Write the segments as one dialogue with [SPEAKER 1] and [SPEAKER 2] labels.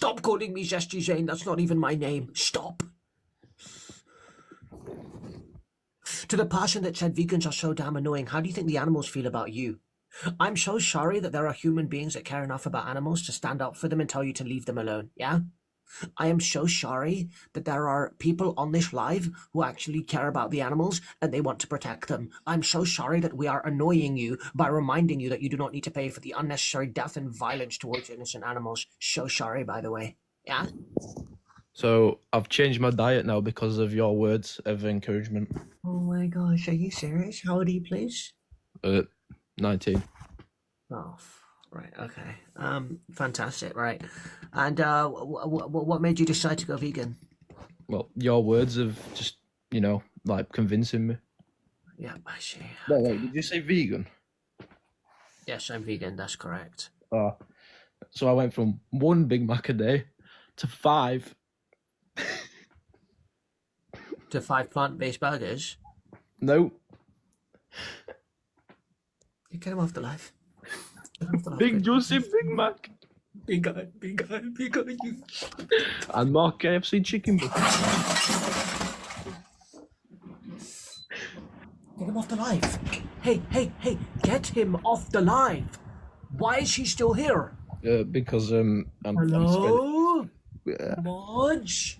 [SPEAKER 1] Stop calling me Zesty Zane. That's not even my name. Stop. To the person that said vegans are so damn annoying, how do you think the animals feel about you? I'm so sorry that there are human beings that care enough about animals to stand up for them and tell you to leave them alone, yeah? I am so sorry that there are people on this live who actually care about the animals and they want to protect them. I'm so sorry that we are annoying you by reminding you that you do not need to pay for the unnecessary death and violence towards innocent animals. So sorry, by the way. Yeah?
[SPEAKER 2] So I've changed my diet now because of your words of encouragement.
[SPEAKER 1] Oh my gosh, are you serious? How old are you, please?
[SPEAKER 2] 19.
[SPEAKER 1] Oh, right, okay. Fantastic, right. And what made you decide to go vegan?
[SPEAKER 2] Well, your words of just, like convincing me.
[SPEAKER 1] Yeah, I see.
[SPEAKER 2] Wait, did you say vegan?
[SPEAKER 1] Yes, I'm vegan, that's correct.
[SPEAKER 2] So I went from 1 Big Mac a day to 5.
[SPEAKER 1] To 5 plant-based burgers?
[SPEAKER 2] No.
[SPEAKER 1] You get him off the life. Get him off the life,
[SPEAKER 2] Big
[SPEAKER 1] quick.
[SPEAKER 2] juicy Big Mac.
[SPEAKER 1] Big guy, you.
[SPEAKER 2] And more KFC chicken bucket.
[SPEAKER 1] Get him off the live. Hey, get him off the live. Why is he still here?
[SPEAKER 2] Because I'm
[SPEAKER 1] Hello?
[SPEAKER 2] Yeah.
[SPEAKER 1] Modge?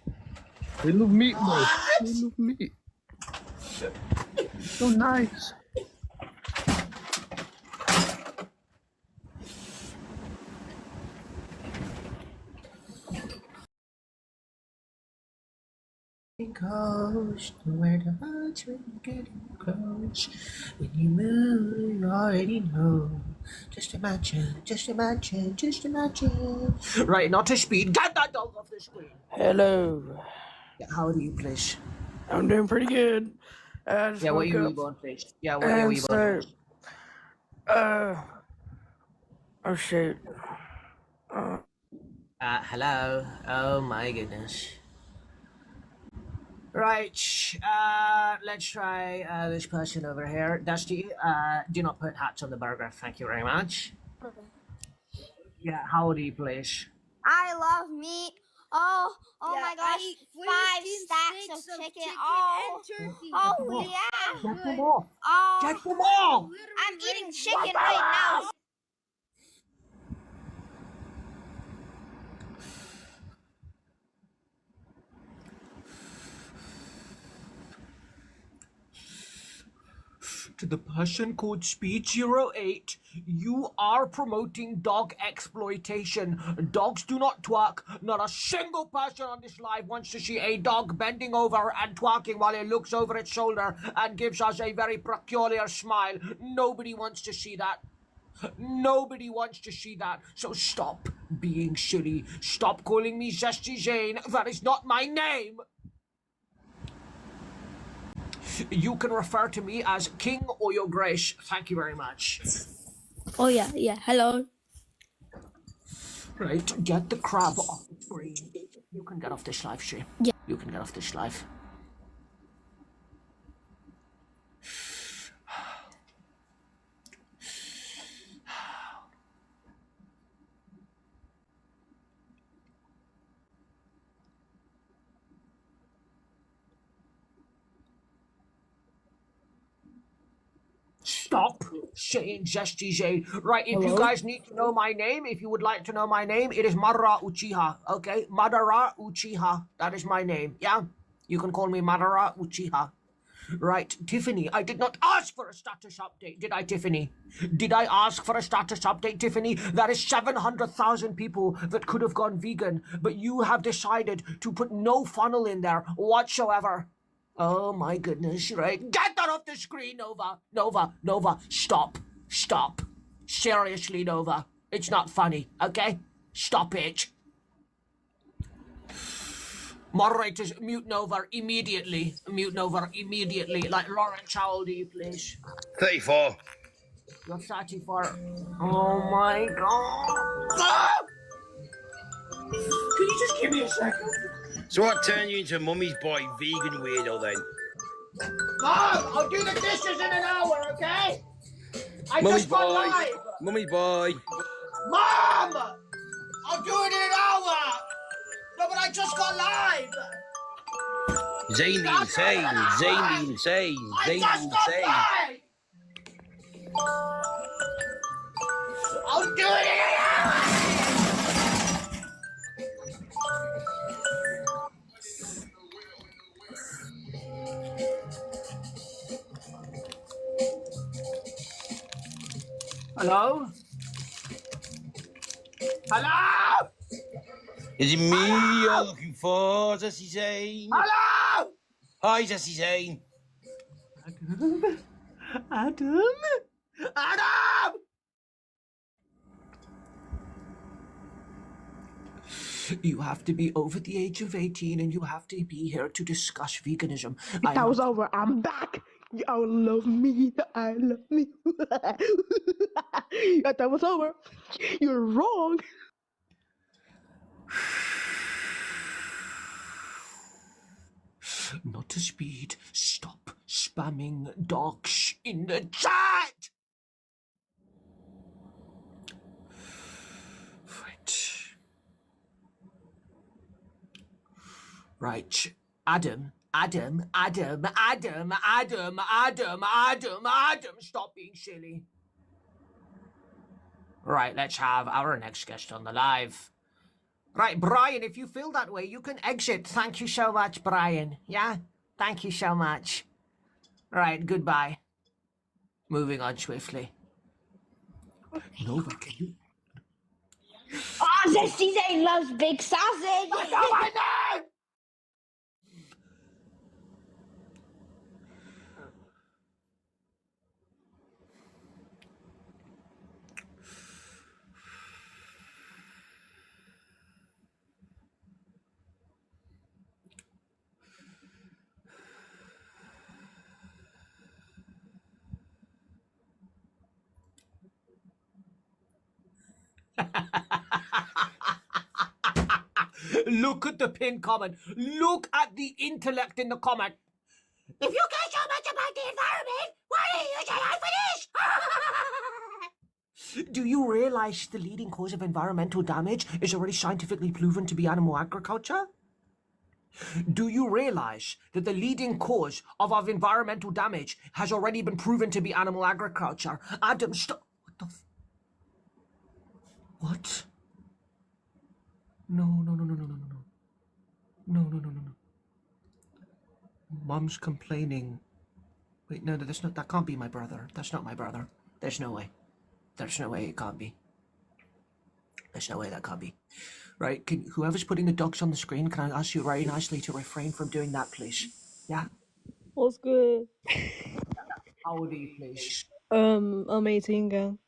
[SPEAKER 2] They love meat, boy. They love meat. So nice.
[SPEAKER 1] Close to where the hearts when you get close. When you move, you already know. Just imagine. Right, not to speed. Get that dog off the screen.
[SPEAKER 3] Hello.
[SPEAKER 1] Yeah, how are you, please?
[SPEAKER 3] I'm doing pretty good. I just
[SPEAKER 1] Yeah, what
[SPEAKER 3] woke
[SPEAKER 1] are you
[SPEAKER 3] up.
[SPEAKER 1] born, please? Yeah, what are you born, please?
[SPEAKER 3] Oh shoot.
[SPEAKER 1] Hello. Oh my goodness. Right, let's try this person over here. Dusty, do not put hats on the burger. Thank you very much.
[SPEAKER 4] Okay.
[SPEAKER 1] Yeah, how old are you, please?
[SPEAKER 4] I love meat. Oh
[SPEAKER 5] Yeah,
[SPEAKER 4] my
[SPEAKER 5] I
[SPEAKER 4] gosh.
[SPEAKER 5] eat
[SPEAKER 4] 5
[SPEAKER 5] 15
[SPEAKER 4] stacks
[SPEAKER 5] steaks
[SPEAKER 4] of chicken.
[SPEAKER 5] and
[SPEAKER 4] Oh,
[SPEAKER 5] turkey.
[SPEAKER 4] oh yeah.
[SPEAKER 1] Get them off.
[SPEAKER 4] Oh,
[SPEAKER 1] Get them off.
[SPEAKER 4] I'm eating chicken right now.
[SPEAKER 1] To the person code Speed08, you are promoting dog exploitation. Dogs do not twerk. Not a single person on this live wants to see a dog bending over and twerking while it looks over its shoulder and gives us a very peculiar smile. Nobody wants to see that. Nobody wants to see that. So stop being silly. Stop calling me Zesty Zane. That is not my name. You can refer to me as King or Your Grace. Thank you very much.
[SPEAKER 5] Oh yeah. Hello.
[SPEAKER 1] Right, get the crab off the screen. You can get off this live stream.
[SPEAKER 5] Yeah.
[SPEAKER 1] You can get off this live. Stop saying Zesty Zane. Right, if you guys need to know my name, if you would like to know my name, it is Madara Uchiha, okay? Madara Uchiha. That is my name, yeah? You can call me Madara Uchiha. Right, Tiffany, I did not ask for a status update, did I, Tiffany? Did I ask for a status update, Tiffany? That is 700,000 people that could have gone vegan, but you have decided to put no funnel in there whatsoever. Oh my goodness, right? Get that off the screen, Nova. Nova, stop. Seriously, Nova. It's not funny, okay? Stop it. Moderators, mute Nova immediately. Like Lawrence, how old are you, please?
[SPEAKER 6] 34.
[SPEAKER 1] You're 34. Oh my god. Ah! Can you just give me a second?
[SPEAKER 6] So what turned you into mummy's boy vegan weirdo then?
[SPEAKER 1] Mom, I'll do the dishes in an hour, okay? I
[SPEAKER 6] Mummy's
[SPEAKER 1] just got
[SPEAKER 6] boy.
[SPEAKER 1] live.
[SPEAKER 6] Mummy's boy.
[SPEAKER 1] Mom! I'll do it in an hour! gone live!
[SPEAKER 6] Zayn the Insane, Zayn the Insane,
[SPEAKER 1] I
[SPEAKER 6] Zayn
[SPEAKER 1] just
[SPEAKER 6] the
[SPEAKER 1] got
[SPEAKER 6] Insane.
[SPEAKER 1] live! I'm doing it! Hello? Hello?
[SPEAKER 6] Is it me you're looking for, Sassy Zayn?
[SPEAKER 1] Hello?
[SPEAKER 6] Hi, Sassy Zayn.
[SPEAKER 1] Adam? Adam! You have to be over the age of 18 and you have to be here to discuss veganism.
[SPEAKER 7] If that was over, I'm back. Y'all love me. I love me. If that was over, you're wrong.
[SPEAKER 1] Not to speed. Stop spamming docs in the chat! Right. Adam, stop being silly. Right, let's have our next guest on the live. Right, Brian, if you feel that way, you can exit. Thank you so much, Brian. Yeah? Thank you so much. Right, goodbye. Moving on swiftly. Nova, can you...
[SPEAKER 5] Oh, Zesty Zane loves big sausage.
[SPEAKER 1] I know my name! Look at the pinned comment. Look at the intellect in the comment. If you care so much about the environment, why do you use AI for this? Do you realize the leading cause of environmental damage is already scientifically proven to be animal agriculture? Do you realize that the leading cause of environmental damage has already been proven to be animal agriculture? Adam, stop. What the What? No. No. Mom's complaining. Wait, no, that's not, that can't be my brother. That's not my brother. There's no way. There's no way it can't be. There's no way that can't be. Right, whoever's putting the docs on the screen, can I ask you very nicely to refrain from doing that, please? Yeah?
[SPEAKER 8] What's good?
[SPEAKER 1] How old are you, please?
[SPEAKER 8] I'm 18 gang.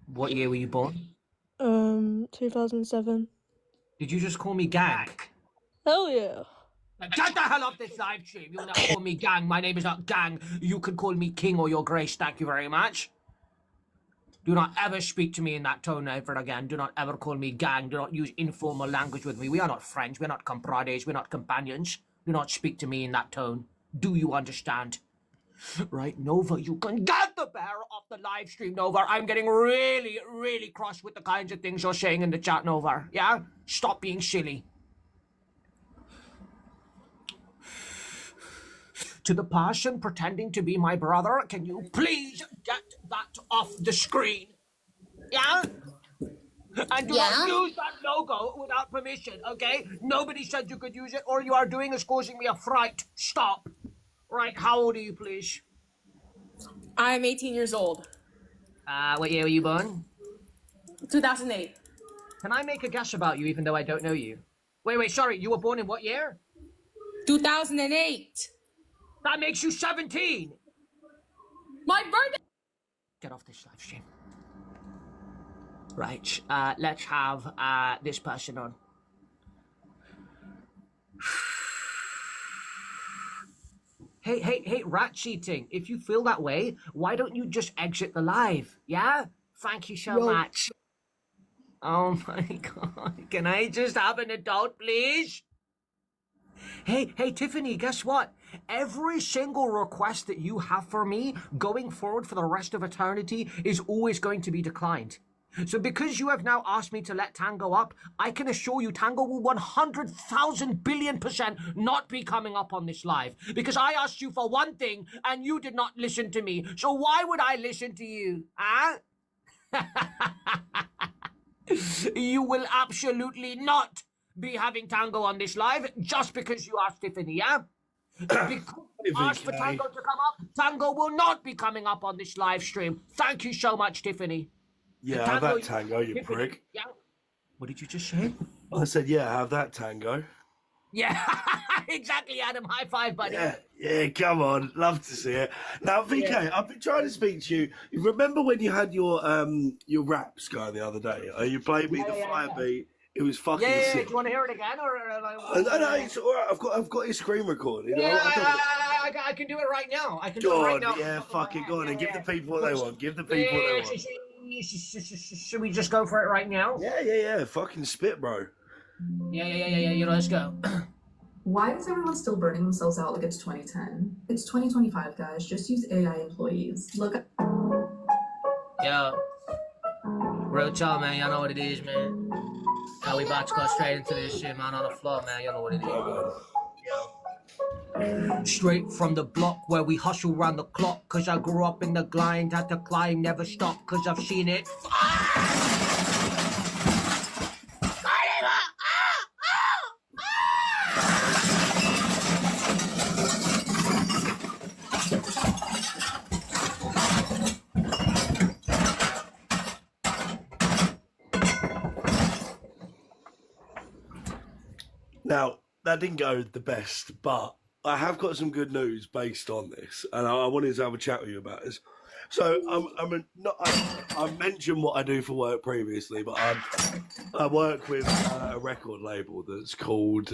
[SPEAKER 1] What year were you born?
[SPEAKER 8] 2007.
[SPEAKER 1] Did you just call me gang?
[SPEAKER 8] Hell yeah.
[SPEAKER 1] Now, get the hell off this live stream. You'll not call me gang. My name is not gang. You can call me king or your grace. Thank you very much. Do not ever speak to me in that tone ever again. Do not ever call me gang. Do not use informal language with me. We are not friends. We're not comrades. We're not companions. Do not speak to me in that tone. Do you understand? Right, Nova, you can get the bear off the live stream, Nova. I'm getting really, really cross with the kinds of things you're saying in the chat, Nova. Yeah? Stop being silly. To the person pretending to be my brother, can you please get that off the screen? Yeah? And do not use that logo without permission, okay? Nobody said you could use it. All you are doing is causing me a fright. Stop. Right, how old are you, please?
[SPEAKER 9] I'm 18 years old.
[SPEAKER 1] What year were you born?
[SPEAKER 9] 2008.
[SPEAKER 1] Can I make a guess about you even though I don't know you? Wait, sorry, you were born in what year?
[SPEAKER 9] 2008.
[SPEAKER 1] That makes you 17!
[SPEAKER 9] My birthday!
[SPEAKER 1] Get off this live stream. Right, let's have this person on. Hey, rat cheating. If you feel that way, why don't you just exit the live? Yeah? Thank you so much. Oh my god. Can I just have an adult, please? Hey, Tiffany, guess what? Every single request that you have for me going forward for the rest of eternity is always going to be declined. So because you have now asked me to let Tango up, I can assure you Tango will 100,000 billion% not be coming up on this live. Because I asked you for one thing and you did not listen to me. So why would I listen to you? Huh? You will absolutely not be having Tango on this live just because you asked Tiffany, yeah? Because you asked for Tango to come up, Tango will not be coming up on this live stream. Thank you so much, Tiffany.
[SPEAKER 10] Yeah, have that Tango, you
[SPEAKER 1] Tiffany,
[SPEAKER 10] prick.
[SPEAKER 1] Yeah. What did you just say?
[SPEAKER 10] I said, yeah, have that Tango.
[SPEAKER 1] Yeah, exactly, Adam. High five, buddy.
[SPEAKER 10] Yeah, come on. Love to see it. Now, VK, I've been trying to speak to you. You remember when you had your raps going the other day? You played me the fire beat. It was fucking sick.
[SPEAKER 1] Do you want to hear it again? Or
[SPEAKER 10] No, it's all right. I've got your screen recorded.
[SPEAKER 1] I can do it right now. I can do it right now.
[SPEAKER 10] Yeah, fuck it. Go on and give the people what they want. Give the people what they want.
[SPEAKER 1] Should we just go for it right now?
[SPEAKER 10] Yeah. Fucking spit, bro.
[SPEAKER 1] Yeah. Let's go.
[SPEAKER 11] Why is everyone still burning themselves out like it's 2010? It's 2025, guys. Just use AI employees. Look at...
[SPEAKER 1] Yo. Real talk, man. Y'all know what it is, man. Yo, we about to go straight into this shit, man. On the floor, man. Y'all know what it is. Yo. Straight from the block where we hustle round the clock. Cause I grew up in the grind. Had to climb, never stop. Cause I've seen it.
[SPEAKER 10] Now, that didn't go the best, but I have got some good news based on this, and I wanted to have a chat with you about this. So, I mentioned what I do for work previously, but I work with a record label that's called,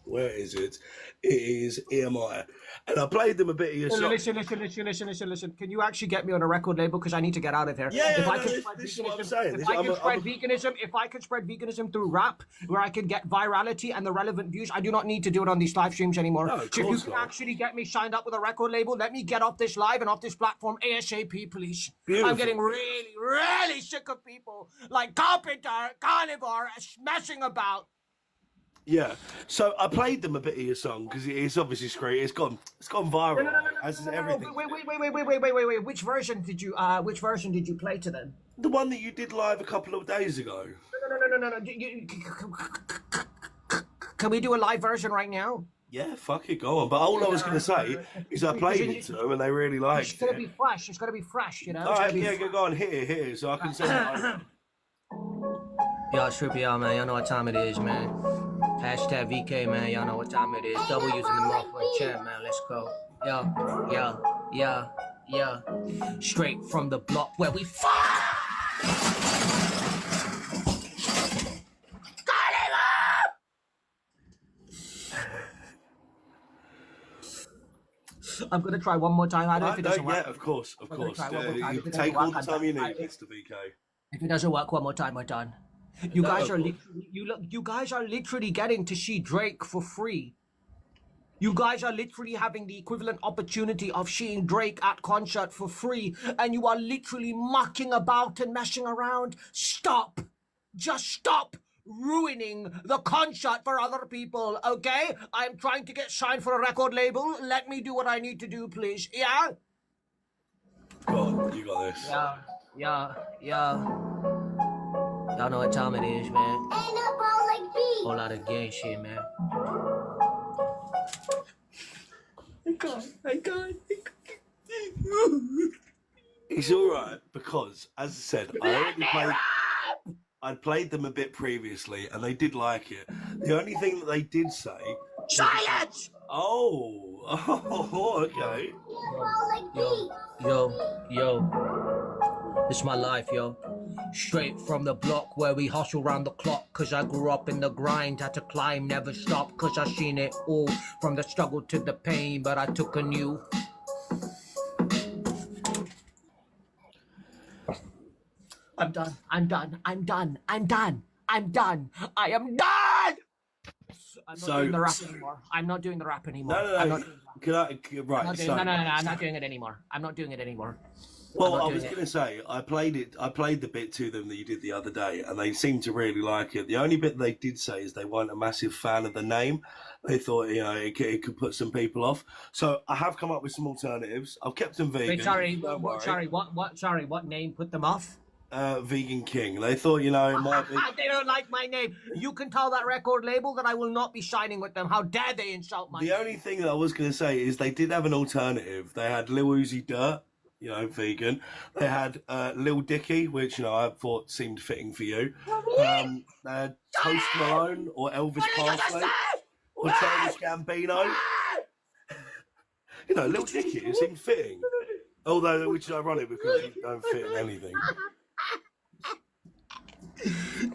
[SPEAKER 10] where is it? It is EMI. And I played them a bit of your song.
[SPEAKER 1] Listen. Can you actually get me on a record label? Because I need to get out of here.
[SPEAKER 10] This is what I'm saying.
[SPEAKER 1] If I can spread veganism through rap, where I can get virality and the relevant views, I do not need to do it on these live streams anymore.
[SPEAKER 10] No,
[SPEAKER 1] so if you can actually get me signed up with a record label, let me get off this live and off this platform ASAP, please.
[SPEAKER 10] Beautiful.
[SPEAKER 1] I'm getting really, really sick of people like Carpenter, Carnivore, messing about.
[SPEAKER 10] Yeah, so I played them a bit of your song because it's obviously great. It's gone viral. As is everything.
[SPEAKER 1] Wait. Which version did you play to them?
[SPEAKER 10] The one that you did live a couple of days ago.
[SPEAKER 1] No. Can we do a live version right now?
[SPEAKER 10] Yeah, fuck it, go on. But all I was going to say is I played it to them and they really liked it.
[SPEAKER 1] It's got to be fresh. It's got to be fresh, you know?
[SPEAKER 10] All right, yeah, go on. Here, so I can send it over.
[SPEAKER 1] Y'all strip y'all, man. Y'all know what time it is, man. Hashtag VK, man. Y'all know what time it is. W's in the motherfucking chat, man. Let's go. Yeah. Straight from the block where we I'm gonna try one more time. I don't know if it doesn't work.
[SPEAKER 10] Yeah, of course.
[SPEAKER 1] I'm gonna try one more time.
[SPEAKER 10] You
[SPEAKER 1] If it
[SPEAKER 10] take
[SPEAKER 1] doesn't
[SPEAKER 10] all
[SPEAKER 1] work,
[SPEAKER 10] the
[SPEAKER 1] I'm
[SPEAKER 10] time you
[SPEAKER 1] done.
[SPEAKER 10] need, Mr. VK.
[SPEAKER 1] If it doesn't work one more time, we're done. You guys are literally getting to see Drake for free. You guys are literally having the equivalent opportunity of seeing Drake at concert for free, and you are literally mucking about and messing around. Stop. Just stop ruining the concert for other people, okay? I'm trying to get signed for a record label. Let me do what I need to do, please. Yeah?
[SPEAKER 10] Go on, you got this.
[SPEAKER 1] Yeah. Y'all know what time it is, man. Whole lot of gay shit, man. I can't.
[SPEAKER 10] It's all right because, as I said, I'd played them a bit previously and they did like it. The only thing that they did say...
[SPEAKER 1] Silence!
[SPEAKER 10] Oh, okay.
[SPEAKER 1] Yo. This is my life, yo. Straight from the block where we hustle round the clock. Cause I grew up in the grind, had to climb, never stop. Cause I seen it all, from the struggle to the pain. But I took a new... I'm done. I am done. I'm not doing the rap anymore. I'm not doing the rap anymore.
[SPEAKER 10] No. I'm not doing it anymore. Well,
[SPEAKER 1] I'm not
[SPEAKER 10] I
[SPEAKER 1] doing
[SPEAKER 10] was
[SPEAKER 1] it.
[SPEAKER 10] going to say, I played the bit to them that you did the other day, and they seemed to really like it. The only bit they did say is they weren't a massive fan of the name. They thought, it could put some people off. So I have come up with some alternatives. I've kept them vegan.
[SPEAKER 1] Wait, sorry,
[SPEAKER 10] Don't worry.
[SPEAKER 1] sorry, what name put them off?
[SPEAKER 10] Vegan King. They thought, it might be.
[SPEAKER 1] They don't like my name. You can tell that record label that I will not be signing with them. How dare they insult my
[SPEAKER 10] The
[SPEAKER 1] name?
[SPEAKER 10] only thing that I was going to say is they did have an alternative. They had Lil Uzi Dirt, vegan. They had Lil Dicky, which I thought seemed fitting for you. They had Post Malone or Elvis Presley or Childish Gambino. Lil Dicky, it seemed fitting. Although, which is ironic because you don't fit in anything.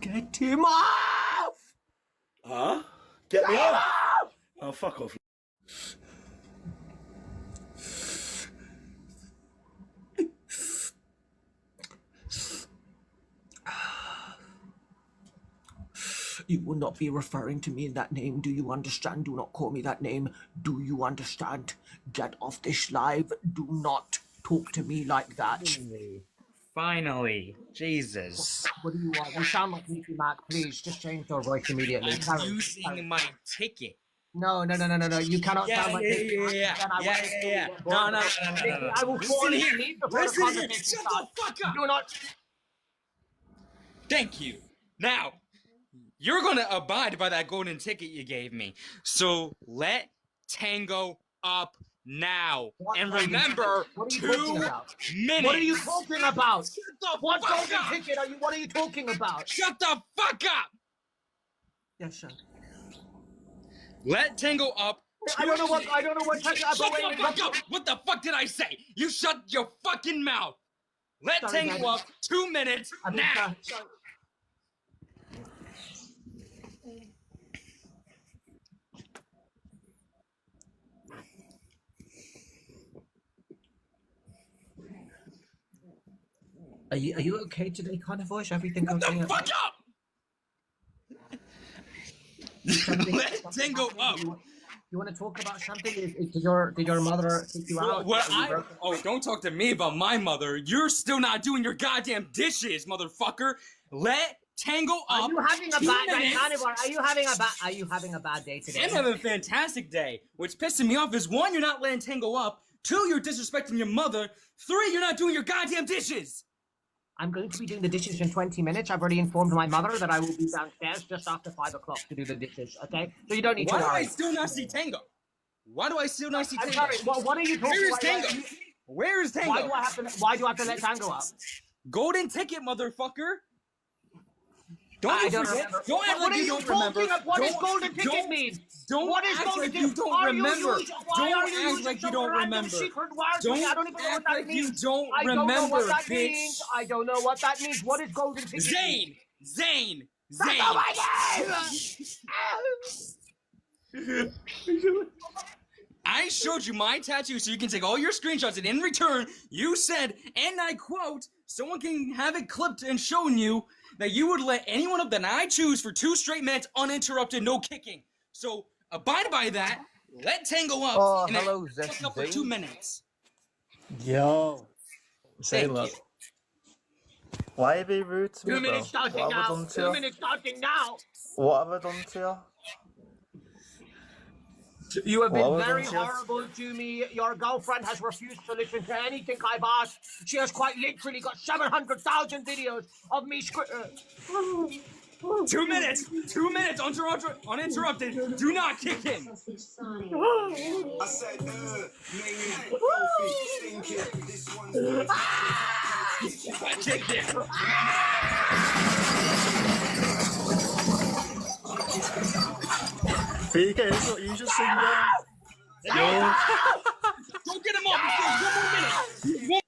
[SPEAKER 1] Get him off!
[SPEAKER 10] Huh? Get me off! Oh, fuck off.
[SPEAKER 1] You will not be referring to me in that name. Do you understand? Do not call me that name. Do you understand? Get off this live. Do not talk to me like that.
[SPEAKER 12] Finally. Jesus.
[SPEAKER 1] What do you want? You sound like Mickey Mac. Please, just change your voice immediately.
[SPEAKER 12] I'm using my ticket.
[SPEAKER 1] No. You cannot sound like Mickey Mac.
[SPEAKER 12] Yeah. No.
[SPEAKER 1] I will fall asleep before the conversation
[SPEAKER 12] Shut
[SPEAKER 1] starts.
[SPEAKER 12] the fuck up.
[SPEAKER 1] Do not.
[SPEAKER 12] Thank you. Now, you're gonna abide by that golden ticket you gave me. So let Tango up now. And remember,
[SPEAKER 1] What are you
[SPEAKER 12] 2
[SPEAKER 1] talking about?
[SPEAKER 12] minutes.
[SPEAKER 1] What are you talking about?
[SPEAKER 12] Shut the
[SPEAKER 1] What
[SPEAKER 12] fuck
[SPEAKER 1] golden
[SPEAKER 12] up.
[SPEAKER 1] ticket what are you talking about?
[SPEAKER 12] Shut the fuck up.
[SPEAKER 1] Yes, sir.
[SPEAKER 12] Let Tango up.
[SPEAKER 1] I don't know what
[SPEAKER 12] Shut the fuck up. What the fuck did I say? You shut your fucking mouth. Let
[SPEAKER 1] Sorry,
[SPEAKER 12] Tango
[SPEAKER 1] Daddy.
[SPEAKER 12] up 2 minutes now.
[SPEAKER 1] Sorry. Are you okay today, kind of voice? Everything okay?
[SPEAKER 12] Fuck up. Let Tango up.
[SPEAKER 1] You want to talk about something? Did your mother kick you out?
[SPEAKER 12] Don't talk to me about my mother. You're still not doing your goddamn dishes, motherfucker. Let Tango up.
[SPEAKER 1] Are you having a
[SPEAKER 12] 2
[SPEAKER 1] bad
[SPEAKER 12] minutes.
[SPEAKER 1] Are you having a bad day today?
[SPEAKER 12] I'm having a fantastic day. What's pissing me off is 1, you're not letting Tango up. 2, you're disrespecting your mother. 3, you're not doing your goddamn dishes.
[SPEAKER 1] I'm going to be doing the dishes in 20 minutes. I've already informed my mother that I will be downstairs just after 5 o'clock to do the dishes, okay? So you don't need to
[SPEAKER 12] Why do
[SPEAKER 1] worry.
[SPEAKER 12] I still not see Tango? Why do I still not see
[SPEAKER 1] I'm
[SPEAKER 12] Tango?
[SPEAKER 1] sorry, what are you talking
[SPEAKER 12] Where is
[SPEAKER 1] about?
[SPEAKER 12] Tango? Where is Tango?
[SPEAKER 1] Why do I have to let Tango up?
[SPEAKER 12] Golden ticket, motherfucker. Don't
[SPEAKER 1] I
[SPEAKER 12] you
[SPEAKER 1] don't
[SPEAKER 12] forget?
[SPEAKER 1] remember.
[SPEAKER 12] Don't act
[SPEAKER 1] What
[SPEAKER 12] like
[SPEAKER 1] are
[SPEAKER 12] you
[SPEAKER 1] you
[SPEAKER 12] don't remember.
[SPEAKER 1] talking about? What does
[SPEAKER 12] Don't-
[SPEAKER 1] golden ticket
[SPEAKER 12] don't-
[SPEAKER 1] mean?
[SPEAKER 12] Don't
[SPEAKER 1] What is
[SPEAKER 12] act
[SPEAKER 1] golden
[SPEAKER 12] like
[SPEAKER 1] ticket?
[SPEAKER 12] you don't
[SPEAKER 1] Are
[SPEAKER 12] remember.
[SPEAKER 1] why
[SPEAKER 12] Don't
[SPEAKER 1] are you
[SPEAKER 12] act
[SPEAKER 1] using
[SPEAKER 12] like you
[SPEAKER 1] some
[SPEAKER 12] don't
[SPEAKER 1] random
[SPEAKER 12] remember.
[SPEAKER 1] secret words?
[SPEAKER 12] Don't
[SPEAKER 1] I don't even know what
[SPEAKER 12] act
[SPEAKER 1] that
[SPEAKER 12] like you
[SPEAKER 1] means.
[SPEAKER 12] don't
[SPEAKER 1] I don't know
[SPEAKER 12] remember,
[SPEAKER 1] what that
[SPEAKER 12] bitch.
[SPEAKER 1] means. I don't know what that means. What is golden ticket?
[SPEAKER 12] Zane.
[SPEAKER 1] That's not my name!
[SPEAKER 12] I showed you my tattoo so you can take all your screenshots, and in return, you said, and I quote, someone can have it clipped and shown you that you would let anyone up that I choose for 2 straight minutes uninterrupted, no kicking. So abide by that. Let Tango up.
[SPEAKER 13] Oh,
[SPEAKER 12] and then
[SPEAKER 13] hello,
[SPEAKER 12] fuck
[SPEAKER 13] Zesty
[SPEAKER 12] up for
[SPEAKER 13] Zane.
[SPEAKER 12] 2 minutes.
[SPEAKER 13] Yo.
[SPEAKER 2] Say
[SPEAKER 12] Thank
[SPEAKER 2] look.
[SPEAKER 12] you.
[SPEAKER 13] Why are you being rude to me,
[SPEAKER 1] 2
[SPEAKER 13] bro?
[SPEAKER 1] minutes starting
[SPEAKER 13] What have I
[SPEAKER 1] now.
[SPEAKER 13] done to
[SPEAKER 1] 2
[SPEAKER 13] you?
[SPEAKER 1] minutes starting now.
[SPEAKER 13] What have I done to you?
[SPEAKER 1] You have been
[SPEAKER 13] What was
[SPEAKER 1] very
[SPEAKER 13] it, Jeff?
[SPEAKER 1] horrible to me. Your girlfriend has refused to listen to anything I've asked. She has quite literally got 700,000 videos of me
[SPEAKER 12] 2 minutes. 2 minutes uninterrupted. Do not kick him.
[SPEAKER 14] I said, this one's
[SPEAKER 12] I kicked him.
[SPEAKER 13] Fika, is what you just sing there.
[SPEAKER 12] Yo. Go get him off. One more minute.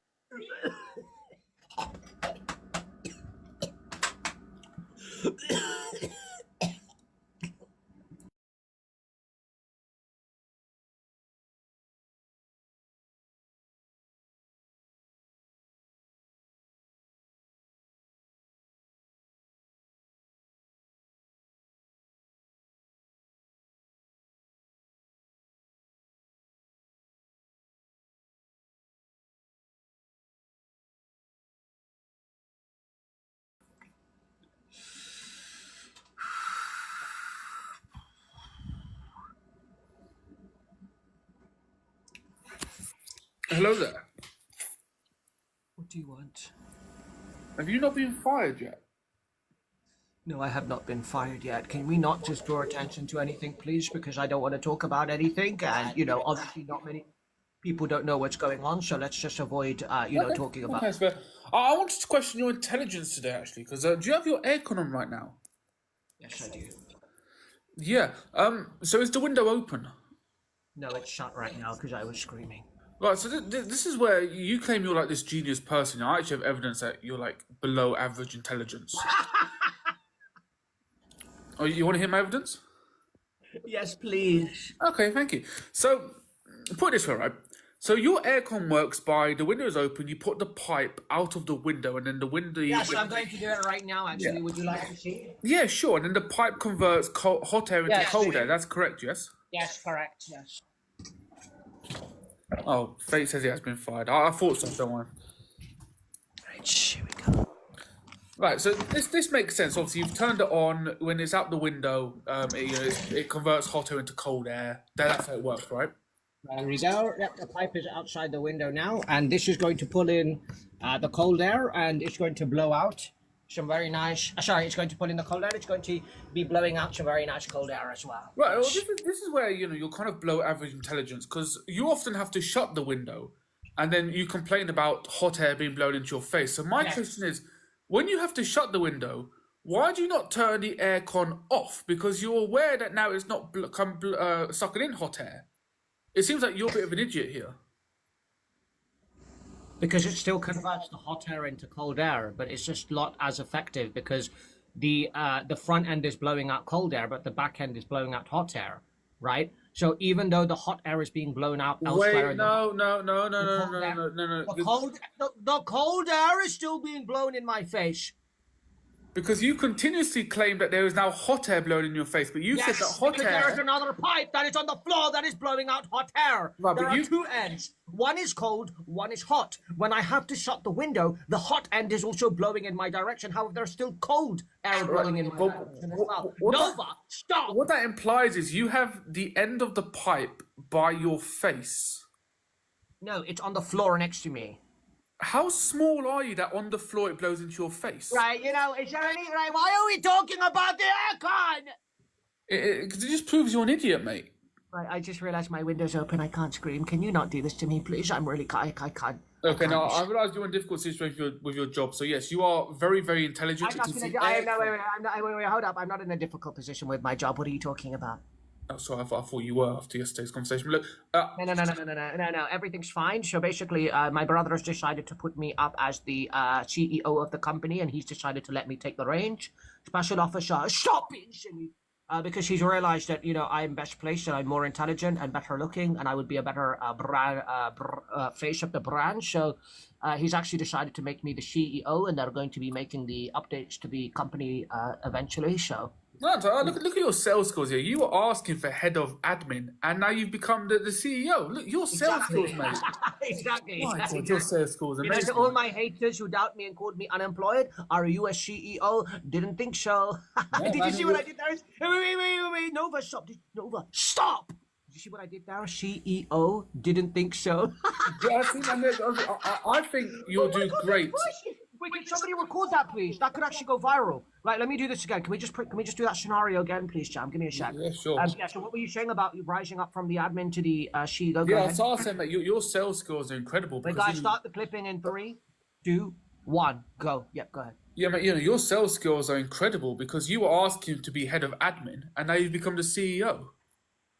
[SPEAKER 15] hello there.
[SPEAKER 1] What do you want?
[SPEAKER 15] Have you not been fired yet?
[SPEAKER 1] No, I have not been fired yet. Can we not just draw attention to anything, please? Because I don't want to talk about anything, and you know, obviously, not many people don't know what's going on. So let's just avoid, talking about.
[SPEAKER 15] Okay, that's fair. I wanted to question your intelligence today, actually, because do you have your aircon on right now?
[SPEAKER 1] Yes, I do.
[SPEAKER 15] Yeah. So is the window open?
[SPEAKER 1] No, it's shut right now because I was screaming.
[SPEAKER 15] Right. So this is where you claim you're like this genius person. I actually have evidence that you're like below average intelligence. Oh, you want to hear my evidence?
[SPEAKER 1] Yes, please.
[SPEAKER 15] Okay, thank you. So, put it this way, right? So your aircon works by the window is open, you put the pipe out of the window, and then the window...
[SPEAKER 1] Yes, I'm going to do it right now, actually.
[SPEAKER 15] Yeah.
[SPEAKER 1] Would you like to see?
[SPEAKER 15] Yeah, sure. And then the pipe converts hot air into
[SPEAKER 1] Yes.
[SPEAKER 15] cold air. That's correct, yes?
[SPEAKER 1] Yes, correct, yes.
[SPEAKER 15] Oh, Fate says he has been fired. I thought so, don't worry.
[SPEAKER 1] Right, here we go.
[SPEAKER 15] Right, so this makes sense. Obviously, you've turned it on. When it's out the window, it converts hot air into cold air. That's how it works, right?
[SPEAKER 1] There we go. Yep, the pipe is outside the window now, and this is going to pull in the cold air, and it's going to blow out some very nice... it's going to pull in the cold air. It's going to be blowing out some very nice cold air as well.
[SPEAKER 15] Right, well, this is where, you're kind of below average intelligence, because you often have to shut the window, and then you complain about hot air being blown into your face. So my question is, when you have to shut the window, why do you not turn the aircon off? Because you're aware that now it's not sucking in hot air. It seems like you're a bit of an idiot here.
[SPEAKER 1] Because it still converts the hot air into cold air, but it's just not as effective because the front end is blowing out cold air, but the back end is blowing out hot air, right? So even though the hot air is being blown out elsewhere,
[SPEAKER 15] Wait, no.
[SPEAKER 1] the cold air is still being blown in my face.
[SPEAKER 15] Because you continuously claim that there is now hot air blowing in your face, but you said that hot
[SPEAKER 1] because
[SPEAKER 15] air...
[SPEAKER 1] there is another pipe that is on the floor that is blowing out hot air.
[SPEAKER 15] Right,
[SPEAKER 1] there
[SPEAKER 15] but
[SPEAKER 1] are two ends. One is cold, one is hot. When I have to shut the window, the hot end is also blowing in my direction. However, there's still cold air blowing in my direction as well. Nova, stop!
[SPEAKER 15] What that implies is you have the end of the pipe by your face.
[SPEAKER 1] No, it's on the floor next to me.
[SPEAKER 15] How small are you that on the floor it blows into your face?
[SPEAKER 1] Right, is there any... Right, why are we talking about the aircon?
[SPEAKER 15] Because it just proves you're an idiot, mate.
[SPEAKER 1] Right, I just realised my window's open. I can't scream. Can you not do this to me, please? I'm really... I can't...
[SPEAKER 15] Okay, now I realise you're in a difficult situation with your job, so yes, you are very, very intelligent.
[SPEAKER 1] Wait, hold up. I'm not in a difficult position with my job. What are you talking about?
[SPEAKER 15] Oh, sorry, I thought you were after yesterday's conversation. Look,
[SPEAKER 1] No. Everything's fine. So basically, my brother has decided to put me up as the CEO of the company, and he's decided to let me take the reins. Special officer, stop being silly. Because he's realized that, I'm best placed and I'm more intelligent and better looking, and I would be a better face of the brand. So he's actually decided to make me the CEO, and they're going to be making the updates to the company eventually. So.
[SPEAKER 15] No, look at your sales skills here. You were asking for head of admin, and now you've become the CEO. Look, your sales skills, mate.
[SPEAKER 1] Exactly.
[SPEAKER 15] Your sales skills are amazing.
[SPEAKER 1] To all my haters who doubt me and called me unemployed, are you a CEO? Didn't think so. Did you see what I did there? Wait. Nova, stop. Nova, stop. Did you see what I did there? CEO? Didn't think so.
[SPEAKER 15] Yeah, I think you'll do great.
[SPEAKER 1] Wait, can somebody record that, please? That could actually go viral. Right, let me do this again. Can we just do that scenario again, please, Jam? Give me a sec.
[SPEAKER 15] Yeah, sure.
[SPEAKER 1] So what were you saying about you rising up from the admin to the CEO?
[SPEAKER 15] Yeah, so I was saying that your sales skills are incredible.
[SPEAKER 1] Wait, guys, start the clipping in 3, 2, 1, go. Yep, go ahead.
[SPEAKER 15] Yeah, mate, your sales skills are incredible because you were asking to be head of admin, and now you've become the CEO.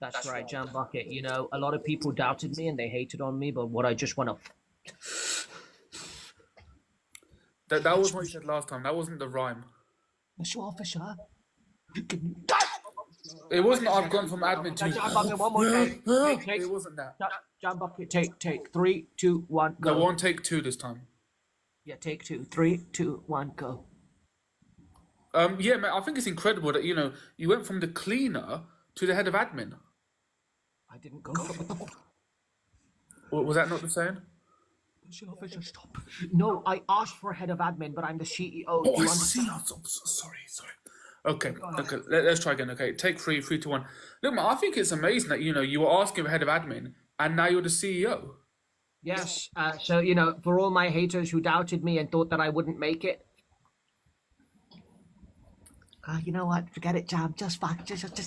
[SPEAKER 1] That's right, Jam Bucket. A lot of people doubted me and they hated on me, but what I just want to...
[SPEAKER 15] That was what you said last time. That wasn't the rhyme.
[SPEAKER 1] Mr. Officer.
[SPEAKER 15] It wasn't. I've gone from admin to.
[SPEAKER 1] Jam Bucket, one more take.
[SPEAKER 15] It wasn't that.
[SPEAKER 1] Jam Bucket, take 3, 2, 1, go.
[SPEAKER 15] No, one take 2 this time.
[SPEAKER 1] Yeah, take 2. 3, 2, 1, go.
[SPEAKER 15] Yeah, mate. I think it's incredible that you went from the cleaner to the head of admin.
[SPEAKER 1] I didn't go for it.
[SPEAKER 15] Was that not the saying?
[SPEAKER 1] Officer, stop. No, I asked for head of admin, but I'm the CEO.
[SPEAKER 15] Oh, I see. I'm sorry. Okay. Let's try again. Okay, take 3, 3, 2, 1. Look, man, I think it's amazing that you were asking for head of admin, and now you're the CEO.
[SPEAKER 1] Yes. So, for all my haters who doubted me and thought that I wouldn't make it, you know what? Forget it, Jam. Just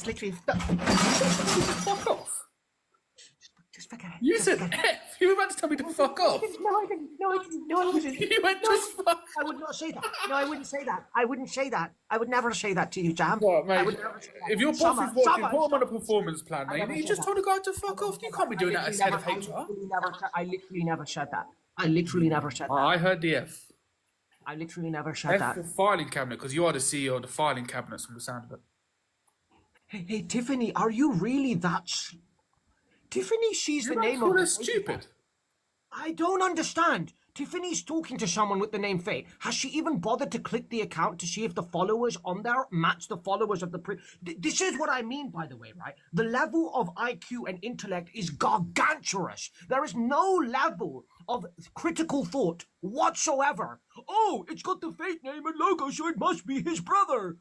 [SPEAKER 1] literally.
[SPEAKER 15] Fuck off.
[SPEAKER 1] Just forget it.
[SPEAKER 15] You said F. You were about to tell me to fuck off.
[SPEAKER 1] No, I didn't. No, I didn't. No, I wasn't.
[SPEAKER 15] You went just fuck.
[SPEAKER 1] I would not say that. No, I wouldn't say that. I wouldn't say that. I would never say that to you, Jam.
[SPEAKER 15] What,
[SPEAKER 1] I
[SPEAKER 15] mate?
[SPEAKER 1] would never say that.
[SPEAKER 15] If your boss
[SPEAKER 1] Summer,
[SPEAKER 15] is watching,
[SPEAKER 1] Summer,
[SPEAKER 15] put him on a performance plan, mate.
[SPEAKER 1] never
[SPEAKER 15] You
[SPEAKER 1] said
[SPEAKER 15] just
[SPEAKER 1] that.
[SPEAKER 15] told a guy to fuck off. You can't be doing that as head of HR.
[SPEAKER 1] I literally never said that. I literally never said that.
[SPEAKER 15] I heard the F.
[SPEAKER 1] I literally never said
[SPEAKER 15] F
[SPEAKER 1] that.
[SPEAKER 15] for filing cabinet, because you are the CEO of the filing cabinets from the sound of it.
[SPEAKER 1] Hey, Tiffany, are you really that? Tiffany sees the name of.
[SPEAKER 15] Stupid.
[SPEAKER 1] I don't understand. Tiffany's talking to someone with the name Faye. Has she even bothered to click the account to see if the followers on there match the followers of the This is what I mean, by the way, right? The level of IQ and intellect is gargantuous. There is no level of critical thought whatsoever. Oh, it's got the fake name and logo, so it must be his brother.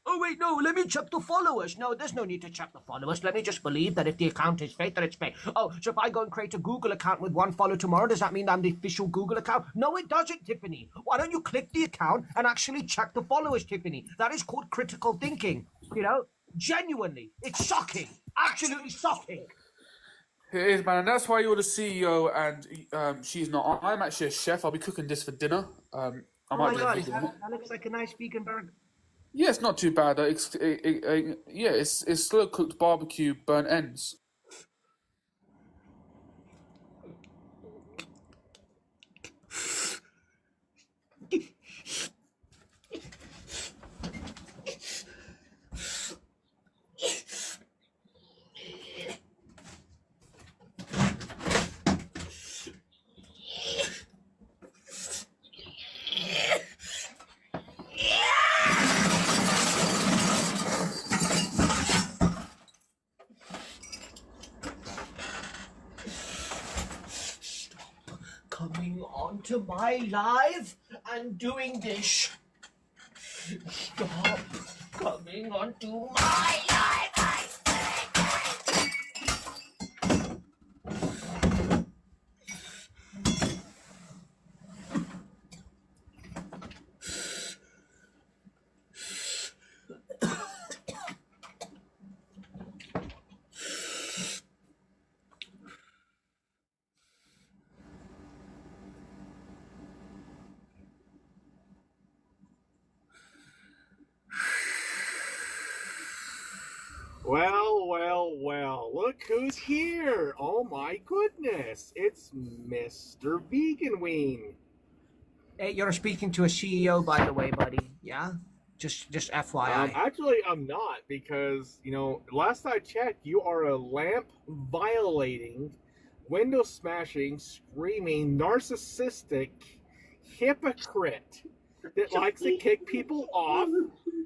[SPEAKER 1] Oh, wait, no, let me check the followers. No, there's no need to check the followers. Let me just believe that if the account is fake, that it's fake. Oh, so if I go and create a Google account with one follower tomorrow, does that mean I'm the official Google account? No, it doesn't, Tiffany. Why don't you click the account and actually check the followers, Tiffany? That is called critical thinking. Genuinely. It's shocking. Absolutely shocking.
[SPEAKER 15] It is, man, and that's why you're the CEO and she's not. I'm actually a chef. I'll be cooking this for dinner. I
[SPEAKER 1] Oh
[SPEAKER 15] might
[SPEAKER 1] my
[SPEAKER 15] be a
[SPEAKER 1] God,
[SPEAKER 15] vegan.
[SPEAKER 1] that looks like a nice vegan burger.
[SPEAKER 15] Yeah, it's not too bad. It's slow cooked barbecue burnt ends.
[SPEAKER 1] Coming onto my live and doing this. Stop coming onto my live.
[SPEAKER 16] Well, look who's here! Oh my goodness, it's Mr. Vegan Ween.
[SPEAKER 1] Hey, you're speaking to a CEO, by the way, buddy. Yeah? Just FYI.
[SPEAKER 16] Actually, I'm not, because, last I checked, you are a lamp violating, window smashing, screaming, narcissistic hypocrite that likes to kick people off.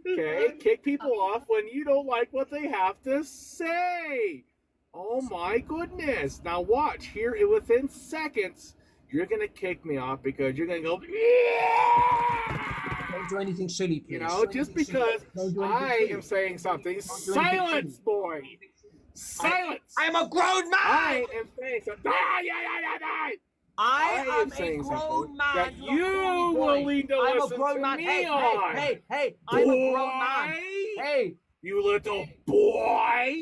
[SPEAKER 16] Okay, kick people off when you don't like what they have to say. Oh my goodness. Now watch, here within seconds, you're going to kick me off because you're going to go, yeah!
[SPEAKER 1] Don't do anything silly, please.
[SPEAKER 16] Just because I am saying something. Silence, boy! Silence!
[SPEAKER 1] I am a grown man!
[SPEAKER 16] I am saying something.
[SPEAKER 1] I am
[SPEAKER 16] saying
[SPEAKER 1] a grown
[SPEAKER 16] something
[SPEAKER 1] man.
[SPEAKER 16] that you will need to
[SPEAKER 1] I'm a
[SPEAKER 16] listen
[SPEAKER 1] grown
[SPEAKER 16] to
[SPEAKER 1] man.
[SPEAKER 16] me
[SPEAKER 1] Hey,
[SPEAKER 16] on.
[SPEAKER 1] hey, I'm a grown man. Hey.
[SPEAKER 16] You little boy!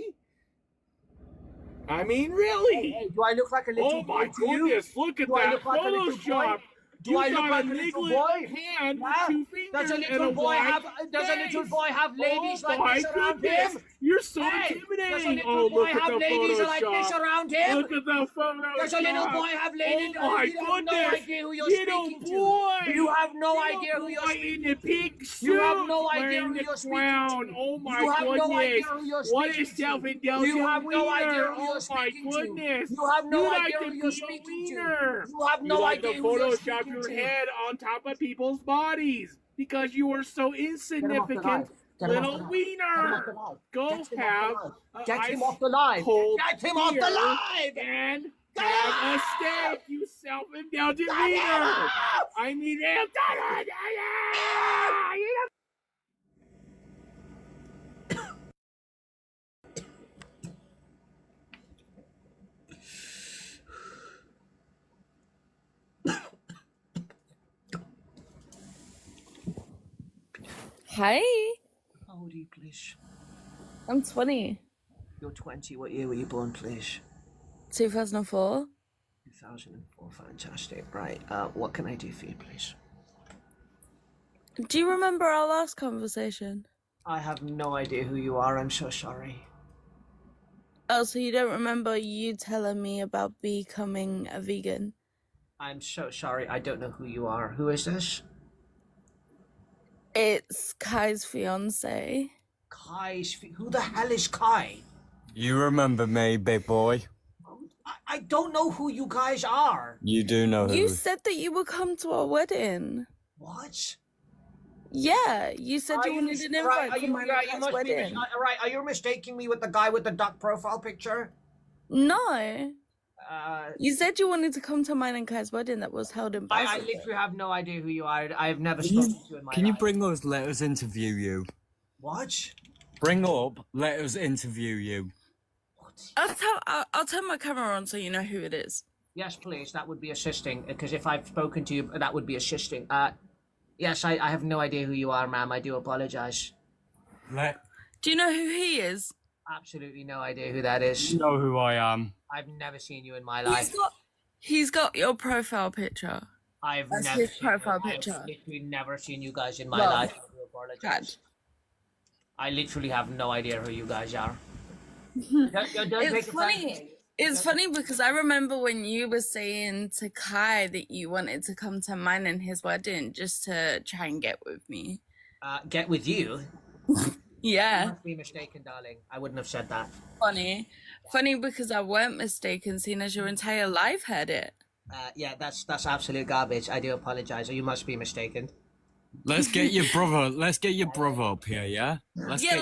[SPEAKER 16] I mean, really?
[SPEAKER 1] Hey, do I look like a little boy?
[SPEAKER 16] Oh my goodness, look at
[SPEAKER 1] Do I
[SPEAKER 16] that
[SPEAKER 1] look like a little
[SPEAKER 16] Photoshop!
[SPEAKER 1] boy? Do I look like a little
[SPEAKER 16] niggling
[SPEAKER 1] boy?
[SPEAKER 16] hand with two fingers
[SPEAKER 1] Does a
[SPEAKER 16] and
[SPEAKER 1] little
[SPEAKER 16] a
[SPEAKER 1] boy
[SPEAKER 16] wide
[SPEAKER 1] have? Does a little
[SPEAKER 16] face?
[SPEAKER 1] boy have ladies
[SPEAKER 16] Oh
[SPEAKER 1] like
[SPEAKER 16] my
[SPEAKER 1] this around
[SPEAKER 16] goodness.
[SPEAKER 1] him?
[SPEAKER 16] You're so
[SPEAKER 1] Hey,
[SPEAKER 16] intimidating!
[SPEAKER 1] does a little
[SPEAKER 16] Oh,
[SPEAKER 1] boy
[SPEAKER 16] look at
[SPEAKER 1] have
[SPEAKER 16] the
[SPEAKER 1] ladies like this
[SPEAKER 16] Photoshop.
[SPEAKER 1] around him?
[SPEAKER 16] Look at the Photoshop!
[SPEAKER 1] Does a little boy have ladies?
[SPEAKER 16] Oh my
[SPEAKER 1] You have no
[SPEAKER 16] goodness!
[SPEAKER 1] idea who you're
[SPEAKER 16] Little
[SPEAKER 1] speaking
[SPEAKER 16] boy!
[SPEAKER 1] to. You have no
[SPEAKER 16] Little
[SPEAKER 1] idea who you're
[SPEAKER 16] boy
[SPEAKER 1] speaking
[SPEAKER 16] in the pink suit!
[SPEAKER 1] You have no idea
[SPEAKER 16] wearing
[SPEAKER 1] who
[SPEAKER 16] the
[SPEAKER 1] you're speaking
[SPEAKER 16] crown.
[SPEAKER 1] to.
[SPEAKER 16] Oh my
[SPEAKER 1] You have
[SPEAKER 16] goodness!
[SPEAKER 1] no idea who you're
[SPEAKER 16] What
[SPEAKER 1] speaking
[SPEAKER 16] a
[SPEAKER 1] to.
[SPEAKER 16] self-indulgent
[SPEAKER 1] You have no idea
[SPEAKER 16] wiener.
[SPEAKER 1] who you're
[SPEAKER 16] Oh my
[SPEAKER 1] speaking to.
[SPEAKER 16] goodness!
[SPEAKER 1] You have no
[SPEAKER 16] You
[SPEAKER 1] idea
[SPEAKER 16] like
[SPEAKER 1] who
[SPEAKER 16] to
[SPEAKER 1] you're
[SPEAKER 16] be a
[SPEAKER 1] speaking to.
[SPEAKER 16] wiener.
[SPEAKER 1] You have no
[SPEAKER 16] You like
[SPEAKER 1] idea
[SPEAKER 16] to
[SPEAKER 1] who you're
[SPEAKER 16] Photoshop
[SPEAKER 1] speaking
[SPEAKER 16] your
[SPEAKER 1] to.
[SPEAKER 16] head on top of people's bodies because you are so insignificant. Little wiener, go have
[SPEAKER 1] Get him off the live. Get him off the live.
[SPEAKER 16] And have a steak, you self-indulgent wiener. I need him.
[SPEAKER 8] Hi.
[SPEAKER 1] How old are you, please?
[SPEAKER 8] I'm 20.
[SPEAKER 1] You're 20. What year were you born, please?
[SPEAKER 8] 2004.
[SPEAKER 1] 2004. Fantastic. Right. What can I do for you, please?
[SPEAKER 8] Do you remember our last conversation?
[SPEAKER 1] I have no idea who you are. I'm so sorry.
[SPEAKER 8] Oh, so you don't remember you telling me about becoming a vegan?
[SPEAKER 1] I'm so sorry. I don't know who you are. Who is this?
[SPEAKER 8] It's Kai's fiance.
[SPEAKER 1] Who the hell is Kai?
[SPEAKER 6] You remember me, big boy?
[SPEAKER 1] I don't know who you guys are.
[SPEAKER 6] You do know who.
[SPEAKER 8] You said that you would come to our wedding.
[SPEAKER 1] What?
[SPEAKER 8] Yeah, you said you wanted an invite to my Kai's wedding.
[SPEAKER 1] Right, are you mistaking me with the guy with the duck profile picture?
[SPEAKER 8] No. You said you wanted to come to mine and Kai's wedding that was held in
[SPEAKER 1] I
[SPEAKER 8] Basel.
[SPEAKER 1] literally have no idea who you are. I have never spoken to you in my
[SPEAKER 6] Can you
[SPEAKER 1] life.
[SPEAKER 6] bring us? Let us interview you.
[SPEAKER 1] What?
[SPEAKER 6] Bring up. Let us interview you.
[SPEAKER 8] I'll turn my camera on so you know who it is.
[SPEAKER 1] Yes, please. That would be assisting. Because if I've spoken to you, that would be assisting. Yes, I have no idea who you are, ma'am. I do apologize.
[SPEAKER 8] Do you know who he is?
[SPEAKER 1] Absolutely no idea who that is.
[SPEAKER 6] You know who I am.
[SPEAKER 1] I've never seen you in my life.
[SPEAKER 8] He's got your profile picture. That's his profile picture.
[SPEAKER 1] I've literally never seen you guys in my
[SPEAKER 8] Well,
[SPEAKER 1] life. I do apologize. I literally have no idea who you guys are. Don't take
[SPEAKER 8] It's funny. It's funny because I remember when you were saying to Kai that you wanted to come to mine and his wedding just to try and get with me.
[SPEAKER 1] Get with you?
[SPEAKER 8] Yeah.
[SPEAKER 1] You must be mistaken, darling. I wouldn't have said that.
[SPEAKER 8] Funny because I weren't mistaken, seeing as your entire life had it.
[SPEAKER 1] Yeah, that's absolute garbage. I do apologize. You must be mistaken.
[SPEAKER 6] Let's get your brother. Let's get your brother up here. Yeah.
[SPEAKER 8] Let's get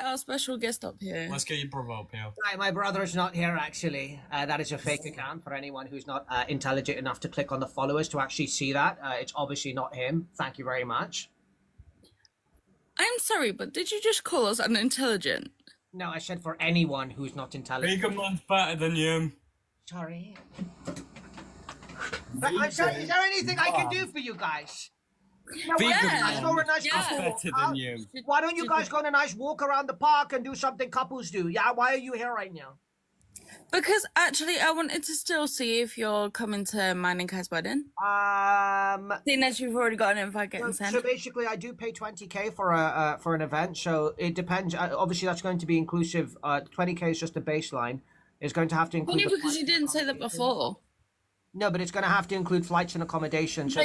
[SPEAKER 8] our special guest up here.
[SPEAKER 6] Let's get your brother up here.
[SPEAKER 1] Hi, my brother's not here actually. That is a fake account for anyone who's not intelligent enough to click on the followers to actually see that. It's obviously not him. Thank you very much.
[SPEAKER 8] I'm sorry, but did you just call us unintelligent?
[SPEAKER 1] No, I said for anyone who's not intelligent.
[SPEAKER 6] Vegan man's better than you.
[SPEAKER 1] Sorry. I'm sorry, is there anything I can do for you guys? No,
[SPEAKER 6] Vegan
[SPEAKER 1] let's go for a nice
[SPEAKER 6] man's
[SPEAKER 1] couple
[SPEAKER 6] better
[SPEAKER 1] walk.
[SPEAKER 6] than you.
[SPEAKER 1] Why don't you guys go on a nice walk around the park and do something couples do? Yeah, why are you here right now?
[SPEAKER 8] Because actually, I wanted to still see if you're coming to mine and Kai's wedding.
[SPEAKER 1] Seeing
[SPEAKER 8] as you've already got an invite getting sent.
[SPEAKER 1] So basically, I do pay 20k for an event. So it depends. Obviously, that's going to be inclusive. 20k is just the baseline. It's going to have to include.
[SPEAKER 8] Funny because you didn't say that before.
[SPEAKER 1] No, but it's going to have to include flights and accommodations.
[SPEAKER 8] No,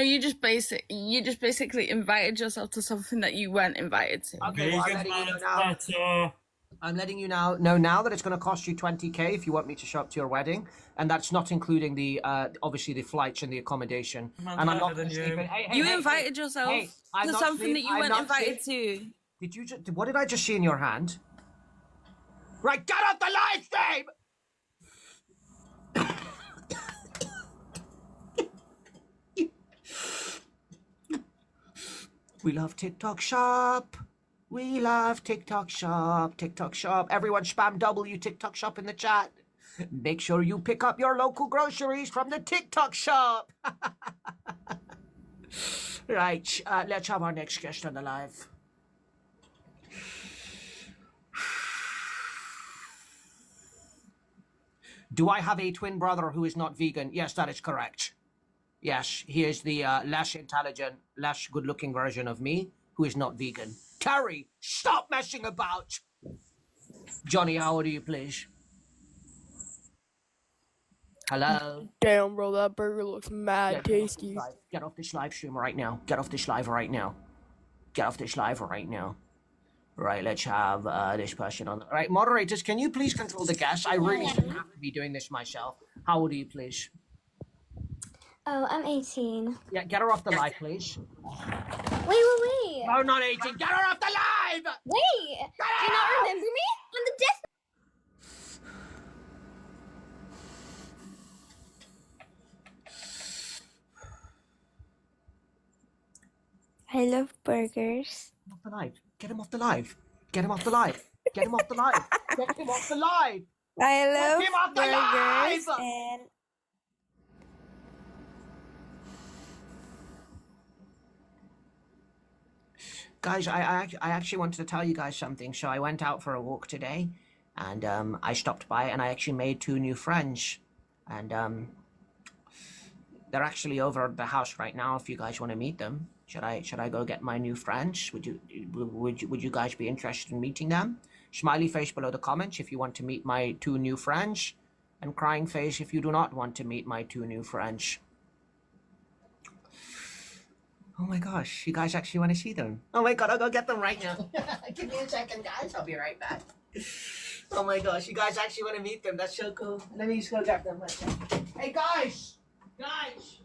[SPEAKER 8] you just basically invited yourself to something that you weren't invited to.
[SPEAKER 1] Okay, well, I'm letting you know now that it's going to cost you 20k if you want me to show up to your wedding, and that's not including the obviously the flights and the accommodation. And I'm not sleeping.
[SPEAKER 8] You invited yourself to something that you weren't invited to.
[SPEAKER 1] Did you? What did I just see in your hand? Right, get off the live stream. We love TikTok Shop. We love TikTok Shop. TikTok Shop. Everyone spam W TikTok Shop in the chat. Make sure you pick up your local groceries from the TikTok Shop. Right, let's have our next guest on the live. Do I have a twin brother who is not vegan? Yes, that is correct. Yes, he is the less intelligent, less good-looking version of me who is not vegan. Terry, stop messing about! Johnny, how old are you, please? Hello?
[SPEAKER 3] Damn, bro, that burger looks mad tasty.
[SPEAKER 1] Get off this live stream right now. Get off this live right now. Get off this live right now. Right, let's have this person on. Right, moderators, can you please control the guests? I really shouldn't have to be doing this myself. How old are you, please?
[SPEAKER 4] Oh, I'm 18.
[SPEAKER 1] Yeah, get her off the live, please.
[SPEAKER 4] Wait.
[SPEAKER 1] No, not 18. Get her off the live!
[SPEAKER 4] Wait! Do you not remember me? I'm the death.
[SPEAKER 17] I love burgers.
[SPEAKER 1] Off the live. Get him off the live. Get him off the live. Get him off the live. Get him off the live.
[SPEAKER 17] I love
[SPEAKER 1] Get him off the
[SPEAKER 17] burgers
[SPEAKER 1] live.
[SPEAKER 17] and
[SPEAKER 1] Guys, I actually wanted to tell you guys something. So I went out for a walk today, and I stopped by and I actually made 2 new friends, and they're actually over at the house right now. If you guys want to meet them, should I go get my new friends? Would you guys be interested in meeting them? Smiley face below the comments if you want to meet my 2 new friends, and crying face if you do not want to meet my 2 new friends. Oh my gosh, you guys actually want to see them? Oh my god, I'll go get them right now. Give me a second, guys. I'll be right back. Oh my gosh, you guys actually want to meet them? That's so cool. Let me just go get them. Hey guys! Guys!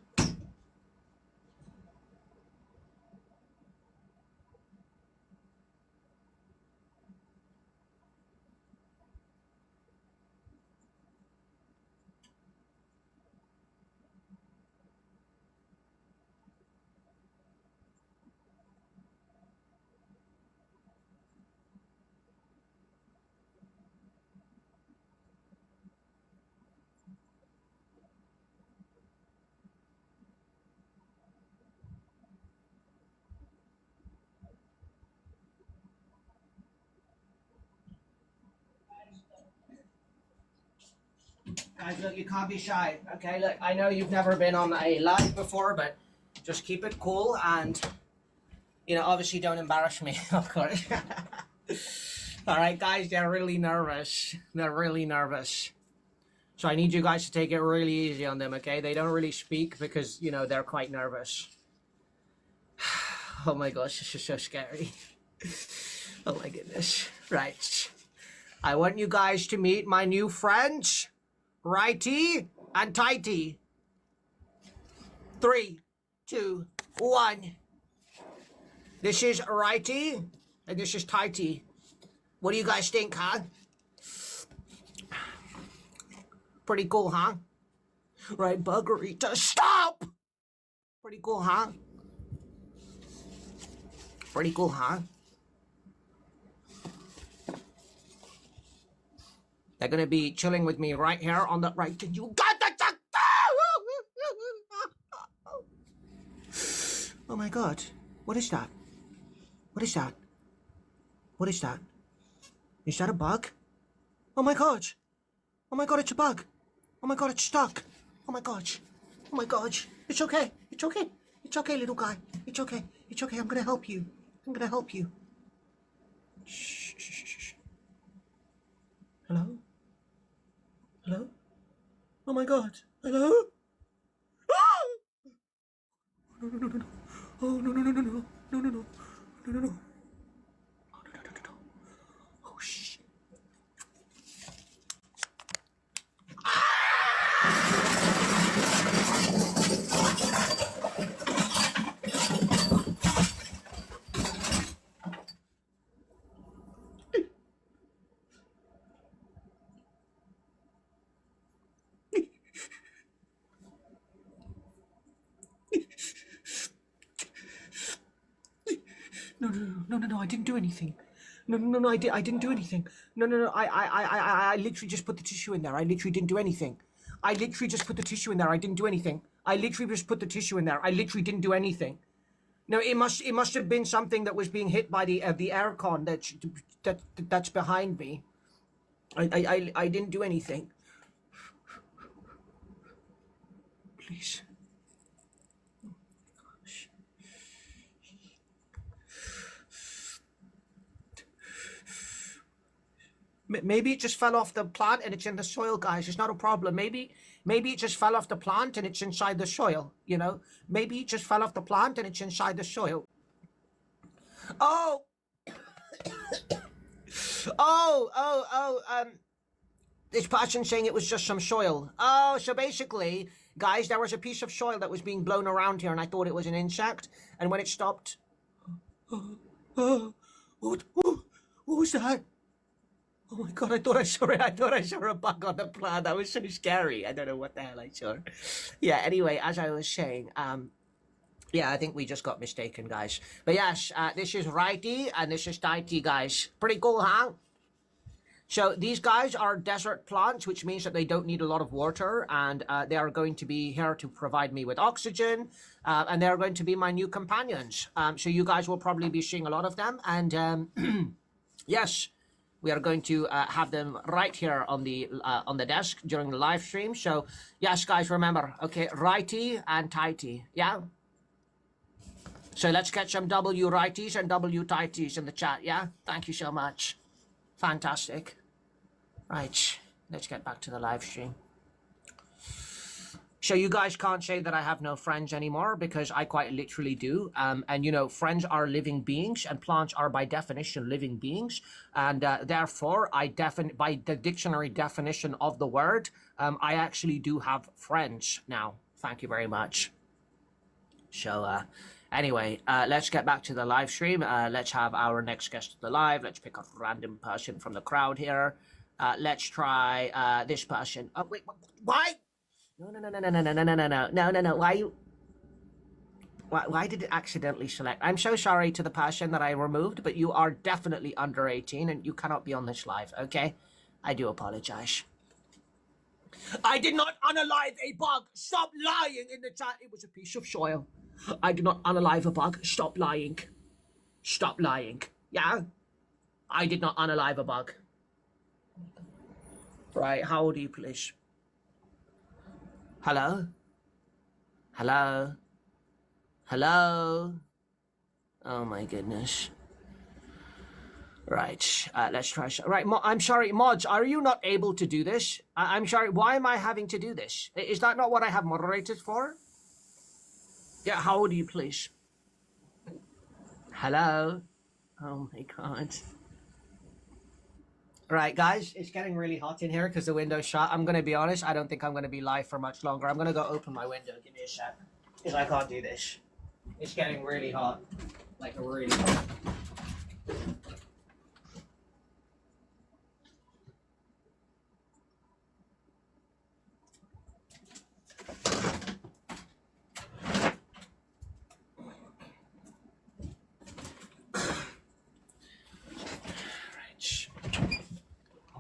[SPEAKER 1] Guys, look, you can't be shy, okay? Look, I know you've never been on a live before, but just keep it cool and, you know, obviously don't embarrass me, of course. All right, guys, they're really nervous. They're really nervous. So I need you guys to take it really easy on them, okay? They don't really speak because, you know, they're quite nervous. Oh my gosh, this is so scary. Oh my goodness. Right. I want you guys to meet my new friends, Righty and Tighty. 3, 2, 1. This is Righty and this is Tighty. What do you guys think, huh? Pretty cool, huh? Right, Buggerita, stop! Pretty cool, huh? Pretty cool, huh? They're gonna be chilling with me right here on the right. You got the. Oh my god. What is that? What is that? What is that? Is that a bug? Oh my god. Oh my god, it's a bug. Oh my god, it's stuck. Oh my gosh. Oh my gosh. It's okay. It's okay. It's okay, little guy. It's okay. It's okay. I'm gonna help you. I'm gonna help you. Shh, shh, shh, shh. Hello? Hello? Oh my god. Hello? Ah! No, no, no, no, no. Oh, no, no, no, no, no. No, no, no. No, no, no. Oh, no, no, no, no, no. Oh, shh. No, I didn't do anything. No, I didn't do anything. No, I literally just put the tissue in there. I literally didn't do anything. I literally just put the tissue in there. I didn't do anything. I literally just put the tissue in there. I literally didn't do anything. No, it must have been something that was being hit by the aircon that's behind me. I didn't do anything. Please. Maybe it just fell off the plant and it's in the soil, guys. It's not a problem. Maybe it just fell off the plant and it's inside the soil, you know? Maybe it just fell off the plant and it's inside the soil. Oh! This person saying it was just some soil. Oh, so basically, guys, there was a piece of soil that was being blown around here and I thought it was an insect. And when it stopped... What was that? Oh my god, I thought I saw a bug on the plant. That was so scary. I don't know what the hell I saw. Yeah, anyway, as I was saying, yeah, I think we just got mistaken, guys. But yes, this is Righty and this is Tighty, guys. Pretty cool, huh? So these guys are desert plants, which means that they don't need a lot of water, and they are going to be here to provide me with oxygen, and they're going to be my new companions. So you guys will probably be seeing a lot of them, and yes, we are going to have them right here on the desk during the live stream. So yes, guys, remember, okay, righty and tighty, yeah? So let's get some W righties and W tighties in the chat, yeah? Thank you so much. Fantastic. Right, let's get back to the live stream. So you guys can't say that I have no friends anymore, because I quite literally do. And you know, friends are living beings, and plants are by definition living beings. And therefore, by the dictionary definition of the word, I actually do have friends now. Thank you very much. So anyway, let's get back to the live stream. Let's have our next guest of the live. Let's pick a random person from the crowd here. Let's try this person. Oh, wait, why? No. Why did it accidentally select? I'm so sorry to the person that I removed, but you are definitely under 18 and you cannot be on this live, okay? I do apologize. I did not unalive a bug. Stop lying in the chat. It was a piece of soil. I did not unalive a bug. Stop lying. Stop lying. Yeah? I did not unalive a bug. Right, how old are you, please? Hello? Hello? Hello? Oh my goodness. Right, let's try. Right, I'm sorry, mods, are you not able to do this? I'm sorry, why am I having to do this? Is that not what I have moderators for? Yeah, how old are you, please? Hello? Oh my god. Right, guys, it's getting really hot in here because the window's shut. I'm going to be honest, I don't think I'm going to be live for much longer. I'm going to go open my window. Give me a sec. Because I can't do this. It's getting really hot. Like, really hot.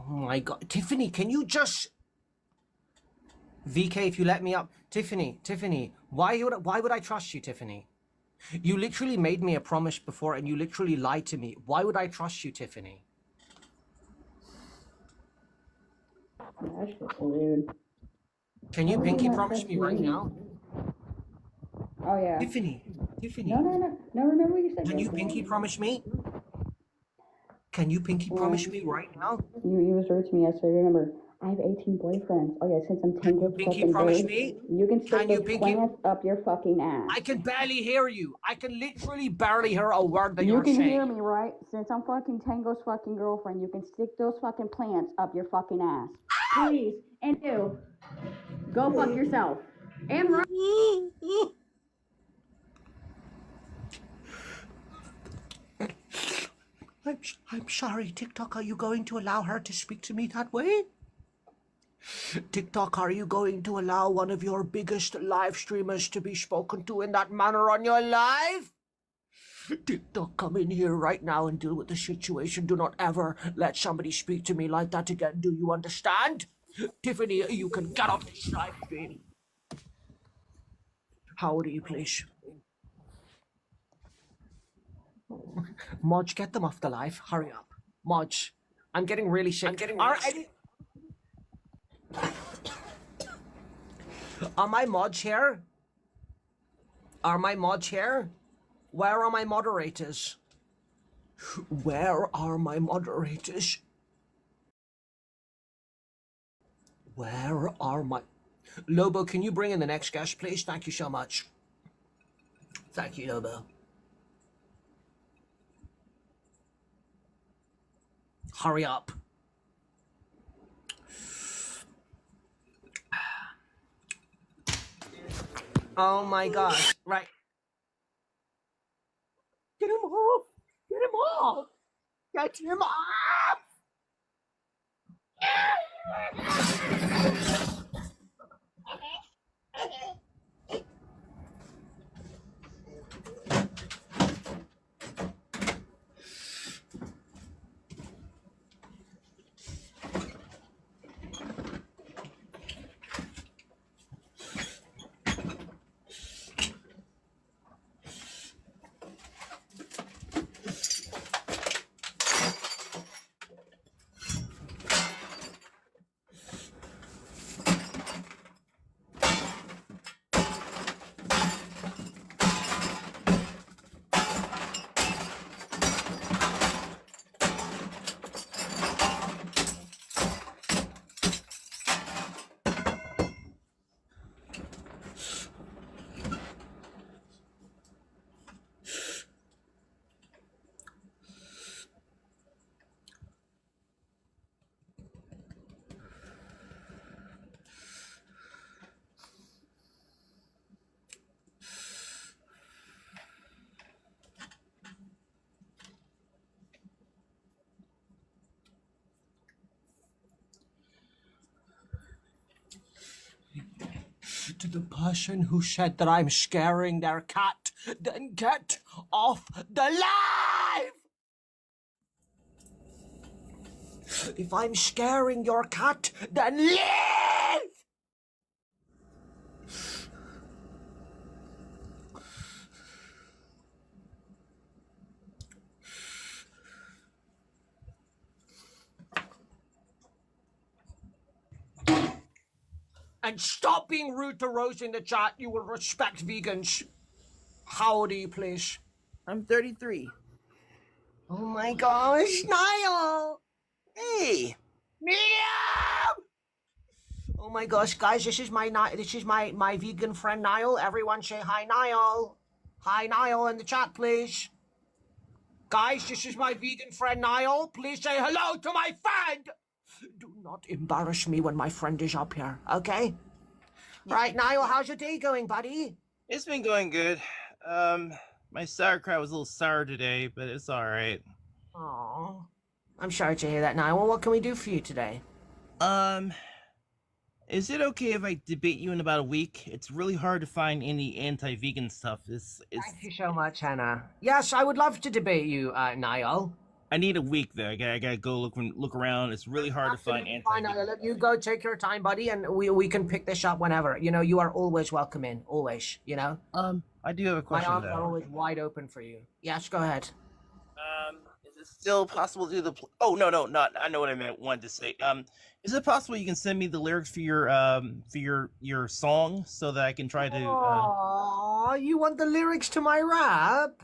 [SPEAKER 1] Oh my god, Tiffany, can you just... VK, if you let me up... Tiffany, why would I trust you, Tiffany? You literally made me a promise before and you literally lied to me. Why would I trust you, Tiffany?
[SPEAKER 18] That's just weird.
[SPEAKER 1] Can you pinky promise me right now?
[SPEAKER 18] Oh yeah.
[SPEAKER 1] Tiffany.
[SPEAKER 18] No, remember what you said.
[SPEAKER 1] Can you pinky promise me? Can you pinky promise me right now?
[SPEAKER 18] You was rude to me yesterday, remember. I have 18 boyfriends. Oh yeah, since I'm 10 years
[SPEAKER 1] pinky promise me?
[SPEAKER 18] you can stick those plants up your fucking ass.
[SPEAKER 1] I can barely hear you. I can literally barely hear a word that you're
[SPEAKER 18] saying. You can
[SPEAKER 1] saying.
[SPEAKER 18] hear me, right? Since I'm fucking Tango's fucking girlfriend, you can stick those fucking plants up your fucking ass. Please. And do. Go fuck yourself. And right.
[SPEAKER 1] I'm sorry, TikTok, are you going to allow her to speak to me that way? TikTok, are you going to allow one of your biggest live streamers to be spoken to in that manner on your live? TikTok, come in here right now and deal with the situation. Do not ever let somebody speak to me like that again. Do you understand? Tiffany, you can get off this live stream. How old are you, please? Modge, get them off the live. Hurry up. Modge, I'm getting really sick. Are my mods here? Are my mods here? Where are my moderators? Where are my moderators? Where are my... Lobo, can you bring in the next guest, please? Thank you so much. Thank you, Lobo. Hurry up. Oh my gosh. Right. Get him off. Get him off. Get him off. to the person who said that I'm scaring their cat, then get off the live! If I'm scaring your cat, then leave! And stop being rude to Rose in the chat. You will respect vegans. Howdy, please.
[SPEAKER 19] I'm 33.
[SPEAKER 1] Oh my gosh, Niall!
[SPEAKER 19] Hey!
[SPEAKER 1] Medium! Oh my gosh, guys, this is my vegan friend Niall. Everyone say hi, Niall. Hi, Niall, in the chat, please. Guys, this is my vegan friend Niall. Please say hello to my friend. Do not embarrass me when my friend is up here, okay? Right, Niall, how's your day going, buddy?
[SPEAKER 19] It's been going good. My sauerkraut was a little sour today, but it's alright.
[SPEAKER 1] Aww. I'm sorry to hear that, Niall. Well, what can we do for you today?
[SPEAKER 19] Is it okay if I debate you in about a week? It's really hard to find any anti-vegan stuff.
[SPEAKER 1] Thank you so much, Hannah. Yes, I would love to debate you, Niall.
[SPEAKER 19] I need a week though. I gotta go look around. It's really hard to find
[SPEAKER 1] Fine, Niall. Let you go take your time, buddy, and we can pick this up whenever. You know, you are always welcome in. Always, you know?
[SPEAKER 19] I do have a question
[SPEAKER 1] My arms
[SPEAKER 19] though.
[SPEAKER 1] are always wide open for you. Yes, go ahead.
[SPEAKER 19] Is it still possible to do the? Oh no, not. I know what I wanted to say. Is it possible you can send me the lyrics for your song so that I can try to?
[SPEAKER 1] Aw, you want the lyrics to my rap?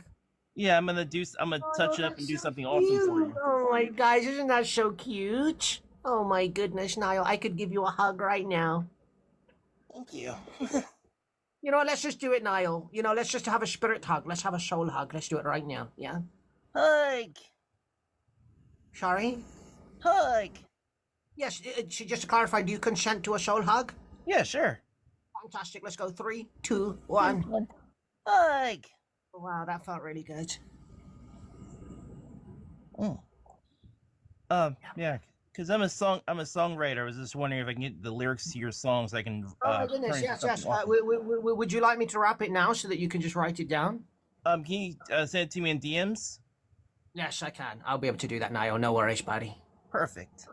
[SPEAKER 19] Yeah, I'm gonna touch up and do something awesome for you.
[SPEAKER 1] Oh my gosh, isn't that so cute? Oh my goodness, Niall, I could give you a hug right now.
[SPEAKER 19] Thank you.
[SPEAKER 1] You know what, let's just do it, Niall. You know, let's just have a spirit hug. Let's have a soul hug. Let's do it right now, yeah?
[SPEAKER 19] Hug.
[SPEAKER 1] Sorry?
[SPEAKER 19] Hug.
[SPEAKER 1] Yes, just to clarify, do you consent to a soul hug?
[SPEAKER 19] Yeah, sure.
[SPEAKER 1] Fantastic, let's go. 3, 2, 1.
[SPEAKER 19] Hug.
[SPEAKER 1] Wow, that felt really good.
[SPEAKER 19] Yeah, because I'm a songwriter. I was just wondering if I can get the lyrics to your songs. I can.
[SPEAKER 1] Oh my goodness,
[SPEAKER 19] turn
[SPEAKER 1] yes,
[SPEAKER 19] something
[SPEAKER 1] yes.
[SPEAKER 19] awesome.
[SPEAKER 1] Would you like me to rap it now so that you can just write it down?
[SPEAKER 19] Can you send it to me in DMs?
[SPEAKER 1] Yes, I can. I'll be able to do that, Niall. No worries, buddy.
[SPEAKER 19] Perfect.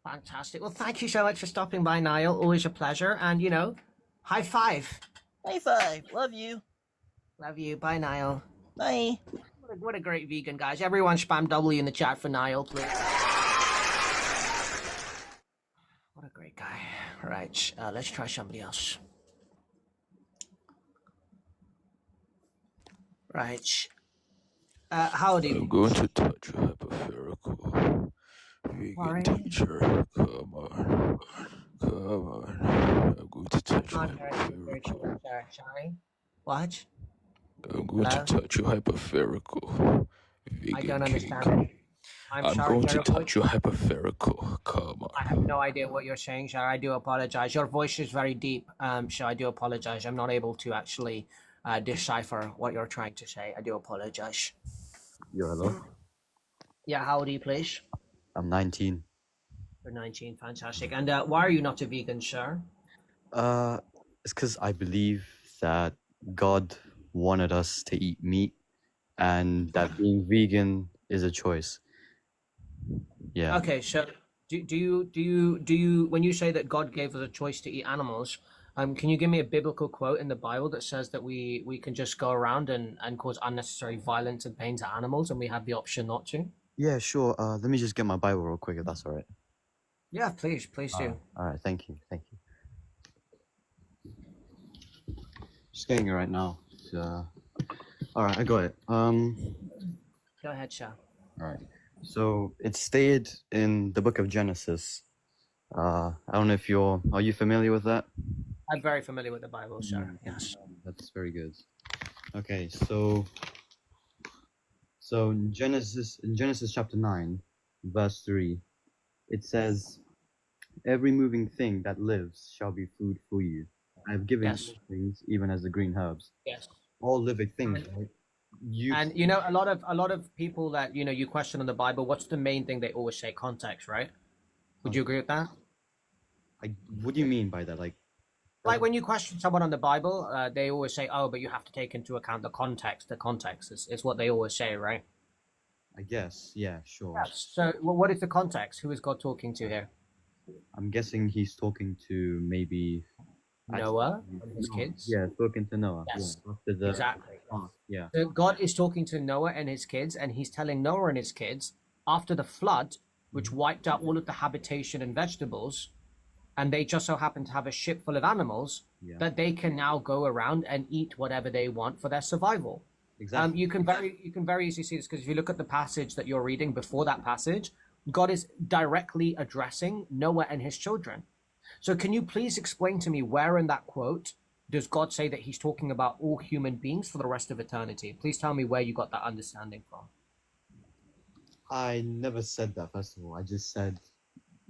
[SPEAKER 1] Fantastic. Well, thank you so much for stopping by, Niall. Always a pleasure. And, you know, high five.
[SPEAKER 19] High five. Love you.
[SPEAKER 1] Love you. Bye, Niall.
[SPEAKER 19] Bye.
[SPEAKER 1] What a great vegan, guys. Everyone spam W in the chat for Niall, please. What a great guy. Right, let's try somebody else. Right. Howdy.
[SPEAKER 20] I'm going to touch a hypothetical vegan teacher. Come on. I'm going to touch a hypothetical.
[SPEAKER 1] Sorry. What?
[SPEAKER 20] I'm going to touch your hypothetical vegan
[SPEAKER 1] I don't
[SPEAKER 20] cake.
[SPEAKER 1] understand it. I'm sorry,
[SPEAKER 20] going to
[SPEAKER 1] Jericho.
[SPEAKER 20] touch your hypothetical. Come on.
[SPEAKER 1] I have no idea what you're saying, sir. I do apologize. Your voice is very deep, so I do apologize. I'm not able to actually decipher what you're trying to say. I do apologize.
[SPEAKER 21] Yo, hello.
[SPEAKER 1] Yeah, howdy, please.
[SPEAKER 21] I'm 19.
[SPEAKER 1] You're 19, fantastic. And why are you not a vegan, sir?
[SPEAKER 21] It's because I believe that God wanted us to eat meat, and that being vegan is a choice. Yeah.
[SPEAKER 1] Okay, so do you when you say that God gave us a choice to eat animals, can you give me a biblical quote in the Bible that says that we can just go around and cause unnecessary violence and pain to animals, and we have the option not to?
[SPEAKER 21] Yeah, sure. Let me just get my Bible real quick, if that's all right.
[SPEAKER 1] Yeah, please do.
[SPEAKER 21] All right, thank you. Just getting it right now. All right, I got it.
[SPEAKER 1] Go ahead, sir.
[SPEAKER 21] All right. So it's stated in the book of Genesis. I don't know if are you familiar with that?
[SPEAKER 1] I'm very familiar with the Bible, sir. Yes.
[SPEAKER 21] That's very good. Okay, so in Genesis chapter 9, verse 3, it says, "Every moving thing that lives shall be food for you. I have given you things, even as the green herbs."
[SPEAKER 1] Yes.
[SPEAKER 21] All living things, right?
[SPEAKER 1] And you know, a lot of people that you question on the Bible, what's the main thing they always say? Context, right? Would you agree with that?
[SPEAKER 21] What do you mean by that? Like,
[SPEAKER 1] Like when you question someone on the Bible, they always say, "Oh, but you have to take into account the context." The context is what they always say, right?
[SPEAKER 21] I guess. Yeah, sure.
[SPEAKER 1] Yes. So, what is the context? Who is God talking to here?
[SPEAKER 21] I'm guessing he's talking to maybe
[SPEAKER 1] Noah and his kids.
[SPEAKER 21] Yeah, talking to Noah.
[SPEAKER 1] Yes.
[SPEAKER 21] Yeah, after the
[SPEAKER 1] Exactly.
[SPEAKER 21] yeah.
[SPEAKER 1] So God is talking to Noah and his kids, and he's telling Noah and his kids after the flood, which wiped out all of the habitation and vegetables, and they just so happen to have a ship full of animals, that they can now go around and eat whatever they want for their survival.
[SPEAKER 21] Exactly.
[SPEAKER 1] You can very easily see this because if you look at the passage that you're reading before that passage, God is directly addressing Noah and his children. So can you please explain to me where in that quote does God say that he's talking about all human beings for the rest of eternity? Please tell me where you got that understanding from.
[SPEAKER 21] I never said that, first of all. I just said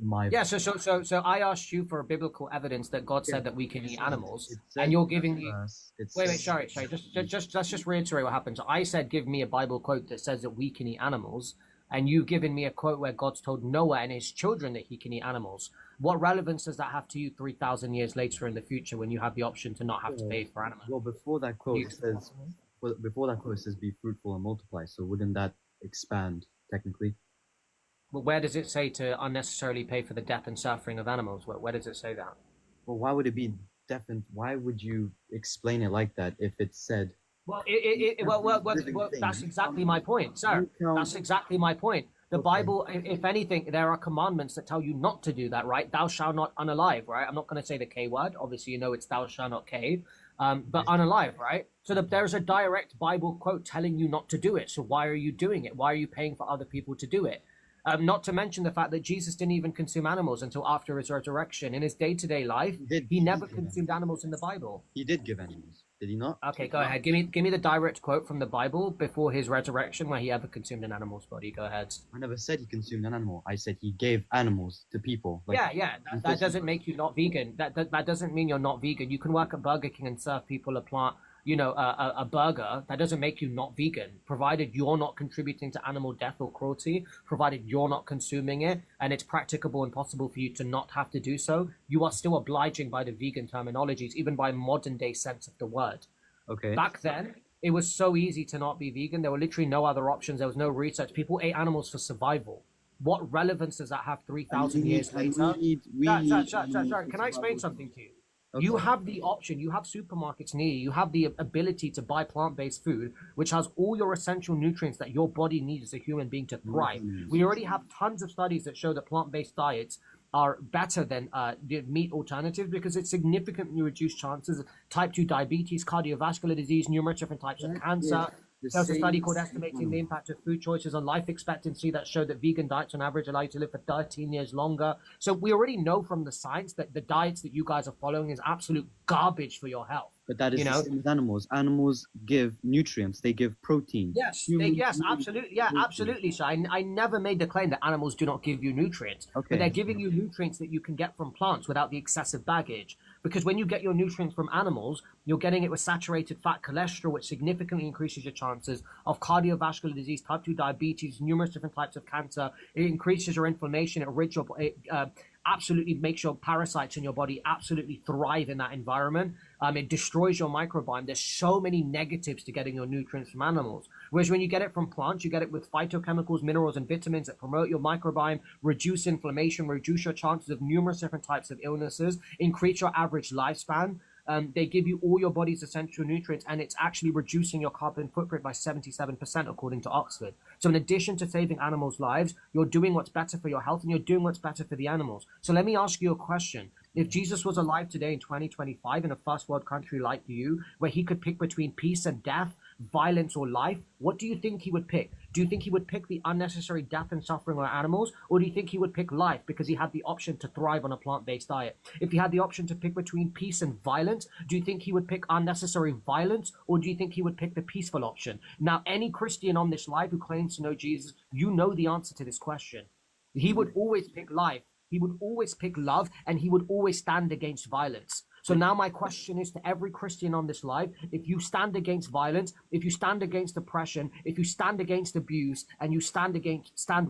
[SPEAKER 21] my...
[SPEAKER 1] Yeah, so I asked you for biblical evidence that God said that we can eat animals, and you're giving me... Wait, sorry. Just let's just reiterate what happened. So I said, give me a Bible quote that says that we can eat animals, and you've given me a quote where God's told Noah and his children that he can eat animals. What relevance does that have to you 3,000 years later in the future when you have the option to not have to pay for animals?
[SPEAKER 21] Well, before that quote it says, be fruitful and multiply, so wouldn't that expand, technically?
[SPEAKER 1] But where does it say to unnecessarily pay for the death and suffering of animals? Where does it say that?
[SPEAKER 21] Well, why would it be definite? Why would you explain it like that if it said...
[SPEAKER 1] Well, that's exactly my point, sir. That's exactly my point. The Bible, if anything, there are commandments that tell you not to do that, right? Thou shalt not unalive, right? I'm not going to say the K word. Obviously, you know it's thou shalt not K, but unalive, right? So there's a direct Bible quote telling you not to do it. So why are you doing it? Why are you paying for other people to do it? Not to mention the fact that Jesus didn't even consume animals until after his resurrection. In his day-to-day life, he never consumed animals in the Bible.
[SPEAKER 21] He did give animals, did he not?
[SPEAKER 1] Okay, go ahead. Give me the direct quote from the Bible before his resurrection where he ever consumed an animal's body. Go ahead.
[SPEAKER 21] I never said he consumed an animal. I said he gave animals to people.
[SPEAKER 1] That doesn't make you not vegan. That doesn't mean you're not vegan. You can work at Burger King and serve people a burger. That doesn't make you not vegan, provided you're not contributing to animal death or cruelty, provided you're not consuming it, and it's practicable and possible for you to not have to do so. You are still obliging by the vegan terminologies, even by modern day sense of the word.
[SPEAKER 21] Okay.
[SPEAKER 1] Back then, it was so easy to not be vegan. There were literally no other options. There was no research. People ate animals for survival. What relevance does that have 3,000 years later? Sorry, can I explain something to you? Okay. You have the option, you have supermarkets near you, you have the ability to buy plant-based food, which has all your essential nutrients that your body needs as a human being to thrive. We already have tons of studies that show that plant-based diets are better than the meat alternatives because it significantly reduces chances of type 2 diabetes, cardiovascular disease, numerous different types of cancer. There's a study called Estimating the Impact of Food Choices on Life Expectancy that showed that vegan diets on average allow you to live for 13 years longer. So we already know from the science that the diets that you guys are following is absolute garbage for your health.
[SPEAKER 21] But that is the same with animals. Animals give nutrients. They give protein.
[SPEAKER 1] Yes, absolutely. Yeah, absolutely. So I never made the claim that animals do not give you nutrients.
[SPEAKER 21] Okay.
[SPEAKER 1] But they're giving you nutrients that you can get from plants without the excessive baggage. Because when you get your nutrients from animals, you're getting it with saturated fat cholesterol, which significantly increases your chances of cardiovascular disease, type 2 diabetes, numerous different types of cancer. It increases your inflammation. It absolutely makes your parasites in your body absolutely thrive in that environment. It destroys your microbiome. There's so many negatives to getting your nutrients from animals. Whereas when you get it from plants, you get it with phytochemicals, minerals, and vitamins that promote your microbiome, reduce inflammation, reduce your chances of numerous different types of illnesses, increase your average lifespan. They give you all your body's essential nutrients, and it's actually reducing your carbon footprint by 77%, according to Oxford. So in addition to saving animals' lives, you're doing what's better for your health, and you're doing what's better for the animals. So let me ask you a question. If Jesus was alive today in 2025 in a first world country like you, where he could pick between peace and death, violence or life, what do you think he would pick? Do you think he would pick the unnecessary death and suffering of animals, or do you think he would pick life because he had the option to thrive on a plant-based diet? If he had the option to pick between peace and violence, do you think he would pick unnecessary violence, or do you think he would pick the peaceful option? Now, any Christian on this live who claims to know Jesus, you know the answer to this question. He would always pick life. He would always pick love, and he would always stand against violence. So now my question is to every Christian on this live, if you stand against violence, if you stand against oppression, if you stand against abuse, and you stand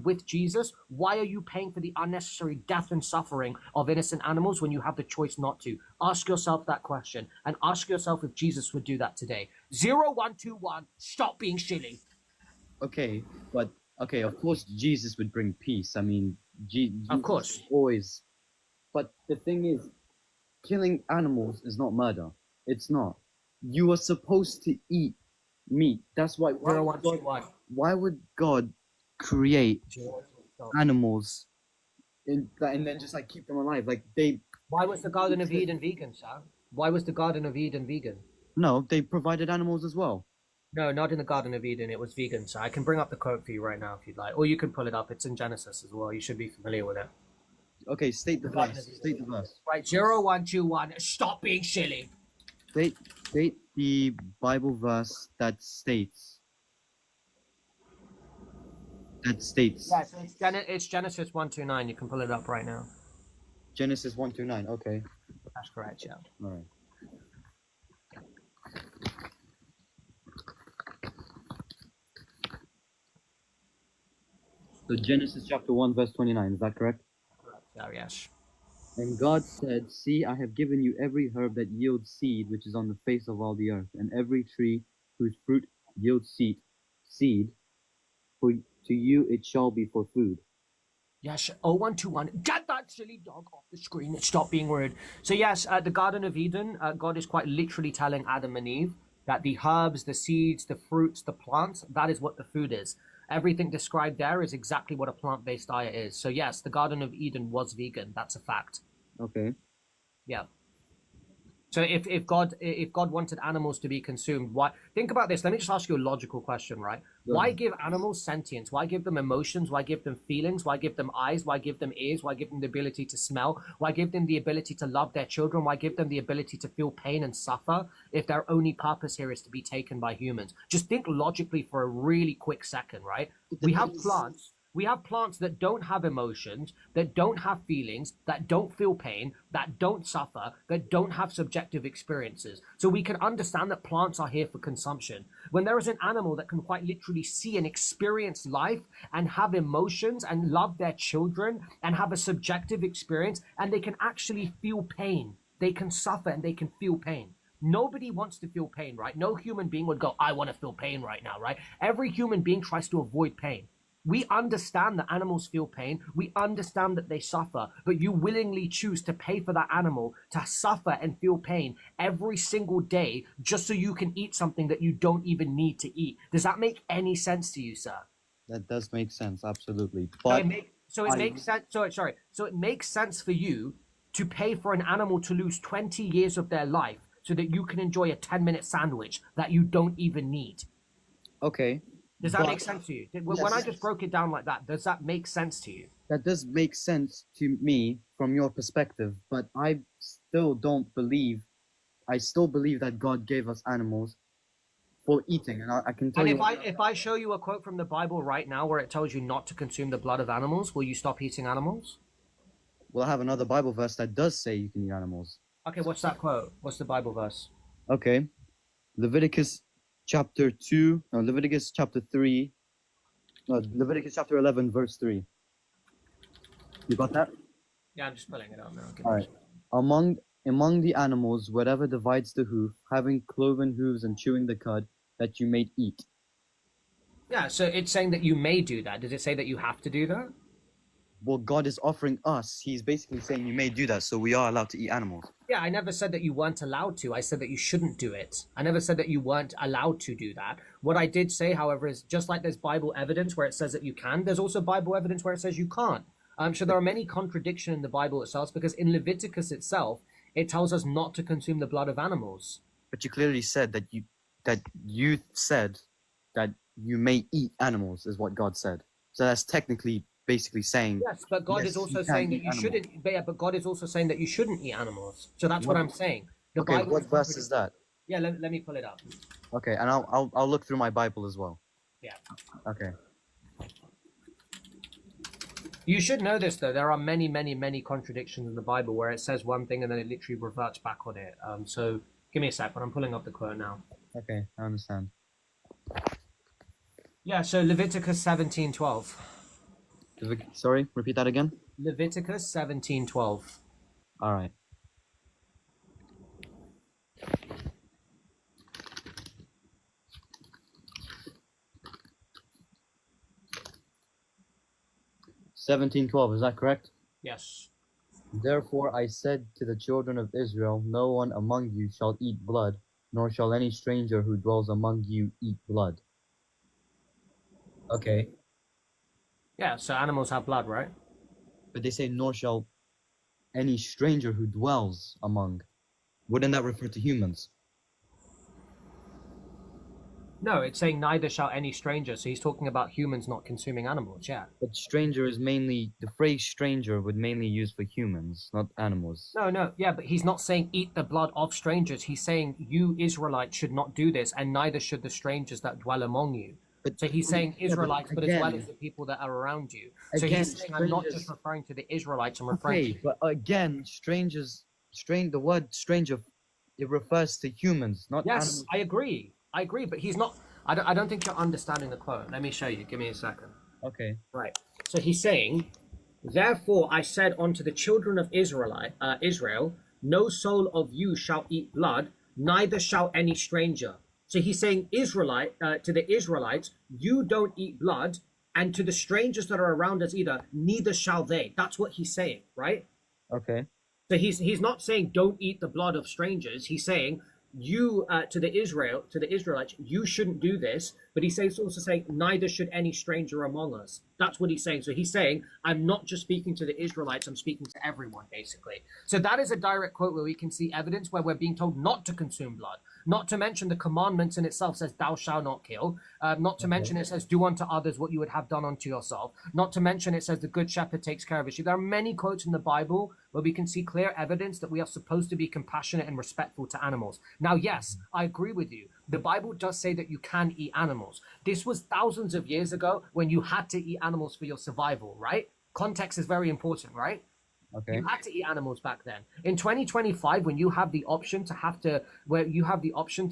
[SPEAKER 1] with Jesus, why are you paying for the unnecessary death and suffering of innocent animals when you have the choice not to? Ask yourself that question, and ask yourself if Jesus would do that today. 0121, stop being silly.
[SPEAKER 21] Okay, but okay, of course Jesus would bring peace. I mean,
[SPEAKER 1] Of course.
[SPEAKER 21] always. But the thing is, killing animals is not murder. It's not. You are supposed to eat meat. That's why. Why would God create animals and then just like keep them alive? Like they.
[SPEAKER 1] Why was the Garden of Eden vegan, sir? Why was the Garden of Eden vegan?
[SPEAKER 21] No, they provided animals as well.
[SPEAKER 1] No, not in the Garden of Eden. It was vegan, so I can bring up the quote for you right now if you'd like. Or you can pull it up. It's in Genesis as well. You should be familiar with it.
[SPEAKER 21] Okay, state the verse. State the verse.
[SPEAKER 1] Right, 0121. Stop being silly.
[SPEAKER 21] State the Bible verse that states.
[SPEAKER 1] Yes, it's Genesis 129. You can pull it up right now.
[SPEAKER 21] Genesis 129. Okay.
[SPEAKER 1] That's correct, yeah.
[SPEAKER 21] All right. So Genesis chapter 1 verse 29, is that correct?
[SPEAKER 1] Oh, yes.
[SPEAKER 21] And God said, see, I have given you every herb that yields seed, which is on the face of all the earth, and every tree whose fruit yields seed, for to you it shall be for food.
[SPEAKER 1] Yes, 0121. Get that silly dog off the screen and stop being rude. So yes, the Garden of Eden, God is quite literally telling Adam and Eve that the herbs, the seeds, the fruits, the plants, that is what the food is. Everything described there is exactly what a plant-based diet is. So yes, the Garden of Eden was vegan. That's a fact.
[SPEAKER 21] Okay.
[SPEAKER 1] Yeah. So if God wanted animals to be consumed, why? Think about this. Let me just ask you a logical question, right? Why give animals sentience? Why give them emotions? Why give them feelings? Why give them eyes? Why give them ears? Why give them the ability to smell? Why give them the ability to love their children? Why give them the ability to feel pain and suffer if their only purpose here is to be taken by humans? Just think logically for a really quick second, right? We have plants. We have plants that don't have emotions, that don't have feelings, that don't feel pain, that don't suffer, that don't have subjective experiences. So we can understand that plants are here for consumption. When there is an animal that can quite literally see and experience life and have emotions and love their children and have a subjective experience, and they can actually feel pain, they can suffer and they can feel pain. Nobody wants to feel pain, right? No human being would go, I want to feel pain right now, right? Every human being tries to avoid pain. We understand that animals feel pain. We understand that they suffer, but you willingly choose to pay for that animal to suffer and feel pain every single day just so you can eat something that you don't even need to eat. Does that make any sense to you, sir?
[SPEAKER 21] That does make sense, absolutely.
[SPEAKER 1] So
[SPEAKER 21] But
[SPEAKER 1] it makes sense. So it makes sense for you to pay for an animal to lose 20 years of their life so that you can enjoy a 10-minute sandwich that you don't even need.
[SPEAKER 21] okay.
[SPEAKER 1] Does that
[SPEAKER 21] But-
[SPEAKER 1] make sense to you? When I just broke it down like that, does that make sense to you?
[SPEAKER 21] That does make sense to me from your perspective, but I still believe that God gave us animals for eating, and I can tell
[SPEAKER 1] And
[SPEAKER 21] you.
[SPEAKER 1] if I show you a quote from the Bible right now where it tells you not to consume the blood of animals, will you stop eating animals?
[SPEAKER 21] Well, I have another Bible verse that does say you can eat animals.
[SPEAKER 1] Okay, what's that quote? What's the Bible verse?
[SPEAKER 21] Okay, Leviticus chapter 3, Leviticus chapter 11, verse 3. You got that?
[SPEAKER 1] Yeah, I'm just pulling it up now.
[SPEAKER 21] All right. Among the animals, whatever divides the hoof, having cloven hooves and chewing the cud, that you may eat.
[SPEAKER 1] Yeah, so it's saying that you may do that. Does it say that you have to do that?
[SPEAKER 21] Well, God is offering us. He's basically saying you may do that, so we are allowed to eat animals.
[SPEAKER 1] Yeah, I never said that you weren't allowed to. I said that you shouldn't do it. I never said that you weren't allowed to do that. What I did say, however, is just like there's Bible evidence where it says that you can, there's also Bible evidence where it says you can't. So there are many contradictions in the Bible itself, because in Leviticus itself, it tells us not to consume the blood of animals.
[SPEAKER 21] But you clearly said that you said that you may eat animals, is what God said. So that's technically basically saying.
[SPEAKER 1] Yes, but God is also saying that you shouldn't. But God is also saying that you shouldn't eat animals. So that's what I'm saying. The
[SPEAKER 21] Okay,
[SPEAKER 1] Bible
[SPEAKER 21] what verse is that?
[SPEAKER 1] Yeah, let me pull it up.
[SPEAKER 21] Okay, and I'll look through my Bible as well.
[SPEAKER 1] Yeah.
[SPEAKER 21] Okay.
[SPEAKER 1] You should know this though. There are many, many, many contradictions in the Bible where it says one thing and then it literally reverts back on it. So give me a sec, but I'm pulling up the quote now.
[SPEAKER 21] Okay, I understand.
[SPEAKER 1] Yeah, so Leviticus 17:12.
[SPEAKER 21] Sorry, repeat that again.
[SPEAKER 1] Leviticus 17:12.
[SPEAKER 21] All right. (17:12), is that correct?
[SPEAKER 1] Yes.
[SPEAKER 21] Therefore I said to the children of Israel, no one among you shall eat blood, nor shall any stranger who dwells among you eat blood. Okay.
[SPEAKER 1] Yeah, so animals have blood, right?
[SPEAKER 21] But they say, nor shall any stranger who dwells among. Wouldn't that refer to humans?
[SPEAKER 1] No, it's saying neither shall any stranger. So he's talking about humans not consuming animals, yeah.
[SPEAKER 21] But stranger is mainly, the phrase stranger would mainly use for humans, not animals.
[SPEAKER 1] No, yeah, but he's not saying eat the blood of strangers. He's saying you Israelites should not do this, and neither should the strangers that dwell among you.
[SPEAKER 21] But,
[SPEAKER 1] so he's saying Israelites, but as well
[SPEAKER 21] again-
[SPEAKER 1] as the people that are around you. So
[SPEAKER 21] again,
[SPEAKER 1] he's saying I'm not
[SPEAKER 21] strangers-
[SPEAKER 1] just referring to the Israelites, I'm referring
[SPEAKER 21] Okay,
[SPEAKER 1] to...
[SPEAKER 21] but again, the word stranger, it refers to humans, not
[SPEAKER 1] Yes,
[SPEAKER 21] animals.
[SPEAKER 1] I agree, but he's not... I don't think you're understanding the quote. Let me show you. Give me a second.
[SPEAKER 21] Okay.
[SPEAKER 1] Right. So he's saying, therefore I said unto the children of Israel, no soul of you shall eat blood, neither shall any stranger. So he's saying to the Israelites, you don't eat blood, and to the strangers that are around us either, neither shall they. That's what he's saying, right?
[SPEAKER 21] Okay.
[SPEAKER 1] So he's not saying don't eat the blood of strangers. He's saying you to the Israelites, you shouldn't do this. But he's also saying neither should any stranger among us. That's what he's saying. So he's saying I'm not just speaking to the Israelites. I'm speaking to everyone, basically. So that is a direct quote where we can see evidence where we're being told not to consume blood. Not to mention the commandments in itself says thou shalt not kill. Not to mention it says do unto others what you would have done unto yourself. Not to mention it says the good shepherd takes care of his sheep. There are many quotes in the Bible where we can see clear evidence that we are supposed to be compassionate and respectful to animals. Now, yes, I agree with you. The Bible does say that you can eat animals. This was thousands of years ago when you had to eat animals for your survival, right? Context is very important, right?
[SPEAKER 21] Okay.
[SPEAKER 1] You had to eat animals back then. In 2025, when you have the option to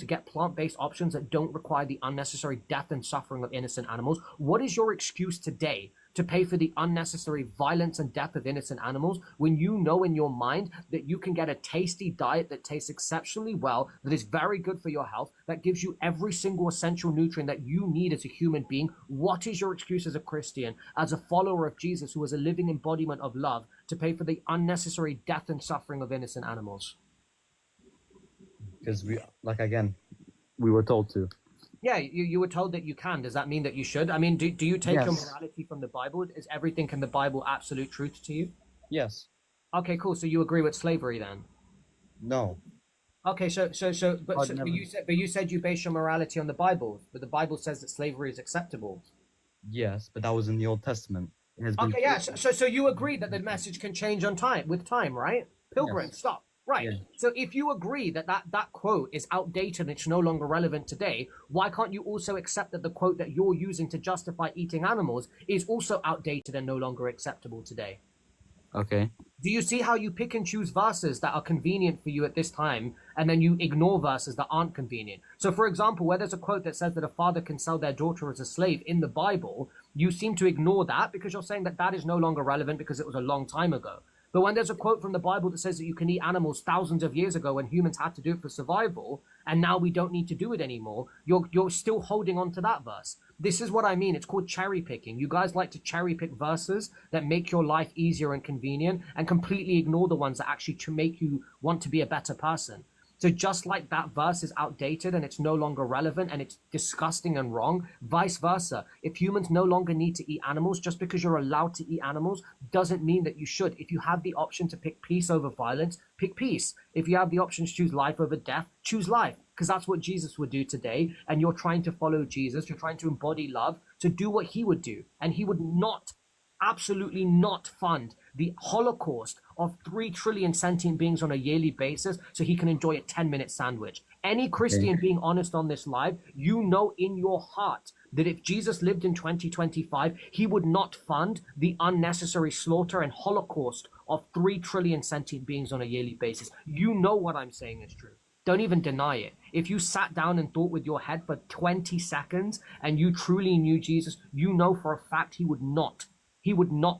[SPEAKER 1] get plant-based options that don't require the unnecessary death and suffering of innocent animals, what is your excuse today to pay for the unnecessary violence and death of innocent animals when you know in your mind that you can get a tasty diet that tastes exceptionally well, that is very good for your health, that gives you every single essential nutrient that you need as a human being? What is your excuse as a Christian, as a follower of Jesus who is a living embodiment of love, to pay for the unnecessary death and suffering of innocent animals?
[SPEAKER 21] Because we were told to.
[SPEAKER 1] Yeah, you were told that you can. Does that mean that you should? I mean, do you take your
[SPEAKER 21] Yes.
[SPEAKER 1] morality from the Bible? Is everything in the Bible absolute truth to you?
[SPEAKER 21] Yes.
[SPEAKER 1] Okay, cool. So you agree with slavery then?
[SPEAKER 21] No.
[SPEAKER 1] Okay, but you said you base your morality on the Bible, but the Bible says that slavery is acceptable.
[SPEAKER 21] Yes, but that was in the Old Testament. It has been
[SPEAKER 1] Okay, yeah. So you agree that the message can change with time, right? Pilgrim,
[SPEAKER 21] Yes.
[SPEAKER 1] stop. Right.
[SPEAKER 21] Yeah.
[SPEAKER 1] So if you agree that quote is outdated and it's no longer relevant today, why can't you also accept that the quote that you're using to justify eating animals is also outdated and no longer acceptable today?
[SPEAKER 21] Okay.
[SPEAKER 1] Do you see how you pick and choose verses that are convenient for you at this time, and then you ignore verses that aren't convenient? So, for example, where there's a quote that says that a father can sell their daughter as a slave in the Bible, you seem to ignore that because you're saying that that is no longer relevant because it was a long time ago. But when there's a quote from the Bible that says that you can eat animals thousands of years ago when humans had to do it for survival, and now we don't need to do it anymore, you're still holding on to that verse. This is what I mean. It's called cherry picking. You guys like to cherry pick verses that make your life easier and convenient and completely ignore the ones that actually to make you want to be a better person. So just like that verse is outdated and it's no longer relevant and it's disgusting and wrong, vice versa. If humans no longer need to eat animals, just because you're allowed to eat animals doesn't mean that you should. If you have the option to pick peace over violence, pick peace. If you have the option to choose life over death, choose life, because that's what Jesus would do today. And you're trying to follow Jesus. You're trying to embody love, to do what he would do. And he would not, absolutely not fund the Holocaust of 3 trillion sentient beings on a yearly basis so he can enjoy a 10-minute sandwich. Any Christian being honest on this live, you know in your heart that if Jesus lived in 2025, he would not fund the unnecessary slaughter and holocaust of 3 trillion sentient beings on a yearly basis. You know what I'm saying is true. Don't even deny it. If you sat down and thought with your head for 20 seconds and you truly knew Jesus, you know for a fact he would not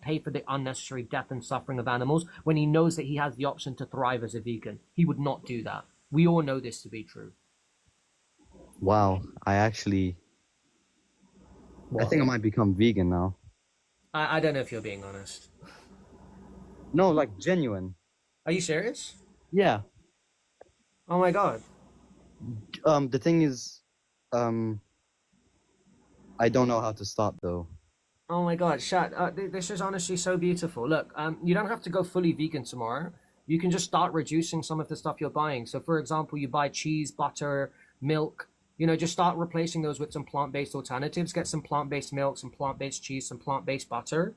[SPEAKER 1] pay for the unnecessary death and suffering of animals when he knows that he has the option to thrive as a vegan. He would not do that. We all know this to be true.
[SPEAKER 21] Wow, I think I might become vegan now.
[SPEAKER 1] I don't know if you're being honest.
[SPEAKER 21] No, like genuine.
[SPEAKER 1] Are you serious?
[SPEAKER 21] Yeah.
[SPEAKER 1] Oh my god.
[SPEAKER 21] The thing is, I don't know how to start though.
[SPEAKER 1] Oh my god, Shat, this is honestly so beautiful. Look, you don't have to go fully vegan tomorrow. You can just start reducing some of the stuff you're buying. So for example, you buy cheese, butter, milk, just start replacing those with some plant-based alternatives. Get some plant-based milk, some plant-based cheese, some plant-based butter,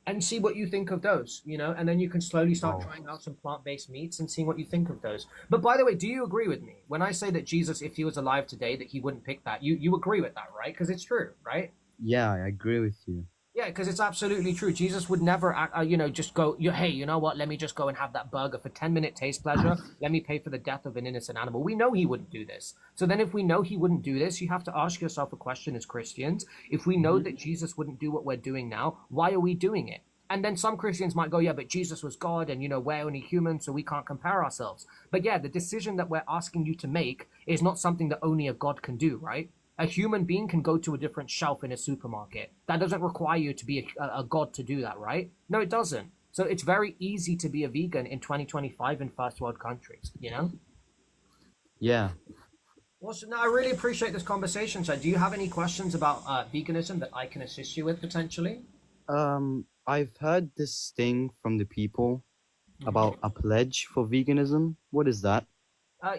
[SPEAKER 1] and see what you think of those, and then you can slowly start trying out some plant-based meats and seeing what you think of those. But by the way, do you agree with me when I say that Jesus, if he was alive today, that he wouldn't pick that? You agree with that, right? Because it's true, right?
[SPEAKER 21] Yeah, I agree with you.
[SPEAKER 1] Yeah, because it's absolutely true. Jesus would never, just go, hey, you know what? Let me just go and have that burger for 10-minute taste pleasure. Let me pay for the death of an innocent animal. We know he wouldn't do this. So then if we know he wouldn't do this, you have to ask yourself a question as Christians. If we know that Jesus wouldn't do what we're doing now, why are we doing it? And then some Christians might go, yeah, but Jesus was God and, we're only human, so we can't compare ourselves. But yeah, the decision that we're asking you to make is not something that only a God can do, right? A human being can go to a different shelf in a supermarket. That doesn't require you to be a god to do that, right? No, it doesn't. So it's very easy to be a vegan in 2025 in first world countries,
[SPEAKER 21] Yeah.
[SPEAKER 1] Well, so, no, I really appreciate this conversation. So do you have any questions about veganism that I can assist you with potentially?
[SPEAKER 21] I've heard this thing from the people about a pledge for veganism. What is that?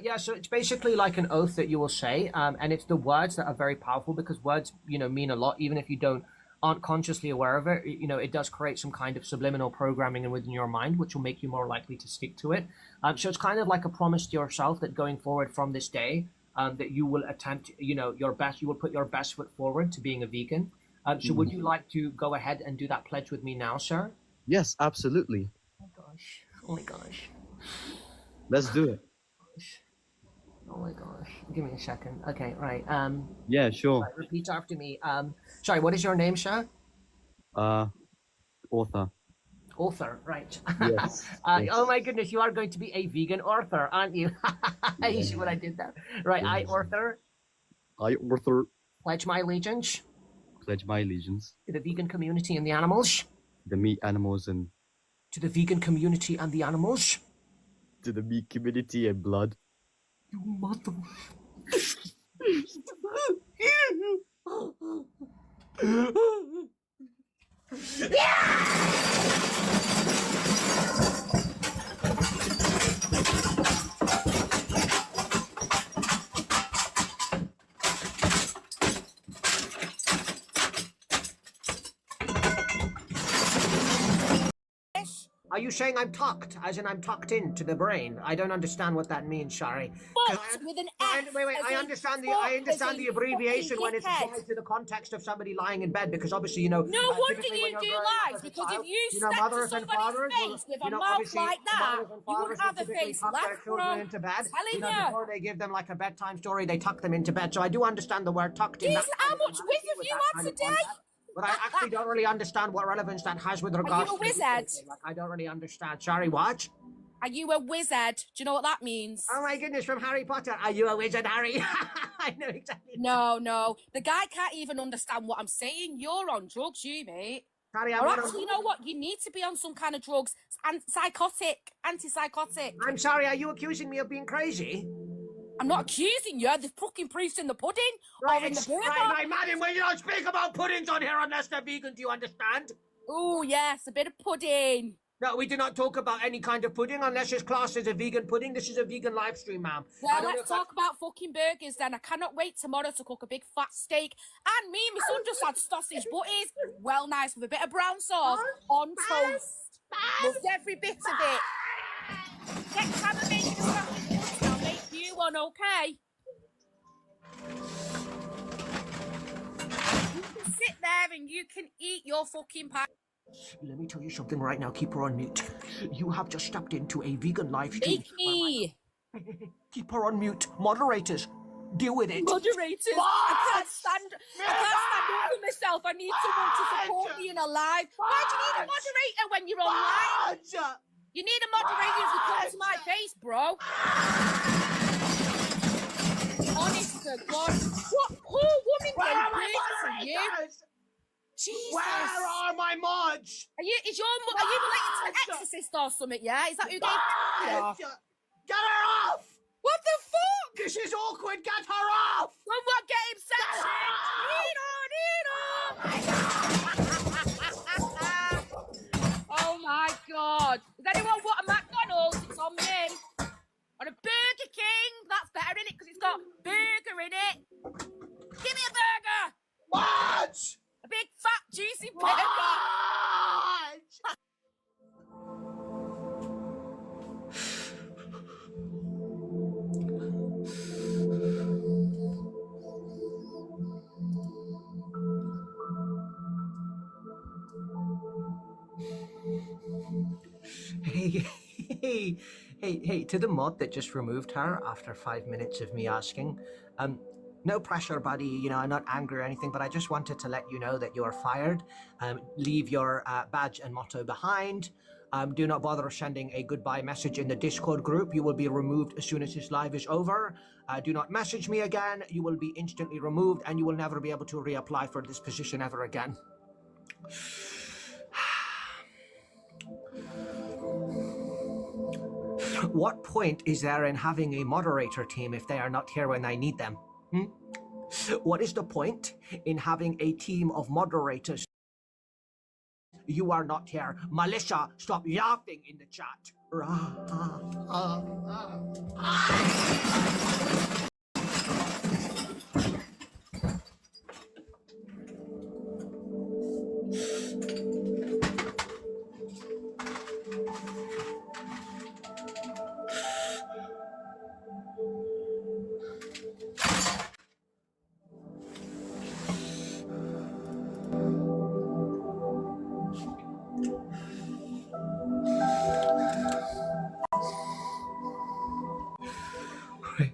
[SPEAKER 1] Yeah, so it's basically like an oath that you will say, and it's the words that are very powerful because words, mean a lot, even if you aren't consciously aware of it. It does create some kind of subliminal programming within your mind, which will make you more likely to stick to it. So it's kind of like a promise to yourself that going forward from this day, that you will attempt, your best. You will put your best foot forward to being a vegan. So would you like to go ahead and do that pledge with me now, sir?
[SPEAKER 21] Yes, absolutely.
[SPEAKER 1] Oh my gosh.
[SPEAKER 21] Let's do it.
[SPEAKER 1] Oh my gosh. Give me a second. Okay, right.
[SPEAKER 21] Yeah, sure.
[SPEAKER 1] Right, repeat after me. Sorry, what is your name, sir?
[SPEAKER 21] Author.
[SPEAKER 1] Author, right.
[SPEAKER 21] Yes.
[SPEAKER 1] Oh my goodness, you are going to be a vegan author, aren't you? You see what I did there? Right,
[SPEAKER 21] Yes.
[SPEAKER 1] I, Arthur, pledge my allegiance
[SPEAKER 21] Pledge my allegiance
[SPEAKER 1] to the vegan community and the animals.
[SPEAKER 21] to the meat, animals, and
[SPEAKER 1] To the vegan community and the animals.
[SPEAKER 21] to the meat community and blood.
[SPEAKER 1] You mother. Are you saying I'm tucked, as in I'm tucked into the brain? I don't understand what that means, Shari.
[SPEAKER 18] Fucked with an F.
[SPEAKER 1] Wait.
[SPEAKER 18] as
[SPEAKER 1] I
[SPEAKER 18] in
[SPEAKER 1] understand the
[SPEAKER 18] fuck, as in
[SPEAKER 1] the abbreviation
[SPEAKER 18] fucking
[SPEAKER 1] when it's
[SPEAKER 18] dickhead.
[SPEAKER 1] applied to the context of somebody lying in bed, because obviously
[SPEAKER 18] No wonder
[SPEAKER 1] typically when
[SPEAKER 18] you
[SPEAKER 1] you're
[SPEAKER 18] do
[SPEAKER 1] growing up
[SPEAKER 18] lies,
[SPEAKER 1] as a
[SPEAKER 18] because
[SPEAKER 1] child,
[SPEAKER 18] if you step to
[SPEAKER 1] mothers and
[SPEAKER 18] somebody's
[SPEAKER 1] fathers will,
[SPEAKER 18] face with a mouth
[SPEAKER 1] obviously
[SPEAKER 18] like that,
[SPEAKER 1] mothers and
[SPEAKER 18] you
[SPEAKER 1] fathers
[SPEAKER 18] would
[SPEAKER 1] will
[SPEAKER 18] have a
[SPEAKER 1] typically
[SPEAKER 18] face
[SPEAKER 1] tuck their
[SPEAKER 18] left
[SPEAKER 1] children
[SPEAKER 18] from.
[SPEAKER 1] into bed.
[SPEAKER 18] Telling
[SPEAKER 1] Before they give them like a bedtime story, they tuck them into bed. So I do understand the word tucked in
[SPEAKER 18] Jesus,
[SPEAKER 1] that.
[SPEAKER 18] how much whiz have you had today?
[SPEAKER 1] But I actually don't really understand what relevance that has with regards
[SPEAKER 18] you a
[SPEAKER 1] to
[SPEAKER 18] wizard?
[SPEAKER 1] Like, I don't really understand. Sorry, what?
[SPEAKER 18] Are you a wizard? Do you know what that means?
[SPEAKER 1] Oh my goodness, from Harry Potter. Are you a wizard, Harry? I know exactly.
[SPEAKER 18] No. The guy can't even understand what I'm saying. You're on drugs, you mate.
[SPEAKER 1] Harry, I'm
[SPEAKER 18] Or
[SPEAKER 1] not
[SPEAKER 18] actually, you know what? You need to be on some kind of drugs. Antipsychotic.
[SPEAKER 1] I'm sorry, are you accusing me of being crazy?
[SPEAKER 18] I'm not accusing you. The fucking proof's in the pudding or in the burger.
[SPEAKER 1] Right, madam, we don't speak about puddings on here unless they're vegan, do you understand?
[SPEAKER 18] Oh, yes, a bit of pudding.
[SPEAKER 1] No, we do not talk about any kind of pudding unless it's classed as a vegan pudding. This is a vegan live stream, ma'am.
[SPEAKER 18] Well, let's talk about fucking burgers then. I cannot wait tomorrow to cook a big fat steak. And me and my son just had sausage butties. Well nice with a bit of brown sauce on toast. Loved every bit of it. Next time I'm making a sausage butty, I'll make you one, okay? can sit there and you can eat your fucking pie.
[SPEAKER 1] Let me tell you something right now. Keep her on mute. You have just stepped into a vegan live stream.
[SPEAKER 18] Make me.
[SPEAKER 1] Keep her on mute. Moderators, deal with it.
[SPEAKER 18] Moderators, I can't stand up for myself. I need someone to support me in a live. Why do you need a moderator when you're online? You need a moderator if you come to my face, bro. Honest to God. What poor woman gave birth to you? Jesus.
[SPEAKER 1] Where are my mods?
[SPEAKER 18] Are you related to the Exorcist or something, yeah? Is that who gave birth to you?
[SPEAKER 1] Get her off!
[SPEAKER 18] What the fuck?
[SPEAKER 1] This is awkward. Get her off!
[SPEAKER 18] Well, what? Get him censored. Oh my God. Does anyone want a McDonald's? It's on me. On a Burger King. That's better, innit? Because it's got burger in it. Give me a burger.
[SPEAKER 1] What?
[SPEAKER 18] A big, fat, juicy burger.
[SPEAKER 1] Hey, to the mod that just removed her after 5 minutes of me asking, no pressure, buddy, you know, I'm not angry or anything, but I just wanted to let you know that you are fired. Leave your badge and motto behind. Do not bother sending a goodbye message in the Discord group. You will be removed as soon as this live is over. Do not message me again. You will be instantly removed and you will never be able to reapply for this position ever again. What point is there in having a moderator team if they are not here when I need them? What is the point in having a team of moderators? You are not here. Militia, stop laughing in the chat.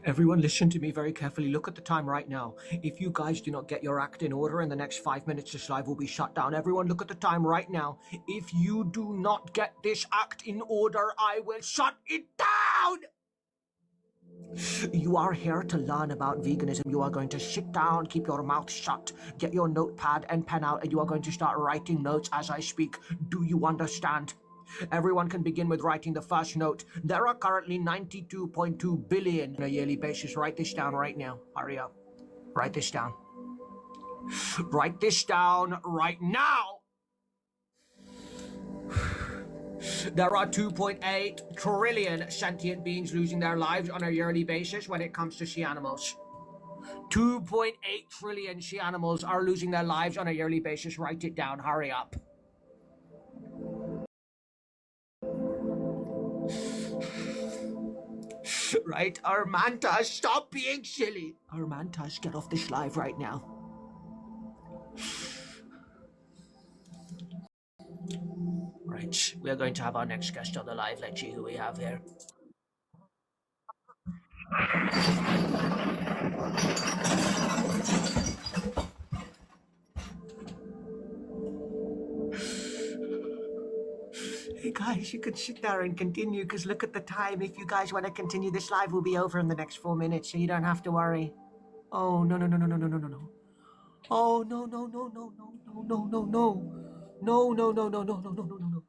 [SPEAKER 1] Everyone listen to me very carefully. Look at the time right now. If you guys do not get your act in order in the next 5 minutes, this live will be shut down. Everyone look at the time right now. If you do not get this act in order, I will shut it down! You are here to learn about veganism. You are going to sit down, keep your mouth shut, get your notepad and pen out, and you are going to start writing notes as I speak. Do you understand? Everyone can begin with writing the first note. There are currently 92.2 billion on a yearly basis. Write this down right now. Hurry up. Write this down. Write this down right now. There are 2.8 trillion sentient beings losing their lives on a yearly basis when it comes to sea animals. 2.8 trillion sea animals are losing their lives on a yearly basis. Write it down. Hurry up. Right, Armantas, stop being silly. Armantas, get off this live right now. Right, we are going to have our next guest on the live. Let's see who we have here. Hey guys, you could sit there and continue because look at the time. If you guys want to continue, this live will be over in the next 4 minutes, so you don't have to worry. Oh, no. Oh, no. No.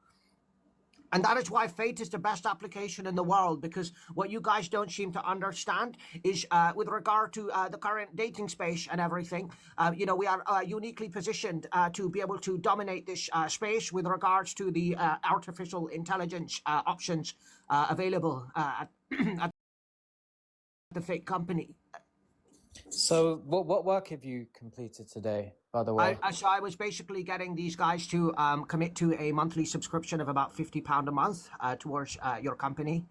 [SPEAKER 1] And that is why Fate is the best application in the world, because what you guys don't seem to understand is with regard to the current dating space and everything, you know, we are uniquely positioned to be able to dominate this space with regards to the artificial intelligence options available at the Fate company.
[SPEAKER 7] So what work have you completed today, by the way?
[SPEAKER 1] So I was basically getting these guys to commit to a monthly subscription of about £50 a month towards your company.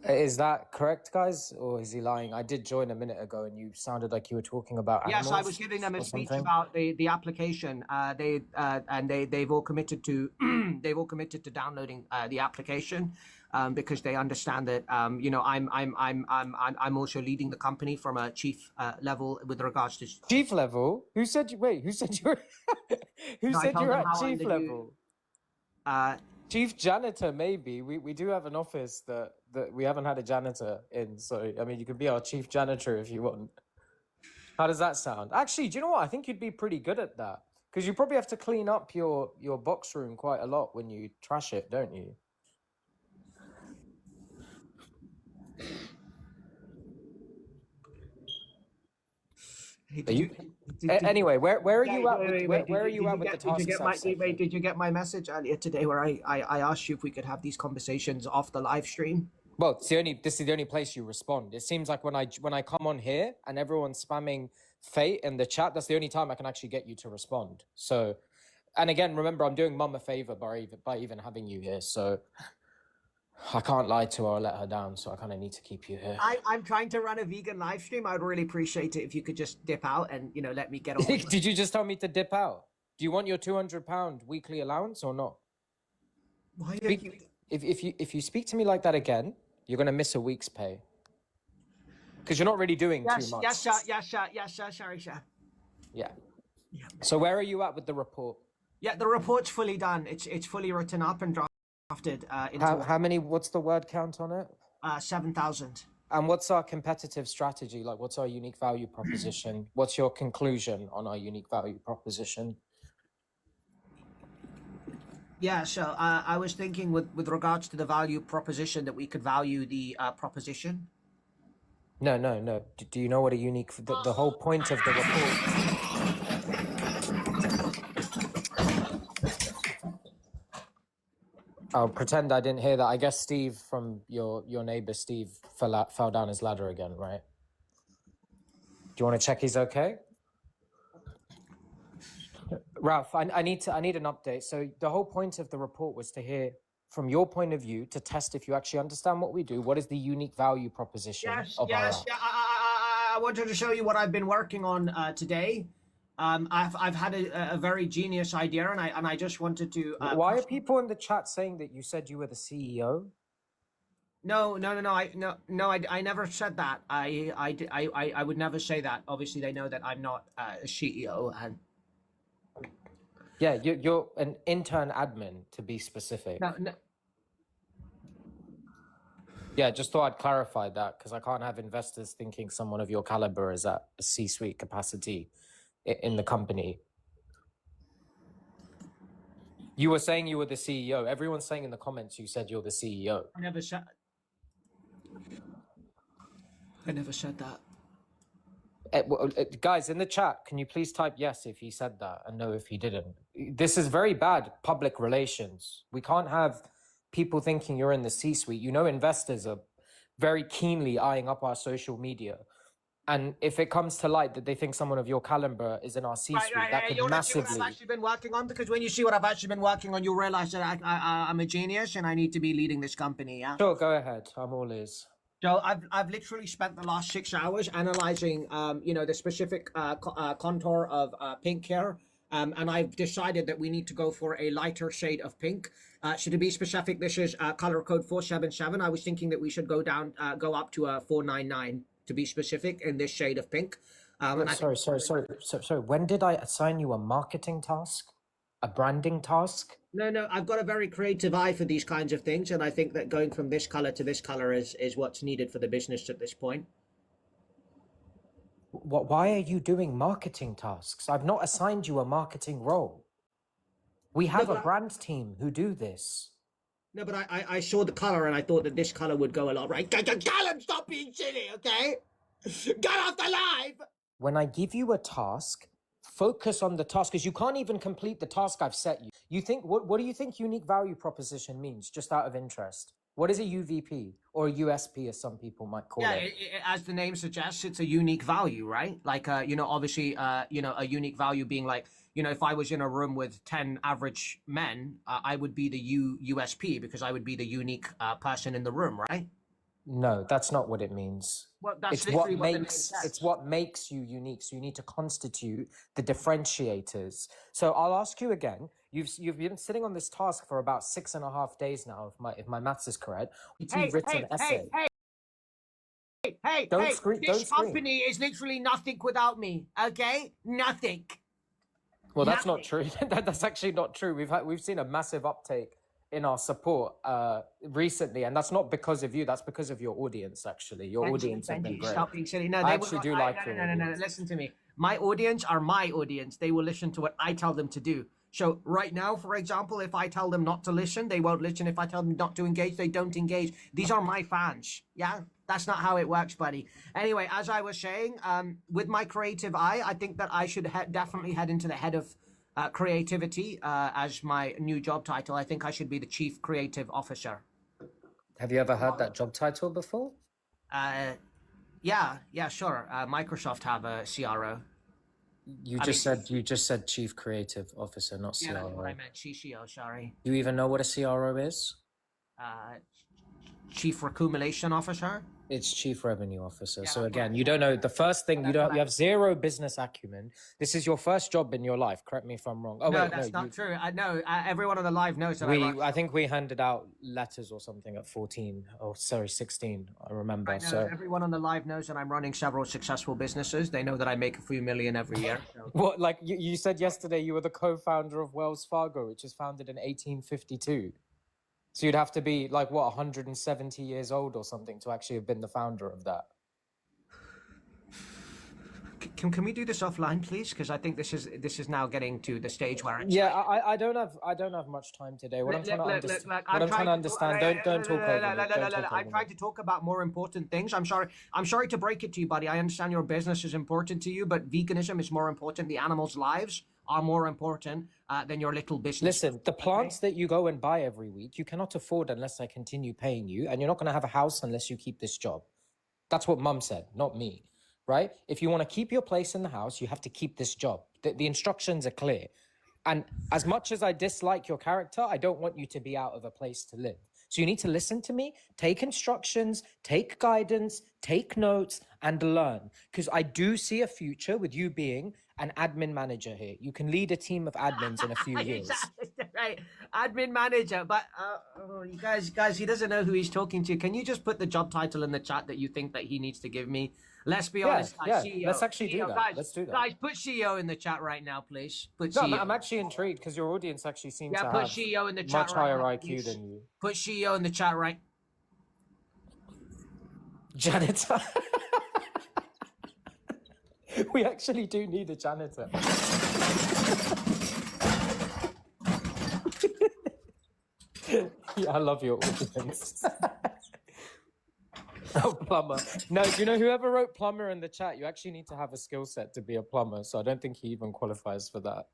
[SPEAKER 7] Is that correct, guys, or is he lying? I did join a minute ago, and you sounded like you were talking about animals.
[SPEAKER 1] Yes, I was giving them a
[SPEAKER 7] or
[SPEAKER 1] speech
[SPEAKER 7] something.
[SPEAKER 1] about the application. They've all committed to they've all committed to downloading the application because they understand that you know I'm also leading the company from a chief level with regards to
[SPEAKER 7] Chief level? Who said you? Wait, who said you were? Who
[SPEAKER 1] No, I
[SPEAKER 7] said
[SPEAKER 1] told
[SPEAKER 7] you're
[SPEAKER 1] them
[SPEAKER 7] at
[SPEAKER 1] how I'm
[SPEAKER 7] chief
[SPEAKER 1] the
[SPEAKER 7] level? Chief janitor, maybe. We do have an office that we haven't had a janitor in, so I mean, you could be our chief janitor if you want. How does that sound? Actually, do you know what? I think you'd be pretty good at that because you probably have to clean up your box room quite a lot when you trash it, don't you? Are you? Anyway, where are you at? Where are you at with the tasks?
[SPEAKER 1] Did you get my message earlier today where I asked you if we could have these conversations off the live stream?
[SPEAKER 7] Well, this is the only place you respond. It seems like when I come on here and everyone's spamming Fate in the chat, that's the only time I can actually get you to respond. So, and again, remember, I'm doing Mum a favor by even having you here. So I can't lie to her or let her down. So I kind of need to keep you here.
[SPEAKER 1] I'm trying to run a vegan live stream. I'd really appreciate it if you could just dip out and let me get on.
[SPEAKER 7] Did you just tell me to dip out? Do you want your £200 weekly allowance or not?
[SPEAKER 1] Why
[SPEAKER 7] if you speak to me like that again, you're gonna miss a week's pay. Because you're not really doing too much.
[SPEAKER 1] Yes, sir. Sorry, sir.
[SPEAKER 7] Yeah. So where are you at with the report?
[SPEAKER 1] Yeah, the report's fully done. It's fully written up and drafted.
[SPEAKER 7] How many? What's the word count on it?
[SPEAKER 1] 7,000.
[SPEAKER 7] And what's our competitive strategy? Like, what's our unique value proposition? What's your conclusion on our unique value proposition?
[SPEAKER 1] Yeah, so I was thinking with regards to the value proposition that we could value the proposition.
[SPEAKER 7] No. Do you know what a unique... The whole point of the report... I'll pretend I didn't hear that. I guess Steve from your neighbor, Steve, fell down his ladder again, right? Do you want to check he's okay? Ralph, I need an update. So the whole point of the report was to hear from your point of view to test if you actually understand what we do. What is the unique value proposition of our app?
[SPEAKER 1] I wanted to show you what I've been working on today. I've had a very genius idea, and I just wanted to.
[SPEAKER 7] Why are people in the chat saying that you said you were the CEO?
[SPEAKER 1] No. I never said that. I would never say that. Obviously, they know that I'm not a CEO. And
[SPEAKER 7] yeah, you're an intern admin, to be specific.
[SPEAKER 1] No.
[SPEAKER 7] Yeah, just thought I'd clarify that because I can't have investors thinking someone of your caliber is at a C-suite capacity in the company. You were saying you were the CEO. Everyone's saying in the comments you said you're the CEO.
[SPEAKER 1] I never said that.
[SPEAKER 7] Guys, in the chat, can you please type yes if he said that and no if he didn't? This is very bad public relations. We can't have people thinking you're in the C-suite. You know, investors are very keenly eyeing up our social media. And if it comes to light that they think someone of your caliber is in our C-suite, that could massively...
[SPEAKER 1] What I've actually been working on, because when you see what I've actually been working on, you'll realize that I'm a genius and I need to be leading this company, yeah?
[SPEAKER 7] Sure, go ahead. I'm all ears.
[SPEAKER 1] So I've literally spent the last 6 hours analyzing, the specific contour of pink here. And I've decided that we need to go for a lighter shade of pink. So to be specific, this is color code 477. I was thinking that we should go up to a 499 to be specific in this shade of pink.
[SPEAKER 7] Sorry. When did I assign you a marketing task? A branding task?
[SPEAKER 1] No, I've got a very creative eye for these kinds of things, and I think that going from this color to this color is what's needed for the business at this point.
[SPEAKER 7] Why are you doing marketing tasks? I've not assigned you a marketing role. We have a brand team who do this.
[SPEAKER 1] No, but I saw the color and I thought that this color would go a lot, right? Callum, stop being silly, okay? Get off the live!
[SPEAKER 7] When I give you a task, focus on the task, because you can't even complete the task I've set you. You think, what do you think unique value proposition means, just out of interest? What is a UVP or a USP, as some people might call it?
[SPEAKER 1] As the name suggests, it's a unique value, right? Like, obviously, a unique value being like, if I was in a room with 10 average men, I would be the USP because I would be the unique person in the room, right?
[SPEAKER 7] No, that's not what it means.
[SPEAKER 1] Well, that's
[SPEAKER 7] It's
[SPEAKER 1] literally
[SPEAKER 7] what
[SPEAKER 1] what the name
[SPEAKER 7] makes
[SPEAKER 1] says.
[SPEAKER 7] it's what makes you unique. So you need to constitute the differentiators. So I'll ask you again. You've been sitting on this task for about 6.5 days now, if my maths is correct. You've written an essay.
[SPEAKER 1] Hey,
[SPEAKER 7] Don't scream-
[SPEAKER 1] this
[SPEAKER 7] don't scream.
[SPEAKER 1] company is literally nothing without me, okay? Nothing.
[SPEAKER 7] Well, that's not true. That's actually not true. We've seen a massive uptake in our support recently, and that's not because of you. That's because of your audience. Actually, your audience have been great.
[SPEAKER 1] Stop being silly. No,
[SPEAKER 7] I
[SPEAKER 1] they
[SPEAKER 7] actually
[SPEAKER 1] will
[SPEAKER 7] do
[SPEAKER 1] not,
[SPEAKER 7] like
[SPEAKER 1] no,
[SPEAKER 7] your
[SPEAKER 1] no, no, no, no,
[SPEAKER 7] audience.
[SPEAKER 1] listen to me. My audience are my audience. They will listen to what I tell them to do. So right now, for example, if I tell them not to listen, they won't listen. If I tell them not to engage, they don't engage. These are my fans. Yeah, that's not how it works, buddy. Anyway, as I was saying, with my creative eye, I think that I should definitely head into the head of creativity as my new job title. I think I should be the chief creative officer.
[SPEAKER 7] Have you ever heard that job title before?
[SPEAKER 1] Yeah, sure. Microsoft have a CRO.
[SPEAKER 7] You just said chief creative officer, not
[SPEAKER 1] Yeah, that's
[SPEAKER 7] CRO.
[SPEAKER 1] what I meant. CCO, sorry.
[SPEAKER 7] Do you even know what a CRO is?
[SPEAKER 1] Chief Accumulation Officer.
[SPEAKER 7] It's chief revenue officer. So again, you don't know the first thing. You have zero business acumen. This is your first job in your life. Correct me if I'm wrong. Oh
[SPEAKER 1] No,
[SPEAKER 7] wait,
[SPEAKER 1] that's
[SPEAKER 7] no,
[SPEAKER 1] not true. I know. Everyone on the live knows that
[SPEAKER 7] I think we handed out letters or something at 14. Oh, sorry, 16. I remember.
[SPEAKER 1] I know.
[SPEAKER 7] So
[SPEAKER 1] Everyone on the live knows that I'm running several successul businesses. They know that I make a few million every year. So.
[SPEAKER 7] what? Like you said yesterday, you were the co-founder of Wells Fargo, which was founded in 1852. So you'd have to be like what 170 years old or something to actually have been the founder of that.
[SPEAKER 1] Can we do this offline, please? Because I think this is now getting to the stage where it's
[SPEAKER 7] Yeah, I don't have much time today. What I'm trying to understand. Don't talk over me. Don't talk over
[SPEAKER 1] I'm
[SPEAKER 7] me.
[SPEAKER 1] trying to talk about more important things. I'm sorry to break it to you, buddy. I understand your business is important to you, but veganism is more important. The animals' lives are more important than your little business.
[SPEAKER 7] Listen, the plants that you go and buy every week, you cannot afford unless I continue paying you, and you're not going to have a house unless you keep this job. That's what Mum said, not me, right? If you want to keep your place in the house, you have to keep this job. The instructions are clear. And as much as I dislike your character, I don't want you to be out of a place to live. So you need to listen to me, take instructions, take guidance, take notes, and learn. Because I do see a future with you being an admin manager here. You can lead a team of admins in a few years.
[SPEAKER 1] Right, admin manager. But you guys, he doesn't know who he's talking to. Can you just put the job title in the chat that you think that he needs to give me? Let's be honest.
[SPEAKER 7] Yeah,
[SPEAKER 1] CEO.
[SPEAKER 7] let's actually do
[SPEAKER 1] CEO,
[SPEAKER 7] that.
[SPEAKER 1] Guys,
[SPEAKER 7] Let's do that.
[SPEAKER 1] Guys, put CEO in the chat right now, please. Put
[SPEAKER 7] No,
[SPEAKER 1] CEO.
[SPEAKER 7] I'm actually intrigued because your audience actually seems
[SPEAKER 1] Yeah,
[SPEAKER 7] to
[SPEAKER 1] put
[SPEAKER 7] have
[SPEAKER 1] CEO in the chat
[SPEAKER 7] much
[SPEAKER 1] right
[SPEAKER 7] higher
[SPEAKER 1] now,
[SPEAKER 7] IQ
[SPEAKER 1] please.
[SPEAKER 7] than you.
[SPEAKER 1] Put CEO in the chat right.
[SPEAKER 7] Janitor. We actually do need a janitor. Yeah, I love your audience. Oh, plumber. No, you know, whoever wrote plumber in the chat, you actually need to have a skill set to be a plumber. So I don't think he even qualifies for that.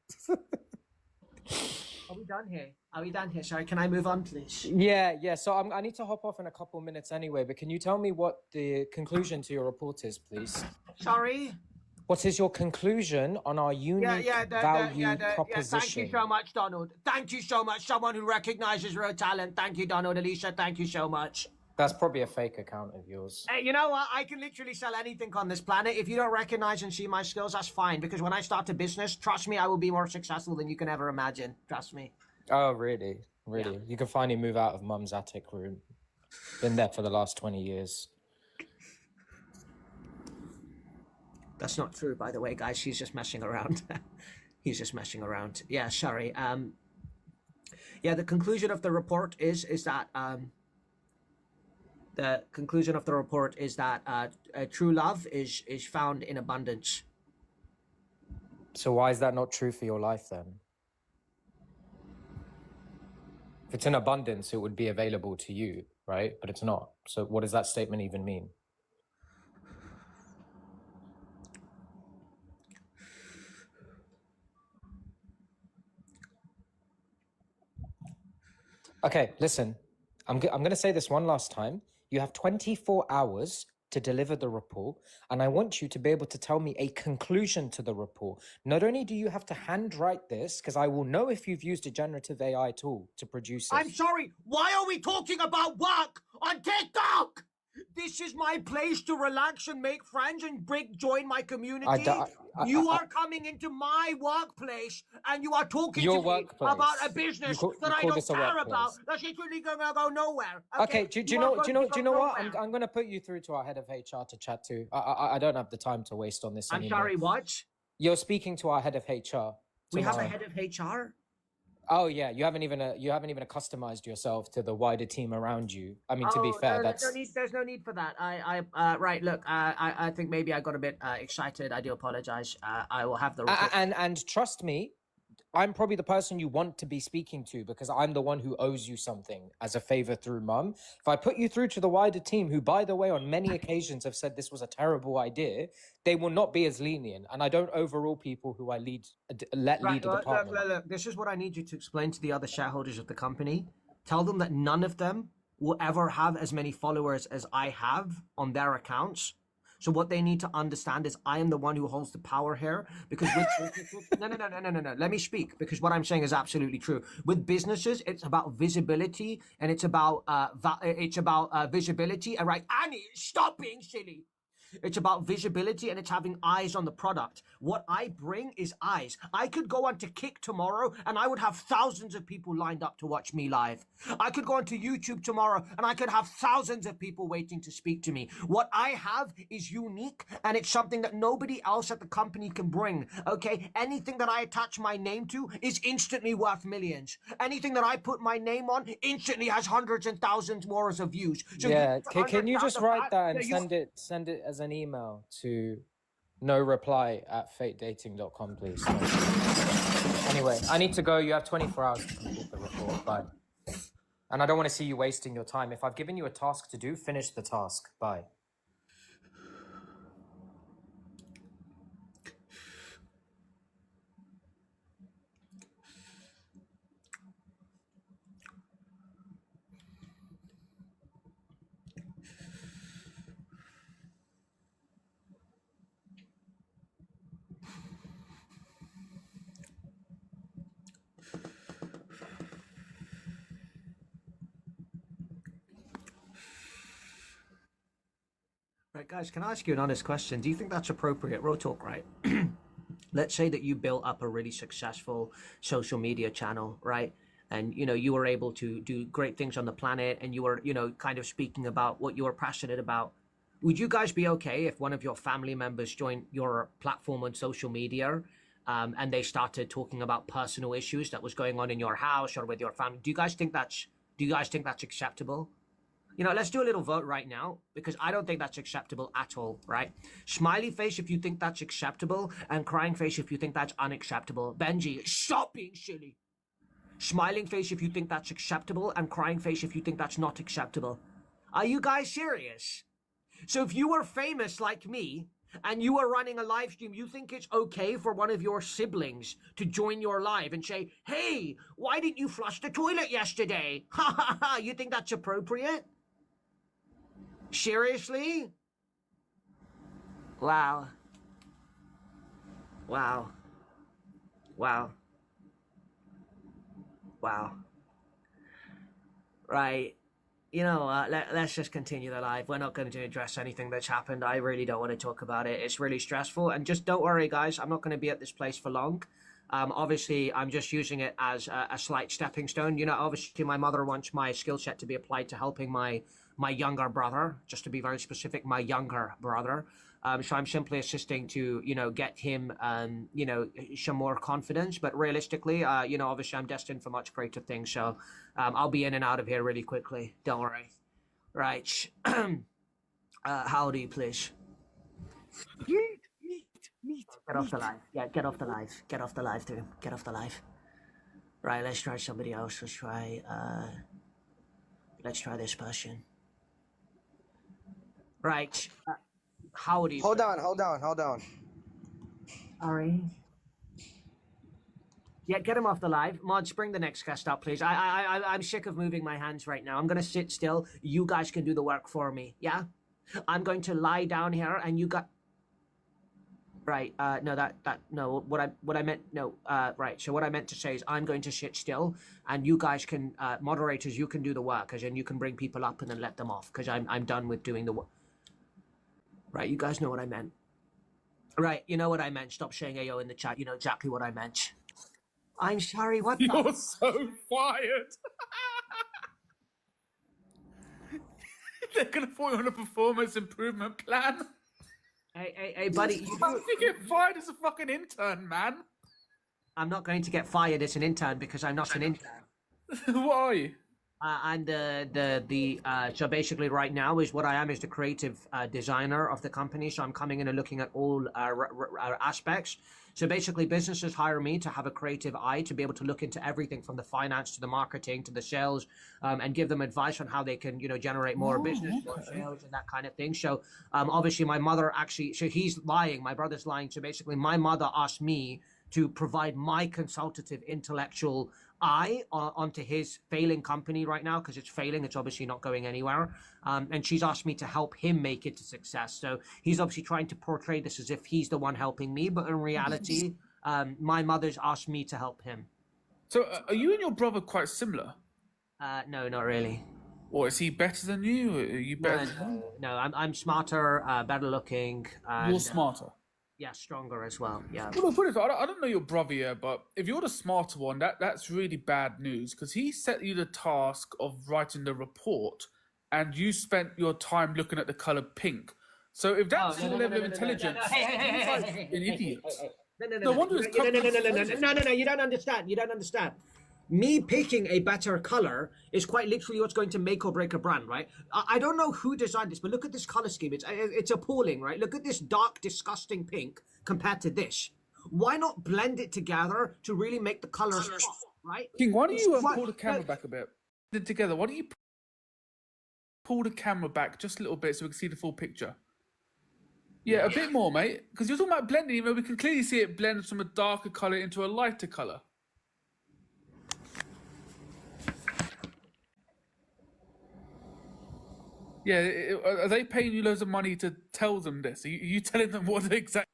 [SPEAKER 1] Are we done here? Are we done here? Sorry, can I move on, please?
[SPEAKER 7] Yeah. So I need to hop off in a couple minutes anyway, but can you tell me what the conclusion to your report is, please?
[SPEAKER 1] Sorry?
[SPEAKER 7] What is your conclusion on our unique value proposition?
[SPEAKER 1] Thank you so much, Donald. Thank you so much. Someone who recognizes real talent. Thank you, Donald. Alicia, thank you so much.
[SPEAKER 7] That's probably a fake account of yours.
[SPEAKER 1] Hey, you know what? I can literally sell anything on this planet. If you don't recognize and see my skills, that's fine. Because when I start a business, trust me, I will be more successful than you can ever imagine. Trust me.
[SPEAKER 7] Oh, really? Really? Yeah. You can finally move out of Mum's attic room. Been there for the last 20 years.
[SPEAKER 1] That's not true, by the way, guys. He's just messing around. He's just messing around. Yeah, sorry. Yeah, the conclusion of the report is that true love is found in abundance.
[SPEAKER 7] So why is that not true for your life then? If it's in abundance, it would be available to you, right? But it's not. So what does that statement even mean? Okay, listen, I'm going to say this one last time. You have 24 hours to deliver the report, and I want you to be able to tell me a conclusion to the report. Not only do you have to handwrite this, because I will know if you've used a generative AI tool to produce it.
[SPEAKER 1] I'm sorry, why are we talking about work on TikTok? This is my place to relax and make friends and join my community. You are coming into my workplace and you are talking
[SPEAKER 7] Your
[SPEAKER 1] to me
[SPEAKER 7] workplace.
[SPEAKER 1] about a business
[SPEAKER 7] You
[SPEAKER 1] that I
[SPEAKER 7] call
[SPEAKER 1] don't
[SPEAKER 7] this a
[SPEAKER 1] care
[SPEAKER 7] workplace.
[SPEAKER 1] about. That's literally going to go nowhere.
[SPEAKER 7] Okay, do you
[SPEAKER 1] are
[SPEAKER 7] know
[SPEAKER 1] going to go
[SPEAKER 7] what?
[SPEAKER 1] nowhere.
[SPEAKER 7] I'm going to put you through to our head of HR to chat to. I don't have the time to waste on this
[SPEAKER 1] I'm
[SPEAKER 7] anymore.
[SPEAKER 1] sorry, what?
[SPEAKER 7] You're speaking to our head of HR.
[SPEAKER 1] We have a
[SPEAKER 7] tomorrow.
[SPEAKER 1] head of HR?
[SPEAKER 7] Oh yeah, you haven't even customized yourself to the wider team around you. I mean, to be fair,
[SPEAKER 1] no,
[SPEAKER 7] that's
[SPEAKER 1] there's no need for that. Right. Look, I think maybe I got a bit excited. I do apologize. I will have the
[SPEAKER 7] and trust me, I'm probably the person you want to be speaking to because I'm the one who owes you something as a favor through mum. If I put you through to the wider team, who, by the way, on many occasions have said this was a terrible idea, they will not be as lenient. And I don't overrule people who I lead a department.
[SPEAKER 1] Look, this is what I need you to explain to the other shareholders of the company. Tell them that none of them will ever have as many followers as I have on their accounts. So what they need to understand is I am the one who holds the power here because no. Let me speak because what I'm saying is absolutely true. With businesses, it's about visibility and it's about visibility. All right, Annie, stop being silly. It's about visibility and it's having eyes on the product. What I bring is eyes. I could go on to Kick tomorrow and I would have thousands of people lined up to watch me live. I could go onto YouTube tomorrow and I could have thousands of people waiting to speak to me. What I have is unique and it's something that nobody else at the company can bring. Okay? Anything that I attach my name to is instantly worth millions. Anything that I put my name on instantly has hundreds and thousands more of views. So
[SPEAKER 7] yeah, can you just write that and
[SPEAKER 1] you-
[SPEAKER 7] send it as an email to noreply@fatedating.com, please. Anyway, I need to go. You have 24 hours to complete the report. Bye. And I don't want to see you wasting your time. If I've given you a task to do, finish the task. Bye.
[SPEAKER 1] Right, guys, can I ask you an honest question? Do you think that's appropriate? Real talk, right? Let's say that you built up a really successful social media channel, right? And, you know, you were able to do great things on the planet and you were, you know, kind of speaking about what you were passionate about. Would you guys be okay if one of your family members joined your platform on social media and they started talking about personal issues that was going on in your house or with your family? Do you guys think that's acceptable? You know, let's do a little vote right now because I don't think that's acceptable at all, right? Smiley face if you think that's acceptable and crying face if you think that's unacceptable. Benji, stop being silly. Smiling face if you think that's acceptable and crying face if you think that's not acceptable. Are you guys serious? So if you were famous like me and you were running a live stream, you think it's okay for one of your siblings to join your live and say, hey, why didn't you flush the toilet yesterday? Ha ha ha, you think that's appropriate? Seriously? Wow. Wow. Wow. Wow. Right. You know, let's just continue the live. We're not going to address anything that's happened. I really don't want to talk about it. It's really stressful. And just don't worry, guys. I'm not going to be at this place for long. Obviously, I'm just using it as a slight stepping stone. You know, obviously, my mother wants my skill set to be applied to helping my younger brother, just to be very specific, my younger brother. So I'm simply assisting to, you know, get him, you know, some more confidence. But realistically, you know, obviously I'm destined for much greater things. So I'll be in and out of here really quickly. Don't worry. Right. How old are you, please?
[SPEAKER 5] Meet.
[SPEAKER 1] Get off the live. Yeah, get off the live. Get off the live, too. Get off the live. Right, let's try somebody else. Let's try this person. Right. How old are you?
[SPEAKER 5] Hold on.
[SPEAKER 1] Sorry. Yeah, get him off the live. Mods, bring the next guest up, please. I'm sick of moving my hands right now. I'm going to sit still. You guys can do the work for me, yeah? I'm going to lie down here and you got... Right. No, no. What I meant. No. Right. So what I meant to say is I'm going to sit still, and you guys can moderators. You can do the work, and then you can bring people up and then let them off. Because I'm done with doing the work. Right. You guys know what I meant. Right. You know what I meant. Stop saying AO in the chat. You know exactly what I meant. I'm sorry. What?
[SPEAKER 15] You're so fired. They're gonna put you on a performance improvement plan.
[SPEAKER 1] Hey, buddy.
[SPEAKER 15] You get fired as a fucking intern, man.
[SPEAKER 1] I'm not going to get fired as an intern because I'm not an intern.
[SPEAKER 15] What are you?
[SPEAKER 1] I'm so basically right now is what I am is the creative designer of the company. So I'm coming in and looking at all aspects. So basically businesses hire me to have a creative eye to be able to look into everything from the finance to the marketing to the sales and give them advice on how they can, generate more business, more sales and that kind of thing. So obviously my mother actually, so he's lying, my brother's lying. So basically my mother asked me to provide my consultative intellectual eye onto his failing company right now because it's failing. It's obviously not going anywhere. And she's asked me to help him make it a success. So he's obviously trying to portray this as if he's the one helping me. But in reality, my mother's asked me to help him.
[SPEAKER 15] So are you and your brother quite similar?
[SPEAKER 1] No, not really.
[SPEAKER 15] Or is he better than you? Are you better?
[SPEAKER 1] No, I'm smarter, better looking.
[SPEAKER 15] You're smarter.
[SPEAKER 1] Yeah, stronger as well. Yeah.
[SPEAKER 15] Well, put it, I don't know your brother yet, but if you're the smarter one, that's really bad news because he set you the task of writing the report, and you spent your time looking at the color pink. So if that's your level of intelligence, he's like an idiot.
[SPEAKER 1] No, you don't understand. You don't understand. Me picking a better color is quite literally what's going to make or break a brand, right? I don't know who designed this, but look at this color scheme. It's appalling, right? Look at this dark, disgusting pink compared to this. Why not blend it together to really make the colors pop, right?
[SPEAKER 15] King, why don't you pull the camera back a bit? Together, why don't you pull the camera back just a little bit so we can see the full picture? Yeah, a bit more, mate. Because you're talking about blending, even though we can clearly see it blends from a darker color into a lighter color. Yeah, are they paying you loads of money to tell them this? Are you telling them what the exact...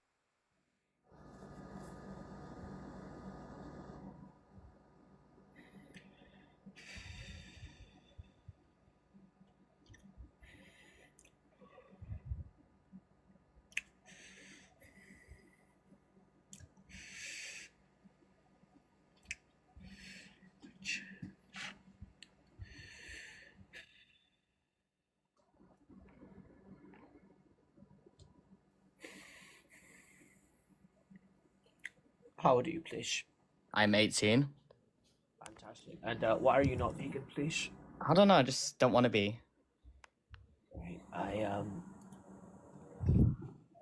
[SPEAKER 1] How old are you, please?
[SPEAKER 5] I'm 18.
[SPEAKER 1] Fantastic. And why are you not vegan, please?
[SPEAKER 5] I don't know, I just don't want to be.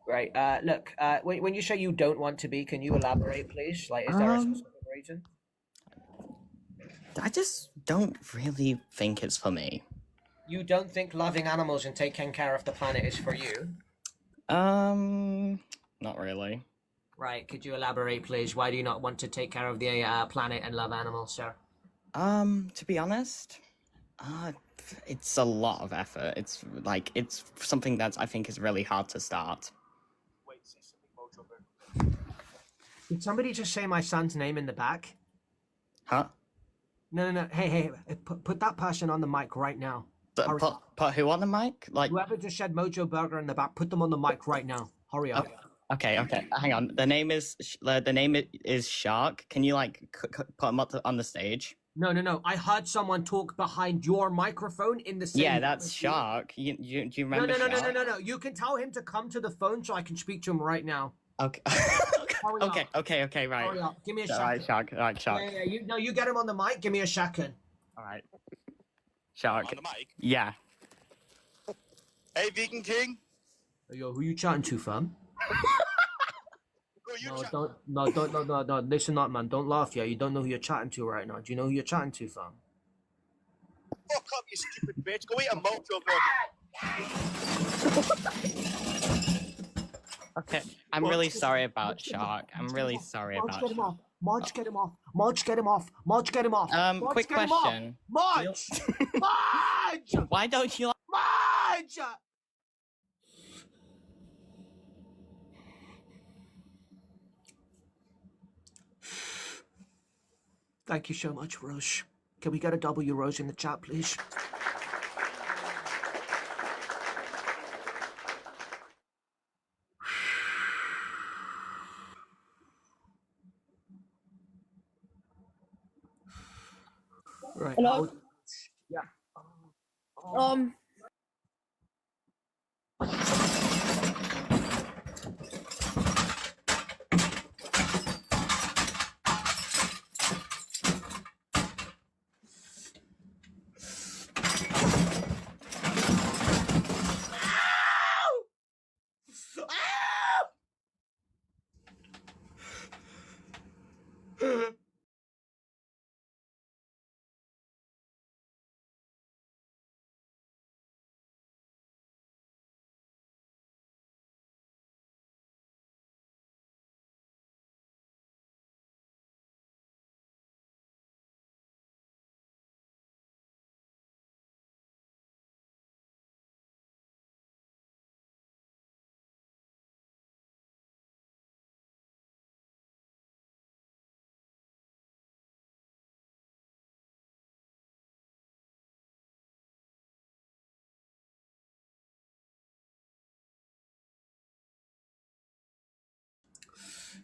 [SPEAKER 1] Right, look, when you say you don't want to be, can you elaborate, please? Like, is there a specific reason?
[SPEAKER 5] I just don't really think it's for me.
[SPEAKER 1] You don't think loving animals and taking care of the planet is for you?
[SPEAKER 5] Not really.
[SPEAKER 1] Right, could you elaborate, please? Why do you not want to take care of the planet and love animals, sir?
[SPEAKER 5] To be honest, it's a lot of effort. It's something that I think is really hard to start.
[SPEAKER 1] Did somebody just say my son's name in the back?
[SPEAKER 5] Huh?
[SPEAKER 1] No. Hey, put that person on the mic right now.
[SPEAKER 5] Put who on the mic? Like
[SPEAKER 1] whoever just said Mojo Burger in the back, put them on the mic right now. Hurry up.
[SPEAKER 5] Okay. Hang on. The name is Shark. Can you put him up on the stage?
[SPEAKER 1] No. I heard someone talk behind your microphone in the same.
[SPEAKER 5] Yeah, that's Shark. Do you remember?
[SPEAKER 1] No. You can tell him to come to the phone so I can speak to him right now.
[SPEAKER 5] Okay. Okay. Right.
[SPEAKER 1] Hurry up. Give me a second.
[SPEAKER 5] All right, Shark.
[SPEAKER 1] Yeah. You get him on the mic. Give me a second.
[SPEAKER 5] All right. Shark.
[SPEAKER 22] On the mic?
[SPEAKER 5] Yeah.
[SPEAKER 22] Hey, Vegan King.
[SPEAKER 1] Yo, who you chatting to, fam? No. Listen up, man. Don't laugh, yeah. You don't know who you're chatting to right now. Do you know who you're chatting to, fam?
[SPEAKER 22] Fuck up, you stupid bitch. Go eat a Mojo burger.
[SPEAKER 5] Okay. I'm really sorry about Shark. I'm really sorry about Shark.
[SPEAKER 1] Marge, get him off.
[SPEAKER 5] Quick question.
[SPEAKER 1] Marge!
[SPEAKER 5] Why don't you...
[SPEAKER 1] Marge! Thank you so much, Rose. Can we get a W, Rose, in the chat, please? Right.
[SPEAKER 18] Hello?
[SPEAKER 1] Yeah.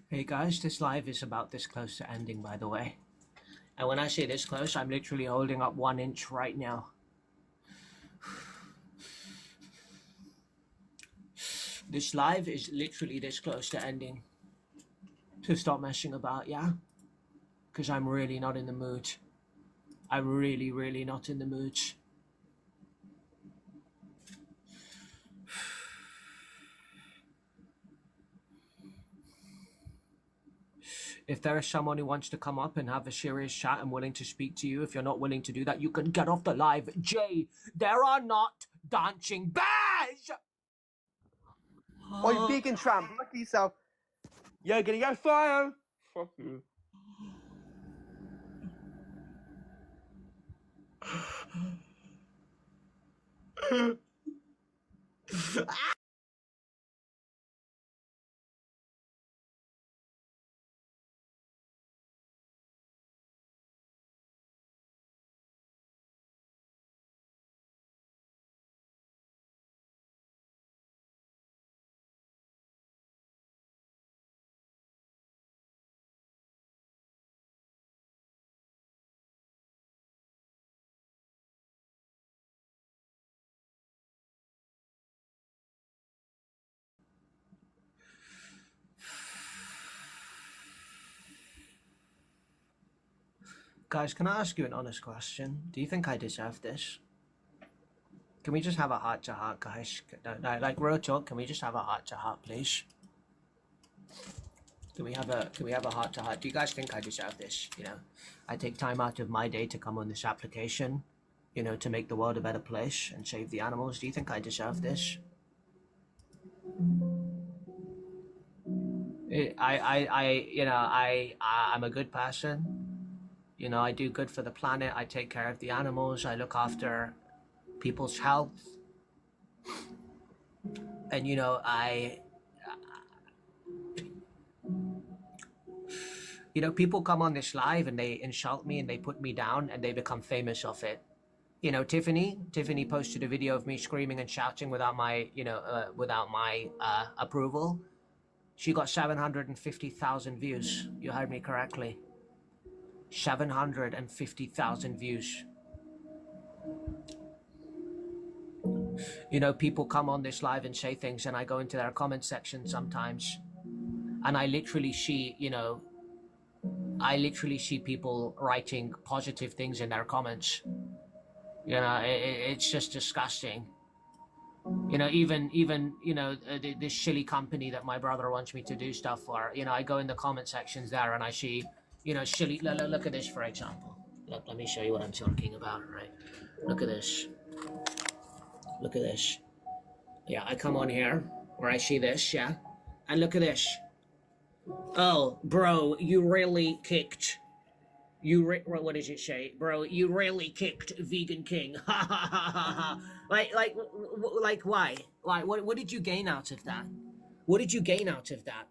[SPEAKER 1] Hey guys, this live is about this close to ending, by the way. And when I say this close, I'm literally holding up 1 inch right now. This live is literally this close to ending. So stop messing about, yeah? Because I'm really not in the mood. I'm really, really not in the mood. If there is someone who wants to come up and have a serious chat, I'm willing to speak to you. If you're not willing to do that, you can get off the live. Jay, there are not dancing bears!
[SPEAKER 9] Oh, you vegan tramp, look at yourself. You're gonna go fire. Fuck you.
[SPEAKER 1] Guys, can I ask you an honest question? Do you think I deserve this? Can we just have a heart-to-heart, guys? No, like real talk, can we just have a heart-to-heart, please? Can we have a heart-to-heart? Do you guys think I deserve this? You know, I take time out of my day to come on this application, you know, to make the world a better place and save the animals. Do you think I deserve this? I'm a good person. You know, I do good for the planet. I take care of the animals. I look after people's health. And, you know, people come on this live and they insult me and they put me down and they become famous off it. You know, Tiffany posted a video of me screaming and shouting without my approval. She got 750,000 views. You heard me correctly. 750,000 views. You know, people come on this live and say things and I go into their comment section sometimes and I literally see people writing positive things in their comments. You know, it's just disgusting. You know, even this silly company that my brother wants me to do stuff for, you know, I go in the comment sections there and I see, you know, silly, look at this, for example. Look, let me show you what I'm talking about, right? Look at this. Look at this. Yeah, I come on here where I see this, yeah? And look at this. Oh, bro, you really kicked. What does it say? Bro, you really kicked Vegan King. Ha ha ha ha ha. Like, why? Why? What did you gain out of that? What did you gain out of that?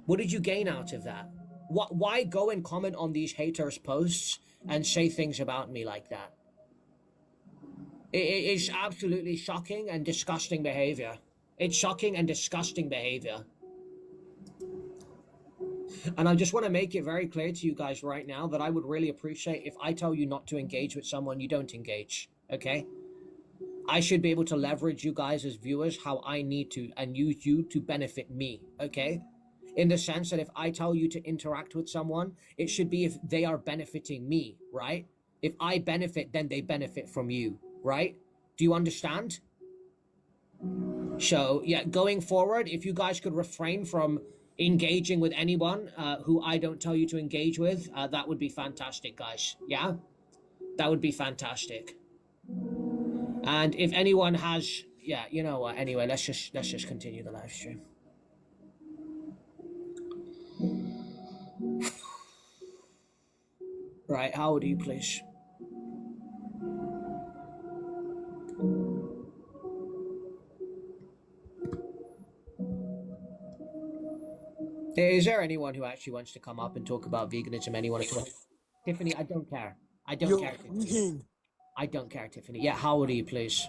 [SPEAKER 1] What did you gain out of that? Why go and comment on these haters' posts and say things about me like that? It is absolutely shocking and disgusting behavior. It's shocking and disgusting behavior. And I just want to make it very clear to you guys right now that I would really appreciate if I tell you not to engage with someone, you don't engage, okay? I should be able to leverage you guys as viewers how I need to and use you to benefit me, okay? In the sense that if I tell you to interact with someone, it should be if they are benefiting me, right? If I benefit, then they benefit from you, right? Do you understand? So, yeah, going forward, if you guys could refrain from engaging with anyone who I don't tell you to engage with, that would be fantastic, guys. Yeah? That would be fantastic. And if anyone has, yeah, you know what? Anyway, let's just continue the live stream. Right, how old are you, please? Is there anyone who actually wants to come up and talk about veganism? Anyone at all? Tiffany, I don't care. I don't care, Tiffany. I don't care, Tiffany. Yeah, how old are you, please?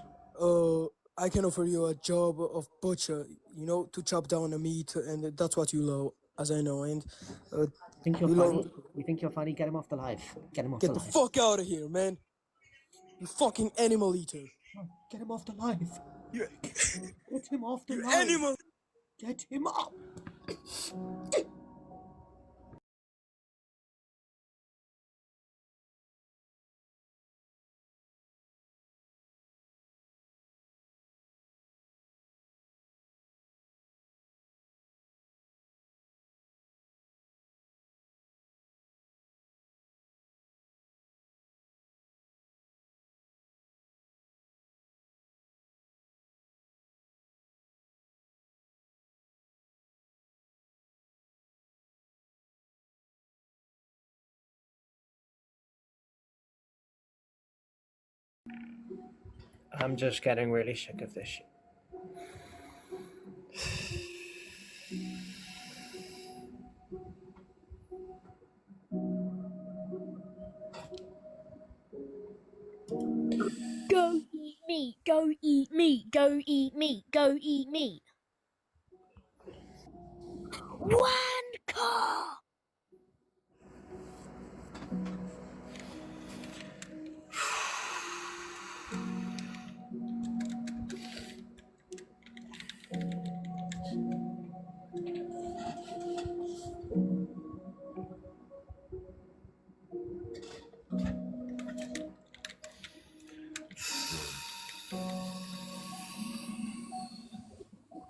[SPEAKER 3] I can offer you a job of butcher, you know, to chop down the meat, and that's what you love, as I know. And
[SPEAKER 1] think you're funny? You think you're funny? Get him off the live. Get him off the live.
[SPEAKER 3] Get the fuck out of here, man! You fucking animal eater!
[SPEAKER 1] Get him off the live. Get him off the live.
[SPEAKER 3] Animal!
[SPEAKER 1] Get him up. I'm just getting really sick of this shit.
[SPEAKER 18] Go eat meat, go eat meat, go eat meat, go eat meat. Wanker!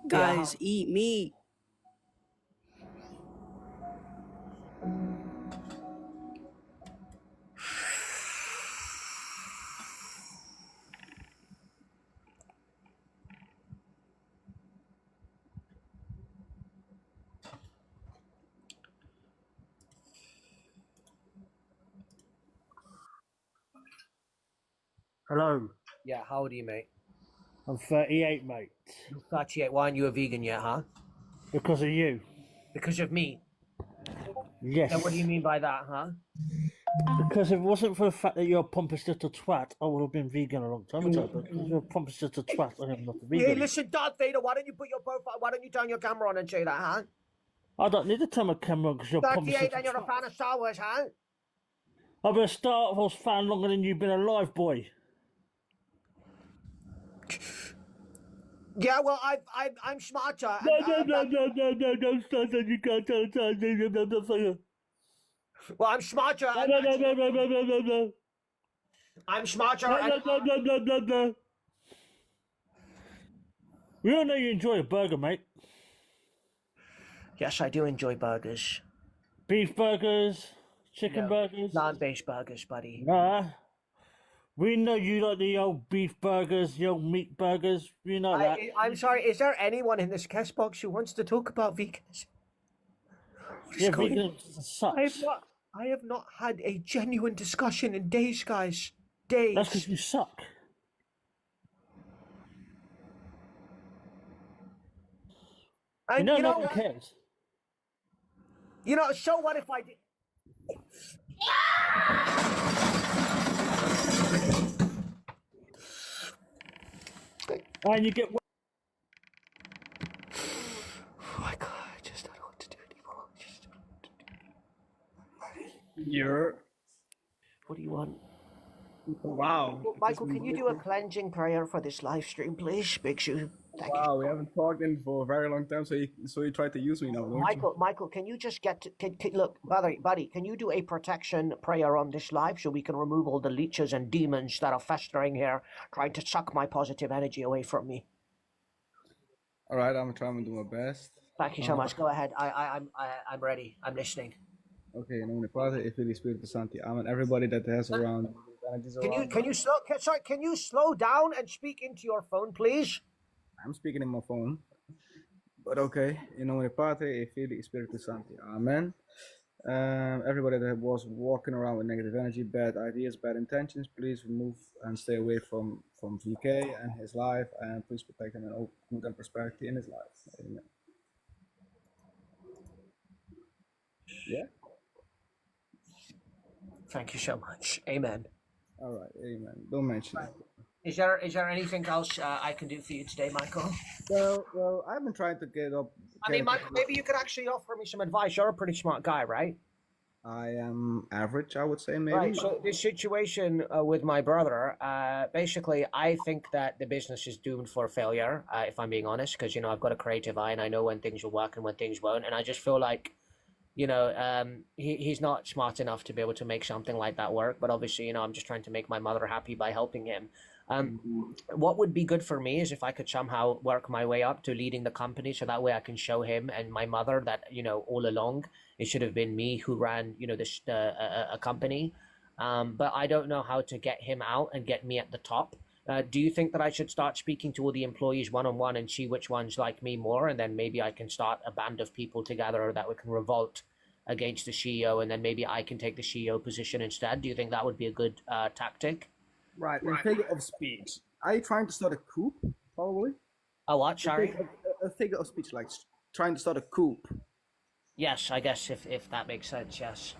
[SPEAKER 10] Guys, eat meat.
[SPEAKER 11] Hello.
[SPEAKER 1] Yeah, how old are you, mate?
[SPEAKER 11] I'm 38, mate.
[SPEAKER 1] You're 38. Why aren't you a vegan yet, huh?
[SPEAKER 11] Because of you.
[SPEAKER 1] Because of me?
[SPEAKER 11] Yes.
[SPEAKER 1] Then what do you mean by that, huh?
[SPEAKER 11] Because if it wasn't for the fact that you're a pompous little twat, I would have been vegan a long time ago. But because you're a pompous little twat, I am not a vegan.
[SPEAKER 1] Hey, listen, Darth Vader, why don't you put your profile, why don't you turn your camera on and say that, huh?
[SPEAKER 11] I don't need to turn my camera on because you're a pompous
[SPEAKER 1] 38
[SPEAKER 11] little
[SPEAKER 1] and you're a
[SPEAKER 11] twat.
[SPEAKER 1] fan of Star Wars, huh?
[SPEAKER 11] I've been a Star Wars fan longer than you've been alive, boy.
[SPEAKER 1] Yeah, well, I'm smarter.
[SPEAKER 11] No, stop that. You can't tell time.
[SPEAKER 1] Well, I'm smarter.
[SPEAKER 11] No.
[SPEAKER 1] I'm smarter.
[SPEAKER 11] No. We all know you enjoy a burger, mate.
[SPEAKER 1] Yes, I do enjoy burgers.
[SPEAKER 11] Beef burgers, chicken burgers.
[SPEAKER 1] Land-based burgers, buddy.
[SPEAKER 11] Nah. We know you like the old beef burgers, the old meat burgers. We know that.
[SPEAKER 1] I'm sorry, is there anyone in this guest box who wants to talk about vegans?
[SPEAKER 11] Yeah, vegans sucks.
[SPEAKER 1] I have not had a genuine discussion in days, guys. Days.
[SPEAKER 11] That's because you suck.
[SPEAKER 1] And
[SPEAKER 11] no
[SPEAKER 1] you know
[SPEAKER 11] one
[SPEAKER 1] what?
[SPEAKER 11] cares.
[SPEAKER 1] You know, so what if I did?
[SPEAKER 11] And you get.
[SPEAKER 1] Oh my god, I just don't know what to do anymore.
[SPEAKER 2] You're.
[SPEAKER 1] What do you want?
[SPEAKER 2] Wow.
[SPEAKER 1] Michael, can you do a cleansing prayer for this live stream, please? Big Shoe. Thank you.
[SPEAKER 2] Wow, we haven't talked in for a very long time, so you try to use me now, don't you?
[SPEAKER 1] Michael, can you just get to, can look, buddy, can you do a protection prayer on this live so we can remove all the leeches and demons that are festering here, trying to suck my positive energy away from me?
[SPEAKER 2] All right, I'm trying to do my best.
[SPEAKER 1] Thank you so much. Go ahead. I'm ready. I'm listening.
[SPEAKER 2] Okay, in nome del Padre e Filio e Spirito Santi. Amen. Everybody that has around.
[SPEAKER 1] Can you slow down and speak into your phone, please?
[SPEAKER 2] I'm speaking in my phone. But okay, in nome del Padre e Filio e Spirito Santi. Amen. Everybody that was walking around with negative energy, bad ideas, bad intentions, please remove and stay away from VK and his life, and please protect him and open and prosperity in his life. Amen. Yeah.
[SPEAKER 1] Thank you so much. Amen.
[SPEAKER 2] All right, amen. Don't mention it.
[SPEAKER 1] Is there anything else I can do for you today, Michael?
[SPEAKER 2] Well, I've been trying to get up.
[SPEAKER 1] I mean, Michael, maybe you could actually offer me some advice. You're a pretty smart guy, right?
[SPEAKER 2] I am average, I would say, maybe.
[SPEAKER 1] Right. So this situation with my brother, basically, I think that the business is doomed for failure. If I'm being honest, because I've got a creative eye and I know when things will work and when things won't, and I just feel like. He's not smart enough to be able to make something like that work. But obviously, I'm just trying to make my mother happy by helping him. What would be good for me is if I could somehow work my way up to leading the company, so that way I can show him and my mother that all along it should have been me who ran a company. But I don't know how to get him out and get me at the top. Do you think that I should start speaking to all the employees one-on-one and see which ones like me more, and then maybe I can start a band of people together that we can revolt against the CEO, and then maybe I can take the CEO position instead? Do you think that would be a good tactic?
[SPEAKER 2] Right. In figure of speech, are you trying to start a coup? Probably.
[SPEAKER 1] A what? Sorry.
[SPEAKER 2] A figure of speech, like trying to start a coup.
[SPEAKER 1] Yes, I guess if that makes sense. Yes.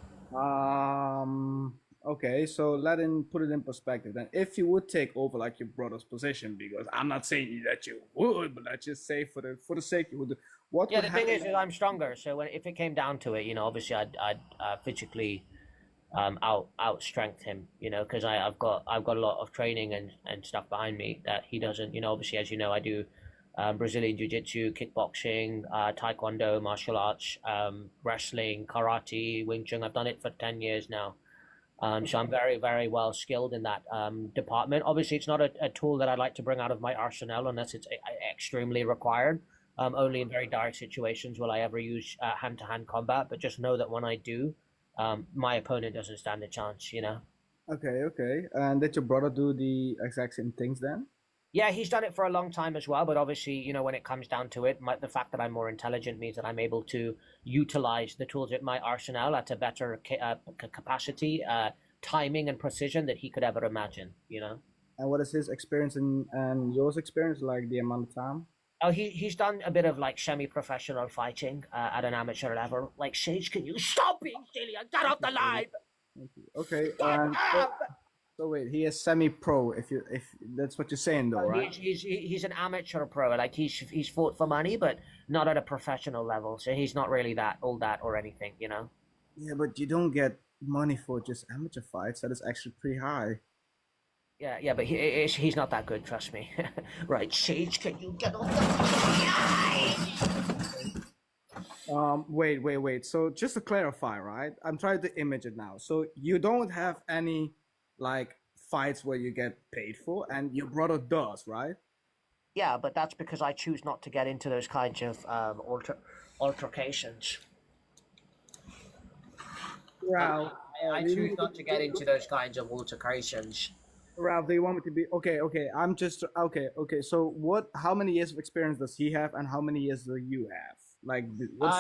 [SPEAKER 2] Okay, so let him put it in perspective. Then, if you would take over like your brother's position, because I'm not saying that you would, but let's just say for the sake you would. What?
[SPEAKER 1] Yeah,
[SPEAKER 2] would
[SPEAKER 1] the thing
[SPEAKER 2] happen?
[SPEAKER 1] is I'm stronger. So if it came down to it, obviously I'd physically out strength him. Because I've got a lot of training and stuff behind me that he doesn't. Obviously, as you know, I do Brazilian Jiu-Jitsu, kickboxing, Taekwondo, martial arts, wrestling, karate, Wing Chun. I've done it for 10 years now. So I'm very, very well skilled in that department. Obviously, it's not a tool that I'd like to bring out of my arsenal unless it's extremely required. Only in very dire situations will I ever use hand-to-hand combat. But just know that when I do, my opponent doesn't stand a chance,
[SPEAKER 2] Okay. And did your brother do the exact same things then?
[SPEAKER 1] Yeah, he's done it for a long time as well. But obviously, when it comes down to it, the fact that I'm more intelligent means that I'm able to utilize the tools at my arsenal at a better capacity, timing, and precision that he could ever imagine.
[SPEAKER 2] And what is his experience and yours experience, like the amount of time?
[SPEAKER 1] Oh, he's done a bit of like semi-professional fighting at an amateur level. Like, Sage, can you stop being silly and get off the line?
[SPEAKER 2] Okay. So wait, he is semi-pro. If that's what you're saying, though, right?
[SPEAKER 1] He's an amateur pro. Like he's fought for money, but not at a professional level. So he's not really all that or anything,
[SPEAKER 2] Yeah, but you don't get money for just amateur fights. That is actually pretty high.
[SPEAKER 1] Yeah, but he's not that good. Trust me. Right, Sage, can you get off the
[SPEAKER 2] Wait. So just to clarify, right? I'm trying to image it now. So you don't have any like fights where you get paid for, and your brother does, right?
[SPEAKER 1] Yeah, but that's because I choose not to get into those kinds of altercations.
[SPEAKER 2] Ralph,
[SPEAKER 1] I choose not to get into those kinds of altercations.
[SPEAKER 2] Ralph, do you want me to be okay? I'm just okay. So how many years of experience does he have, and how many years do you have?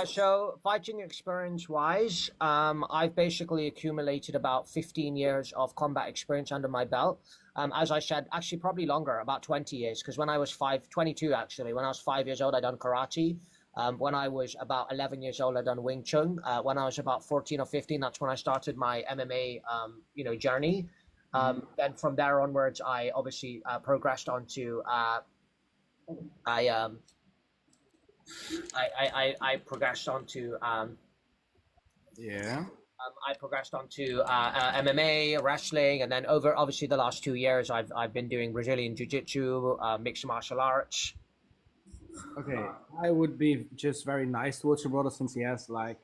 [SPEAKER 1] So fighting experience wise, I've basically accumulated about 15 years of combat experience under my belt. As I said, actually probably longer, about 20 years, because when I was 22 actually, when I was 5 years old, I done karate. When I was about 11 years old, I done Wing Chun. When I was about 14 or 15, that's when I started my MMA, journey. Then from there onwards, I obviously progressed onto. I progressed onto.
[SPEAKER 2] Yeah.
[SPEAKER 1] I progressed onto MMA, wrestling, and then over obviously the last 2 years, I've been doing Brazilian Jiu-Jitsu, mixed martial arts.
[SPEAKER 2] Okay, I would be just very nice towards your brother since he has like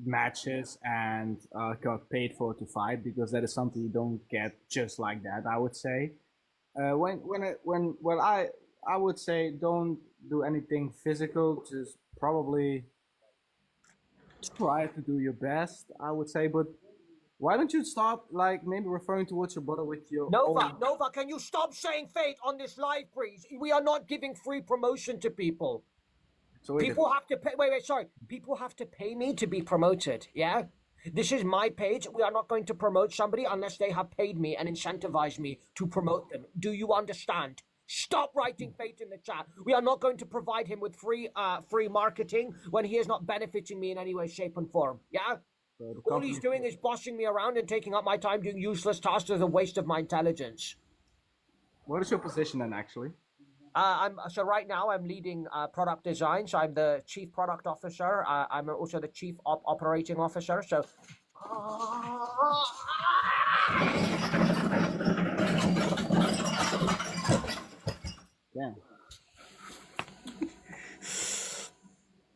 [SPEAKER 2] matches and got paid for to fight, because that is something you don't get just like that. I would say. I would say don't do anything physical. Just probably try to do your best. I would say, but why don't you stop like maybe referring towards your brother with your
[SPEAKER 1] Nova,
[SPEAKER 2] own...
[SPEAKER 1] Nova, can you stop saying fate on this live, please? We are not giving free promotion to people.
[SPEAKER 2] So wait,
[SPEAKER 1] People have to pay. Wait, sorry. People have to pay me to be promoted. Yeah. This is my page. We are not going to promote somebody unless they have paid me and incentivized me to promote them. Do you understand? Stop writing fate in the chat. We are not going to provide him with free marketing when he is not benefiting me in any way, shape, and form. Yeah. All he's doing is bossing me around and taking up my time doing useless tasks as a waste of my intelligence.
[SPEAKER 2] What is your position then, actually?
[SPEAKER 1] So right now I'm leading product design. So I'm the chief product officer. I'm also the chief operating officer. So.
[SPEAKER 2] Yeah.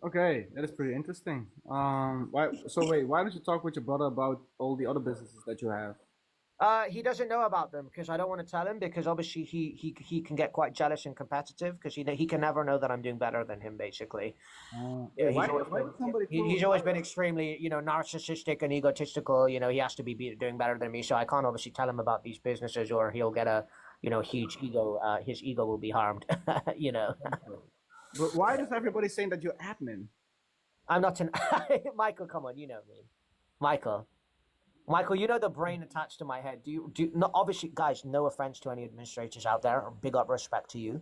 [SPEAKER 2] Okay, that is pretty interesting. Why don't you talk with your brother about all the other businesses that you have?
[SPEAKER 1] He doesn't know about them because I don't want to tell him, because obviously he can get quite jealous and competitive because he can never know that I'm doing better than him, basically. He's always been extremely, narcissistic and egotistical. He has to be doing better than me, so I can't obviously tell him about these businesses or he'll get a, huge ego. His ego will be harmed,
[SPEAKER 2] But why does everybody saying that you're admin?
[SPEAKER 1] I'm not an Michael, come on, you know me. Michael, you know the brain attached to my head. No, obviously, guys, no offense to any administrators out there. Big up respect to you.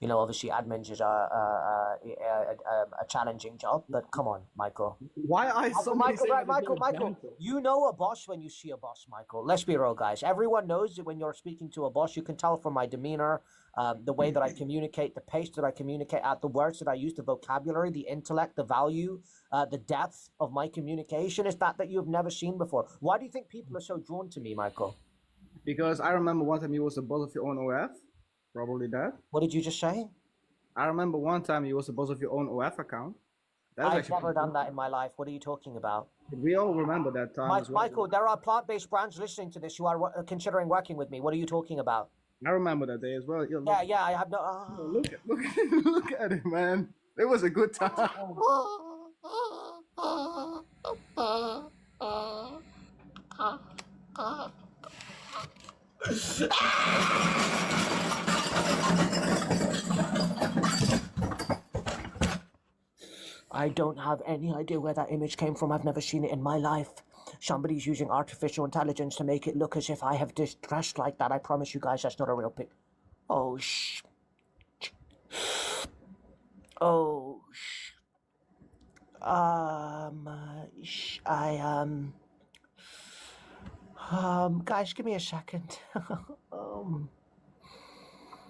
[SPEAKER 1] Obviously, admins is a challenging job, but come on, Michael.
[SPEAKER 2] Why I
[SPEAKER 1] Michael, you know a boss when you see a boss, Michael. Let's be real, guys. Everyone knows that when you're speaking to a boss, you can tell from my demeanor, the way that I communicate, the pace that I communicate at, the words that I use, the vocabulary, the intellect, the value, the depth of my communication is that you've never seen before. Why do you think people are so drawn to me, Michael?
[SPEAKER 2] Because I remember one time you was the boss of your own OF. Probably that.
[SPEAKER 1] What did you just say?
[SPEAKER 2] I remember one time you was the boss of your own OF account.
[SPEAKER 1] I've never done that in my life. What are you talking about?
[SPEAKER 2] We all remember that time.
[SPEAKER 1] Michael, there are plant-based brands listening to this who are considering working with me. What are you talking about?
[SPEAKER 2] I remember that day as well.
[SPEAKER 1] Yeah, I have no...
[SPEAKER 2] Look at it, man. It was a good time.
[SPEAKER 1] I don't have any idea where that image came from. I've never seen it in my life. Somebody's using artificial intelligence to make it look as if I have dressed like that. I promise you guys that's not a real pic. Oh, shh. Oh, shh. Guys, give me a second.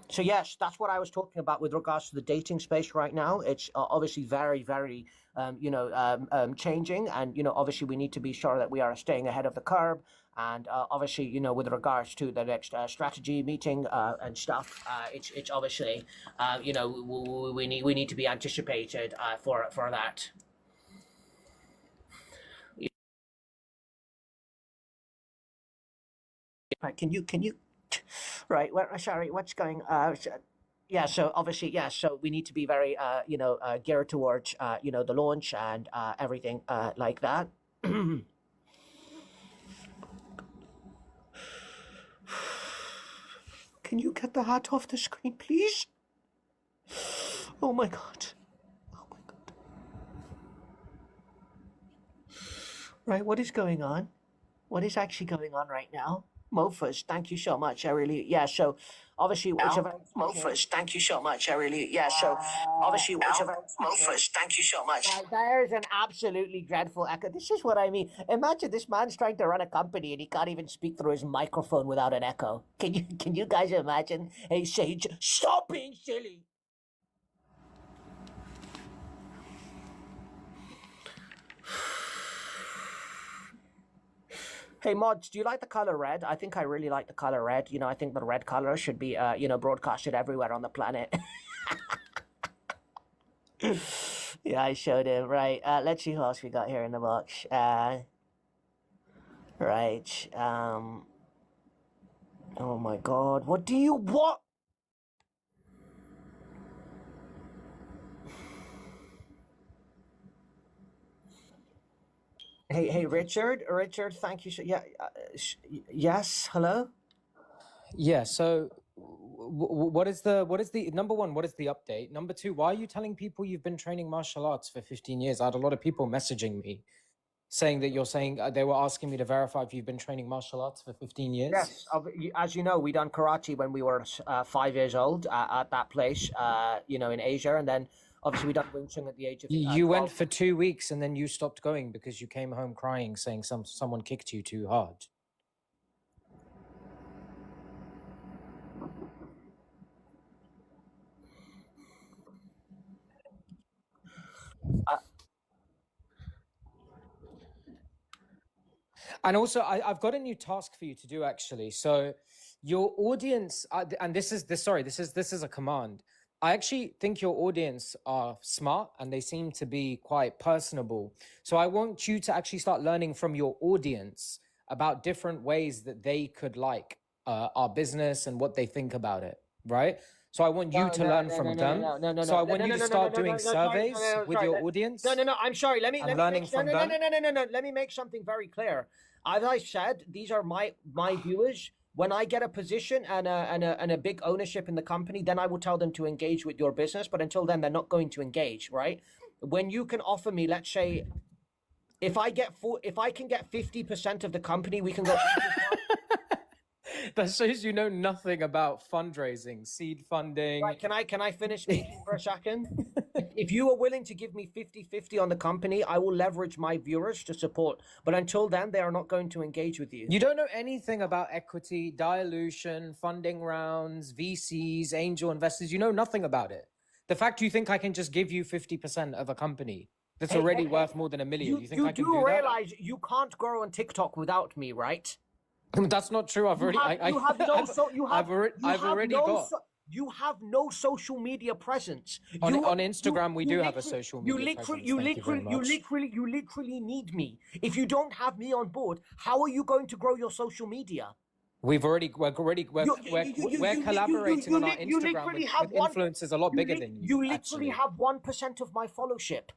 [SPEAKER 1] So yes, that's what I was talking about with regards to the dating space right now. It's obviously very, very, changing, and obviously we need to be sure that we are staying ahead of the curve. And obviously, with regards to the next strategy meeting and stuff, it's obviously, we need to be anticipated for that. Right, can you? Right, sorry, what's going yeah, so obviously, yeah, so we need to be very, geared towards, the launch and everything like that. Can you get the hat off the screen, please? Oh my God. Oh my God. Right, what is going on? What is actually going on right now? Mofas, thank you so much. I really, yeah. So obviously, it's a very Mofas, thank you so much. I really, yeah. So obviously, it's a very Mofas, thank you so much. There's an absolutely dreadful echo. This is what I mean. Imagine this man's trying to run a company and he can't even speak through his microphone without an echo. Can you guys imagine? Hey, Sage, stop being silly. Hey mods, do you like the color red? I think I really like the color red. You know, I think the red color should be, broadcasted everywhere on the planet. Yeah, I showed him. Right. Let's see who else we got here in the box. Right. Oh my God. What do you want? Hey, Richard, thank you. Yes, hello?
[SPEAKER 7] Yeah, so what is the number one, what is the update? Number two, why are you telling people you've been training martial arts for 15 years? I had a lot of people messaging me saying that you're saying they were asking me to verify if you've been training martial arts for 15 years.
[SPEAKER 1] Yes, as you know, we done karate when we were 5 years old at that place, in Asia, and then obviously we done Wing Chun at the age of.
[SPEAKER 7] You went for 2 weeks and then you stopped going because you came home crying, saying someone kicked you too hard. And also, I've got a new task for you to do, actually. So, your audience, and this is a command. I actually think your audience are smart and they seem to be quite personable. So, I want you to actually start learning from your audience about different ways that they could like our business and what they think about it, right? So I want you to learn from them. So I want you to start doing surveys with your audience.
[SPEAKER 1] No. I'm sorry. Let me
[SPEAKER 7] learning from them.
[SPEAKER 1] No. Let me make something very clear. As I said, these are my viewers. When I get a position and a big ownership in the company, then I will tell them to engage with your business. But until then, they're not going to engage, right? When you can offer me, let's say, if I can get 50% of the company, we can go.
[SPEAKER 7] That shows you know nothing about fundraising, seed funding.
[SPEAKER 1] Right, can I finish speaking for a second? If you are willing to give me 50-50 on the company, I will leverage my viewers to support. But until then, they are not going to engage with you.
[SPEAKER 7] You don't know anything about equity, dilution, funding rounds, VCs, angel investors. You know nothing about it. The fact you think I can just give you 50% of a company that's already worth more than $1 million. You think I can do that?
[SPEAKER 1] You do realize you can't grow on TikTok without me, right?
[SPEAKER 7] That's not true. I've already
[SPEAKER 1] have no social media presence.
[SPEAKER 7] On Instagram, we do have a social media presence.
[SPEAKER 1] You literally need me. If you don't have me on board, how are you going to grow your social media?
[SPEAKER 7] We're collaborating on our Instagram with influencers a lot bigger than you.
[SPEAKER 1] You literally have 1% of my followership.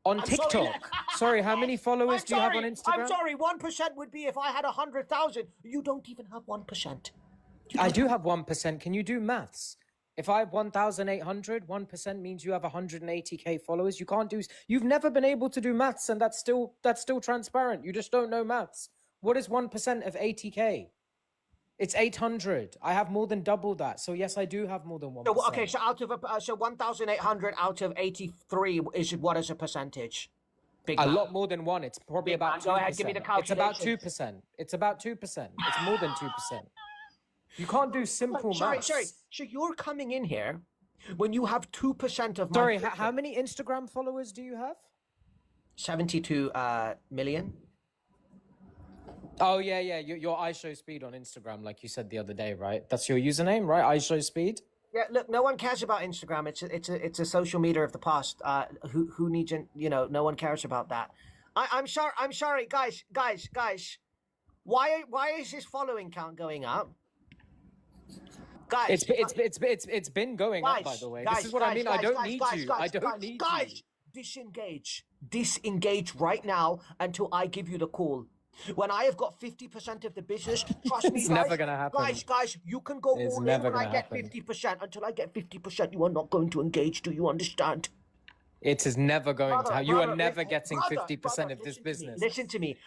[SPEAKER 7] On TikTok? Sorry, how many followers do you have on Instagram?
[SPEAKER 1] I'm sorry, 1% would be if I had 100,000. You don't even have 1%.
[SPEAKER 7] I do have 1%. Can you do maths? If I have 1,800, 1% means you have 180k followers. You've never been able to do maths, and that's still transparent. You just don't know maths. What is 1% of 80k? It's 800. I have more than double that. So yes, I do have more than 1%.
[SPEAKER 1] So, okay, so out of 1,800 out of 83 is what is a percentage?
[SPEAKER 7] A lot more than one. It's probably about 2%.
[SPEAKER 1] Go ahead, give me the calculation.
[SPEAKER 7] It's about 2%. It's more than 2%. You can't do simple maths.
[SPEAKER 1] Sorry. So you're coming in here when you have 2% of my...
[SPEAKER 7] Sorry, how many Instagram followers do you have?
[SPEAKER 1] 72 million.
[SPEAKER 7] Oh, yeah. Your iShowSpeed on Instagram, like you said the other day, right? That's your username, right? iShowSpeed?
[SPEAKER 1] Yeah, look, no one cares about Instagram. It's a social media of the past. Who needs, no one cares about that. I'm sorry, guys. Why is his following count going up? Guys,
[SPEAKER 7] it's been going up, by the way. This is what I mean. I don't need you. I don't need you.
[SPEAKER 1] Guys, disengage right now until I give you the call. When I have got 50% of the business, trust me,
[SPEAKER 7] it's never gonna happen.
[SPEAKER 1] Guys, you can go all in when I get 50%. Until I get 50%, you are not going to engage. Do you understand?
[SPEAKER 7] It is never going to
[SPEAKER 1] Brother,
[SPEAKER 7] happen. You are
[SPEAKER 1] brother,
[SPEAKER 7] never
[SPEAKER 1] listen-
[SPEAKER 7] getting
[SPEAKER 1] brother,
[SPEAKER 7] 50%
[SPEAKER 1] brother,
[SPEAKER 7] of this
[SPEAKER 1] listen to me,
[SPEAKER 7] business.
[SPEAKER 1] Listen to me.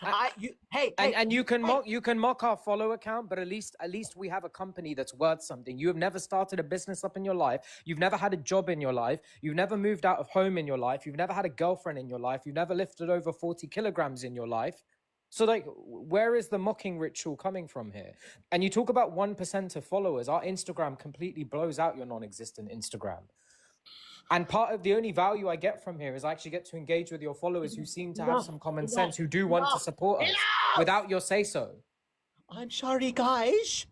[SPEAKER 1] Hey,
[SPEAKER 7] And you can mock our follow account, but at least we have a company that's worth something. You have never started a business up in your life. You've never had a job in your life. You've never moved out of home in your life. You've never had a girlfriend in your life. You've never lifted over 40 kilograms in your life. So like, where is the mocking ritual coming from here? And you talk about 1% of followers. Our Instagram completely blows out your non-existent Instagram. And part of the only value I get from here is I actually get to engage with your followers who seem to have some common sense, who do want to support us without your say-so.
[SPEAKER 1] I'm sorry, guys.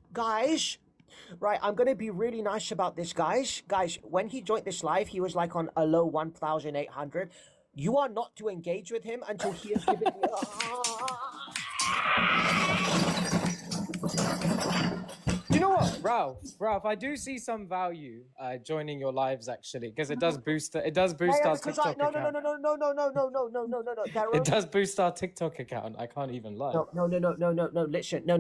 [SPEAKER 1] Right, I'm going to be really nice about this, guys. Guys, when he joined this live, he was like on a low 1,800. You are not to engage with him until he has given me...
[SPEAKER 7] Do you know what, Ralph? I do see some value joining your lives actually, because it does boost our TikTok account.
[SPEAKER 1] No.
[SPEAKER 7] It does boost our TikTok account. I can't even lie.
[SPEAKER 1] No. Listen, no.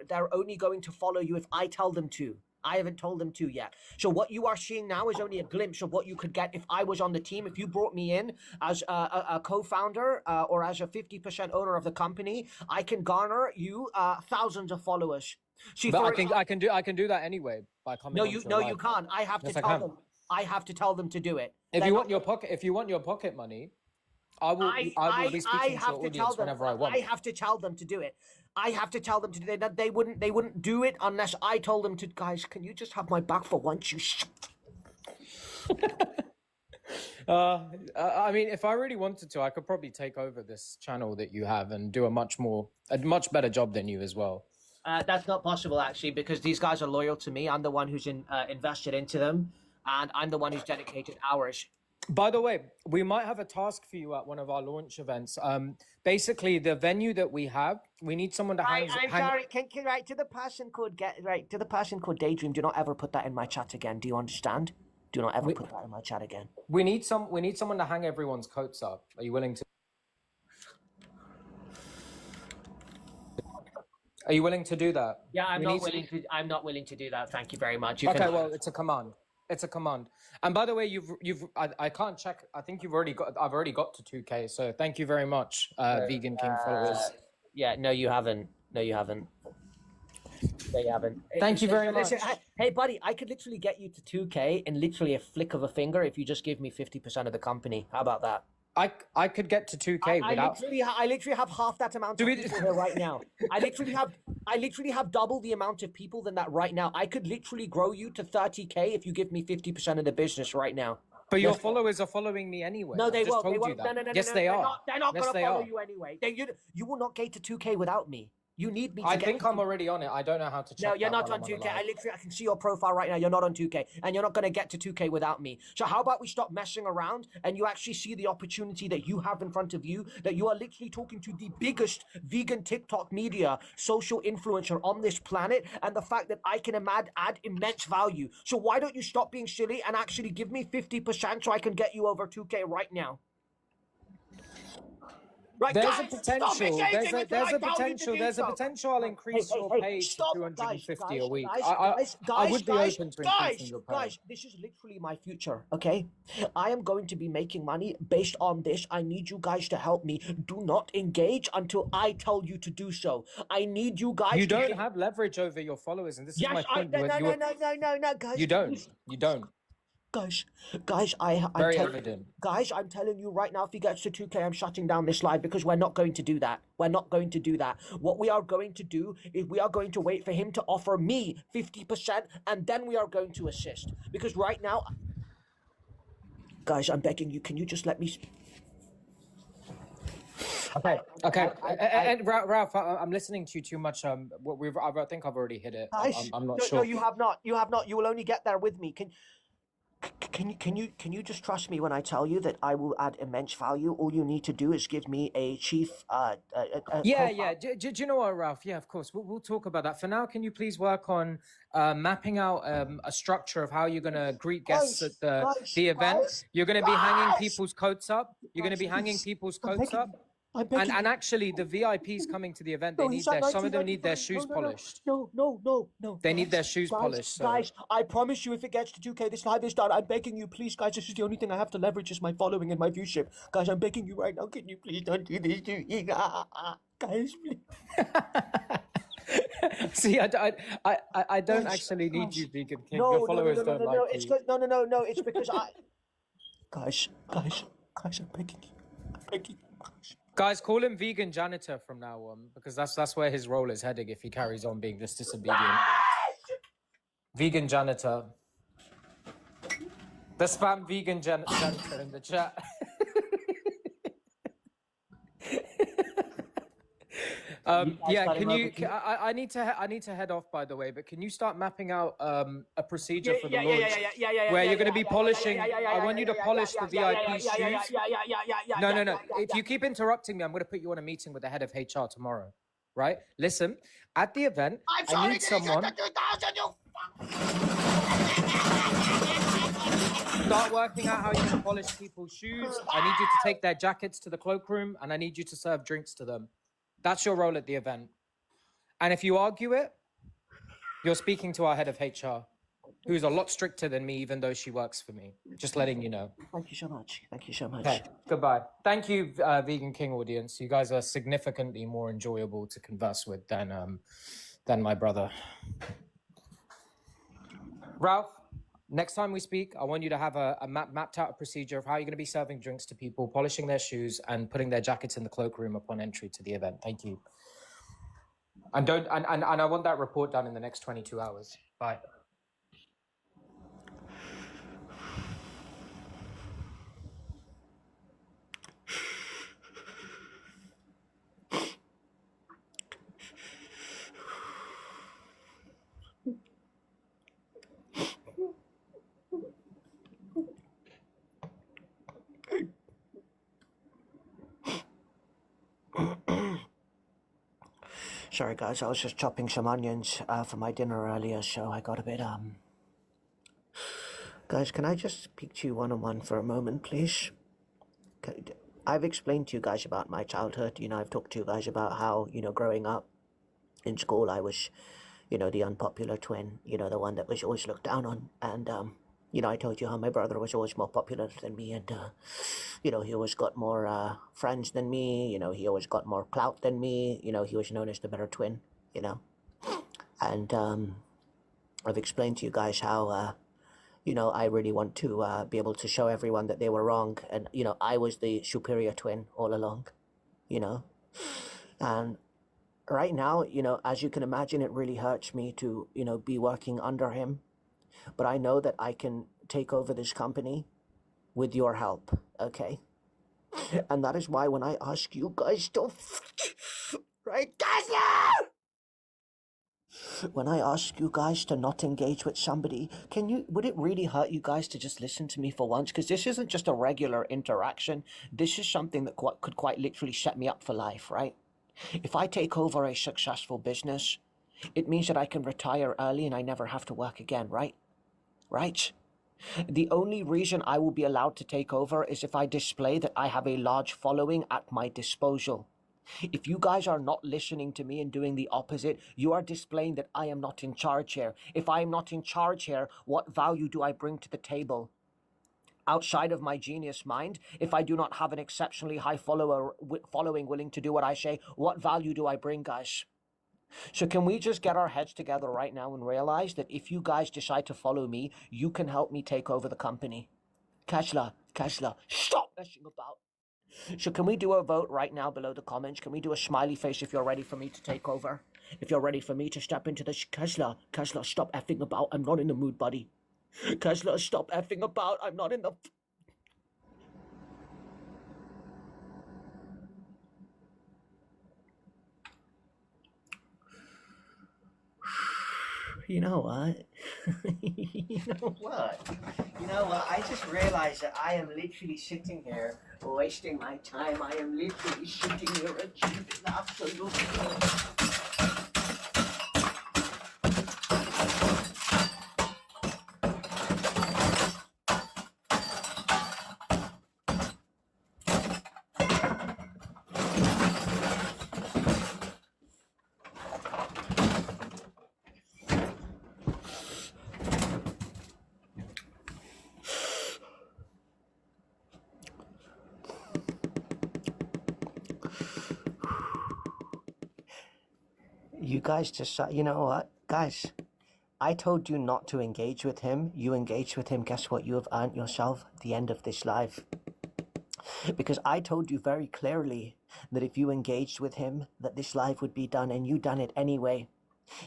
[SPEAKER 1] They're only going to follow you if I tell them to. I haven't told them to yet. So what you are seeing now is only a glimpse of what you could get if I was on the team. If you brought me in as a co-founder or as a 50% owner of the company, I can garner you thousands of followers. See,
[SPEAKER 7] But I can do that anyway by coming.
[SPEAKER 1] No,
[SPEAKER 7] onto
[SPEAKER 1] you
[SPEAKER 7] your live.
[SPEAKER 1] can't. I have to
[SPEAKER 7] Yes, I
[SPEAKER 1] tell
[SPEAKER 7] can.
[SPEAKER 1] them. I have to tell them to do it.
[SPEAKER 7] If
[SPEAKER 1] They're
[SPEAKER 7] you
[SPEAKER 1] not-
[SPEAKER 7] want your pocket money, I will be speaking to your audience whenever I want.
[SPEAKER 1] I have to tell them to do it. I have to tell them to do it. They wouldn't do it unless I told them to. Guys, can you just have my back for once?
[SPEAKER 7] I mean, if I really wanted to, I could probably take over this channel that you have and do a much better job than you as well.
[SPEAKER 1] That's not possible, actually, because these guys are loyal to me. I'm the one who's invested into them, and I'm the one who's dedicated hours.
[SPEAKER 7] By the way, we might have a task for you at one of our launch events. Basically, the venue that we have, we need someone to hang.
[SPEAKER 1] I'm sorry. Can write to the person code Daydream. Do not ever put that in my chat again. Do you understand? Do not ever put that in my chat again.
[SPEAKER 7] We need someone to hang everyone's coats up. Are you willing to? Are you willing to do that?
[SPEAKER 1] Yeah, I'm
[SPEAKER 7] We
[SPEAKER 1] not
[SPEAKER 7] need to-
[SPEAKER 1] willing to. I'm not willing to do that. Thank you very much.
[SPEAKER 7] Okay, well, it's a command. It's a command. And by the way, I can't check. I think I've already got to 2K. So thank you very much, Vegan King followers.
[SPEAKER 1] Yeah, no, you haven't. No, you haven't.
[SPEAKER 7] Thank you very
[SPEAKER 1] Listen,
[SPEAKER 7] much.
[SPEAKER 1] hey, buddy, I could literally get you to 2K in literally a flick of a finger if you just give me 50% of the company. How about that?
[SPEAKER 7] I could get to 2K without.
[SPEAKER 1] I literally have half that amount of people here right now. I literally have double the amount of people than that right now. I could literally grow you to 30K if you give me 50% of the business right now.
[SPEAKER 7] But your followers are following me anyway.
[SPEAKER 1] No, they
[SPEAKER 7] I just
[SPEAKER 1] won't.
[SPEAKER 7] told
[SPEAKER 1] They
[SPEAKER 7] you
[SPEAKER 1] won't.
[SPEAKER 7] that.
[SPEAKER 1] No,
[SPEAKER 7] Yes,
[SPEAKER 1] no,
[SPEAKER 7] they
[SPEAKER 1] they're
[SPEAKER 7] are.
[SPEAKER 1] not- They're not
[SPEAKER 7] Yes,
[SPEAKER 1] going to
[SPEAKER 7] they
[SPEAKER 1] follow
[SPEAKER 7] are.
[SPEAKER 1] you anyway. You will not get to 2K without me. You need me to
[SPEAKER 7] I
[SPEAKER 1] get
[SPEAKER 7] think I'm already on it. I don't know how to check.
[SPEAKER 1] No, you're
[SPEAKER 7] that
[SPEAKER 1] not
[SPEAKER 7] while
[SPEAKER 1] on
[SPEAKER 7] I'm the
[SPEAKER 1] 2K.
[SPEAKER 7] live.
[SPEAKER 1] I can see your profile right now. You're not on 2K, and you're not going to get to 2K without me. So how about we stop messing around and you actually see the opportunity that you have in front of you, that you are literally talking to the biggest vegan TikTok media social influencer on this planet, and the fact that I can add immense value. So why don't you stop being silly and actually give me 50% so I can get you over 2K right now? Right,
[SPEAKER 7] There's
[SPEAKER 1] guys,
[SPEAKER 7] a
[SPEAKER 1] stop
[SPEAKER 7] potential.
[SPEAKER 1] engaging until I tell you to do
[SPEAKER 7] There's a
[SPEAKER 1] so.
[SPEAKER 7] potential. I'll increase your page to
[SPEAKER 1] stop,
[SPEAKER 7] 250 a week.
[SPEAKER 1] Guys,
[SPEAKER 7] I would be open to increasing your page.
[SPEAKER 1] guys, this is literally my future, okay? I am going to be making money based on this. I need you guys to help me. Do not engage until I tell you to do so. I need you guys
[SPEAKER 7] You
[SPEAKER 1] to...
[SPEAKER 7] don't have leverage over your followers, and this is
[SPEAKER 1] Yes,
[SPEAKER 7] my point.
[SPEAKER 1] no, guys.
[SPEAKER 7] You don't. You don't.
[SPEAKER 1] Guys,
[SPEAKER 7] Very evident.
[SPEAKER 1] Guys, I'm telling you right now, if he gets to 2K, I'm shutting down this live because we're not going to do that. We're not going to do that. What we are going to do is we are going to wait for him to offer me 50%, and then we are going to assist. Because right now, guys, I'm begging you, can you just let me...
[SPEAKER 7] Okay. And Ralph, I'm listening to you too much. I think I've already hit it.
[SPEAKER 1] Guys,
[SPEAKER 7] I'm not
[SPEAKER 1] no,
[SPEAKER 7] sure.
[SPEAKER 1] No, you have not. You have not. You will only get there with me. Can you just trust me when I tell you that I will add immense value? All you need to do is give me a chief.
[SPEAKER 7] Yeah. Do you know what, Ralph? Yeah, of course. We'll talk about that. For now, can you please work on mapping out a structure of how you're going to greet guests at the event? You're going to be hanging people's coats up. You're going to be hanging people's coats up.
[SPEAKER 3] I'm begging
[SPEAKER 7] And
[SPEAKER 3] you.
[SPEAKER 7] actually, the VIPs coming to the event, they
[SPEAKER 3] No,
[SPEAKER 7] need
[SPEAKER 3] he's at
[SPEAKER 7] some of them need their
[SPEAKER 3] 1995.
[SPEAKER 7] shoes
[SPEAKER 3] No, no, no.
[SPEAKER 7] polished.
[SPEAKER 3] No.
[SPEAKER 7] They need
[SPEAKER 3] Guys,
[SPEAKER 7] their shoes polished. So.
[SPEAKER 3] Guys, I promise you, if it gets to 2K, this live is done. I'm begging you, please, guys. This is the only thing I have to leverage is my following and my viewership. Guys, I'm begging you right now. Can you please don't do this to me? Guys, please.
[SPEAKER 7] See, I don't actually need you, Vegan King. Your followers don't like
[SPEAKER 3] It's
[SPEAKER 7] you.
[SPEAKER 3] no. It's because I. Guys, I'm begging you. I'm begging you.
[SPEAKER 7] Guys, call him Vegan Janitor from now on, because that's where his role is heading if he carries on being this disobedient. Vegan Janitor. The spam Vegan Janitor in the chat. Yeah, can you? I need to head off, by the way. But can you start mapping out a procedure for the launch where you're going to be polishing? I want you to polish the VIP shoes. No. If you keep interrupting me, I'm going to put you on a meeting with the head of HR tomorrow. Right? Listen, at the event, I need someone. Start working out how you can polish people's shoes. I need you to take their jackets to the cloakroom, and I need you to serve drinks to them. That's your role at the event. And if you argue it, you're speaking to our head of HR, who's a lot stricter than me, even though she works for me. Just letting you know.
[SPEAKER 3] Thank you so much.
[SPEAKER 7] Okay, goodbye. Thank you, Vegan King audience. You guys are significantly more enjoyable to converse with than my brother. Ralph, next time we speak, I want you to have a mapped out procedure of how you're going to be serving drinks to people, polishing their shoes, and putting their jackets in the cloakroom upon entry to the event. Thank you. And I want that report done in the next 22 hours. Bye.
[SPEAKER 1] Sorry guys, I was just chopping some onions for my dinner earlier, so I got a bit Guys, can I just speak to you one-on-one for a moment, please? I've explained to you guys about my childhood. You know, I've talked to you guys about how, you know, growing up in school, I was, you know, the unpopular twin, you know, the one that was always looked down on. And, you know, I told you how my brother was always more popular than me, and, you know, he always got more friends than me, you know, he always got more clout than me, you know, he was known as the better twin, you know. And I've explained to you guys how, you know, I really want to be able to show everyone that they were wrong, and, you know, I was the superior twin all along, you know. And right now, you know, as you can imagine, it really hurts me to, you know, be working under him. But I know that I can take over this company with your help, okay? And that is why when I ask you guys to... Right, guys? When I ask you guys to not engage with somebody, would it really hurt you guys to just listen to me for once? Because this isn't just a regular interaction. This is something that could quite literally set me up for life, right? If I take over a successful business, it means that I can retire early and I never have to work again, right? Right? The only reason I will be allowed to take over is if I display that I have a large following at my disposal. If you guys are not listening to me and doing the opposite, you are displaying that I am not in charge here. If I am not in charge here, what value do I bring to the table? Outside of my genius mind, if I do not have an exceptionally high following willing to do what I say, what value do I bring, guys? So can we just get our heads together right now and realize that if you guys decide to follow me, you can help me take over the company? Kajla, stop messing about. So can we do a vote right now below the comments? Can we do a smiley face if you're ready for me to take over? If you're ready for me to step into this... Kajla, stop effing about. I'm not in the mood, buddy. Kajla, stop effing about. I'm not in the... You know what? You know what? I just realized that I am literally sitting here wasting my time. I am literally sitting here achieving absolutely.
[SPEAKER 3] You guys just, you know what? Guys, I told you not to engage with him. You engaged with him. Guess what? You have earned yourself the end of this life. Because I told you very clearly that if you engaged with him, that this life would be done, and you done it anyway.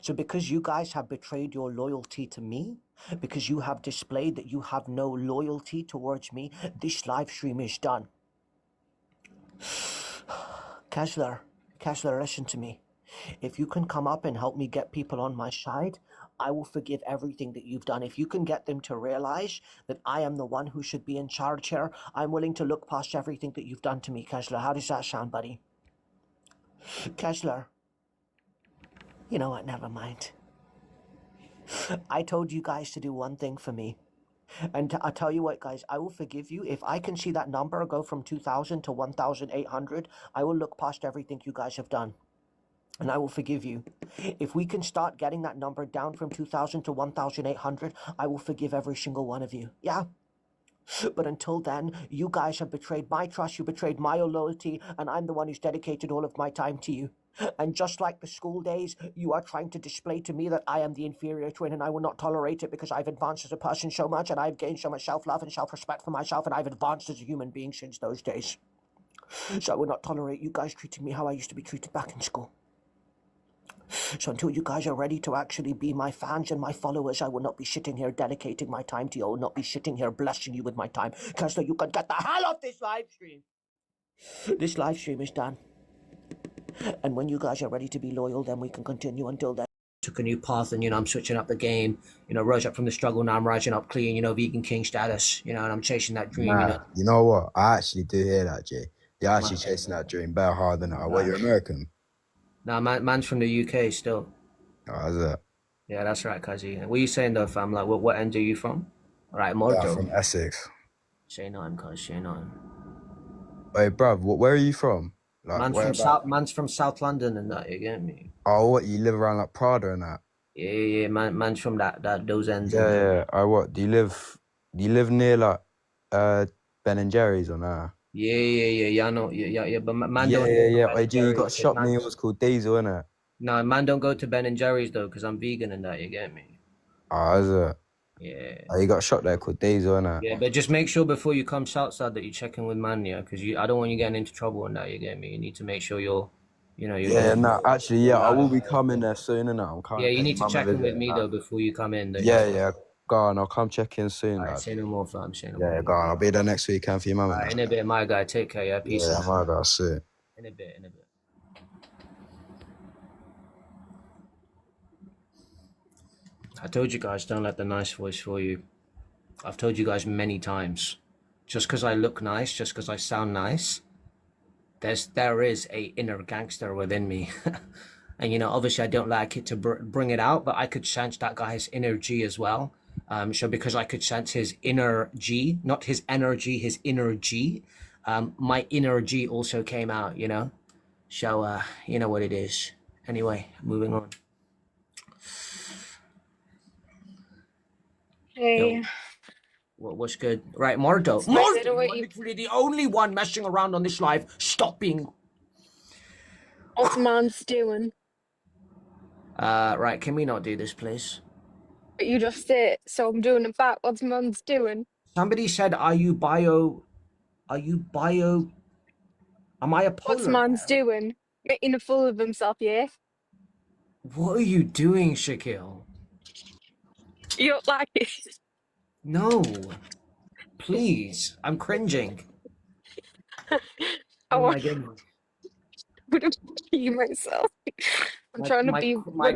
[SPEAKER 3] So because you guys have betrayed your loyalty to me, because you have displayed that you have no loyalty towards me, this live stream is done. Kessler, listen to me. If you can come up and help me get people on my side, I will forgive everything that you've done. If you can get them to realize that I am the one who should be in charge here, I'm willing to look past everything that you've done to me, Kessler. How does that sound, buddy? Kessler. You know what? Never mind. I told you guys to do one thing for me. And I'll tell you what, guys, I will forgive you. If I can see that number go from 2,000 to 1,800, I will look past everything you guys have done. And I will forgive you. If we can start getting that number down from 2,000 to 1,800, I will forgive every single one of you. Yeah? But until then, you guys have betrayed my trust, you betrayed my loyalty, and I'm the one who's dedicated all of my time to you. And just like the school days, you are trying to display to me that I am the inferior twin, and I will not tolerate it because I've advanced as a person so much, and I've gained so much self-love and self-respect for myself, and I've advanced as a human being since those days. So I will not tolerate you guys treating me how I used to be treated back in school. So until you guys are ready to actually be my fans and my followers, I will not be sitting here dedicating my time to you. I will not be sitting here blessing you with my time. Kessler, you can get the hell off this live stream. This live stream is done. And when you guys are ready to be loyal, then we can continue. Until then, took a new path, and I'm switching up the game. Rose up from the struggle, now I'm rising up clean, vegan king status, and I'm chasing that dream.
[SPEAKER 10] Nah, you know what? I actually do hear that, Jay. You're actually chasing that dream better hard than I. What, you're American?
[SPEAKER 1] Nah, man's from the UK still.
[SPEAKER 10] Oh, is it?
[SPEAKER 1] Yeah, that's right, Kazi. What are you saying though, fam? Like, what end are you from? All right, Mordo.
[SPEAKER 10] Yeah, from Essex.
[SPEAKER 1] Say nothing, cuz. Say nothing.
[SPEAKER 10] Wait, bruv, where are you from? Like,
[SPEAKER 1] man's from South London and that, you get me?
[SPEAKER 10] Oh, what, you live around like Prada and that?
[SPEAKER 1] Yeah, man's from those ends.
[SPEAKER 10] Yeah. Oh, what, do you live near like Ben and Jerry's or nah?
[SPEAKER 1] Yeah, I know, yeah, but man
[SPEAKER 10] Yeah.
[SPEAKER 1] don't
[SPEAKER 10] You got a shop near what's called Diesel, innit?
[SPEAKER 1] No, man don't go to Ben and Jerry's though, because I'm vegan and that, you get me?
[SPEAKER 10] Oh, is it?
[SPEAKER 1] Yeah.
[SPEAKER 10] Oh, you got a shop there called Diesel, innit?
[SPEAKER 1] Yeah, but just make sure before you come Southside that you check in with man, yeah, because I don't want you getting into trouble and that, you get me? You need to make sure you're.
[SPEAKER 10] Yeah, no, actually, I will be coming there soon, innit?
[SPEAKER 1] Yeah, you need to check in with me though before you come in. Though,
[SPEAKER 10] Yeah. Go on, I'll come check in soon.
[SPEAKER 1] Alright, say no more, fam. Say no
[SPEAKER 10] more. Yeah, go on, I'll be there next weekend for your mum.
[SPEAKER 1] In a bit, my guy. Take care, yeah. Peace out.
[SPEAKER 10] Yeah, my guy, see.
[SPEAKER 1] In a bit. I told you guys, don't let the nice voice fool you. I've told you guys many times. Just because I look nice, just because I sound nice, there is a inner gangster within me. And, obviously I don't like it to bring it out, but I could sense that guy's energy as well. So because I could sense his inner G, not his energy, his inner G, my inner G also came out, So, you know what it is. Anyway, moving on.
[SPEAKER 17] Hey.
[SPEAKER 1] Yo, what's good? Right, Mordo. Mordo, you're literally the only one messing around on this live. Stop being...
[SPEAKER 17] What's man's doing?
[SPEAKER 1] Right, can we not do this, please?
[SPEAKER 17] But you just did, so I'm doing it back. What's man's doing?
[SPEAKER 1] Somebody said, Am I a polar
[SPEAKER 17] What's man's doing? Making a fool of himself, yeah?
[SPEAKER 1] What are you doing, Shaquille?
[SPEAKER 17] You don't like it?
[SPEAKER 1] No. Please. I'm cringing.
[SPEAKER 17] I
[SPEAKER 1] my goodness.
[SPEAKER 17] wouldn't pee myself. I'm trying to be
[SPEAKER 1] my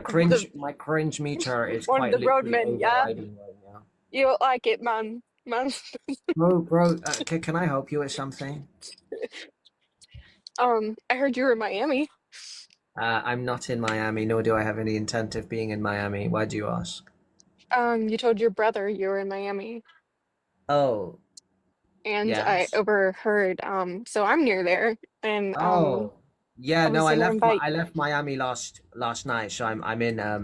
[SPEAKER 1] cringe meter is
[SPEAKER 17] one
[SPEAKER 1] quite
[SPEAKER 17] of the roadmen, yeah?
[SPEAKER 1] overriding right now.
[SPEAKER 17] You don't like it, man.
[SPEAKER 1] Bro, can I help you with something?
[SPEAKER 17] I heard you were in Miami.
[SPEAKER 1] I'm not in Miami, nor do I have any intent of being in Miami. Why do you ask?
[SPEAKER 17] You told your brother you were in Miami.
[SPEAKER 1] Oh.
[SPEAKER 17] And
[SPEAKER 1] Yes.
[SPEAKER 17] I overheard, so I'm near there. And
[SPEAKER 1] Yeah, no, I
[SPEAKER 17] was gonna invite-
[SPEAKER 1] left Miami last night, so I'm in
[SPEAKER 17] Oh.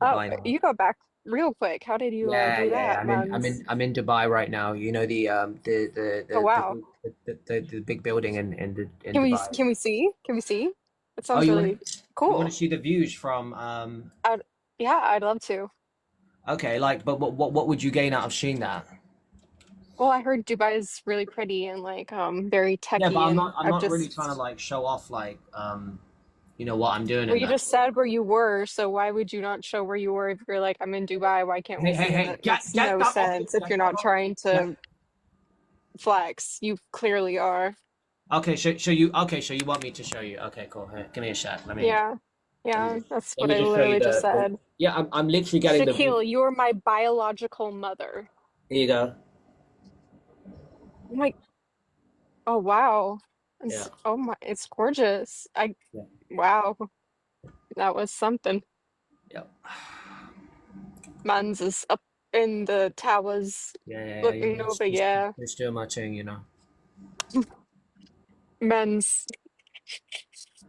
[SPEAKER 1] Dubai now.
[SPEAKER 17] You got back real quick. How did you do that,
[SPEAKER 1] I'm in Dubai right now. You know the
[SPEAKER 17] Oh, wow.
[SPEAKER 1] the big building in
[SPEAKER 17] Can we
[SPEAKER 1] Dubai.
[SPEAKER 17] see? Can we see? It
[SPEAKER 1] Oh,
[SPEAKER 17] sounds
[SPEAKER 1] you
[SPEAKER 17] really.
[SPEAKER 7] You want
[SPEAKER 17] Cool.
[SPEAKER 7] to see the views from
[SPEAKER 17] Yeah, I'd love to.
[SPEAKER 7] okay, like, but what would you gain out of seeing that?
[SPEAKER 17] Well, I heard Dubai is really pretty and like very
[SPEAKER 7] Yeah, but
[SPEAKER 17] techy, and
[SPEAKER 7] I'm
[SPEAKER 17] I've
[SPEAKER 7] not really
[SPEAKER 17] just
[SPEAKER 7] trying to like show off like you know what I'm doing
[SPEAKER 17] well,
[SPEAKER 7] in
[SPEAKER 17] you
[SPEAKER 7] that.
[SPEAKER 17] just said where you were, so why would you not show where you were if you're like, I'm in Dubai, why can't we
[SPEAKER 7] Hey, hey,
[SPEAKER 17] see? And
[SPEAKER 7] hey,
[SPEAKER 17] that makes
[SPEAKER 7] get
[SPEAKER 17] no
[SPEAKER 7] that off the,
[SPEAKER 17] sense if
[SPEAKER 7] get
[SPEAKER 17] you're
[SPEAKER 7] that
[SPEAKER 17] not
[SPEAKER 7] off.
[SPEAKER 17] trying
[SPEAKER 7] Get,
[SPEAKER 17] to flex. You clearly are.
[SPEAKER 7] okay, so you want me to show you? Okay, cool. Here, give me a sec.
[SPEAKER 17] Yeah.
[SPEAKER 7] Let me
[SPEAKER 17] Yeah,
[SPEAKER 7] just,
[SPEAKER 17] that's
[SPEAKER 7] let
[SPEAKER 17] what
[SPEAKER 7] me
[SPEAKER 17] I
[SPEAKER 7] just show you
[SPEAKER 17] literally just said.
[SPEAKER 7] yeah, I'm literally getting the.
[SPEAKER 17] Shaquille, you're my biological mother.
[SPEAKER 7] Here you go.
[SPEAKER 17] Oh my, oh wow.
[SPEAKER 7] Yeah.
[SPEAKER 17] Oh my, it's gorgeous.
[SPEAKER 7] Yeah.
[SPEAKER 17] Wow, that was something.
[SPEAKER 7] Yep.
[SPEAKER 17] Mans is up in the towers
[SPEAKER 7] Yeah,
[SPEAKER 17] looking over, yeah.
[SPEAKER 7] It's doing my thing, you know.
[SPEAKER 17] Men's,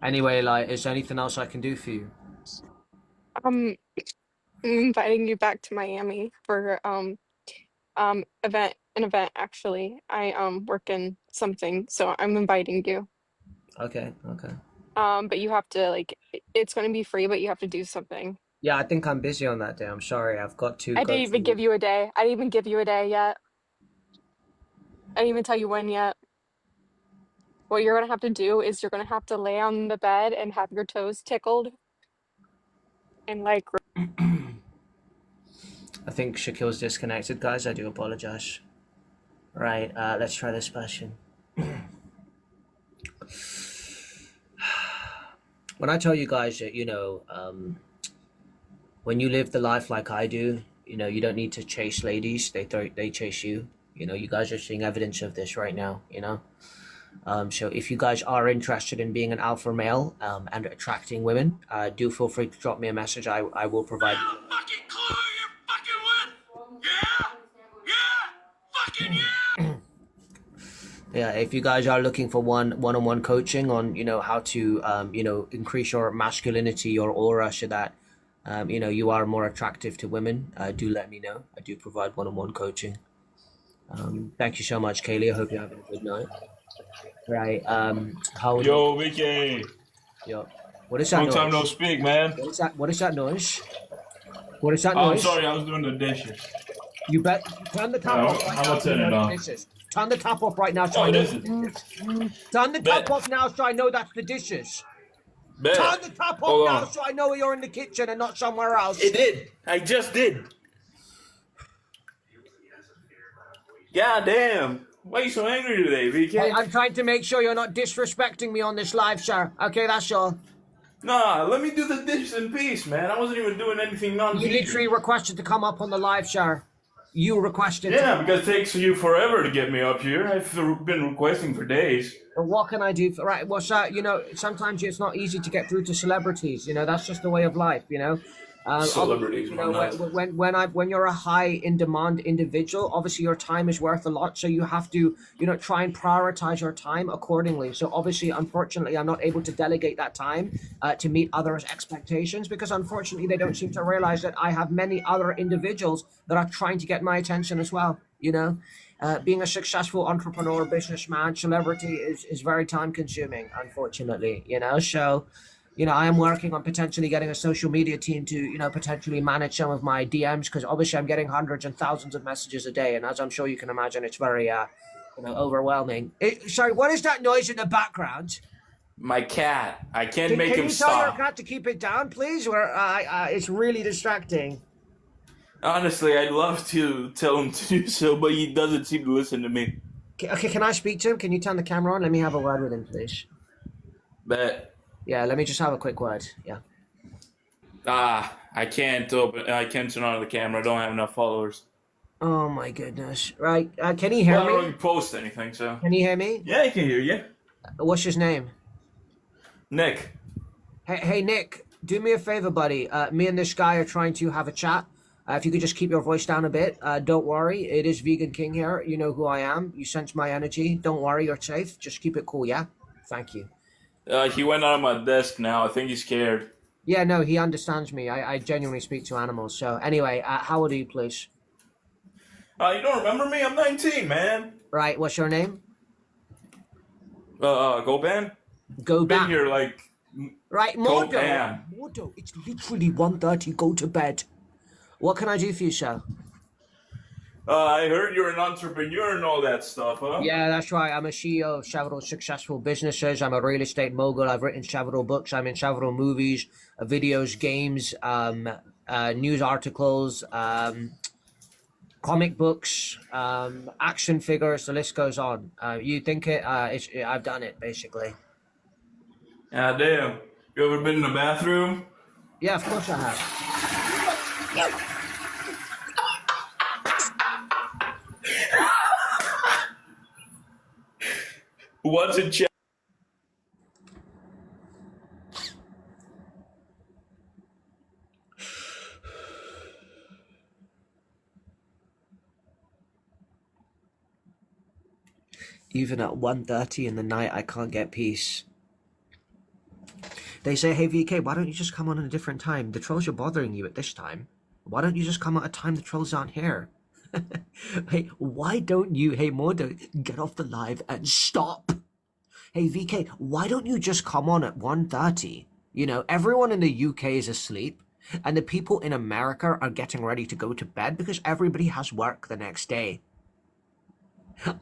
[SPEAKER 7] Anyway, like, is there anything else I can do for you?
[SPEAKER 17] I'm inviting you back to Miami for an event actually. I work in something, so I'm inviting you.
[SPEAKER 7] Okay.
[SPEAKER 17] But you have to like it's gonna be free, but you have to do something.
[SPEAKER 7] Yeah, I think I'm busy on that day. I'm sorry. I've got to
[SPEAKER 17] I
[SPEAKER 7] go
[SPEAKER 17] didn't even
[SPEAKER 7] to.
[SPEAKER 17] give you a day. I didn't even give you a day yet. I didn't even tell you when yet. What you're gonna have to do is you're gonna have to lay on the bed and have your toes tickled and like
[SPEAKER 7] I think Shaquille's disconnected, guys. I do apologize. Right, let's try this question. When I tell you guys that, you know, when you live the life like I do, you know, you don't need to chase ladies. They chase you. You know, you guys are seeing evidence of this right now, you know. So if you guys are interested in being an alpha male and attracting women, do feel free to drop me a message. I will provide. Yeah, if you guys are looking for one-on-one coaching on, you know, how to, you know, increase your masculinity, your aura, so that, you know, you are more attractive to women, do let me know. I do provide one-on-one coaching. Thank you so much, Kaylee. I hope you're having a good night. Right. How?
[SPEAKER 6] Yo, Vicky.
[SPEAKER 7] Yo. What is that
[SPEAKER 6] Long
[SPEAKER 7] noise?
[SPEAKER 6] time no speak, man.
[SPEAKER 7] What is that noise? What is that
[SPEAKER 6] Oh, I'm
[SPEAKER 7] noise?
[SPEAKER 6] sorry, I was doing the dishes.
[SPEAKER 7] You bet. Turn the tap off right
[SPEAKER 6] I'm
[SPEAKER 7] now.
[SPEAKER 6] gonna turn it
[SPEAKER 7] so I know
[SPEAKER 6] off.
[SPEAKER 7] the dishes. Turn the tap off right now. So
[SPEAKER 6] Oh,
[SPEAKER 7] I know
[SPEAKER 6] this
[SPEAKER 7] the
[SPEAKER 6] is-
[SPEAKER 7] dishes. Turn the tap off now so I know that's the dishes.
[SPEAKER 6] Bet.
[SPEAKER 7] Turn the tap off
[SPEAKER 6] Hold
[SPEAKER 7] now
[SPEAKER 6] on.
[SPEAKER 7] so I know you're in the kitchen and not somewhere else.
[SPEAKER 6] It did. I just did. God damn. Why are you so angry today, VK?
[SPEAKER 1] I'm trying to make sure you're not disrespecting me on this live, sir. Okay, that's all.
[SPEAKER 6] Nah, let me do the dishes in peace, man. I wasn't even doing anything non
[SPEAKER 1] You literally requested to come up on the live, sir. You requested.
[SPEAKER 6] Yeah, because it takes you forever to get me up here. I've been requesting for days.
[SPEAKER 1] Well, what can I do? Right, well, sir, you know, sometimes it's not easy to get through to celebrities. You know, that's just the way of life. You know.
[SPEAKER 6] Celebrities,
[SPEAKER 1] You know,
[SPEAKER 6] man.
[SPEAKER 1] when you're a high in demand individual, obviously your time is worth a lot. So you have to, you know, try and prioritize your time accordingly. So obviously, unfortunately, I'm not able to delegate that time to meet others' expectations because unfortunately they don't seem to realize that I have many other individuals that are trying to get my attention as well. You know, being a successful entrepreneur, businessman, celebrity is very time consuming, unfortunately. You know, so. You know, I am working on potentially getting a social media team to, you know, potentially manage some of my DMs because obviously I'm getting hundreds and thousands of messages a day. And as I'm sure you can imagine, it's very, you know, overwhelming. Sorry, what is that noise in the background?
[SPEAKER 6] My cat. I can't make
[SPEAKER 1] Can
[SPEAKER 6] him
[SPEAKER 1] you tell your
[SPEAKER 6] stop.
[SPEAKER 1] cat to keep it down, please? Or it's really distracting.
[SPEAKER 6] Honestly, I'd love to tell him to do so, but he doesn't seem to listen to me.
[SPEAKER 1] Okay, can I speak to him? Can you turn the camera on? Let me have a word with him, please.
[SPEAKER 6] Bet.
[SPEAKER 1] Yeah, let me just have a quick word. Yeah.
[SPEAKER 6] I can't turn on the camera. I don't have enough followers.
[SPEAKER 1] Oh my goodness. Right. Can he hear
[SPEAKER 6] Well, I don't
[SPEAKER 1] me?
[SPEAKER 6] really post anything, so.
[SPEAKER 1] Can you hear me?
[SPEAKER 6] Yeah, I can hear you.
[SPEAKER 1] What's his name?
[SPEAKER 6] Nick.
[SPEAKER 1] Hey, Nick, do me a favor, buddy. Me and this guy are trying to have a chat. If you could just keep your voice down a bit. Don't worry. It is Vegan King here. You know who I am. You sense my energy. Don't worry. You're safe. Just keep it cool, yeah? Thank you.
[SPEAKER 6] He went out of my desk now. I think he's scared.
[SPEAKER 1] Yeah, no, he understands me. I genuinely speak to animals. So anyway, how old are you, please?
[SPEAKER 6] You don't remember me? I'm 19, man.
[SPEAKER 1] Right, what's your name?
[SPEAKER 6] Goban?
[SPEAKER 1] Goban.
[SPEAKER 6] Been here like
[SPEAKER 1] Right,
[SPEAKER 6] Go
[SPEAKER 1] Mordo.
[SPEAKER 6] ham.
[SPEAKER 1] Mordo, it's literally 1:30. Go to bed. What can I do for you, sir?
[SPEAKER 6] I heard you're an entrepreneur and all that stuff, huh?
[SPEAKER 1] Yeah, that's right. I'm a CEO of several successful businesses. I'm a real estate mogul. I've written several books. I'm in several movies, videos, games, news articles, comic books, action figures. The list goes on. You think I've done it, basically.
[SPEAKER 6] Yeah, damn. You ever been in the bathroom?
[SPEAKER 1] Yeah, of course I have.
[SPEAKER 6] What's a check?
[SPEAKER 3] Even at 1:30 in the night, I can't get peace. They say, hey, VK, why don't you just come on at a different time? The trolls are bothering you at this time. Why don't you just come at a time the trolls aren't here? Hey, why don't you, hey, Mordo, get off the live and stop? Hey, VK, why don't you just come on at 1:30? You know, everyone in the UK is asleep, and the people in America are getting ready to go to bed because everybody has work the next day.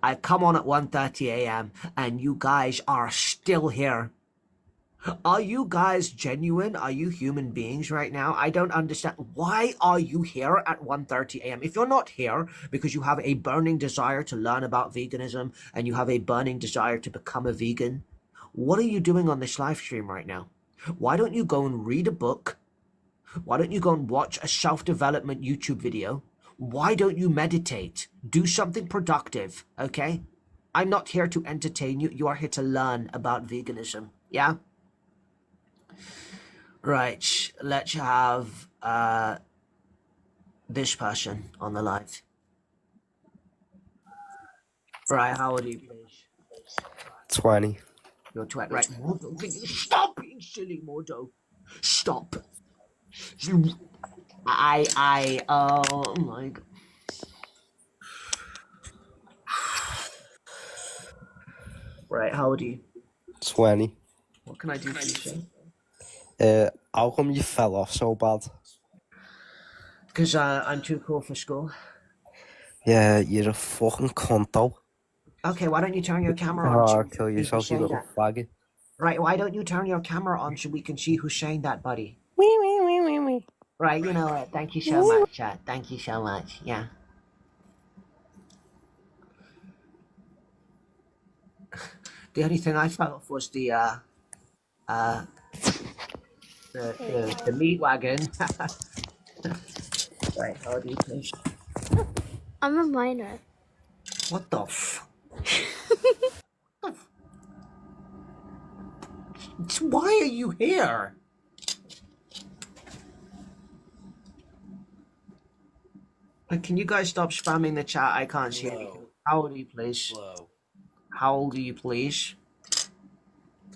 [SPEAKER 3] I come on at 1:30 a.m. and you guys are still here. Are you guys genuine? Are you human beings right now? I don't understand. Why are you here at 1:30 a.m.? If you're not here because you have a burning desire to learn about veganism and you have a burning desire to become a vegan, what are you doing on this live stream right now? Why don't you go and read a book? Why don't you go and watch a self-development YouTube video? Why don't you meditate? Do something productive, okay? I'm not here to entertain you. You are here to learn about veganism, yeah? Right, let's have this person on the live. Right, how old are you, please?
[SPEAKER 9] 20.
[SPEAKER 3] You're 20. Right, Mordo, can you stop being silly, Mordo? Stop. Oh my God. Right, how old are you?
[SPEAKER 9] 20.
[SPEAKER 3] What can I do for you, sir?
[SPEAKER 9] How come you fell off so bad?
[SPEAKER 3] Because I'm too cool for school.
[SPEAKER 9] Yeah, you're a fucking cunt.
[SPEAKER 3] Okay, why don't you turn your camera on? so
[SPEAKER 9] Oh,
[SPEAKER 3] we can
[SPEAKER 9] kill
[SPEAKER 3] see
[SPEAKER 9] yourself,
[SPEAKER 3] who's
[SPEAKER 9] you
[SPEAKER 3] saying
[SPEAKER 9] little
[SPEAKER 3] that?
[SPEAKER 9] faggot.
[SPEAKER 3] Right, why don't you turn your camera on so we can see who's saying that, buddy?
[SPEAKER 17] Wee.
[SPEAKER 3] Right, you know what? Thank you so much. Thank you so much. Yeah. The only thing I fell off was the meat wagon. Right, how do you please?
[SPEAKER 4] I'm a minor.
[SPEAKER 3] What the f? Why are you here? Can you guys stop spamming the chat? I can't see anything. How old are you, please?
[SPEAKER 13] Hello.
[SPEAKER 3] How old are you, please?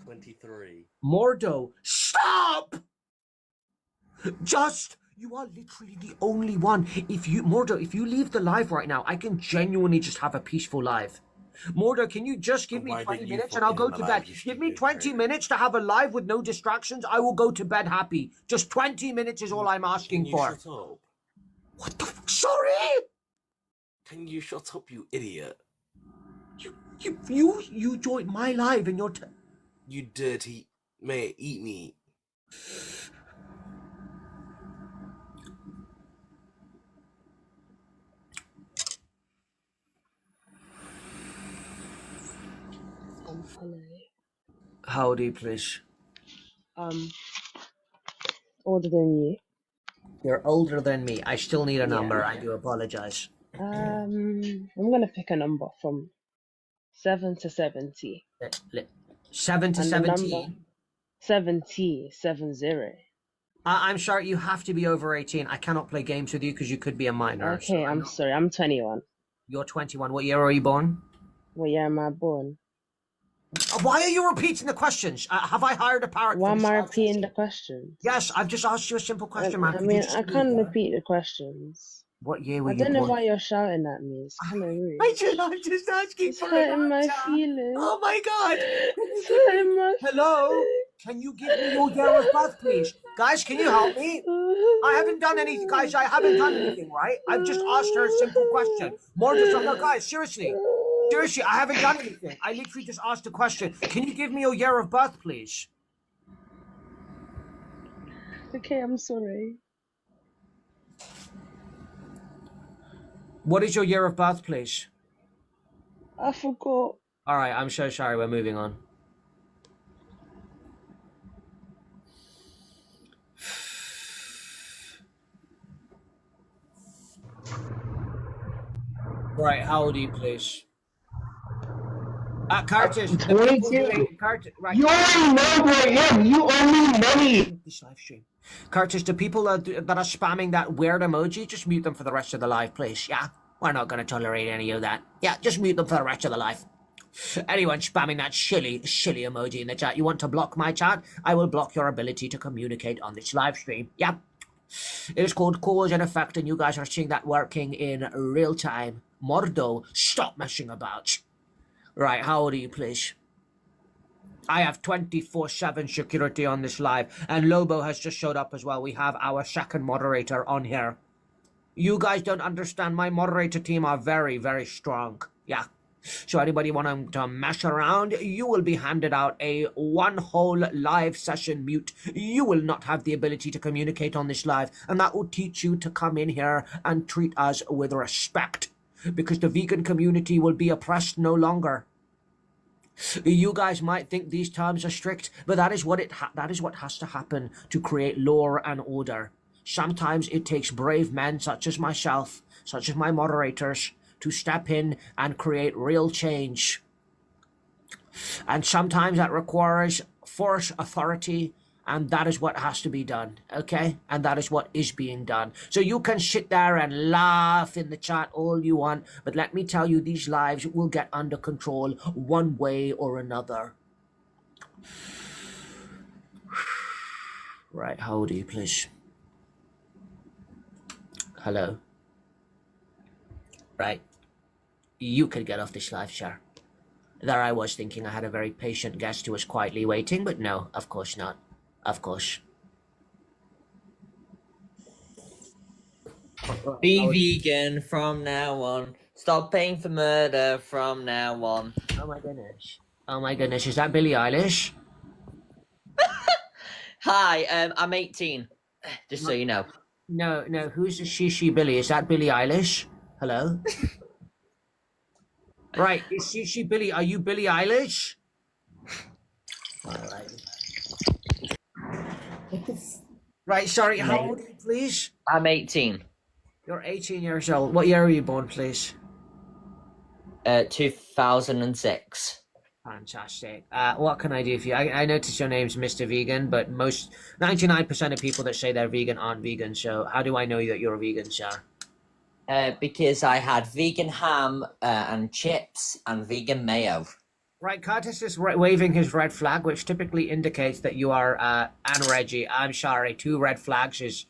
[SPEAKER 13] 23.
[SPEAKER 3] Mordo, stop! You are literally the only one. Mordo, if you leave the live right now, I can genuinely just have a peaceful live. Mordo, can you just give me 20 minutes and I'll go to bed? Give me 20 minutes to have a live with no distractions. I will go to bed happy. Just 20 minutes is all I'm asking for.
[SPEAKER 13] Shut up.
[SPEAKER 3] What the sorry?
[SPEAKER 13] Can you shut up, you idiot?
[SPEAKER 3] You joined my live and you're
[SPEAKER 13] You dirty mate, eat me.
[SPEAKER 14] Hello.
[SPEAKER 3] How old are you, please?
[SPEAKER 14] Older than you.
[SPEAKER 3] You're older than me. I still need a number.
[SPEAKER 14] Yeah.
[SPEAKER 3] I do apologize.
[SPEAKER 14] I'm gonna pick a number from 7 to 70.
[SPEAKER 3] 7 to
[SPEAKER 14] And the
[SPEAKER 3] 17?
[SPEAKER 14] number 70.
[SPEAKER 3] I'm sorry, you have to be over 18. I cannot play games with you because you could be a minor.
[SPEAKER 14] Okay, I'm sorry. I'm 21.
[SPEAKER 3] You're 21. What year are you born?
[SPEAKER 14] What year am I born?
[SPEAKER 3] Why are you repeating the questions? Have I hired a parrot?
[SPEAKER 14] Why
[SPEAKER 3] for
[SPEAKER 14] am
[SPEAKER 3] this
[SPEAKER 14] I
[SPEAKER 3] live
[SPEAKER 14] repeating
[SPEAKER 3] session?
[SPEAKER 14] the questions?
[SPEAKER 3] Yes, I've just asked you a simple question, man.
[SPEAKER 14] I
[SPEAKER 3] Could you
[SPEAKER 14] mean,
[SPEAKER 3] just
[SPEAKER 14] I
[SPEAKER 3] repeat
[SPEAKER 14] can't
[SPEAKER 3] that?
[SPEAKER 14] repeat the questions.
[SPEAKER 3] What year were
[SPEAKER 14] I
[SPEAKER 3] you
[SPEAKER 14] don't know
[SPEAKER 3] born?
[SPEAKER 14] why you're shouting at me. It's kind of rude.
[SPEAKER 3] I'm just asking
[SPEAKER 14] It's
[SPEAKER 3] for an
[SPEAKER 14] hurting my
[SPEAKER 3] answer.
[SPEAKER 14] feelings.
[SPEAKER 3] Oh my God.
[SPEAKER 14] It's hurting my
[SPEAKER 3] Hello?
[SPEAKER 14] feelings.
[SPEAKER 1] Can you give me your year of birth, please? Guys, can you help me? I haven't done anything, guys. I haven't done anything, right? I've just asked her a simple question. More just no, guys, seriously. Seriously, I haven't done anything. I literally just asked a question. Can you give me your year of birth, please?
[SPEAKER 14] Okay, I'm sorry.
[SPEAKER 1] What is your year of birth, please?
[SPEAKER 14] I forgot.
[SPEAKER 1] All right, I'm so sorry. We're moving on. Right, how old are you, please? Curtis.
[SPEAKER 9] 22.
[SPEAKER 1] Curtis, right.
[SPEAKER 9] You already know who I am. You owe me money.
[SPEAKER 1] This live stream. Curtis, the people that are spamming that weird emoji, just mute them for the rest of the live, please. Yeah, we're not going to tolerate any of that. Yeah, just mute them for the rest of the live. Anyone spamming that silly emoji in the chat, you want to block my chat? I will block your ability to communicate on this live stream. Yeah. It is called cause and effect, and you guys are seeing that working in real time. Mordo, stop messing about. Right, how old are you, please? I have 24/7 security on this live, and Lobo has just showed up as well. We have our second moderator on here. You guys don't understand. My moderator team are very, very strong. Yeah. So anybody want to mess around, you will be handed out a one whole live session mute. You will not have the ability to communicate on this live, and that will teach you to come in here and treat us with respect, because the vegan community will be oppressed no longer. You guys might think these terms are strict, but that is what has to happen to create law and order. Sometimes it takes brave men such as myself, such as my moderators, to step in and create real change. And sometimes that requires force, authority, and that is what has to be done, okay? And that is what is being done. So you can sit there and laugh in the chat all you want, but let me tell you, these lives will get under control one way or another. Right, how old are you, please? Hello? Right. You could get off this live, sir. There I was thinking I had a very patient guest who was quietly waiting, but no, of course not. Of course.
[SPEAKER 12] Be vegan from now on. Stop paying for murder from now on.
[SPEAKER 1] Oh my goodness. Oh my goodness, is that Billie Eilish?
[SPEAKER 12] Hi, I'm 18. Just so you know.
[SPEAKER 1] No, who's the Shishi Billy? Is that Billie Eilish? Hello? Right, is Shishi Billy, are you Billie Eilish? Alright. Right, sorry, how old are you, please?
[SPEAKER 12] I'm 18.
[SPEAKER 1] You're 18 years old. What year were you born, please?
[SPEAKER 12] 2006.
[SPEAKER 1] Fantastic. What can I do for you? I noticed your name's Mr. Vegan, but 99% of people that say they're vegan aren't vegan, so how do I know that you're a vegan, sir?
[SPEAKER 12] Because I had vegan ham and chips and vegan mayo.
[SPEAKER 1] Right, Curtis is waving his red flag, which typically indicates that you are, and Reggie, I'm sorry, 2 red flags is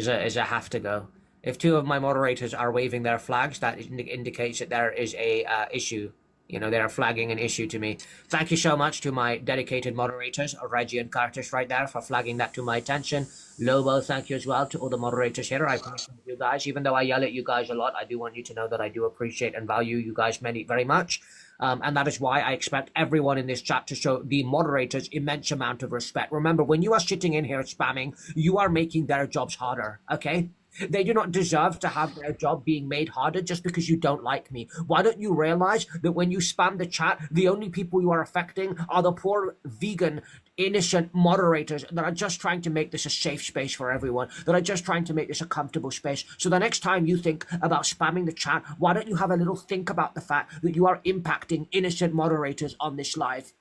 [SPEAKER 1] a have to go. If 2 of my moderators are waving their flags, that indicates that there is a issue. You know, they're flagging an issue to me. Thank you so much to my dedicated moderators, Reggie and Curtis right there, for flagging that to my attention. Lobo, thank you as well to all the moderators here. I appreciate you guys. Even though I yell at you guys a lot, I do want you to know that I do appreciate and value you guys very much. And that is why I expect everyone in this chat to show the moderators immense amount of respect. Remember, when you are sitting in here spamming, you are making their jobs harder, okay? They do not deserve to have their job being made harder just because you don't like me. Why don't you realize that when you spam the chat, the only people you are affecting are the poor vegan, innocent moderators that are just trying to make this a safe space for everyone, that are just trying to make this a comfortable space. So the next time you think about spamming the chat, why don't you have a little think about the fact that you are impacting innocent moderators on this live?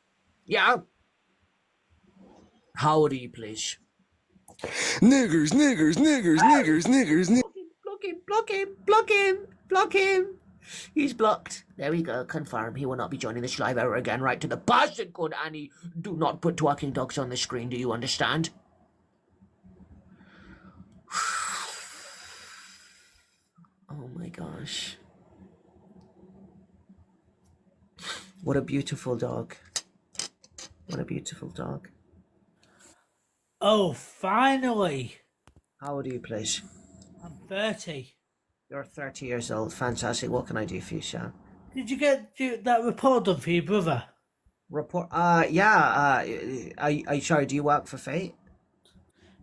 [SPEAKER 1] Yeah? How old are you, please?
[SPEAKER 20] Niggers, niggers, niggers, niggers, niggers, niggers.
[SPEAKER 1] Block him. He's blocked. There we go, confirm. He will not be joining this live ever again. Right to the person called Annie. Do not put twerking dogs on the screen, do you understand? Oh my gosh. What a beautiful dog. What a beautiful dog.
[SPEAKER 11] Oh, finally.
[SPEAKER 3] How old are you, please?
[SPEAKER 11] I'm 30.
[SPEAKER 3] You're 30 years old. Fantastic. What can I do for you, Sean?
[SPEAKER 11] Did you get that report done for your brother?
[SPEAKER 3] Report? Yeah. Are you sorry? Do you work for Fate?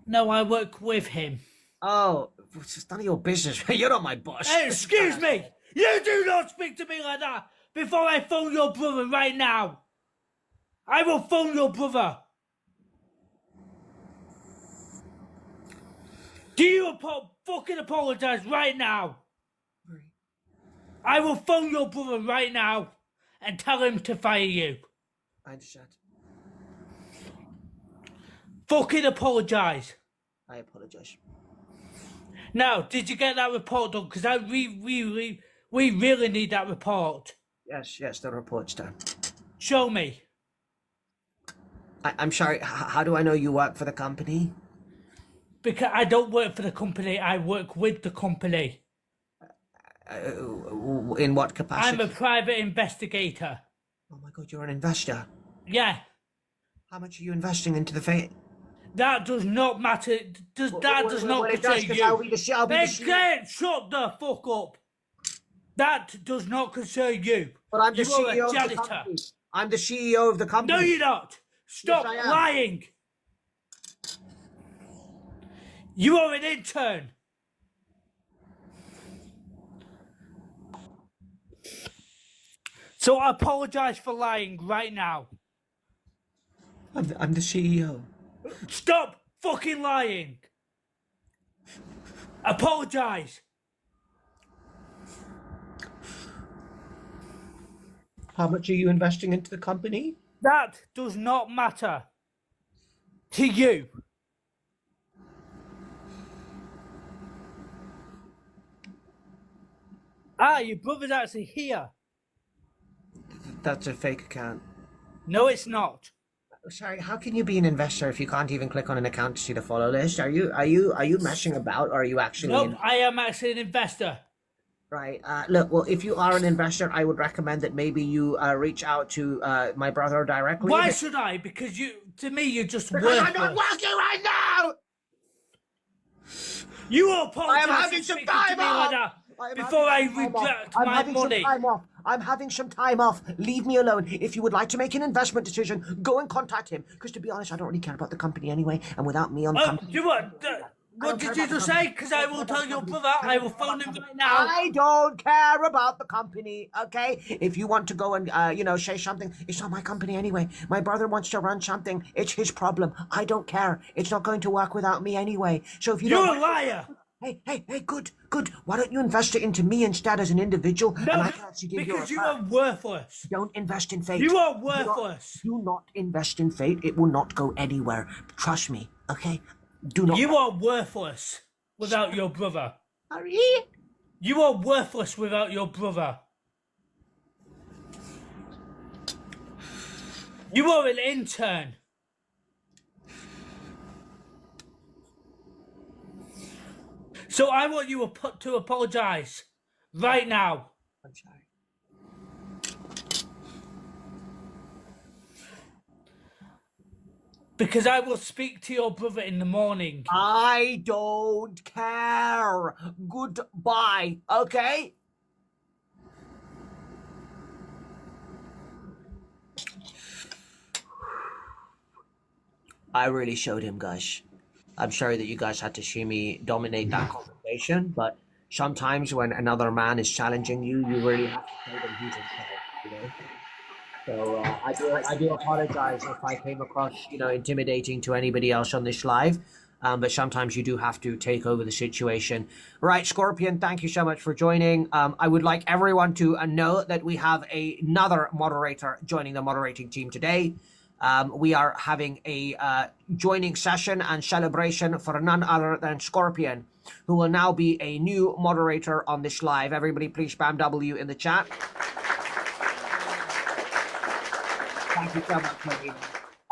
[SPEAKER 11] No, I work with him.
[SPEAKER 3] Oh, it's none of your business. You're not my boss.
[SPEAKER 11] Hey, excuse me! You do not speak to me like that before I phone your brother right now! I will phone your brother! Do you fucking apologize right now? I will phone your brother right now and tell him to fire you.
[SPEAKER 3] I understand.
[SPEAKER 11] Fucking apologize.
[SPEAKER 3] I apologize.
[SPEAKER 11] Now, did you get that report done? Because we really need that report.
[SPEAKER 3] Yes, the report's done.
[SPEAKER 11] Show me.
[SPEAKER 3] I'm sorry, how do I know you work for the company?
[SPEAKER 11] Because I don't work for the company, I work with the company.
[SPEAKER 3] In what capacity?
[SPEAKER 11] I'm a private investigator.
[SPEAKER 3] Oh my god, you're an investor.
[SPEAKER 11] Yeah.
[SPEAKER 3] How much are you investing into the Fate?
[SPEAKER 11] That does not matter. Does not concern you.
[SPEAKER 3] I'll be the
[SPEAKER 11] Shut the fuck up. That does not concern you.
[SPEAKER 3] But I'm the
[SPEAKER 11] You are
[SPEAKER 3] CEO
[SPEAKER 11] a
[SPEAKER 3] of the
[SPEAKER 11] janitor.
[SPEAKER 3] company. I'm the CEO of the company.
[SPEAKER 11] No, you're not. Stop
[SPEAKER 3] Yes, I am.
[SPEAKER 11] lying. You are an intern. So I apologize for lying right now.
[SPEAKER 3] I'm the CEO.
[SPEAKER 11] Stop fucking lying. Apologize.
[SPEAKER 3] How much are you investing into the company?
[SPEAKER 11] That does not matter to you. Your brother's actually here.
[SPEAKER 3] That's a fake account.
[SPEAKER 11] No, it's not.
[SPEAKER 3] Sorry, how can you be an investor if you can't even click on an account to see the follow list? Are you messing about, or are you actually?
[SPEAKER 11] No, I am actually an investor.
[SPEAKER 3] Right. Look, well, if you are an investor, I would recommend that maybe you reach out to my brother directly.
[SPEAKER 11] Why should I? Because to me, you're just
[SPEAKER 3] Because
[SPEAKER 11] worthless.
[SPEAKER 3] I'm not working right now.
[SPEAKER 11] You apologize.
[SPEAKER 3] I am having some time off.
[SPEAKER 11] Before I retract my money.
[SPEAKER 3] I'm having some time off. Leave me alone. If you would like to make an investment decision, go and contact him. Because to be honest, I don't really care about the company anyway. And without me on the company...
[SPEAKER 11] What did you just say? Because I will tell your brother. I will phone him right now.
[SPEAKER 3] I don't care about the company, okay? If you want to go and, say something, it's not my company anyway. My brother wants to run something. It's his problem. I don't care. It's not going to work without me anyway. So if you
[SPEAKER 11] You're
[SPEAKER 3] don't...
[SPEAKER 11] a liar!
[SPEAKER 3] Hey, good. Why don't you invest it into me instead as an individual?
[SPEAKER 11] No,
[SPEAKER 3] and I can actually give
[SPEAKER 11] because
[SPEAKER 3] you
[SPEAKER 11] you are worthless.
[SPEAKER 3] Don't invest in Fate.
[SPEAKER 11] You are worthless.
[SPEAKER 3] Do not invest in Fate. It will not go anywhere. Trust me, okay? Do not.
[SPEAKER 11] You are worthless without your brother.
[SPEAKER 3] Are you?
[SPEAKER 11] You are worthless without your brother. You are an intern. So I want you to apologize right now.
[SPEAKER 3] I'm sorry.
[SPEAKER 11] Because I will speak to your brother in the morning.
[SPEAKER 3] I don't care. Goodbye, okay? I really showed him, guys. I'm sorry that you guys had to see me dominate that conversation, but sometimes when another man is challenging you, you really have to show them who's in charge, you know? So I do apologize if I came across, intimidating to anybody else on this live. But sometimes you do have to take over the situation. Right, Scorpion, thank you so much for joining. I would like everyone to know that we have another moderator joining the moderating team today. We are having a joining session and celebration for none other than Scorpion, who will now be a new moderator on this live. Everybody please spam W in the chat. Thank you so much, Marina.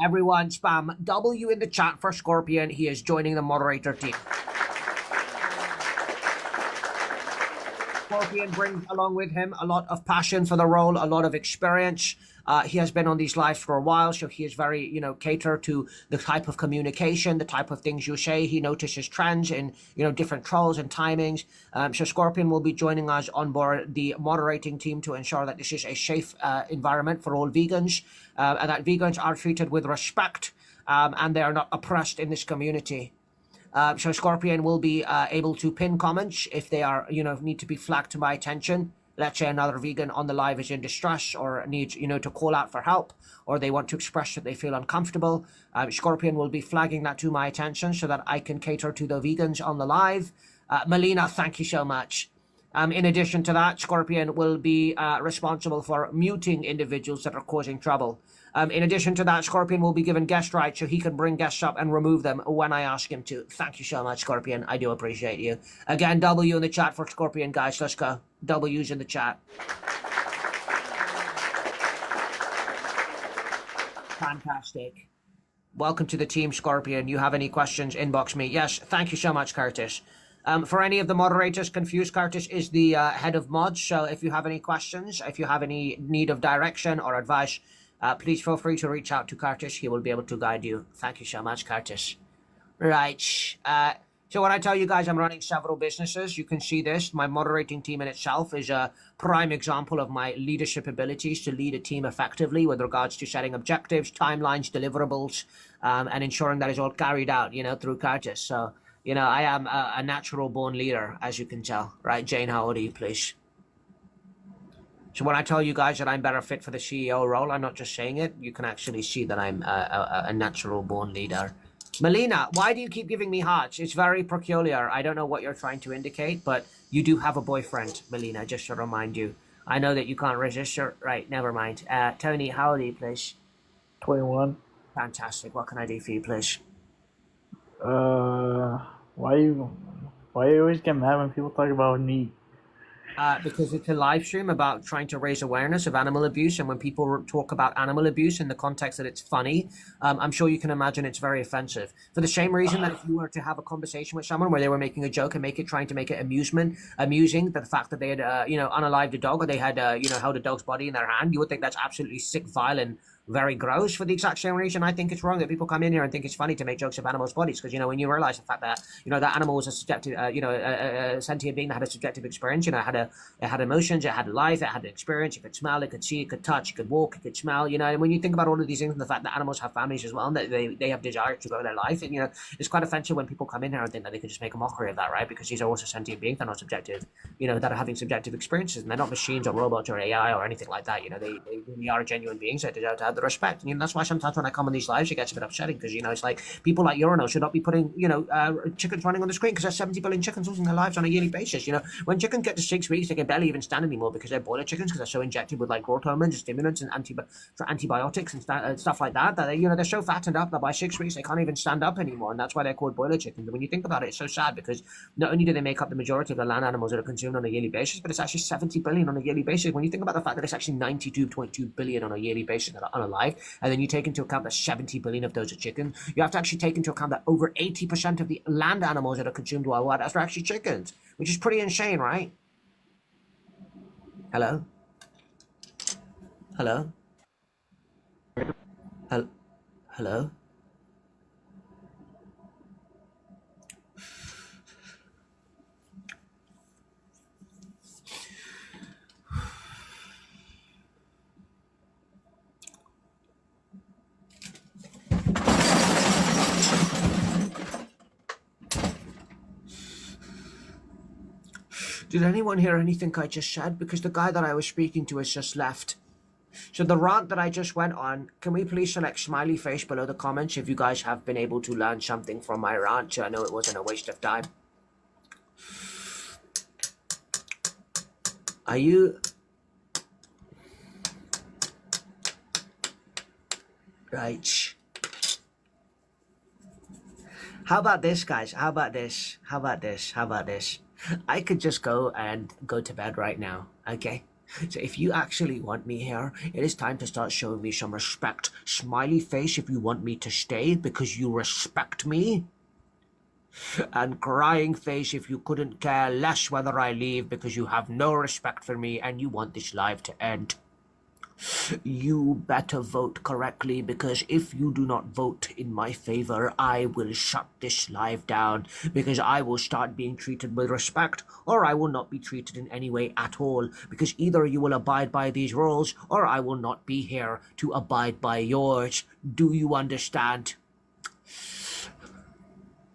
[SPEAKER 3] Everyone spam W in the chat for Scorpion. He is joining the moderator team.
[SPEAKER 1] Scorpion brings along with him a lot of passion for the role, a lot of experience. He has been on these lives for a while, so he is very, you know, catered to the type of communication, the type of things you say. He notices trends in, you know, different trolls and timings. So Scorpion will be joining us on board the moderating team to ensure that this is a safe environment for all vegans, and that vegans are treated with respect, and they are not oppressed in this community. So Scorpion will be able to pin comments if they are, you know, need to be flagged to my attention. Let's say another vegan on the live is in distress or needs, you know, to call out for help, or they want to express that they feel uncomfortable. Scorpion will be flagging that to my attention so that I can cater to the vegans on the live. Melina, thank you so much. In addition to that, Scorpion will be responsible for muting individuals that are causing trouble. In addition to that, Scorpion will be given guest rights so he can bring guests up and remove them when I ask him to. Thank you so much, Scorpion. I do appreciate you. Again, W in the chat for Scorpion, guys. Let's go. W's in the chat. Fantastic. Welcome to the team, Scorpion. You have any questions, inbox me. Yes, thank you so much, Curtis. For any of the moderators confused, Curtis is the head of mods. So if you have any questions, if you have any need of direction or advice, please feel free to reach out to Curtis. He will be able to guide you. Thank you so much, Curtis. Right. So when I tell you guys I'm running several businesses, you can see this. My moderating team in itself is a prime example of my leadership abilities to lead a team effectively with regards to setting objectives, timelines, deliverables, and ensuring that is all carried out, you know, through Curtis. So, you know, I am a natural born leader, as you can tell. Right, Jane, how old are you, please? So when I tell you guys that I'm better fit for the CEO role, I'm not just saying it. You can actually see that I'm a natural born leader. Melina, why do you keep giving me hearts? It's very peculiar. I don't know what you're trying to indicate, but you do have a boyfriend, Melina, just to remind you. I know that you can't resist your... Right, never mind. Tony, how old are you, please?
[SPEAKER 8] 21.
[SPEAKER 1] Fantastic. What can I do for you, please?
[SPEAKER 8] Why you always get mad when people talk about meat?
[SPEAKER 1] Because it's a live stream about trying to raise awareness of animal abuse, and when people talk about animal abuse in the context that it's funny, I'm sure you can imagine it's very offensive. For the same reason that if you were to have a conversation with someone where they were making a joke and trying to make it amusing, that the fact that they had, you know, unalived a dog, or they had, you know, held a dog's body in their hand, you would think that's absolutely sick, violent, very gross. For the exact same reason, I think it's wrong that people come in here and think it's funny to make jokes of animals' bodies, because, you know, when you realize the fact that, you know, that animal was a subjective, you know, a sentient being that had a subjective experience, you know, it had emotions, it had life, it had an experience, it could smell, it could see, it could touch, it could walk, it could smell, you know, and when you think about all of these things and the fact that animals have families as well, and that they have desires to go their life, and, you know, it's quite offensive when people come in here and think that they could just make a mockery of that, right? Because these are also sentient beings, they're not subjective, you know, that are having subjective experiences, and they're not machines or robots or AI or anything like that, you know, they really are genuine beings that deserve to have the respect. And, you know, that's why sometimes when I come on these lives, it gets a bit upsetting, because, you know, it's like people like Urinal should not be putting, you know, chickens running on the screen, because there's 70 billion chickens losing their lives on a yearly basis. You know, when chickens get to 6 weeks, they can barely even stand anymore because they're boiler chickens, because they're so injected with like growth hormones and stimulants and antibiotics and stuff like that, that they, you know, they're so fattened up that by 6 weeks they can't even stand up anymore, and that's why they're called boiler chickens. And when you think about it, it's so sad, because not only do they make up the majority of the land animals that are consumed on a yearly basis, but it's actually 70 billion on a yearly basis. When you think about the fact that it's actually 92.2 billion on a yearly basis that are unalive, and then you take into account that 70 billion of those are chickens, you have to actually take into account that over 80% of the land animals that are consumed worldwide are actually chickens, which is pretty insane, right? Hello? Hello? Hello? Did anyone hear anything I just said? Because the guy that I was speaking to has just left. So the rant that I just went on, can we please select smiley face below the comments if you guys have been able to learn something from my rant, so I know it wasn't a waste of time. Are you... Right. How about this, guys? How about this? How about this? How about this? I could just go to bed right now, okay? So if you actually want me here, it is time to start showing me some respect. Smiley face if you want me to stay because you respect me. And crying face if you couldn't care less whether I leave because you have no respect for me and you want this live to end. You better vote correctly, because if you do not vote in my favor, I will shut this live down, because I will start being treated with respect, or I will not be treated in any way at all, because either you will abide by these rules or I will not be here to abide by yours. Do you understand?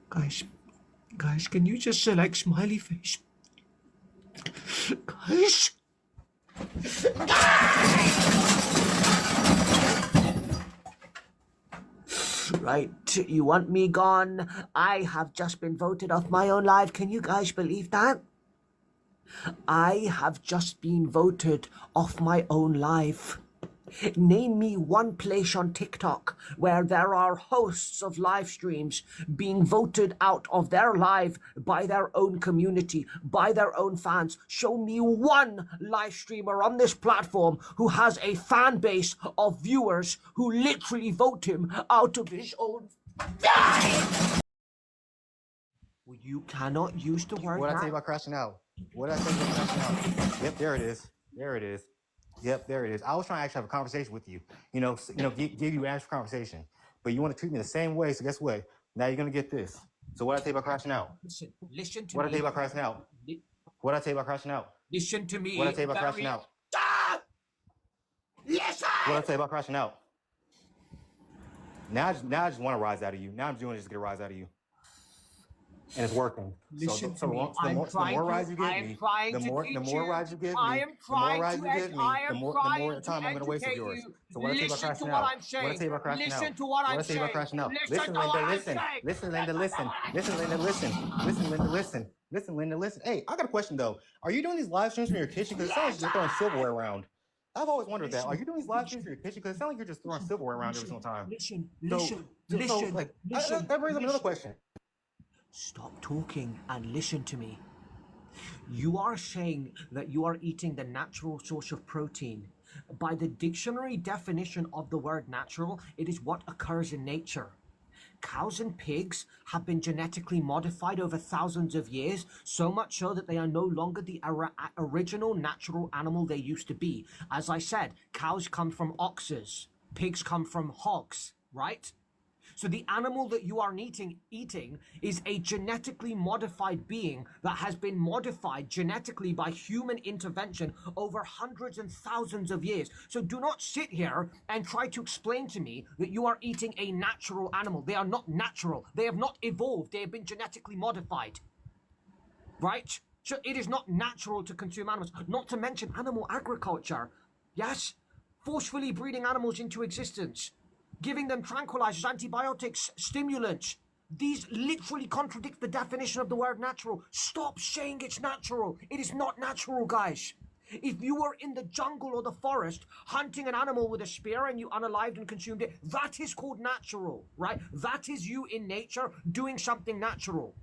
[SPEAKER 1] Guys, can you just select smiley face? Guys? Right, you want me gone? I have just been voted off my own live. Can you guys believe that? I have just been voted off my own live. Name me one place on TikTok where there are hosts of live streams being voted out of their live by their own community, by their own fans. Show me one live streamer on this platform who has a fan base of viewers who literally vote him out of his own. You cannot use the word.
[SPEAKER 16] What did I tell you about crashing out? What did I tell you about crashing out? Yep, there it is. There it is. Yep, there it is. I was trying to actually have a conversation with you. Give you answer conversation. But you want to treat me the same way, so guess what? Now you're gonna get this. So what did I tell you about crashing out?
[SPEAKER 1] Listen to me.
[SPEAKER 16] What did I tell you about crashing out? What did I tell you about crashing out?
[SPEAKER 1] Listen to me.
[SPEAKER 16] What did I tell you about crashing out?
[SPEAKER 1] Stop! Listen!
[SPEAKER 16] What did I tell you about crashing out? Now I just want to rise out of you. Now I'm doing it just to get a rise out of you. And it's working.
[SPEAKER 1] Listen
[SPEAKER 16] So
[SPEAKER 1] to me.
[SPEAKER 16] the more rides you give me, the more rides you give me, the more time I'm going to waste of yours. So what I tell you about crashing out? What I tell you about crashing out?
[SPEAKER 1] Listen to what I'm
[SPEAKER 16] What I tell you about crashing out?
[SPEAKER 1] saying.
[SPEAKER 16] Listen, Linda, listen. Listen, Linda, listen. Listen, Linda, listen. Listen, Linda, listen. Listen, Linda, listen. Hey, I got a question though. Are you doing these live streams from your kitchen? Because it sounds like you're throwing silverware around. I've always wondered that. Are you doing these live streams from your kitchen? Because it sounds like you're just throwing silverware around every single time.
[SPEAKER 1] Listen.
[SPEAKER 16] That brings up another question.
[SPEAKER 1] Stop talking and listen to me. You are saying that you are eating the natural source of protein. By the dictionary definition of the word natural, it is what occurs in nature. Cows and pigs have been genetically modified over thousands of years, so much so that they are no longer the original natural animal they used to be. As I said, cows come from oxes, pigs come from hogs, right? So the animal that you are eating is a genetically modified being that has been modified genetically by human intervention over hundreds and thousands of years. So do not sit here and try to explain to me that you are eating a natural animal. They are not natural. They have not evolved. They have been genetically modified. Right? So it is not natural to consume animals, not to mention animal agriculture. Yes? Forcefully breeding animals into existence. Giving them tranquilizers, antibiotics, stimulants. These literally contradict the definition of the word natural. Stop saying it's natural. It is not natural, guys. If you were in the jungle or the forest hunting an animal with a spear and you unalived and consumed it, that is called natural, right? That is you in nature doing something natural.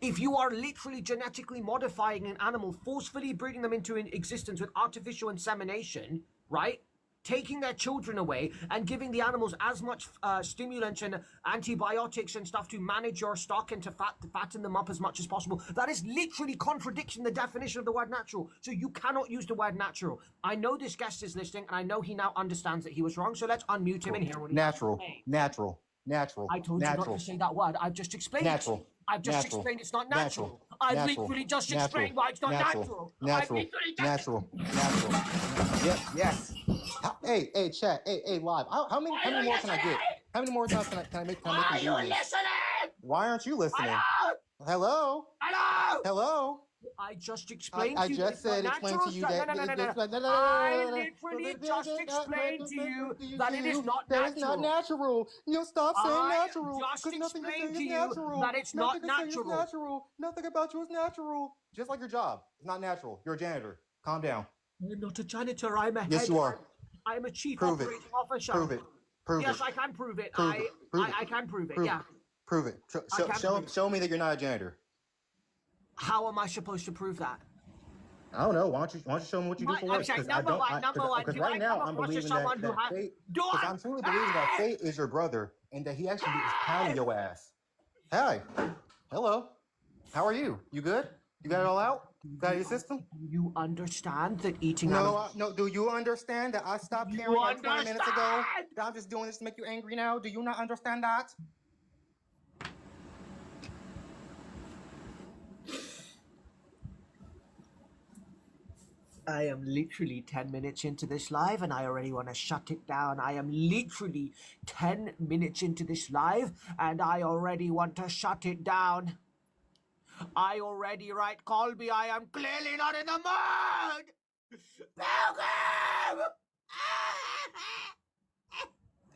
[SPEAKER 1] If you are literally genetically modifying an animal, forcefully breeding them into existence with artificial insemination, right? Taking their children away and giving the animals as much stimulants and antibiotics and stuff to manage your stock and to fatten them up as much as possible. That is literally contradicting the definition of the word natural. So you cannot use the word natural. I know this guest is listening and I know he now understands that he was wrong. So let's unmute him and hear what he has to say.
[SPEAKER 16] Natural.
[SPEAKER 1] I told you not to say that word. I've just explained it. I've just explained it's not natural. I've literally just explained why it's not natural.
[SPEAKER 16] Natural. Yep, yes. Hey, chat. Hey, live. How many more can I get? How many more times can I make you this? Why aren't you listening? Hello?
[SPEAKER 1] I just explained
[SPEAKER 16] I
[SPEAKER 1] to you.
[SPEAKER 16] just said explain to you that
[SPEAKER 1] I literally just explained to you that it is not natural.
[SPEAKER 16] That is not natural. You stop saying natural.
[SPEAKER 1] I just explained to you
[SPEAKER 16] natural.
[SPEAKER 1] that it's not
[SPEAKER 16] natural. Nothing about you is natural. Just like your job. It's not natural. You're a janitor. Calm down.
[SPEAKER 1] I'm not a janitor. I'm a head.
[SPEAKER 16] Yes, you are.
[SPEAKER 1] I'm a chief
[SPEAKER 16] Prove
[SPEAKER 1] operating officer.
[SPEAKER 16] Prove it.
[SPEAKER 1] Yes, I can prove it. I can prove it. Yeah.
[SPEAKER 16] Prove it. Show me that you're not a janitor.
[SPEAKER 1] How am I supposed to prove that?
[SPEAKER 16] I don't know. Why don't you show me what you do for work?
[SPEAKER 1] Okay, number one.
[SPEAKER 16] Because right now I'm believing that Fate. Because I'm truly believing that Fate is your brother and that he actually is pounding your ass. Hi. Hello. How are you? You good? You got it all out? Got your system?
[SPEAKER 3] Do you understand that eating
[SPEAKER 16] No, do you understand that I stopped caring like 20 minutes ago? That I'm just doing this to make you angry now? Do you not understand that?
[SPEAKER 3] I am literally 10 minutes into this live and I already want to shut it down. I am literally 10 minutes into this live and I already want to shut it down. I already write Colby. I am clearly not in the mood. Pilgrim!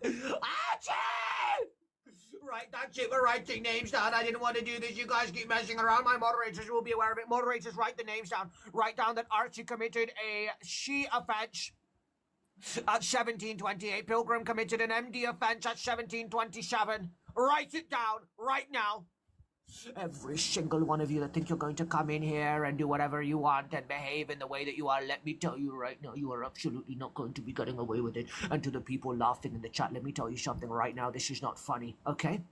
[SPEAKER 3] Archie! Right, that's it. We're writing names down. I didn't want to do this. You guys keep messing around. My moderators will be aware of it. Moderators, write the names down. Write down that Archie committed a she offense at 1728. Pilgrim committed an MD offense at 1727. Write it down right now. Every single one of you that think you're going to come in here and do whatever you want and behave in the way that you are, let me tell you right now, you are absolutely not going to be getting away with it. And to the people laughing in the chat, let me tell you something right now. This is not funny, okay?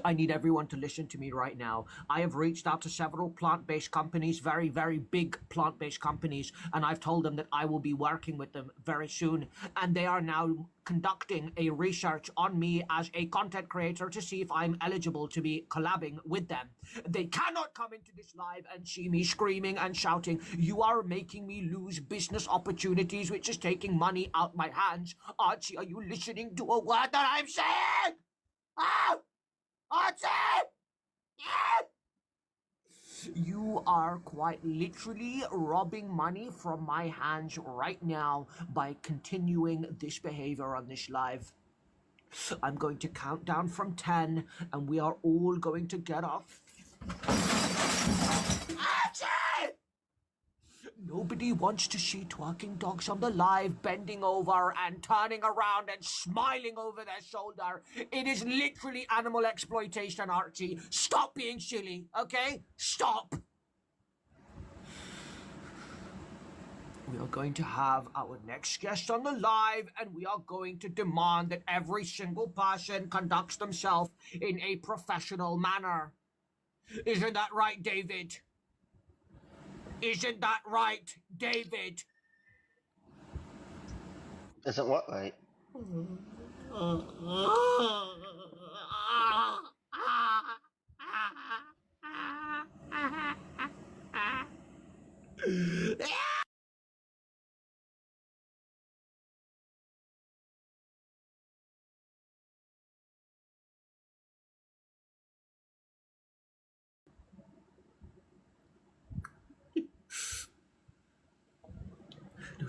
[SPEAKER 3] I need everyone to listen to me right now. I have reached out to several plant-based companies, very, very big plant-based companies, and I've told them that I will be working with them very soon. And they are now conducting a research on me as a content creator to see if I'm eligible to be collabing with them. They cannot come into this live and see me screaming and shouting, "You are making me lose business opportunities, which is taking money out my hands." Archie, are you listening to a word that I'm saying? Oh! Archie! You are quite literally robbing money from my hands right now by continuing this behavior on this live. I'm going to count down from 10 and we are all going to get off. Archie! Nobody wants to see twerking dogs on the live bending over and turning around and smiling over their shoulder. It is literally animal exploitation, Archie. Stop being silly, okay? Stop. We are going to have our next guest on the live and we are going to demand that every single person conducts themselves in a professional manner. Isn't that right, David? Isn't that right, David?
[SPEAKER 9] Isn't what right?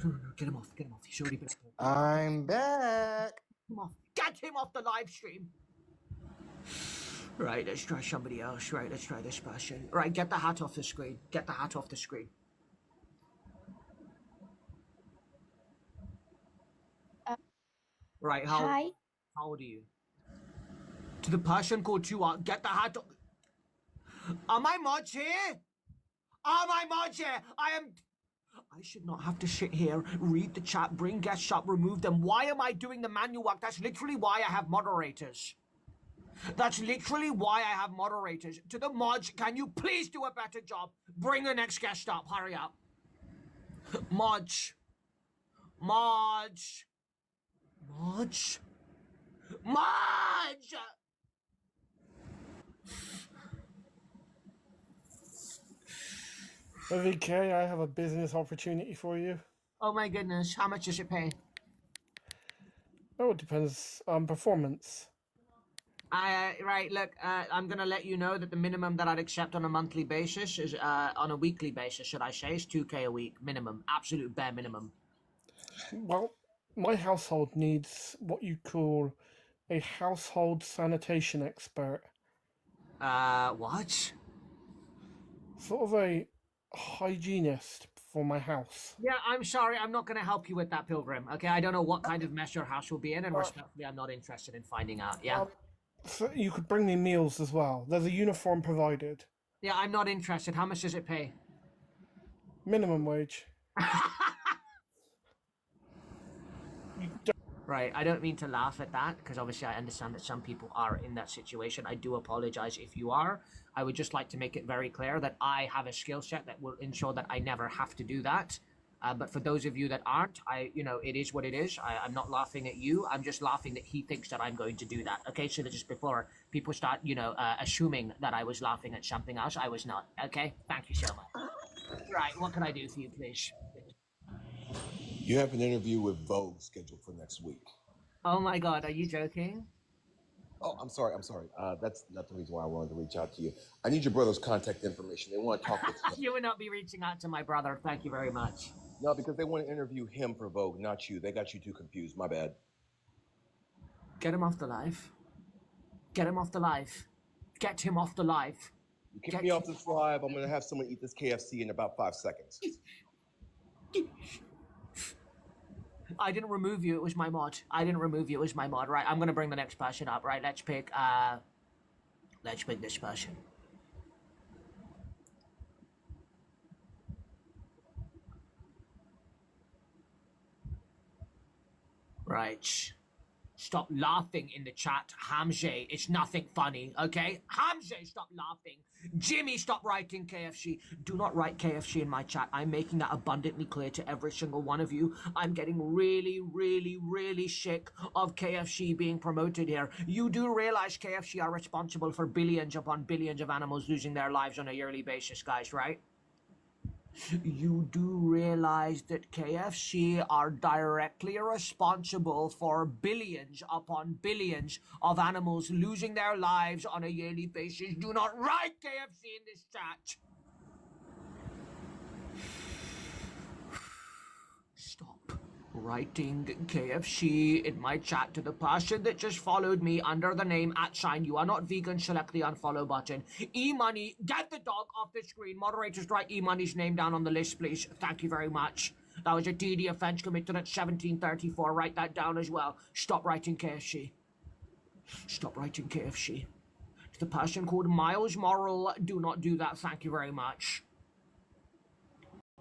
[SPEAKER 3] No, get him off, He's already been...
[SPEAKER 16] I'm back.
[SPEAKER 3] Get him off the live stream. Right, let's try somebody else. Right, let's try this person. Right, get the hat off the screen. Get the hat off the screen. Right,
[SPEAKER 4] Hi.
[SPEAKER 3] How old are you? To the person called Chua, get the hat off. Are my mods here? Are my mods here? I should not have to sit here, read the chat, bring guests up, remove them. Why am I doing the manual work? That's literally why I have moderators. That's literally why I have moderators. To the mods, can you please do a better job? Bring the next guest up. Hurry up. Mods. Mods. Mods. Mods!
[SPEAKER 19] VK, I have a business opportunity for you.
[SPEAKER 3] Oh my goodness, how much does it pay?
[SPEAKER 19] Oh, it depends on performance.
[SPEAKER 3] Right, look, I'm gonna let you know that the minimum that I'd accept on a monthly basis is, on a weekly basis, should I say, is 2K a week, minimum, absolute bare minimum.
[SPEAKER 19] Well, my household needs what you call a household sanitation expert.
[SPEAKER 3] What?
[SPEAKER 19] Sort of a hygienist for my house.
[SPEAKER 3] Yeah, I'm sorry, I'm not gonna help you with that, Pilgrim, okay? I don't know what kind of mess your house will be in, and respectfully, I'm not interested in finding out, yeah?
[SPEAKER 19] So you could bring me meals as well. There's a uniform provided.
[SPEAKER 3] Yeah, I'm not interested. How much does it pay?
[SPEAKER 19] Minimum wage.
[SPEAKER 1] Right, I don't mean to laugh at that, because obviously I understand that some people are in that situation. I do apologize if you are. I would just like to make it very clear that I have a skill set that will ensure that I never have to do that. But for those of you that aren't, it is what it is. I'm not laughing at you. I'm just laughing that he thinks that I'm going to do that. Okay, so that just before people start, assuming that I was laughing at something else, I was not. Okay, thank you so much. Right, what can I do for you, please?
[SPEAKER 15] You have an interview with Vogue scheduled for next week.
[SPEAKER 1] Oh my God, are you joking?
[SPEAKER 15] Oh, I'm sorry. That's not the reason why I wanted to reach out to you. I need your brother's contact information. They want to talk with him.
[SPEAKER 1] You would not be reaching out to my brother. Thank you very much.
[SPEAKER 15] No, because they want to interview him for Vogue, not you. They got you too confused. My bad.
[SPEAKER 1] Get him off the live. Get him off the live. Get him off the live.
[SPEAKER 15] You kick me off this live, I'm going to have someone eat this KFC in about 5 seconds.
[SPEAKER 1] I didn't remove you, it was my mod. I didn't remove you, it was my mod. Right, I'm gonna bring the next person up. Right, let's pick this person. Right. Stop laughing in the chat, Hamze. It's nothing funny, okay? Hamze, stop laughing. Jimmy, stop writing KFC. Do not write KFC in my chat. I'm making that abundantly clear to every single one of you. I'm getting really, really, really sick of KFC being promoted here. You do realize KFC are responsible for billions upon billions of animals losing their lives on a yearly basis, guys, right? You do realize that KFC are directly responsible for billions upon billions of animals losing their lives on a yearly basis. Do not write KFC in this chat. Stop writing KFC in my chat to the person that just followed me under the name @ you are not vegan. Select the unfollow button. E-Money, get the dog off the screen. Moderators, write E-Money's name down on the list, please. Thank you very much. That was a DD offense committed at 1734. Write that down as well. Stop writing KFC. Stop writing KFC. It's the person called Miles Morrill. Do not do that. Thank you very much.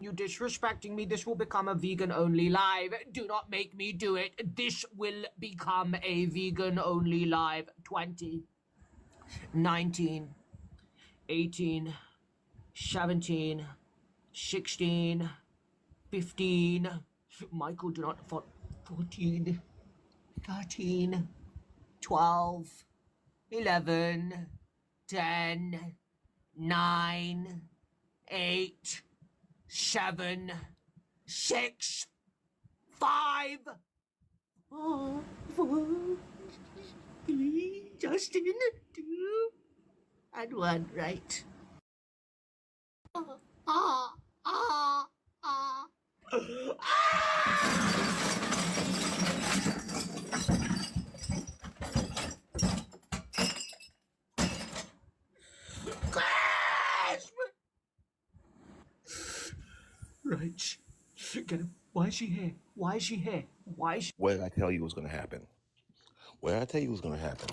[SPEAKER 1] You disrespecting me. This will become a vegan-only live. Do not make me do it. This will become a vegan-only live. 20, 19, 18, 17, 16, 15. Michael, do not... 14, 13, 12, 11, 10, 9, 8... 7, 6, 5, 4, 3, Justin, 2, and 1, right? Right. Get him. Why is she here? Why is she here? Why is she...
[SPEAKER 15] What did I tell you was going to happen? What did I tell you was going to happen?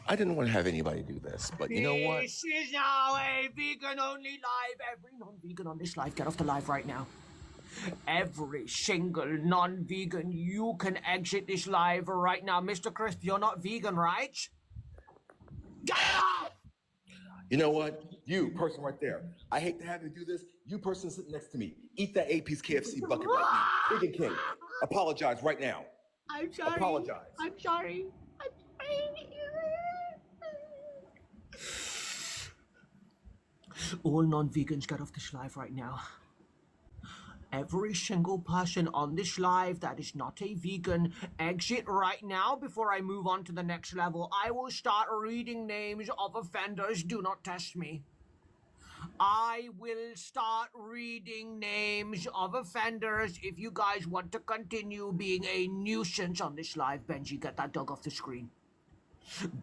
[SPEAKER 15] I didn't want to have anybody do this, but you know what?
[SPEAKER 1] This is now a vegan-only live. Every non-vegan on this live, get off the live right now. Every single non-vegan, you can exit this live right now. Mr. Crisp, you're not vegan, right? Get off!
[SPEAKER 15] You know what? You, person right there. I hate to have you do this. You person sitting next to me. Eat that 8-piece KFC bucket right now. Vegan King, apologize right now.
[SPEAKER 1] I'm sorry.
[SPEAKER 15] Apologize.
[SPEAKER 1] I'm sorry. I'm sorry. All non-vegans, get off this live right now. Every single person on this live that is not a vegan, exit right now before I move on to the next level. I will start reading names of offenders. Do not test me. I will start reading names of offenders if you guys want to continue being a nuisance on this live. Benji, get that dog off the screen.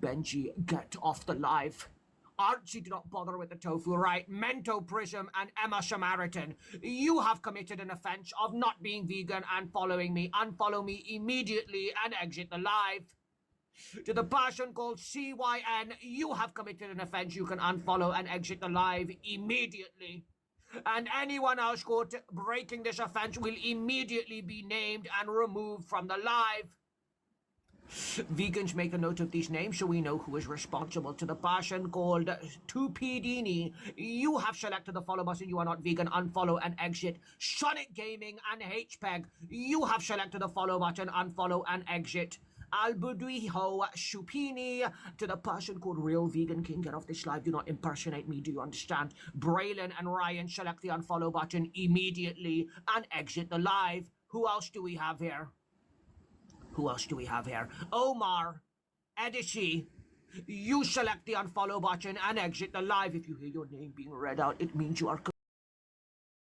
[SPEAKER 1] Benji, get off the live. Archie, do not bother with the tofu, right? Mento Prism and Emma Samaritan, you have committed an offense of not being vegan and following me. Unfollow me immediately and exit the live. To the person called CYN, you have committed an offense. You can unfollow and exit the live immediately. and anyone else caught breaking this offense will immediately be named and removed from the live. Vegans, make a note of these names so we know who is responsible. To the person called Tupidini, you have selected the follow button. You are not vegan. Unfollow and exit. Sonic Gaming and HPEG, you have selected the follow button. Unfollow and exit. Albuduiho Shupini, to the person called Real Vegan King, get off this live. Do not impersonate me. Do you understand? Braylon and Ryan, select the unfollow button immediately and exit the live. Who else do we have here? Who else do we have here? Omar, Edishi, you select the unfollow button and exit the live. If you hear your name being read out, it means you are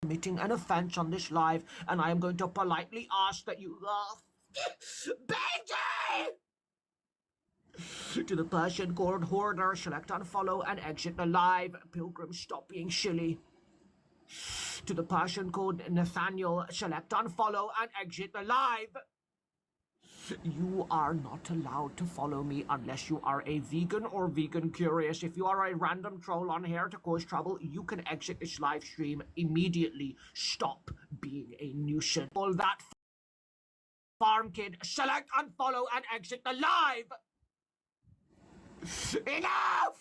[SPEAKER 1] committing an offense on this live, and I am going to politely ask that you... Benji! To the person called Hoarder, select unfollow and exit the live. Pilgrim, stop being silly. To the person called Nathaniel, select unfollow and exit the live. You are not allowed to follow me unless you are a vegan or vegan curious. If you are a random troll on here to cause trouble, you can exit this live stream immediately. Stop being a nuisance. All that farm kid, select unfollow and exit the live. Enough!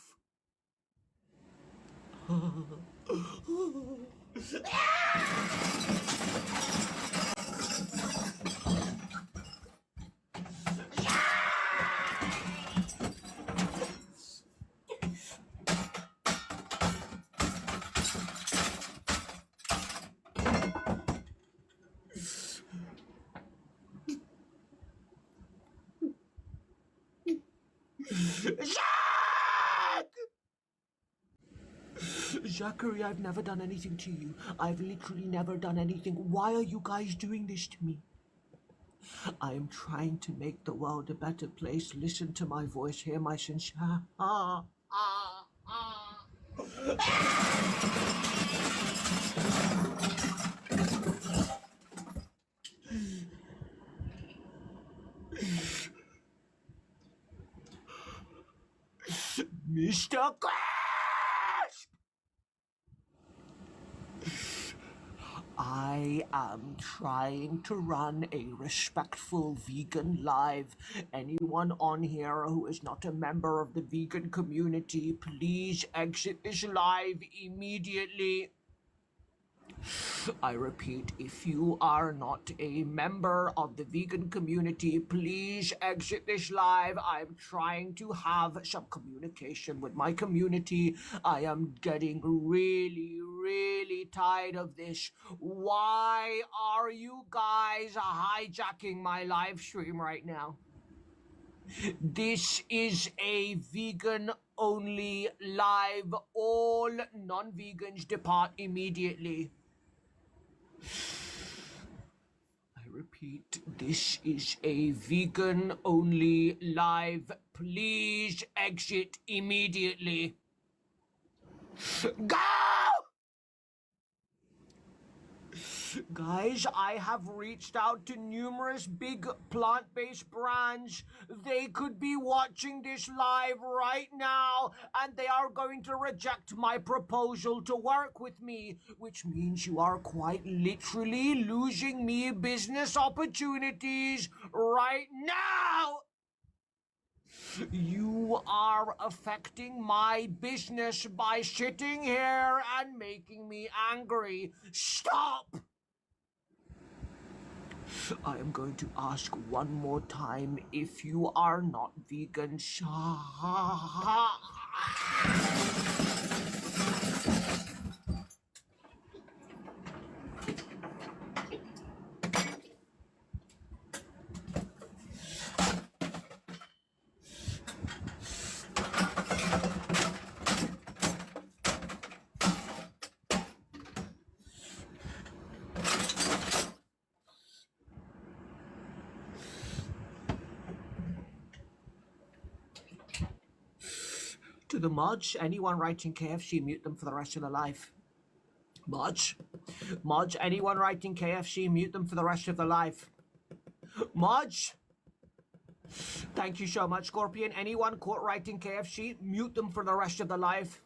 [SPEAKER 1] Zachary, I've never done anything to you. I've literally never done anything. Why are you guys doing this to me? I am trying to make the world a better place. Listen to my voice, hear my sincere. Mr. Crisp! I am trying to run a respectful vegan live. Anyone on here who is not a member of the vegan community, please exit this live immediately. I repeat, if you are not a member of the vegan community, please exit this live. I'm trying to have some communication with my community. I am getting really tired of this. Why are you guys hijacking my live stream right now? This is a vegan-only live. All non-vegans depart immediately. I repeat, this is a vegan-only live. Please exit immediately. Go! Guys, I have reached out to numerous big plant-based brands. They could be watching this live right now, and they are going to reject my proposal to work with me, which means you are quite literally losing me business opportunities right now. You are affecting my business by sitting here and making me angry. Stop! I am going to ask one more time, if you are not vegan, To the mods, anyone writing KFC, mute them for the rest of their life. Mods, anyone writing KFC, mute them for the rest of their life. Mods, thank you so much, Scorpion. Anyone caught writing KFC, mute them for the rest of their life.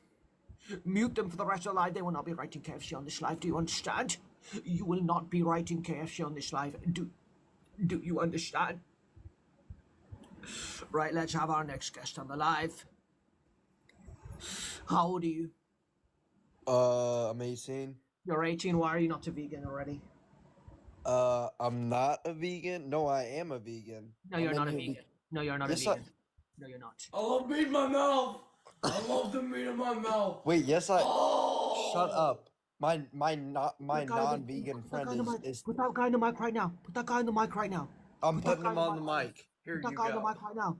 [SPEAKER 1] Mute them for the rest of the live. They will not be writing KFC on this live. Do you understand? You will not be writing KFC on this live. Do you understand? Right, let's have our next guest on the live. How old are you?
[SPEAKER 21] I'm 18.
[SPEAKER 1] You're 18. Why are you not a vegan already?
[SPEAKER 21] I'm not a vegan. No, I am a vegan.
[SPEAKER 1] No, you're not a vegan. No, you're not a
[SPEAKER 21] Yes, I-
[SPEAKER 1] vegan. No, you're not.
[SPEAKER 13] I love meat in my mouth. I love the meat in my mouth.
[SPEAKER 21] Wait, yes, I.
[SPEAKER 13] Oh!
[SPEAKER 21] Shut up. My non-vegan friend is.
[SPEAKER 1] Put that guy in the mic right now. Put that guy in the mic right now.
[SPEAKER 21] I'm putting him on the mic. Here
[SPEAKER 1] Put that
[SPEAKER 21] you
[SPEAKER 1] guy in the
[SPEAKER 21] go.
[SPEAKER 1] mic right now.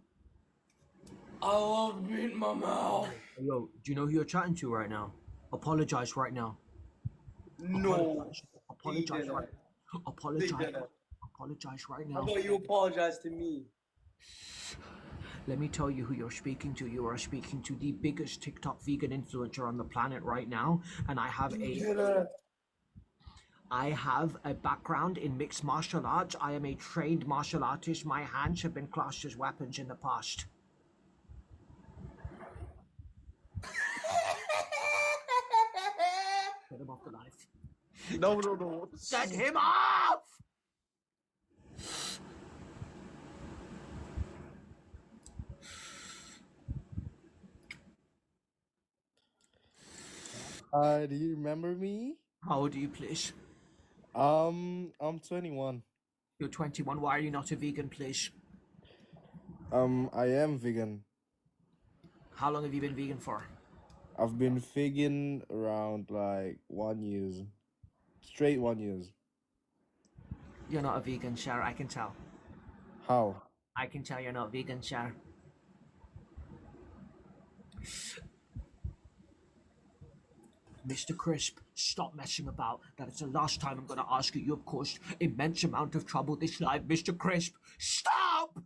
[SPEAKER 13] I love meat in my mouth.
[SPEAKER 1] Yo, do you know who you're chatting to right now? Apologize right now.
[SPEAKER 13] No.
[SPEAKER 1] Apologize right. Apologize.
[SPEAKER 13] didn't.
[SPEAKER 1] Apologize right
[SPEAKER 13] How
[SPEAKER 1] now.
[SPEAKER 13] about you apologize to me?
[SPEAKER 1] Let me tell you who you're speaking to. You are speaking to the biggest TikTok vegan influencer on the planet right now, and I have a background in mixed martial arts. I am a trained martial artist. My hands have been classed as weapons in the past. Get him off the live.
[SPEAKER 21] No.
[SPEAKER 1] Get him off!
[SPEAKER 21] Hi, do you remember me?
[SPEAKER 1] How old are you, please?
[SPEAKER 21] I'm 21.
[SPEAKER 1] You're 21. Why are you not a vegan, please?
[SPEAKER 21] I am vegan.
[SPEAKER 1] How long have you been vegan for?
[SPEAKER 21] I've been vegan around like 1 year. Straight 1 year.
[SPEAKER 1] You're not a vegan, Shar. I can tell.
[SPEAKER 21] How?
[SPEAKER 1] I can tell you're not vegan, Shar. Mr. Crisp, stop messing about. That is the last time I'm going to ask you. You have caused immense amount of trouble this live. Mr. Crisp, stop!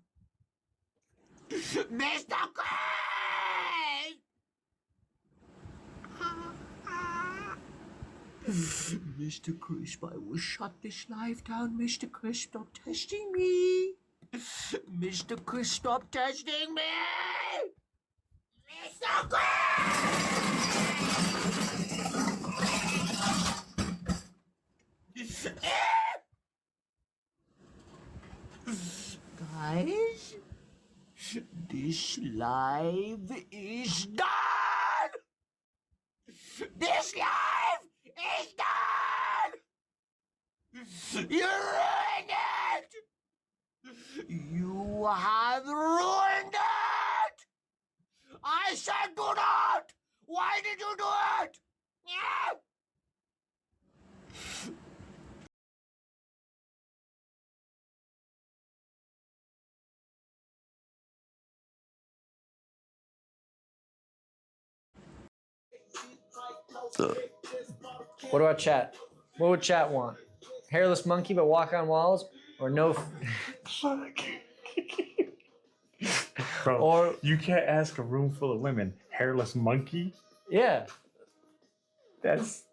[SPEAKER 1] Mr. Crisp! Mr. Crisp, I will shut this live down. Mr. Crisp, stop testing me. Mr. Crisp, stop testing me! Mr. Guys, this live is done! This live is done! You ruined it! You have ruined it! I said do not! Why did you do it? Yeah.
[SPEAKER 22] What about chat? What would chat want? Hairless monkey but walk on walls, or no?
[SPEAKER 23] Bro,
[SPEAKER 22] Or-
[SPEAKER 23] you can't ask a room full of women, hairless monkey?
[SPEAKER 22] Yeah.
[SPEAKER 23] That's.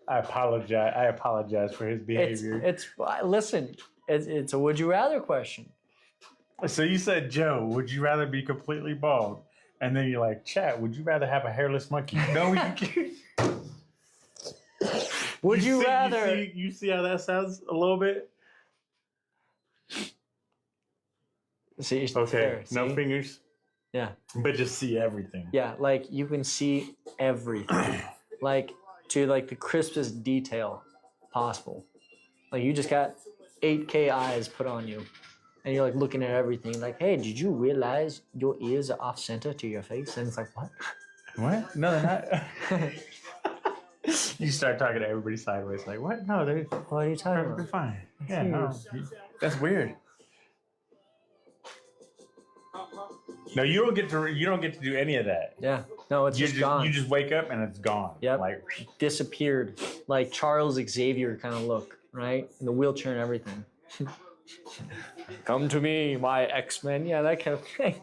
[SPEAKER 23] I apologize for his behavior.
[SPEAKER 22] It's listen. It's a would you rather question.
[SPEAKER 23] So you said, Joe, would you rather be completely bald? And then you're like, chat, would you rather have a hairless monkey? No, you can't.
[SPEAKER 22] Would you
[SPEAKER 23] see-
[SPEAKER 22] rather-
[SPEAKER 23] You see how that sounds a little bit?
[SPEAKER 22] See,
[SPEAKER 23] Okay,
[SPEAKER 22] there,
[SPEAKER 23] no
[SPEAKER 22] see?
[SPEAKER 23] fingers.
[SPEAKER 22] Yeah.
[SPEAKER 23] But just see everything.
[SPEAKER 22] Yeah, like you can see everything, like to like the crispest detail possible. Like you just got 8K eyes put on you, and you're like looking at everything. Like, hey, did you realize your ears are off center to your face? And it's like, what?
[SPEAKER 23] What? No, they're not. You start talking to everybody sideways, like, what? No, they're
[SPEAKER 22] What are you talking
[SPEAKER 23] perfectly
[SPEAKER 22] about?
[SPEAKER 23] fine. Yeah, no, that's weird. No, you don't get to do any of that.
[SPEAKER 22] Yeah, no, it's
[SPEAKER 23] you
[SPEAKER 22] just gone.
[SPEAKER 23] You just wake up and it's gone.
[SPEAKER 22] Yep.
[SPEAKER 23] Like
[SPEAKER 22] Disappeared, like Charles Xavier kind of look, right? In the wheelchair and everything. Come to me, my X-Men. Yeah, that kind of thing.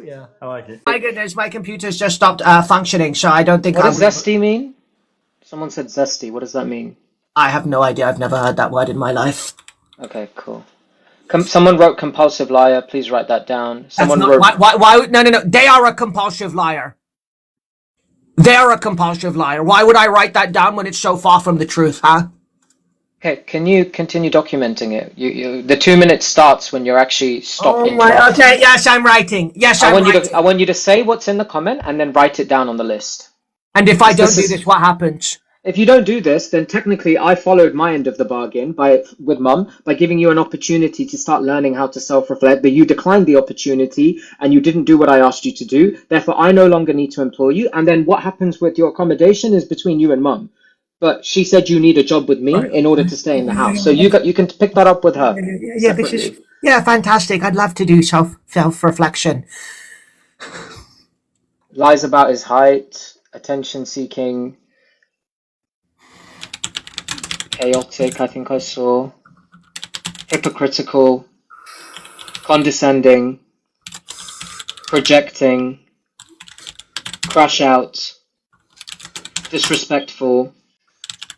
[SPEAKER 22] Yeah,
[SPEAKER 23] I like it.
[SPEAKER 1] My goodness, my computer's just stopped functioning, so I don't think
[SPEAKER 22] What
[SPEAKER 1] I'm...
[SPEAKER 22] does zesty mean? Someone said zesty. What does that mean?
[SPEAKER 1] I have no idea. I've never heard that word in my life.
[SPEAKER 22] Okay, cool. Someone wrote compulsive liar. Please write that down.
[SPEAKER 1] That's
[SPEAKER 22] Someone
[SPEAKER 1] not,
[SPEAKER 22] wrote.
[SPEAKER 1] why, no. They are a compulsive liar. They're a compulsive liar. Why would I write that down when it's so far from the truth, huh?
[SPEAKER 7] Okay, can you continue documenting it? The 2 minutes starts when you're actually stopped interrupting.
[SPEAKER 1] Okay, yes, I'm writing. Yes,
[SPEAKER 7] I
[SPEAKER 1] I'm
[SPEAKER 7] want you
[SPEAKER 1] writing.
[SPEAKER 7] to I want you to say what's in the comment and then write it down on the list.
[SPEAKER 1] And if I don't do this, what happens?
[SPEAKER 7] If you don't do this, then technically I followed my end of the bargain with Mum by giving you an opportunity to start learning how to self-reflect, but you declined the opportunity and you didn't do what I asked you to do. Therefore, I no longer need to employ you. And then what happens with your accommodation is between you and Mum. But she said you need a job with me in order to stay in the house. So you can pick that up with her.
[SPEAKER 1] Yeah, this is fantastic. I'd love to do self-reflection.
[SPEAKER 7] Lies about his height, attention seeking, chaotic, I think I saw, hypocritical, condescending, projecting, crash out, disrespectful,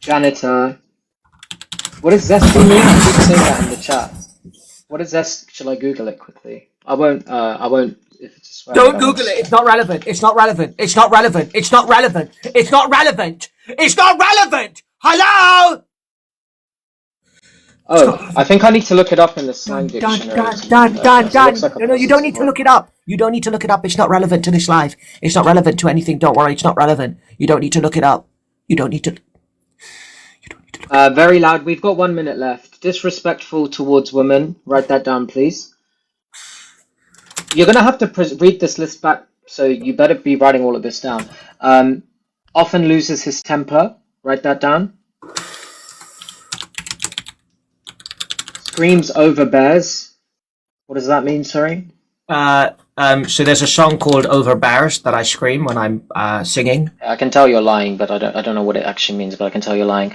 [SPEAKER 7] janitor. What does zesty mean? I keep saying that in the chat. What is zest? Shall I Google it quickly? I won't. If it's a swear.
[SPEAKER 1] Don't Google it. It's not relevant. It's not relevant. It's not relevant. It's not relevant. It's not relevant. It's not relevant. Hello.
[SPEAKER 7] Oh, I think I need to look it up in the slang dictionary.
[SPEAKER 1] Done. No, you don't need to look it up. You don't need to look it up. It's not relevant to this live. It's not relevant to anything. Don't worry. It's not relevant. You don't need to look it up. You don't need to.
[SPEAKER 7] Very loud. We've got 1 minute left. Disrespectful towards women. Write that down, please. You're gonna have to read this list back, so you better be writing all of this down. Often loses his temper. Write that down. Screams over bears. What does that mean? Sorry.
[SPEAKER 1] So there's a song called Over Bears that I scream when I'm singing.
[SPEAKER 7] I can tell you're lying, but I don't know what it actually means, but I can tell you're lying.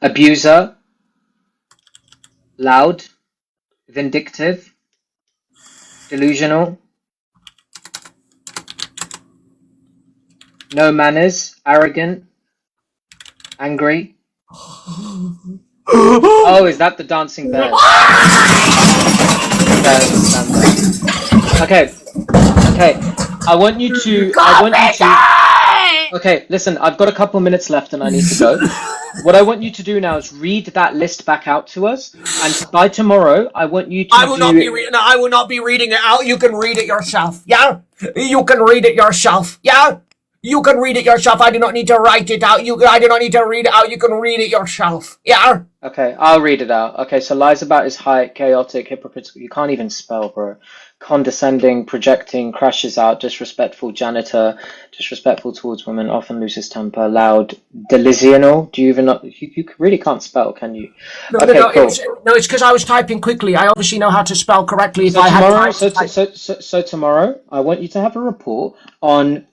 [SPEAKER 7] Abuser. Loud. Vindictive. Delusional. No manners. Arrogant. Angry. Oh, is that the dancing bear? Okay. I want you to. Okay, listen. I've got a couple minutes left, and I need to go. What I want you to do now is read that list back out to us, and by tomorrow, I want you to.
[SPEAKER 1] I will not be reading it out. You can read it yourself. Yeah, you can read it yourself. Yeah. You can read it yourself. I do not need to write it out. I do not need to read it out. You can read it yourself. Yeah?
[SPEAKER 7] Okay, I'll read it out. Okay, so lies about his height, chaotic, hypocritical. You can't even spell, bro. Condescending, projecting, crashes out, disrespectful, janitor, disrespectful towards women, often loses temper, loud, delusional. Do you even know? You really can't spell, can you?
[SPEAKER 1] No,
[SPEAKER 7] okay, cool.
[SPEAKER 1] It's because I was typing quickly. I obviously know how to spell correctly. If
[SPEAKER 7] So
[SPEAKER 1] I
[SPEAKER 7] tomorrow,
[SPEAKER 1] had
[SPEAKER 7] so tomorrow, I want you to have a report on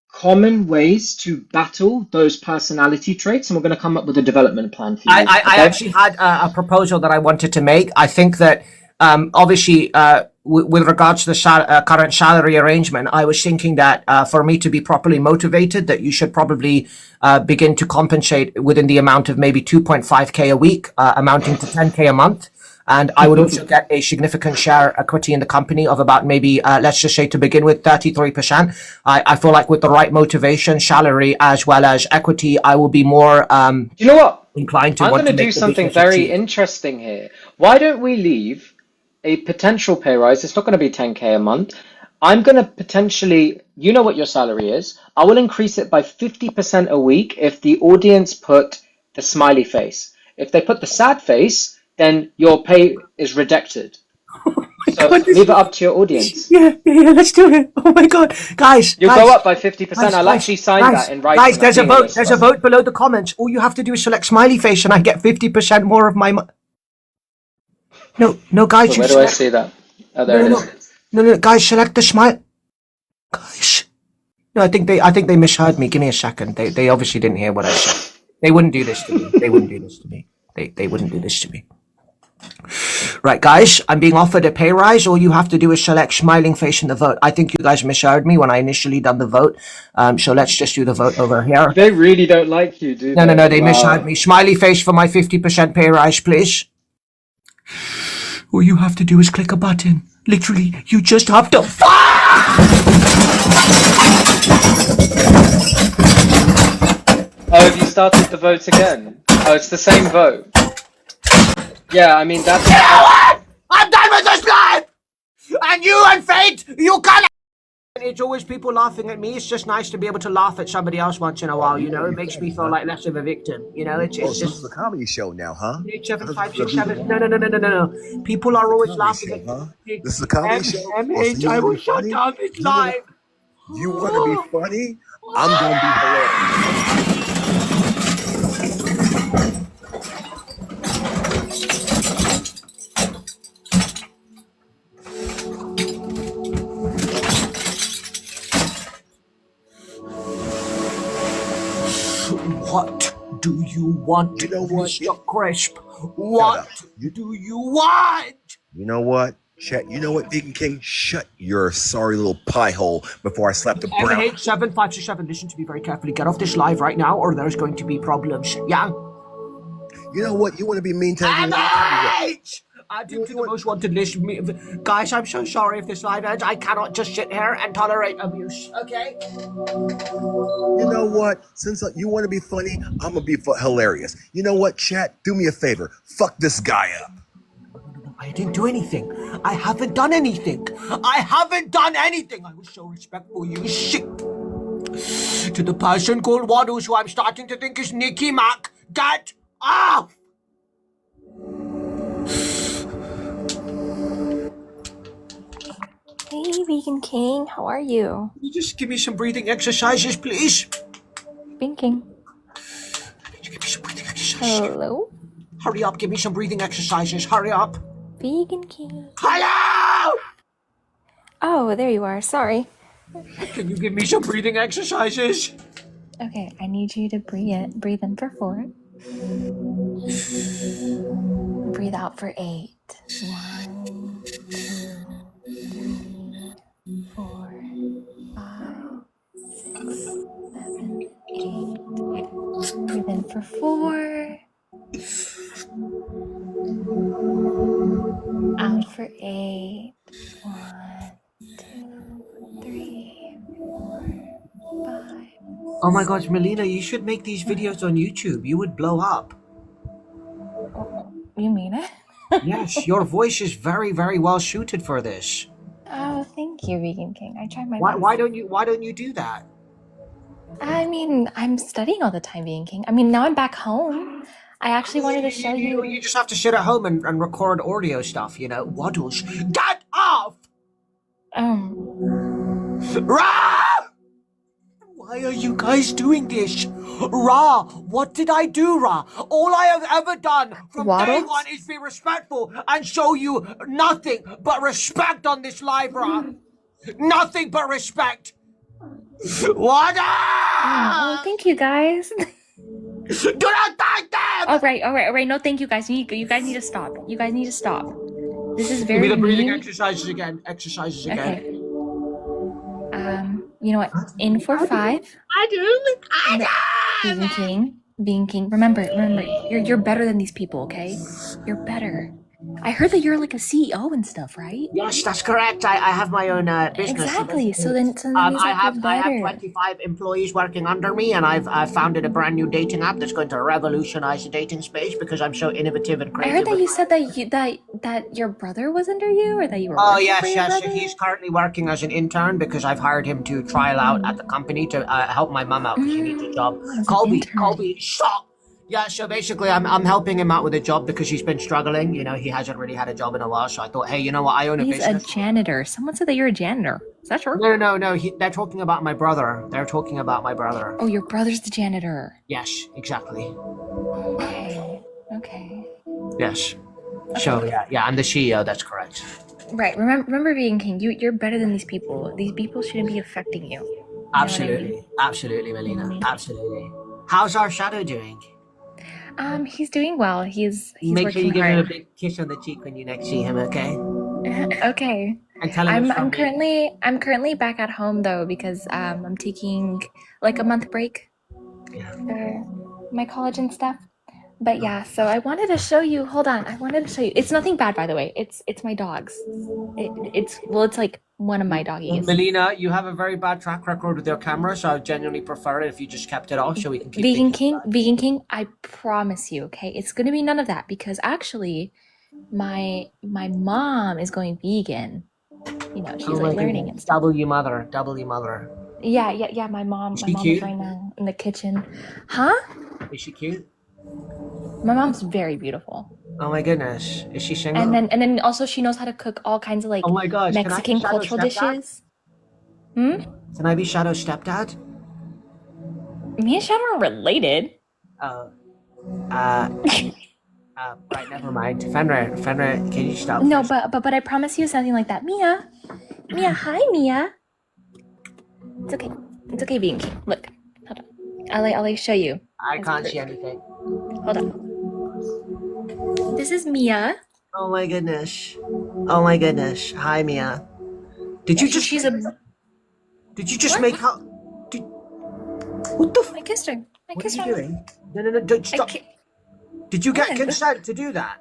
[SPEAKER 7] common ways to battle those personality traits, and we're going to come up with a development plan for you.
[SPEAKER 1] I actually had a proposal that I wanted to make. I think that obviously with regards to the current salary arrangement, I was thinking that for me to be properly motivated, that you should probably begin to compensate within the amount of maybe 2.5k a week, amounting to 10k a month. And I would also get a significant share equity in the company of about maybe, let's just say to begin with, 33%. I feel like with the right motivation, salary, as well as equity, I will be more
[SPEAKER 7] you know what?
[SPEAKER 1] inclined to
[SPEAKER 7] I'm
[SPEAKER 1] want
[SPEAKER 7] going
[SPEAKER 1] to
[SPEAKER 7] to do
[SPEAKER 1] make the
[SPEAKER 7] something
[SPEAKER 1] business
[SPEAKER 7] very
[SPEAKER 1] succeed.
[SPEAKER 7] interesting here. Why don't we leave a potential pay rise? It's not going to be 10k a month. I'm going to potentially, you know what your salary is. I will increase it by 50% a week if the audience put the smiley face. If they put the sad face, then your pay is rejected. So leave it up to your audience.
[SPEAKER 1] Yeah, let's do it. Oh my God, guys.
[SPEAKER 7] You'll
[SPEAKER 1] guys,
[SPEAKER 7] go up by 50%. I'll actually sign that in writing.
[SPEAKER 1] Guys, there's a vote. There's a vote below the comments. All you have to do is select smiley face, and I get 50% more of my. No, guys.
[SPEAKER 7] So where do I see that? Oh, there it is.
[SPEAKER 1] No, guys, select the smile. Guys. No, I think they misheard me. Give me a second. They obviously didn't hear what I said. They wouldn't do this to me. They wouldn't do this to me. They wouldn't do this to me. Right, guys, I'm being offered a pay rise. All you have to do is select smiling face in the vote. I think you guys misheard me when I initially done the vote. So let's just do the vote over here.
[SPEAKER 7] They really don't like you, do they?
[SPEAKER 1] No, they misheard me. Smiley face for my 50% pay rise, please. All you have to do is click a button. Literally, you just have to.
[SPEAKER 2] started the vote again. Oh, it's the same vote. Yeah, I mean that's.
[SPEAKER 1] You know what? I'm done with this live! And you and Fate, you can't. It's always people laughing at me. It's just nice to be able to laugh at somebody else once in a while, you know? It makes me feel like less of a victim, you know? It's
[SPEAKER 15] Oh, so this
[SPEAKER 1] just.
[SPEAKER 15] is a comedy show now, huh?
[SPEAKER 1] 87567. No. People are always laughing at
[SPEAKER 15] Huh?
[SPEAKER 1] me.
[SPEAKER 15] This is a comedy show? Oh, so
[SPEAKER 1] MH,
[SPEAKER 15] you
[SPEAKER 1] I
[SPEAKER 15] wanna
[SPEAKER 1] will
[SPEAKER 15] be
[SPEAKER 1] shut
[SPEAKER 15] funny?
[SPEAKER 1] down this
[SPEAKER 15] You wanna-
[SPEAKER 1] live.
[SPEAKER 15] You want to be funny? I'm going to be hilarious.
[SPEAKER 1] What do you want,
[SPEAKER 15] You know what?
[SPEAKER 1] Mr. Crisp? What do you want?
[SPEAKER 15] You know what? Chet, you know what, Vegan King? Shut your sorry little pie hole before I slap the brown.
[SPEAKER 1] MH7567, listen to me very carefully. Get off this live right now, or there's going to be problems. Yeah?
[SPEAKER 15] You know what? You want to be mean to me?
[SPEAKER 1] MH! Add him to the most wanted list. Guys, I'm so sorry if this live ends. I cannot just sit here and tolerate abuse, okay?
[SPEAKER 15] You know what? Since you want to be funny, I'm going to be hilarious. You know what, chat? Do me a favor. Fuck this guy up.
[SPEAKER 1] I didn't do anything. I haven't done anything. I haven't done anything. I was so respectful, you shit. To the person called Waddles, who I'm starting to think is Nicky Mac, get off!
[SPEAKER 5] Hey, Vegan King, how are you?
[SPEAKER 1] Can you just give me some breathing exercises, please?
[SPEAKER 5] Vegan King. Hello?
[SPEAKER 1] Hurry up, give me some breathing exercises. Hurry up.
[SPEAKER 5] Vegan King.
[SPEAKER 1] Hello!
[SPEAKER 5] Oh, there you are. Sorry.
[SPEAKER 1] Can you give me some breathing exercises?
[SPEAKER 5] Okay, I need you to breathe in for 4. Breathe out for 8. 1, 2, 3, 4, 5, 6, 7, 8. Breathe in for 4. Out for 8. 1, 2, 3, 4, 5.
[SPEAKER 1] Oh my gosh, Melina, you should make these videos on YouTube. You would blow up.
[SPEAKER 5] You mean it?
[SPEAKER 1] Yes, your voice is very, very well suited for this.
[SPEAKER 5] Oh, thank you, Vegan King. I tried my
[SPEAKER 1] Why,
[SPEAKER 5] best.
[SPEAKER 1] why don't you do that?
[SPEAKER 5] I mean, I'm studying all the time, Vegan King. I mean, now I'm back home. I actually wanted to show you.
[SPEAKER 1] You just have to sit at home and record audio stuff, you know? Waddles. Get off! Ra! Why are you guys doing this? Ra, what did I do, Ra? All I have ever done from day
[SPEAKER 5] Waddles?
[SPEAKER 1] one is be respectful and show you nothing but respect on this live, Ra. Nothing but respect. What?
[SPEAKER 5] Oh, thank you guys.
[SPEAKER 1] Do not thank them!
[SPEAKER 5] All right. No, thank you guys. You guys need to stop. You guys need to stop. This is
[SPEAKER 1] Give
[SPEAKER 5] very
[SPEAKER 1] me the breathing
[SPEAKER 5] mean.
[SPEAKER 1] exercises again.
[SPEAKER 5] Okay. You know what? In for 5.
[SPEAKER 1] I do.
[SPEAKER 5] Vegan King. Remember, you're better than these people, okay? You're better. I heard that you're like a CEO and stuff, right?
[SPEAKER 1] Yes, that's correct. I have my own business.
[SPEAKER 5] Exactly. So then means
[SPEAKER 1] I
[SPEAKER 5] like
[SPEAKER 1] have
[SPEAKER 5] you're better.
[SPEAKER 1] 25 employees working under me, and I've founded a brand new dating app that's going to revolutionize the dating space because I'm so innovative and
[SPEAKER 5] I
[SPEAKER 1] creative.
[SPEAKER 5] heard that you said that your brother was under you, or that you were.
[SPEAKER 1] Oh
[SPEAKER 5] working
[SPEAKER 1] yes,
[SPEAKER 5] for your
[SPEAKER 1] yes.
[SPEAKER 5] brother?
[SPEAKER 1] He's currently working as an intern because I've hired him to trial out at the company to help my mum out because she needs a job. Colby, stop. Yeah, so basically I'm helping him out with a job because he's been struggling. You know, he hasn't really had a job in a while. So I thought, hey, you know what? I own a
[SPEAKER 5] He's
[SPEAKER 1] business.
[SPEAKER 5] a janitor. Someone said that you're a janitor. Is that true?
[SPEAKER 1] No. They're talking about my brother. They're talking about my brother.
[SPEAKER 5] Oh, your brother's the janitor.
[SPEAKER 1] Yes, exactly.
[SPEAKER 5] Okay.
[SPEAKER 1] Yes. So yeah, I'm the CEO. That's correct.
[SPEAKER 5] Right. Remember, Vegan King. You're better than these people. These people shouldn't be affecting you.
[SPEAKER 1] Absolutely, Melina. Absolutely. How's our shadow doing?
[SPEAKER 5] He's doing well. He's
[SPEAKER 1] Make sure you
[SPEAKER 5] working
[SPEAKER 1] give him a
[SPEAKER 5] hard.
[SPEAKER 1] big kiss on the cheek when you next see him, okay?
[SPEAKER 5] Okay.
[SPEAKER 1] And tell him it's from me.
[SPEAKER 5] I'm currently back at home though because I'm taking like a month break for my college and stuff. But yeah, so I wanted to show you. Hold on, I wanted to show you. It's nothing bad, by the way. It's my dog's. It's like one of my doggies.
[SPEAKER 1] Melina, you have a very bad track record with your camera, so I would genuinely prefer it if you just kept it off so we can keep
[SPEAKER 5] Vegan King, I promise you, okay, it's gonna be none of that because actually, my mom is going vegan. You know, she's like learning and stuff.
[SPEAKER 1] Double you mother.
[SPEAKER 5] Yeah. My mom is
[SPEAKER 1] cute?
[SPEAKER 5] right now in the kitchen. Huh?
[SPEAKER 1] Is she cute?
[SPEAKER 5] My mom's very beautiful.
[SPEAKER 1] Oh my goodness. Is she single?
[SPEAKER 5] And then also she knows how to cook all kinds of like
[SPEAKER 1] Oh my gosh, can I be
[SPEAKER 5] Mexican
[SPEAKER 1] Shadow's
[SPEAKER 5] cultural
[SPEAKER 1] stepdad?
[SPEAKER 5] dishes. Hmm?
[SPEAKER 1] Can I be Shadow's stepdad?
[SPEAKER 5] Me and Shadow are related.
[SPEAKER 1] Right, never mind. Fenrir, can you stop?
[SPEAKER 5] No, but I promise you something like that. Mia, hi Mia. It's okay, Vegan King. Look, hold on. I'll show you.
[SPEAKER 1] I can't see anything.
[SPEAKER 5] Hold on. This is Mia.
[SPEAKER 1] Oh my goodness. Hi, Mia. Did you just? Did you just make her? What the?
[SPEAKER 5] I kissed her.
[SPEAKER 1] What are you doing? No! Don't stop. Did you get consent to do that?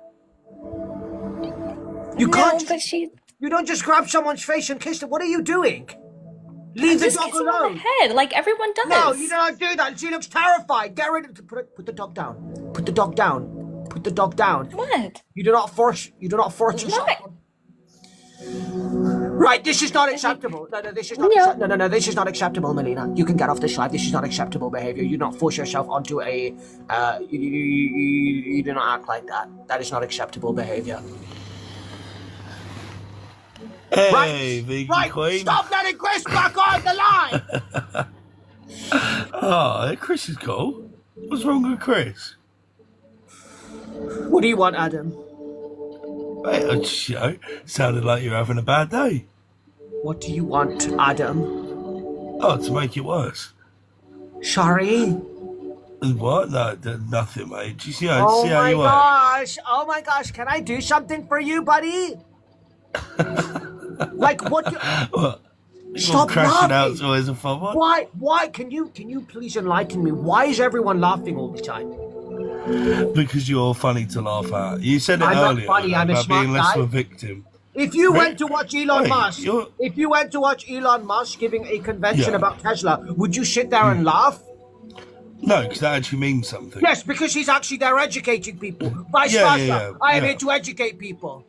[SPEAKER 1] You can't.
[SPEAKER 5] But she.
[SPEAKER 1] You don't just grab someone's face and kiss them. What are you doing? Leave the dog alone.
[SPEAKER 5] On the head, like everyone does.
[SPEAKER 1] No, you don't do that. She looks terrified. Get rid of put the dog down. Put the dog down. Put the dog down.
[SPEAKER 5] What?
[SPEAKER 1] You do not force yourself. Right, this is not acceptable. No, this is not. No, this is not acceptable, Melina. You can get off this live. This is not acceptable behavior. You do not force yourself onto a. You do not act like that. That is not acceptable behavior.
[SPEAKER 21] Hey, Vegan Queen.
[SPEAKER 1] Stop letting Chris back on the line.
[SPEAKER 21] Oh, Chris is cool. What's wrong with Chris?
[SPEAKER 1] What do you want, Adam?
[SPEAKER 21] Hey, sounded like you're having a bad day.
[SPEAKER 1] What do you want, Adam?
[SPEAKER 21] Oh, to make it worse.
[SPEAKER 1] Sorry?
[SPEAKER 21] What? No, nothing, mate. Do you see how,
[SPEAKER 1] Oh
[SPEAKER 21] you are?
[SPEAKER 1] my gosh, can I do something for you, buddy? Like what? Stop
[SPEAKER 21] crashing
[SPEAKER 1] laughing.
[SPEAKER 21] out always a fun one.
[SPEAKER 1] Why? Can you please enlighten me? Why is everyone laughing all the time?
[SPEAKER 21] Because you're funny to laugh at. You said it
[SPEAKER 1] I'm
[SPEAKER 21] earlier
[SPEAKER 1] not funny, I'm a
[SPEAKER 21] about
[SPEAKER 1] smart
[SPEAKER 21] being less
[SPEAKER 1] guy.
[SPEAKER 21] of a victim.
[SPEAKER 1] If you went to watch Elon Musk,
[SPEAKER 21] you're-
[SPEAKER 1] if you went to watch Elon Musk giving a convention
[SPEAKER 21] Yeah.
[SPEAKER 1] about Tesla, would you sit there and laugh?
[SPEAKER 21] No, because that actually means something.
[SPEAKER 1] Yes, because he's actually there educating people. Vice
[SPEAKER 21] Yeah,
[SPEAKER 1] versa.
[SPEAKER 21] yeah,
[SPEAKER 1] I am
[SPEAKER 21] yeah.
[SPEAKER 1] here to educate people.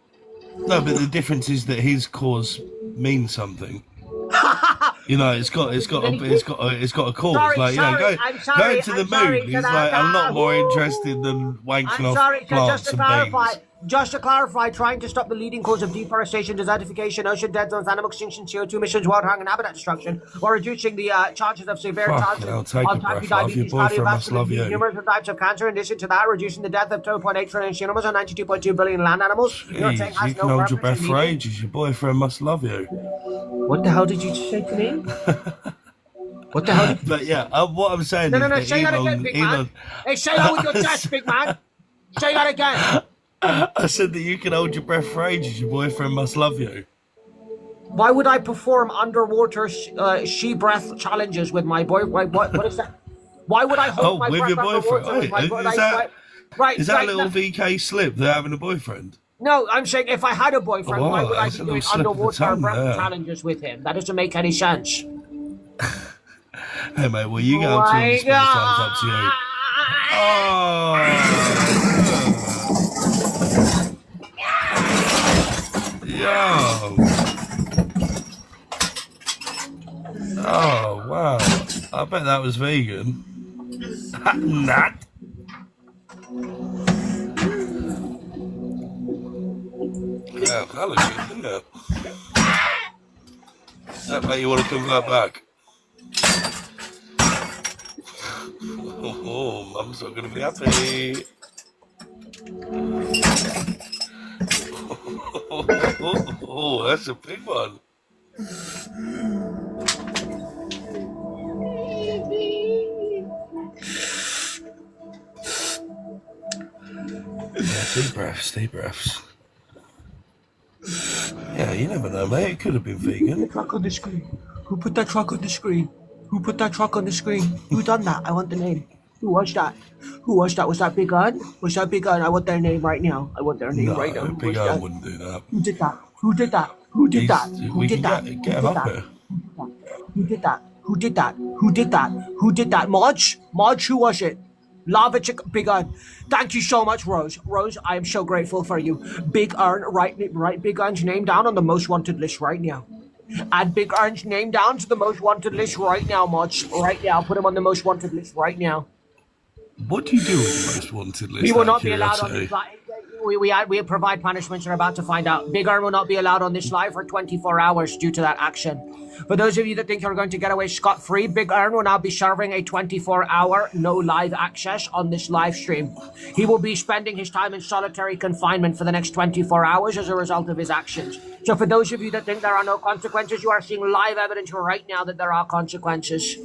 [SPEAKER 21] No, but the difference is that his cause means something. You know, it's got a cause.
[SPEAKER 1] Sorry,
[SPEAKER 21] like, you know,
[SPEAKER 1] I'm sorry,
[SPEAKER 21] going to the
[SPEAKER 1] I'm sorry,
[SPEAKER 21] moon is
[SPEAKER 1] can I
[SPEAKER 21] like a lot more
[SPEAKER 1] go?
[SPEAKER 21] interesting than wanking
[SPEAKER 1] I'm
[SPEAKER 21] off
[SPEAKER 1] sorry,
[SPEAKER 21] plants
[SPEAKER 1] just to
[SPEAKER 21] and
[SPEAKER 1] clarify,
[SPEAKER 21] beans.
[SPEAKER 1] trying to stop the leading cause of deforestation, desertification, ocean dead zones, animal extinction, CO2 emissions, wild hunger, and habitat destruction, or reducing the chances of severe
[SPEAKER 21] Fucking
[SPEAKER 1] chances
[SPEAKER 21] hell,
[SPEAKER 1] of
[SPEAKER 21] take a
[SPEAKER 1] type 2
[SPEAKER 21] breath, love. Your
[SPEAKER 1] diabetes,
[SPEAKER 21] boyfriend must love
[SPEAKER 1] cardiovascular disease,
[SPEAKER 21] you.
[SPEAKER 1] numerous types of cancer. In addition to that, reducing the death of 2.8 trillion animals and 92.2 billion land animals. You're saying
[SPEAKER 21] Jeez,
[SPEAKER 1] has
[SPEAKER 21] you
[SPEAKER 1] no
[SPEAKER 21] can hold your
[SPEAKER 1] purpose
[SPEAKER 21] breath
[SPEAKER 1] and
[SPEAKER 21] for
[SPEAKER 1] meaning?
[SPEAKER 21] ages. Your boyfriend must love you.
[SPEAKER 1] What the hell did you just say to me? What the hell?
[SPEAKER 21] But yeah, what I'm saying
[SPEAKER 1] No,
[SPEAKER 21] is
[SPEAKER 1] say that
[SPEAKER 21] Elon,
[SPEAKER 1] again, big man. Hey, say that with your chest, big man. Say that again.
[SPEAKER 21] I said that you can hold your breath for ages. Your boyfriend must love you.
[SPEAKER 1] Why would I perform underwater she breath challenges with my boy? What is that? Why would I hold my
[SPEAKER 21] with
[SPEAKER 1] breath
[SPEAKER 21] your boyfriend?
[SPEAKER 1] underwater with my
[SPEAKER 21] Is
[SPEAKER 1] boy?
[SPEAKER 21] that is that
[SPEAKER 1] right,
[SPEAKER 21] a little VK slip? They're having a boyfriend.
[SPEAKER 1] No, I'm saying if I had a boyfriend,
[SPEAKER 21] Oh,
[SPEAKER 1] why would I
[SPEAKER 21] that's
[SPEAKER 1] be
[SPEAKER 21] a
[SPEAKER 1] doing
[SPEAKER 21] little slip of the
[SPEAKER 1] underwater
[SPEAKER 21] tongue
[SPEAKER 1] breath
[SPEAKER 21] there.
[SPEAKER 1] challenges with him? That doesn't make any sense.
[SPEAKER 21] Hey mate, well you go to him and spend the time, it's up to you. Oh wow. I bet that was vegan. Not. Yeah, that looks good, didn't it? That made you want to come right back. Oh, Mum's not going to be happy. Oh, that's a big one. Yeah, deep breaths, deep breaths. Yeah, you never know, mate. It could have been vegan.
[SPEAKER 1] Truck on the screen. Who put that truck on the screen? Who put that truck on the screen? Who done that? I want the name. Who was that? Who was that? Was that Big Ern? Was that Big Ern? I want their name right now. I want their name right now.
[SPEAKER 21] No,
[SPEAKER 1] Who
[SPEAKER 21] Big
[SPEAKER 1] was
[SPEAKER 21] Ern
[SPEAKER 1] that?
[SPEAKER 21] wouldn't do that.
[SPEAKER 1] Who did that? Who did that? Who did that? Who
[SPEAKER 21] We
[SPEAKER 1] did
[SPEAKER 21] can
[SPEAKER 1] that?
[SPEAKER 21] get him up here.
[SPEAKER 1] Who did that? Who did that? Who did that? Who did that? Marge? Marge, who was it? Lava Chick, Big Ern. Thank you so much, Rose. Rose, I am so grateful for you. Big Ern, write Big Ern's name down on the most wanted list right now. Add Big Ern's name down to the most wanted list right now, Marge. Right now. Put him on the most wanted list right now.
[SPEAKER 21] What do you do with the most wanted list?
[SPEAKER 1] He will
[SPEAKER 21] out of
[SPEAKER 1] not be allowed on
[SPEAKER 21] curiosity?
[SPEAKER 1] this live. We provide punishments. You're about to find out. Big Ern will not be allowed on this live for 24 hours due to that action. For those of you that think you're going to get away scot-free, Big Ern will now be serving a 24-hour no live access on this live stream. He will be spending his time in solitary confinement for the next 24 hours as a result of his actions. So for those of you that think there are no consequences, you are seeing live evidence right now that there are consequences.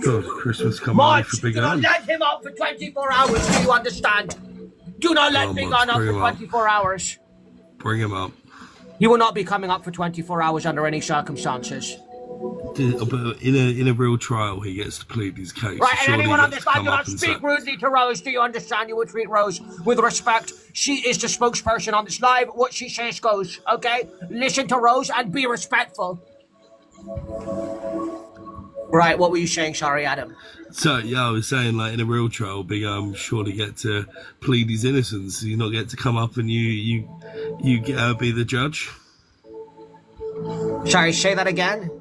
[SPEAKER 21] God, Christmas come early
[SPEAKER 1] Marge,
[SPEAKER 21] for
[SPEAKER 1] do
[SPEAKER 21] Big
[SPEAKER 1] not
[SPEAKER 21] Ern.
[SPEAKER 1] let him out for 24 hours. Do you understand? Do not let
[SPEAKER 21] Oh,
[SPEAKER 1] Big
[SPEAKER 21] Marge,
[SPEAKER 1] Ern out
[SPEAKER 21] bring
[SPEAKER 1] for
[SPEAKER 21] him up.
[SPEAKER 1] 24 hours.
[SPEAKER 21] Bring him up.
[SPEAKER 1] He will not be coming up for 24 hours under any circumstances.
[SPEAKER 21] But in a real trial, he gets to plead his case.
[SPEAKER 1] Right, and
[SPEAKER 21] Surely
[SPEAKER 1] anyone
[SPEAKER 21] he
[SPEAKER 1] on
[SPEAKER 21] gets
[SPEAKER 1] this
[SPEAKER 21] to
[SPEAKER 1] live,
[SPEAKER 21] come
[SPEAKER 1] do
[SPEAKER 21] up
[SPEAKER 1] not
[SPEAKER 21] and
[SPEAKER 1] speak
[SPEAKER 21] say,
[SPEAKER 1] rudely to Rose. Do you understand? You will treat Rose with respect. She is the spokesperson on this live. What she says goes, okay? Listen to Rose and be respectful. Right, what were you saying? Sorry, Adam.
[SPEAKER 21] So, yeah, I was saying, like, in a real trial, Big surely get to plead his innocence. You not get to come up and you be the judge.
[SPEAKER 1] Sorry, say that again.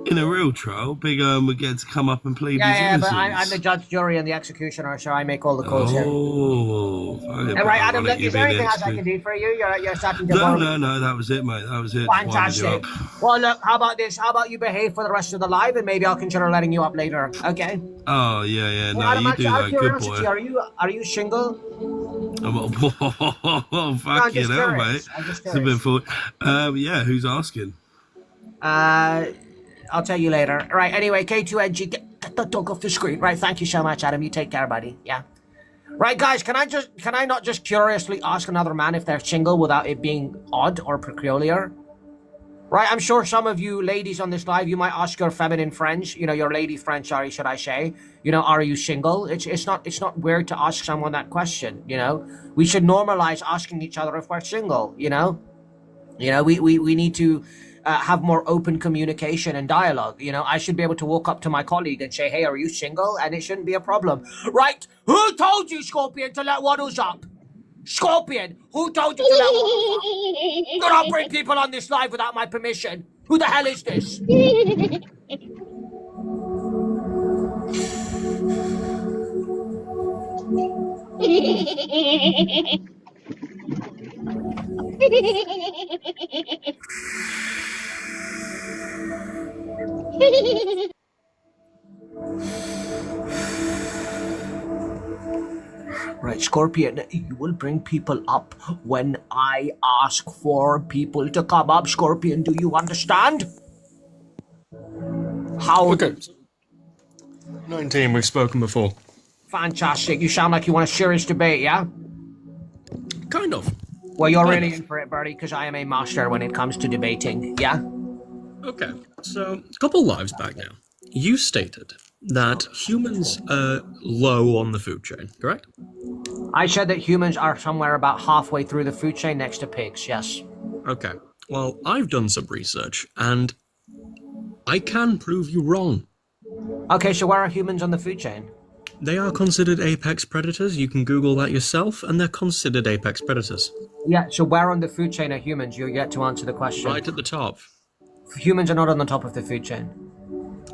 [SPEAKER 21] In a real trial, Big would get to come up and plead his
[SPEAKER 1] Yeah,
[SPEAKER 21] innocence.
[SPEAKER 1] but I'm the judge, jury, and the executioner, so I make all the calls here.
[SPEAKER 21] Oh, fucking
[SPEAKER 1] All right, Adam,
[SPEAKER 21] ironic,
[SPEAKER 1] look,
[SPEAKER 21] you
[SPEAKER 1] is there
[SPEAKER 21] being
[SPEAKER 1] anything else I
[SPEAKER 21] expert.
[SPEAKER 1] can do for you? You're starting to
[SPEAKER 21] No, that was it, mate. That was it. Just winding you
[SPEAKER 1] Fantastic.
[SPEAKER 21] up.
[SPEAKER 1] Well, look, how about this? How about you behave for the rest of the live, and maybe I'll consider letting you up later. Okay?
[SPEAKER 21] Oh, yeah, no,
[SPEAKER 1] Adam,
[SPEAKER 21] you
[SPEAKER 1] actually,
[SPEAKER 21] do
[SPEAKER 1] out
[SPEAKER 21] that,
[SPEAKER 1] of
[SPEAKER 21] good
[SPEAKER 1] curiosity,
[SPEAKER 21] boy.
[SPEAKER 1] are you single?
[SPEAKER 21] Oh, fuck
[SPEAKER 1] I'm
[SPEAKER 21] you
[SPEAKER 1] just
[SPEAKER 21] know,
[SPEAKER 1] curious.
[SPEAKER 21] mate.
[SPEAKER 1] I'm just
[SPEAKER 21] It's a bit for. Yeah, who's asking?
[SPEAKER 1] I'll tell you later. Right, anyway, K2NG, get the dog off the screen. Right, thank you so much, Adam. You take care, buddy. Yeah. Right, guys, can I not just curiously ask another man if they're single without it being odd or peculiar? Right, I'm sure some of you ladies on this live, you might ask your feminine friends, your lady friends, sorry, should I say, are you single? It's not weird to ask someone that question, We should normalize asking each other if we're single, we need to have more open communication and dialogue. I should be able to walk up to my colleague and say, hey, are you single? And it shouldn't be a problem. Right, who told you, Scorpion, to let Waddles up? Scorpion, who told you to let Waddles up? Do not bring people on this live without my permission. Who the hell is this? Right, Scorpion, you will bring people up when I ask for people to come up. Scorpion, do you understand? How?
[SPEAKER 6] Okay. 19, we've spoken before.
[SPEAKER 1] Fantastic. You sound like you want a serious debate, yeah?
[SPEAKER 6] Kind of.
[SPEAKER 1] Well, you're
[SPEAKER 6] Kind
[SPEAKER 1] really
[SPEAKER 6] of.
[SPEAKER 1] in for it, Birdie, because I am a master when it comes to debating, yeah?
[SPEAKER 6] Okay, so a couple lives back now, you stated that humans are low on the food chain, correct?
[SPEAKER 1] I said that humans are somewhere about halfway through the food chain next to pigs, yes.
[SPEAKER 6] Okay, well, I've done some research, and I can prove you wrong.
[SPEAKER 1] Okay, so where are humans on the food chain?
[SPEAKER 6] They are considered apex predators. You can Google that yourself, and they're considered apex predators.
[SPEAKER 1] Yeah, so where on the food chain are humans? You're yet to answer the question.
[SPEAKER 6] Right at the top.
[SPEAKER 1] Humans are not on the top of the food chain.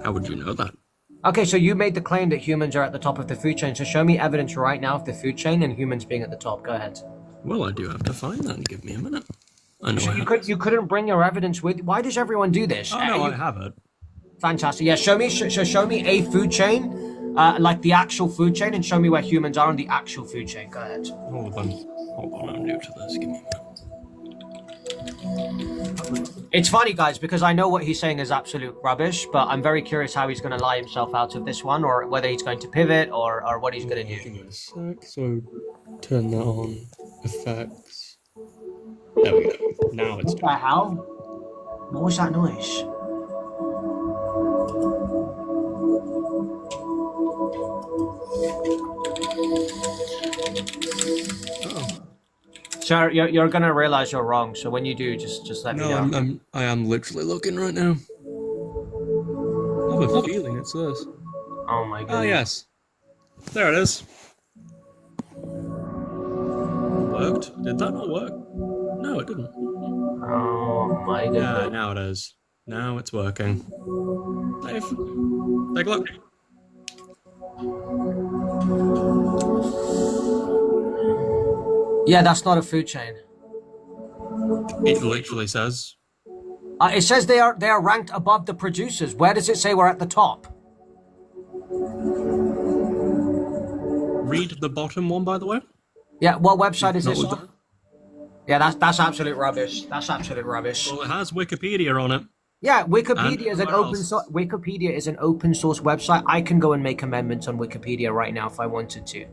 [SPEAKER 6] How would you know that?
[SPEAKER 1] Okay, so you made the claim that humans are at the top of the food chain, so show me evidence right now of the food chain and humans being at the top. Go ahead.
[SPEAKER 6] Well, I do have to find that. Give me a minute. I know
[SPEAKER 1] So
[SPEAKER 6] I
[SPEAKER 1] you
[SPEAKER 6] have.
[SPEAKER 1] you couldn't bring your evidence with. Why does everyone do this?
[SPEAKER 6] Oh, no, I have it.
[SPEAKER 1] Fantastic. Yeah, show me a food chain, like the actual food chain, and show me where humans are on the actual food chain. Go ahead.
[SPEAKER 6] Hold on, I'm new to this. Give me a minute.
[SPEAKER 1] It's funny, guys, because I know what he's saying is absolute rubbish, but I'm very curious how he's going to lie himself out of this one, or whether he's going to pivot, or what he's going to do.
[SPEAKER 6] Give me a sec, so turn that on. Effects. There we go. Now it's
[SPEAKER 1] What the hell? What was that noise? Sir, you're gonna realize you're wrong. So when you do, just let me know.
[SPEAKER 6] No, I am literally looking right now. I have a feeling it's this.
[SPEAKER 1] Oh my god.
[SPEAKER 6] Oh yes, there it is. Worked? Did that not work? No, it didn't.
[SPEAKER 1] Oh my god.
[SPEAKER 6] Yeah, now it is. Now it's working. Dave, take a look.
[SPEAKER 1] Yeah, that's not a food chain.
[SPEAKER 6] It literally says.
[SPEAKER 1] It says they are ranked above the producers. Where does it say we're at the top?
[SPEAKER 6] Read the bottom one, by the way.
[SPEAKER 1] Yeah, what website is
[SPEAKER 6] Not
[SPEAKER 1] this
[SPEAKER 6] with
[SPEAKER 1] on? Yeah, that's absolute rubbish. That's absolute rubbish.
[SPEAKER 6] Well, it has Wikipedia on it.
[SPEAKER 1] Yeah, Wikipedia is an
[SPEAKER 6] where
[SPEAKER 1] open
[SPEAKER 6] else?
[SPEAKER 1] source. Wikipedia is an open source website. I can go and make amendments on Wikipedia right now if I wanted to.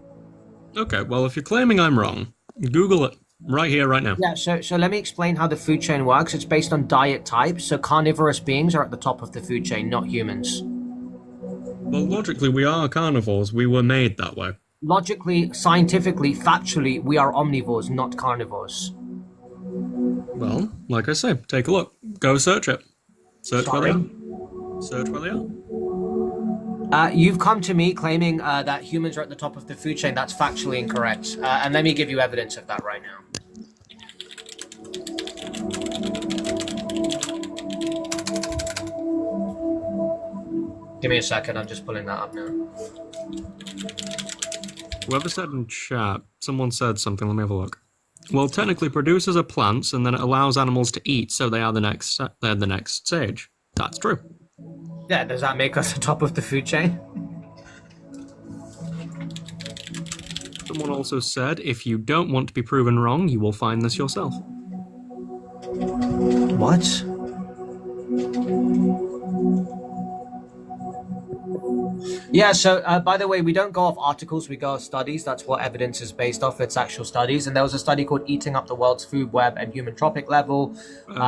[SPEAKER 6] Okay, well, if you're claiming I'm wrong, Google it right here, right now.
[SPEAKER 1] Yeah, so let me explain how the food chain works. It's based on diet type. So carnivorous beings are at the top of the food chain, not humans.
[SPEAKER 6] Well, logically, we are carnivores. We were made that way.
[SPEAKER 1] Logically, scientifically, factually, we are omnivores, not carnivores.
[SPEAKER 6] Well, like I say, take a look. Go search it. Search where they are. Search where they are.
[SPEAKER 1] You've come to me claiming that humans are at the top of the food chain. That's factually incorrect. And let me give you evidence of that right now. Give me a second. I'm just pulling that up now.
[SPEAKER 6] Whoever said in chat, someone said something. Let me have a look. Well, technically, producers are plants, and then it allows animals to eat, so they're the next stage. That's true.
[SPEAKER 1] Yeah, does that make us the top of the food chain?
[SPEAKER 6] Someone also said, if you don't want to be proven wrong, you will find this yourself.
[SPEAKER 1] What? Yeah, so by the way, we don't go off articles, we go off studies. That's what evidence is based off. It's actual studies. And there was a study called Eating Up the World's Food Web and Human Trophic Level.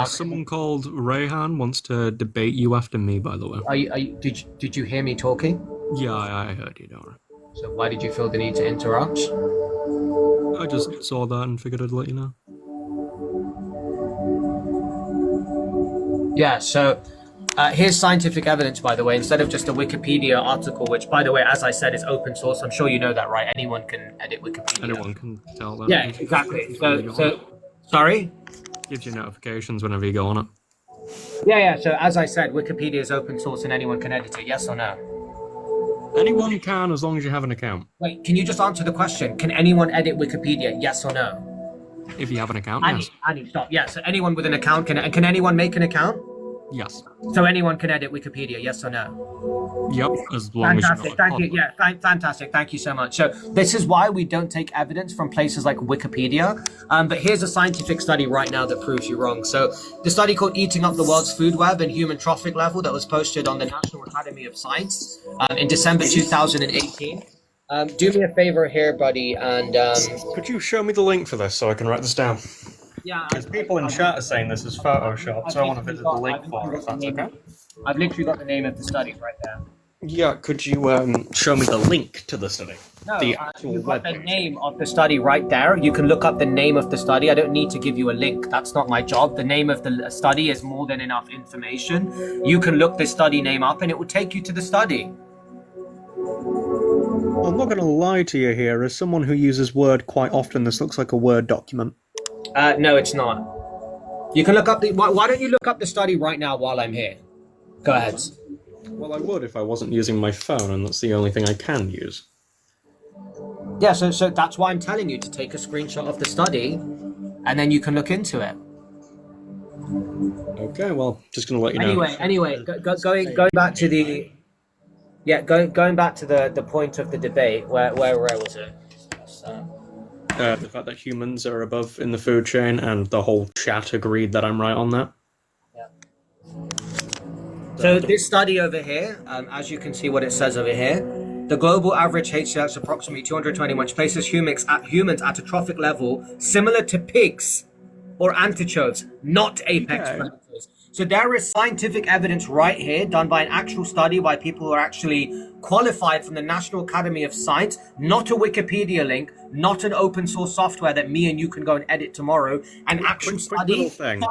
[SPEAKER 6] Someone called Rayhan wants to debate you after me, by the way.
[SPEAKER 1] Did you hear me talking?
[SPEAKER 6] Yeah, I heard you, don't worry.
[SPEAKER 1] So why did you feel the need to interrupt?
[SPEAKER 6] I just saw that and figured I'd let you know.
[SPEAKER 1] Yeah, so here's scientific evidence, by the way, instead of just a Wikipedia article, which, by the way, as I said, is open source. I'm sure you know that, right? Anyone can edit Wikipedia.
[SPEAKER 6] Anyone can tell that.
[SPEAKER 1] Yeah, exactly. So, sorry?
[SPEAKER 6] Gives you notifications whenever you go on it.
[SPEAKER 1] Yeah, so as I said, Wikipedia is open source and anyone can edit it, yes or no?
[SPEAKER 6] Anyone can, as long as you have an account.
[SPEAKER 1] Wait, can you just answer the question? Can anyone edit Wikipedia, yes or no?
[SPEAKER 6] If you have an account, yes.
[SPEAKER 1] Annie, stop. Yeah, so anyone with an account can anyone make an account?
[SPEAKER 6] Yes.
[SPEAKER 1] So anyone can edit Wikipedia, yes or no?
[SPEAKER 6] Yep, as long as
[SPEAKER 1] Fantastic, thank you. Yeah, fantastic. Thank you so much. So this is why we don't take evidence from places like Wikipedia. But here's a scientific study right now that proves you wrong. So the study called Eating Up the World's Food Web and Human Trophic Level that was posted on the National Academy of Science in December 2018. Do me a favor here, buddy, and
[SPEAKER 6] could you show me the link for this so I can write this down?
[SPEAKER 1] Yeah,
[SPEAKER 6] because people in chat are saying this is Photoshop, so I want to visit the link for it, if that's okay.
[SPEAKER 1] I've literally got the name of the study right there.
[SPEAKER 6] Yeah, could you show me the link to the study?
[SPEAKER 1] No,
[SPEAKER 6] The actual
[SPEAKER 1] you've got the
[SPEAKER 6] webpage.
[SPEAKER 1] name of the study right there. You can look up the name of the study. I don't need to give you a link. That's not my job. The name of the study is more than enough information. You can look the study name up and it will take you to the study.
[SPEAKER 6] I'm not going to lie to you here. As someone who uses Word quite often, this looks like a Word document.
[SPEAKER 1] No, it's not. You can look up the... Why don't you look up the study right now while I'm here? Go ahead.
[SPEAKER 6] Well, I would if I wasn't using my phone, and that's the only thing I can use.
[SPEAKER 1] Yeah, so that's why I'm telling you to take a screenshot of the study, and then you can look into it.
[SPEAKER 6] Okay, well, just going to let you know.
[SPEAKER 1] Anyway, going back to the... Yeah, going back to the point of the debate, where was it?
[SPEAKER 6] The fact that humans are above in the food chain, and the whole chat agreed that I'm right on that.
[SPEAKER 1] So this study over here, as you can see what it says over here, the global average HCl is approximately 220, which places humans at a trophic level similar to pigs or antichoves, not apex predators. So there is scientific evidence right here done by an actual study by people who are actually qualified from the National Academy of Science, not a Wikipedia link, not an open source software that me and you can go and edit tomorrow. An actual
[SPEAKER 6] quick
[SPEAKER 1] study.
[SPEAKER 6] little thing.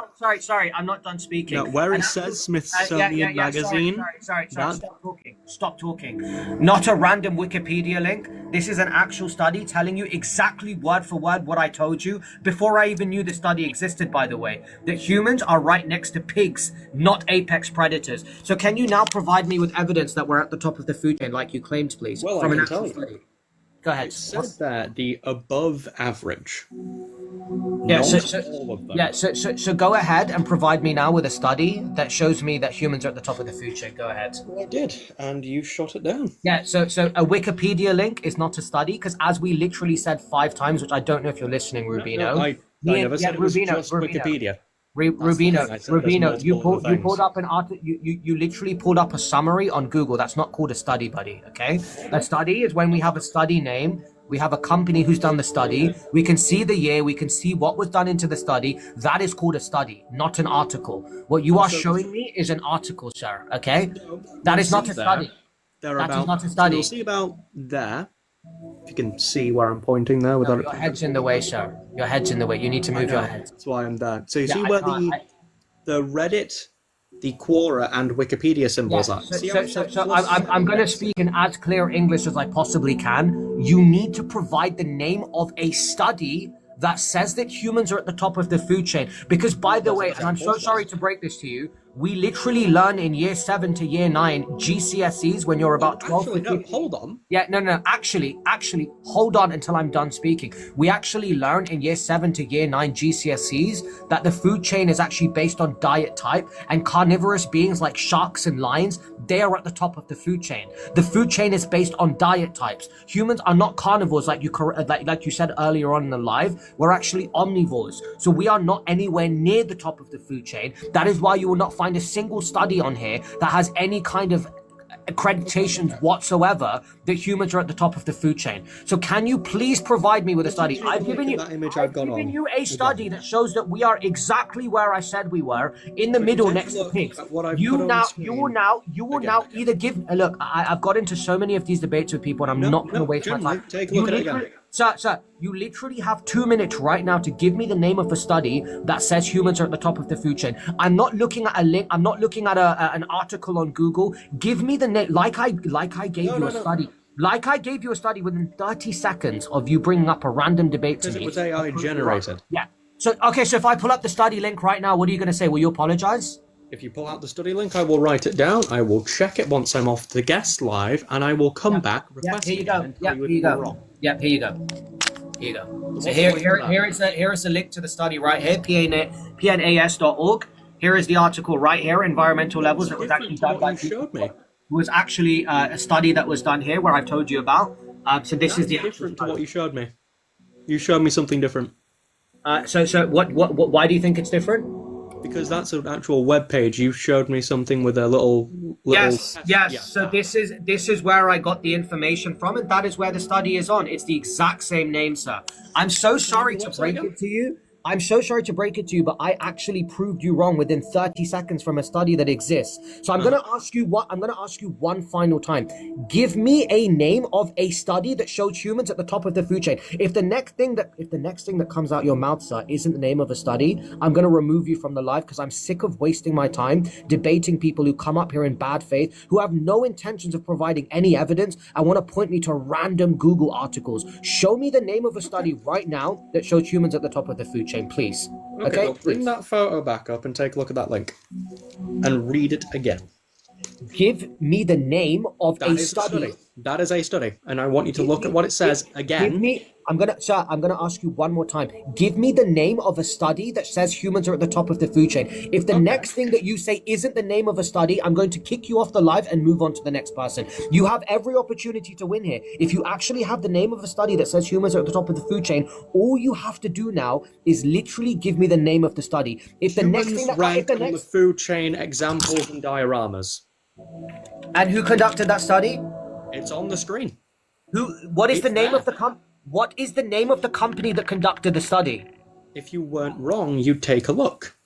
[SPEAKER 1] Sorry, I'm not done speaking.
[SPEAKER 6] No, where
[SPEAKER 1] An
[SPEAKER 6] it
[SPEAKER 1] actual-
[SPEAKER 6] says Smithsonian Magazine.
[SPEAKER 1] Sorry.
[SPEAKER 6] that-
[SPEAKER 1] Stop talking. Not a random Wikipedia link. This is an actual study telling you exactly word for word what I told you before I even knew the study existed, by the way. That humans are right next to pigs, not apex predators. So can you now provide me with evidence that we're at the top of the food chain like you claimed, please?
[SPEAKER 6] Well,
[SPEAKER 1] from
[SPEAKER 6] I
[SPEAKER 1] an
[SPEAKER 6] can tell
[SPEAKER 1] actual
[SPEAKER 6] you.
[SPEAKER 1] study. Go ahead.
[SPEAKER 6] It said there the above average.
[SPEAKER 1] Yeah,
[SPEAKER 6] Not
[SPEAKER 1] so
[SPEAKER 6] all of them.
[SPEAKER 1] yeah, so go ahead and provide me now with a study that shows me that humans are at the top of the food chain. Go ahead.
[SPEAKER 6] Well, I did, and you shot it down.
[SPEAKER 1] Yeah, so a Wikipedia link is not a study because as we literally said 5 times, which I don't know if you're listening, Rubino.
[SPEAKER 6] No, I never said it was just Wikipedia.
[SPEAKER 1] Rubino,
[SPEAKER 6] I said there's
[SPEAKER 1] Rubino, you
[SPEAKER 6] multiple other
[SPEAKER 1] pulled up an article. You literally pulled up a summary on Google. That's not called a study, buddy. Okay, a study is when we have a study name. We have a company who's done the study. We can see the year. We can see what was done into the study. That is called a study, not an article. What you are showing me is an article, sir. Okay, that is not a study.
[SPEAKER 6] They're
[SPEAKER 1] That is
[SPEAKER 6] about,
[SPEAKER 1] not a study.
[SPEAKER 6] You'll see about there. If you can see where I'm pointing there without
[SPEAKER 1] Your head's in the way, sir. Your head's in the way. You need to move your head.
[SPEAKER 6] That's why I'm there. So you
[SPEAKER 1] Yeah,
[SPEAKER 6] see
[SPEAKER 1] I
[SPEAKER 6] where
[SPEAKER 1] can't-
[SPEAKER 6] the Reddit, the Quora, and Wikipedia symbols are. See how it's
[SPEAKER 1] So
[SPEAKER 6] plus-
[SPEAKER 1] I'm going to speak in as clear English as I possibly can. You need to provide the name of a study that says that humans are at the top of the food chain. Because, by the way, and I'm so sorry to break this to you, we literally learn in year 7 to year 9 GCSEs when you're about 12
[SPEAKER 6] Actually,
[SPEAKER 1] to
[SPEAKER 6] no,
[SPEAKER 1] 15.
[SPEAKER 6] hold on.
[SPEAKER 1] Yeah, no. Actually, hold on until I'm done speaking. We actually learn in year 7 to year 9 GCSEs that the food chain is actually based on diet type, and carnivorous beings like sharks and lions, they are at the top of the food chain. The food chain is based on diet types. Humans are not carnivores like you said earlier on in the live. We're actually omnivores. So we are not anywhere near the top of the food chain. That is why you will not find a single study on here that has any kind of accreditations whatsoever that humans are at the top of the food chain. So can you please provide me with a study? I've given you
[SPEAKER 6] that image I've gone on.
[SPEAKER 1] you a study that shows that we are exactly where I said we were, in the middle next to pigs. You will now either give look, I've got into so many of these debates with people and I'm not going to waste my time.
[SPEAKER 6] Take a look at it again.
[SPEAKER 1] Sir, you literally have 2 minutes right now to give me the name of a study that says humans are at the top of the food chain. I'm not looking at a link. I'm not looking at an article on Google. Give me the name, like I gave you a study. Like I gave you a study within 30 seconds of you bringing up a random debate to
[SPEAKER 6] Because
[SPEAKER 1] me.
[SPEAKER 6] it was AI generated.
[SPEAKER 1] Yeah. So if I pull up the study link right now, what are you going to say? Will you apologize?
[SPEAKER 6] If you pull out the study link, I will write it down. I will check it once I'm off the guest live, and I will come back.
[SPEAKER 1] Yeah, here you
[SPEAKER 6] it
[SPEAKER 1] go.
[SPEAKER 6] and tell
[SPEAKER 1] Yeah,
[SPEAKER 6] you
[SPEAKER 1] here
[SPEAKER 6] if
[SPEAKER 1] you
[SPEAKER 6] you're
[SPEAKER 1] go.
[SPEAKER 6] wrong.
[SPEAKER 1] Yeah, here you go. Here you go. So
[SPEAKER 6] What's
[SPEAKER 1] here
[SPEAKER 6] the link to that?
[SPEAKER 1] here is the link to the study right here, pnas.org. Here is the article right here, environmental levels that was actually done by
[SPEAKER 6] showed me.
[SPEAKER 1] was actually a study that was done here where I've told you about. So this is the
[SPEAKER 6] different to what you showed me. You showed me something different.
[SPEAKER 1] So what why do you think it's different?
[SPEAKER 6] Because that's an actual web page. You showed me something with a little
[SPEAKER 1] Yes.
[SPEAKER 6] Yeah.
[SPEAKER 1] So this is where I got the information from, and that is where the study is on. It's the exact same name, sir. I'm so sorry to break it to you. I'm so sorry to break it to you, but I actually proved you wrong within 30 seconds from a study that exists. So I'm gonna ask you one final time. Give me a name of a study that shows humans at the top of the food chain. If the next thing that comes out your mouth, sir, isn't the name of a study, I'm gonna remove you from the live because I'm sick of wasting my time debating people who come up here in bad faith, who have no intentions of providing any evidence and want to point me to random Google articles. Show me the name of a study right now that shows humans at the top of the food chain, please.
[SPEAKER 6] Okay, well, bring that photo back up and take a look at that link. And read it again.
[SPEAKER 1] Give me the name of
[SPEAKER 6] That
[SPEAKER 1] a
[SPEAKER 6] is
[SPEAKER 1] study.
[SPEAKER 6] That is a study. And I want you to look at what it says again.
[SPEAKER 1] I'm gonna ask you one more time. Give me the name of a study that says humans are at the top of the food chain. If the next thing that you say isn't the name of a study, I'm going to kick you off the live and move on to the next person. You have every opportunity to win here. If you actually have the name of a study that says humans are at the top of the food chain, all you have to do now is literally give me the name of the study. If the next thing that
[SPEAKER 6] Rank on the food chain examples and dioramas.
[SPEAKER 1] And who conducted that study?
[SPEAKER 6] It's on the screen.
[SPEAKER 1] What is the name of the What is the name of the company that conducted the study?
[SPEAKER 6] If you weren't wrong, you'd take a look.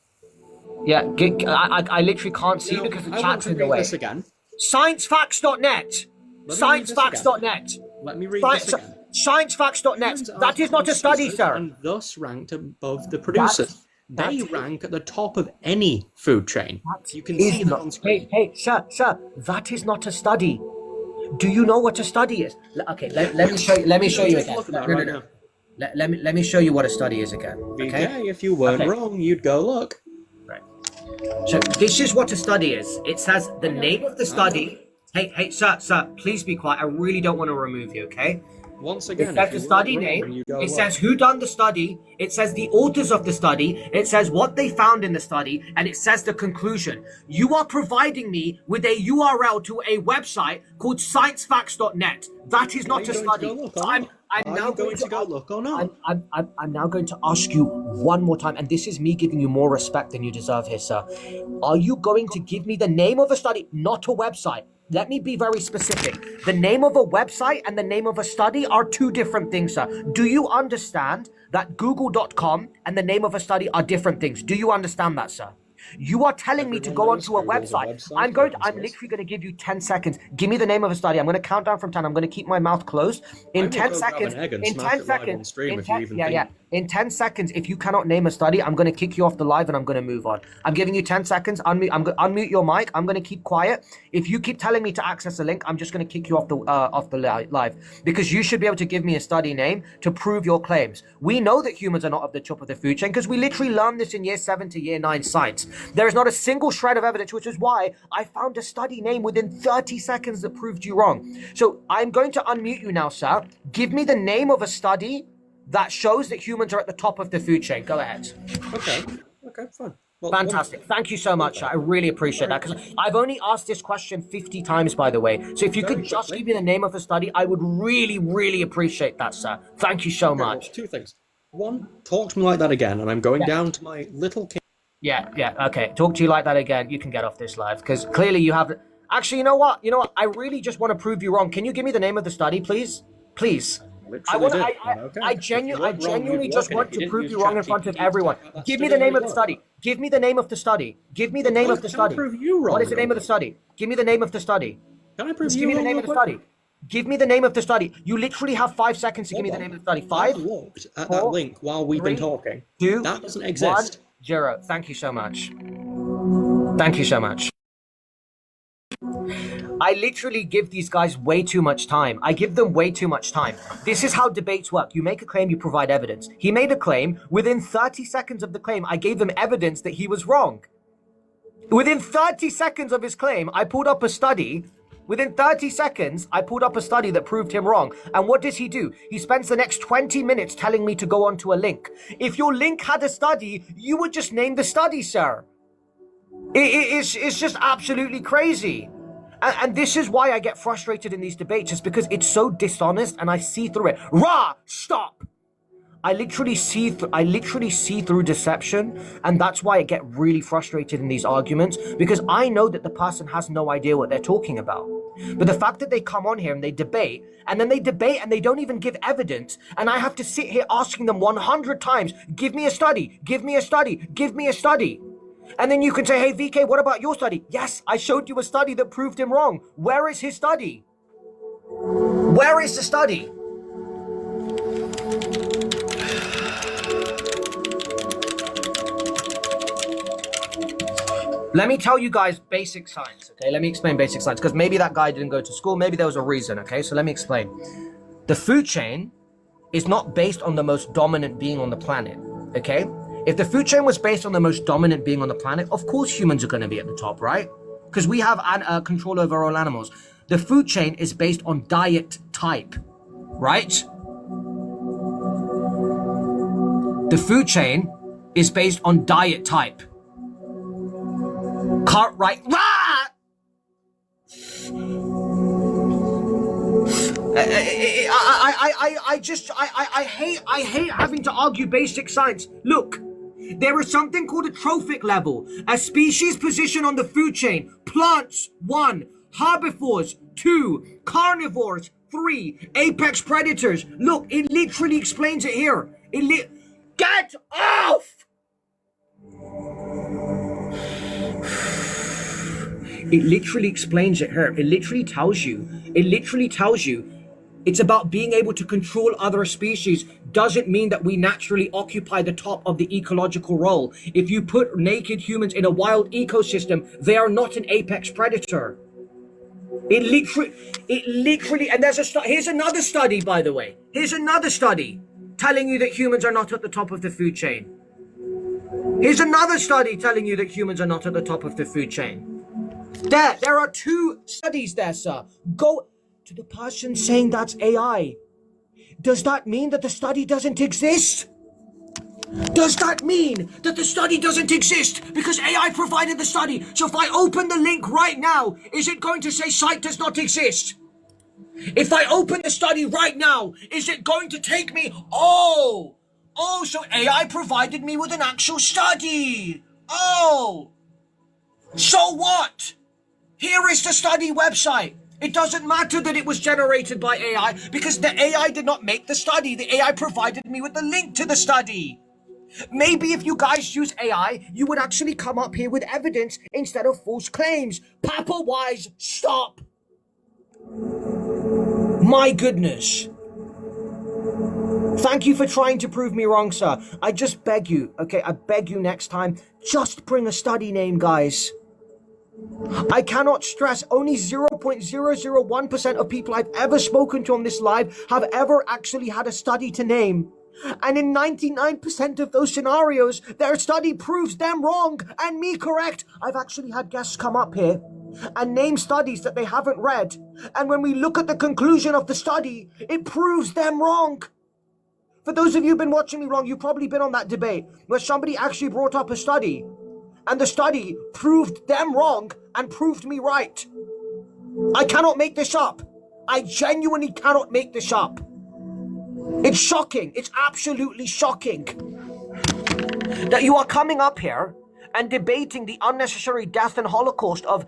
[SPEAKER 1] Yeah, I literally can't see because the chat's in the way.
[SPEAKER 6] This again.
[SPEAKER 1] Sciencefacts.net. Sciencefacts.net.
[SPEAKER 6] Let me read this again.
[SPEAKER 1] Sciencefacts.net. That is not a study, sir.
[SPEAKER 6] And thus ranked above the producers. They rank at the top of any food chain. You can see that on screen.
[SPEAKER 1] Hey, sir, that is not a study. Do you know what a study is? Okay, let me show you. Let me show you again.
[SPEAKER 6] Look at that right now.
[SPEAKER 1] Let me show you what a study is again. Okay.
[SPEAKER 6] If you weren't wrong, you'd go look.
[SPEAKER 1] Right. So this is what a study is. It says the name of the study. Hey, sir, please be quiet. I really don't want to remove you. Okay.
[SPEAKER 6] Once again,
[SPEAKER 1] it says the study name, it says who done the study, it says the authors of the study, it says what they found in the study, and it says the conclusion. You are providing me with a URL to a website called sciencefacts.net. That is not a study. I'm now going to go look or not? I'm now going to ask you one more time, and this is me giving you more respect than you deserve here, sir. Are you going to give me the name of a study, not a website? Let me be very specific. The name of a website and the name of a study are two different things, sir. Do you understand that Google.com and the name of a study are different things? Do you understand that, sir? You are telling me to go onto a website. I'm literally going to give you 10 seconds. Give me the name of a study. I'm going to count down from 10. I'm going to keep my mouth closed. In 10 seconds, in 10 seconds, if you cannot name a study, I'm going to kick you off the live and I'm going to move on. I'm giving you 10 seconds. Unmute your mic. I'm going to keep quiet. If you keep telling me to access a link, I'm just going to kick you off the live, because you should be able to give me a study name to prove your claims. We know that humans are not at the top of the food chain because we literally learned this in year 7 to year 9 science. There is not a single shred of evidence, which is why I found a study name within 30 seconds that proved you wrong. So I'm going to unmute you now, sir. Give me the name of a study that shows that humans are at the top of the food chain. Go ahead.
[SPEAKER 6] Okay, fine. Well,
[SPEAKER 1] fantastic. Thank you so much. I really appreciate that, because I've only asked this question 50 times, by the way. So if you could just give me the name of the study, I would really, really appreciate that, sir. Thank you so much.
[SPEAKER 6] Well, two things. One, talk to me like that again, and I'm going down to my little kid.
[SPEAKER 1] Yeah, okay. Talk to you like that again. You can get off this live, because clearly you have... Actually, you know what? I really just want to prove you wrong. Can you give me the name of the study, please? Please. I genuinely just want to prove you wrong in front of everyone. Give me the name of the study. Give me the name of the study. Give me the name of the study. What is the name of the study? Give me the name of the study.
[SPEAKER 6] Can I prove
[SPEAKER 1] you wrong? Give me the name of the study. Give me the name of the study. You literally have 5 seconds to give me the name of the study. 5.
[SPEAKER 6] I looked at that link while we've been talking.
[SPEAKER 1] 2.
[SPEAKER 6] That doesn't exist.
[SPEAKER 1] 1. 0. Thank you so much. Thank you so much. I literally give these guys way too much time. I give them way too much time. This is how debates work. You make a claim, you provide evidence. He made a claim. Within 30 seconds of the claim, I gave him evidence that he was wrong. Within 30 seconds of his claim, I pulled up a study. Within 30 seconds, I pulled up a study that proved him wrong. And what does he do? He spends the next 20 minutes telling me to go onto a link. If your link had a study, you would just name the study, sir. It's just absolutely crazy. And this is why I get frustrated in these debates, is because it's so dishonest and I see through it. Rah! Stop! I literally see through deception, and that's why I get really frustrated in these arguments, because I know that the person has no idea what they're talking about. But the fact that they come on here and they debate and they don't even give evidence, and I have to sit here asking them 100 times, give me a study, give me a study, give me a study. And then you can say, hey, VK, what about your study? Yes, I showed you a study that proved him wrong. Where is his study? Where is the study? Let me tell you guys basic science, okay? Let me explain basic science, because maybe that guy didn't go to school. Maybe there was a reason, okay? So let me explain. The food chain is not based on the most dominant being on the planet, okay? If the food chain was based on the most dominant being on the planet, of course humans are going to be at the top, right? Because we have control over all animals. The food chain is based on diet type, right? The food chain is based on diet type. Right? I hate having to argue basic science. Look, there is something called a trophic level, a species position on the food chain. Plants, 1. Herbivores, 2. Carnivores, 3. Apex predators. Look, it literally explains it here. Get off! It literally explains it here. It literally tells you. It's about being able to control other species. Doesn't mean that we naturally occupy the top of the ecological role. If you put naked humans in a wild ecosystem, they are not an apex predator. It literally, and here's another study, by the way. Here's another study telling you that humans are not at the top of the food chain. Here's another study telling you that humans are not at the top of the food chain. There are 2 studies there, sir. Go to the person saying that's AI. Does that mean that the study doesn't exist? Does that mean that the study doesn't exist because AI provided the study? So if I open the link right now, is it going to say site does not exist? If I open the study right now, is it going to take me, oh, so AI provided me with an actual study. Oh, so what? Here is the study website. It doesn't matter that it was generated by AI because the AI did not make the study. The AI provided me with the link to the study. Maybe if you guys use AI, you would actually come up here with evidence instead of false claims. Papa Wise, stop. My goodness. Thank you for trying to prove me wrong, sir. I just beg you, okay? I beg you next time, just bring a study name, guys. I cannot stress, only 0.001% of people I've ever spoken to on this live have ever actually had a study to name. And in 99% of those scenarios, their study proves them wrong and me correct. I've actually had guests come up here and name studies that they haven't read. And when we look at the conclusion of the study, it proves them wrong. For those of you who've been watching me wrong, you've probably been on that debate where somebody actually brought up a study and the study proved them wrong and proved me right. I cannot make this up. I genuinely cannot make this up. It's shocking. It's absolutely shocking that you are coming up here and debating the unnecessary death and holocaust of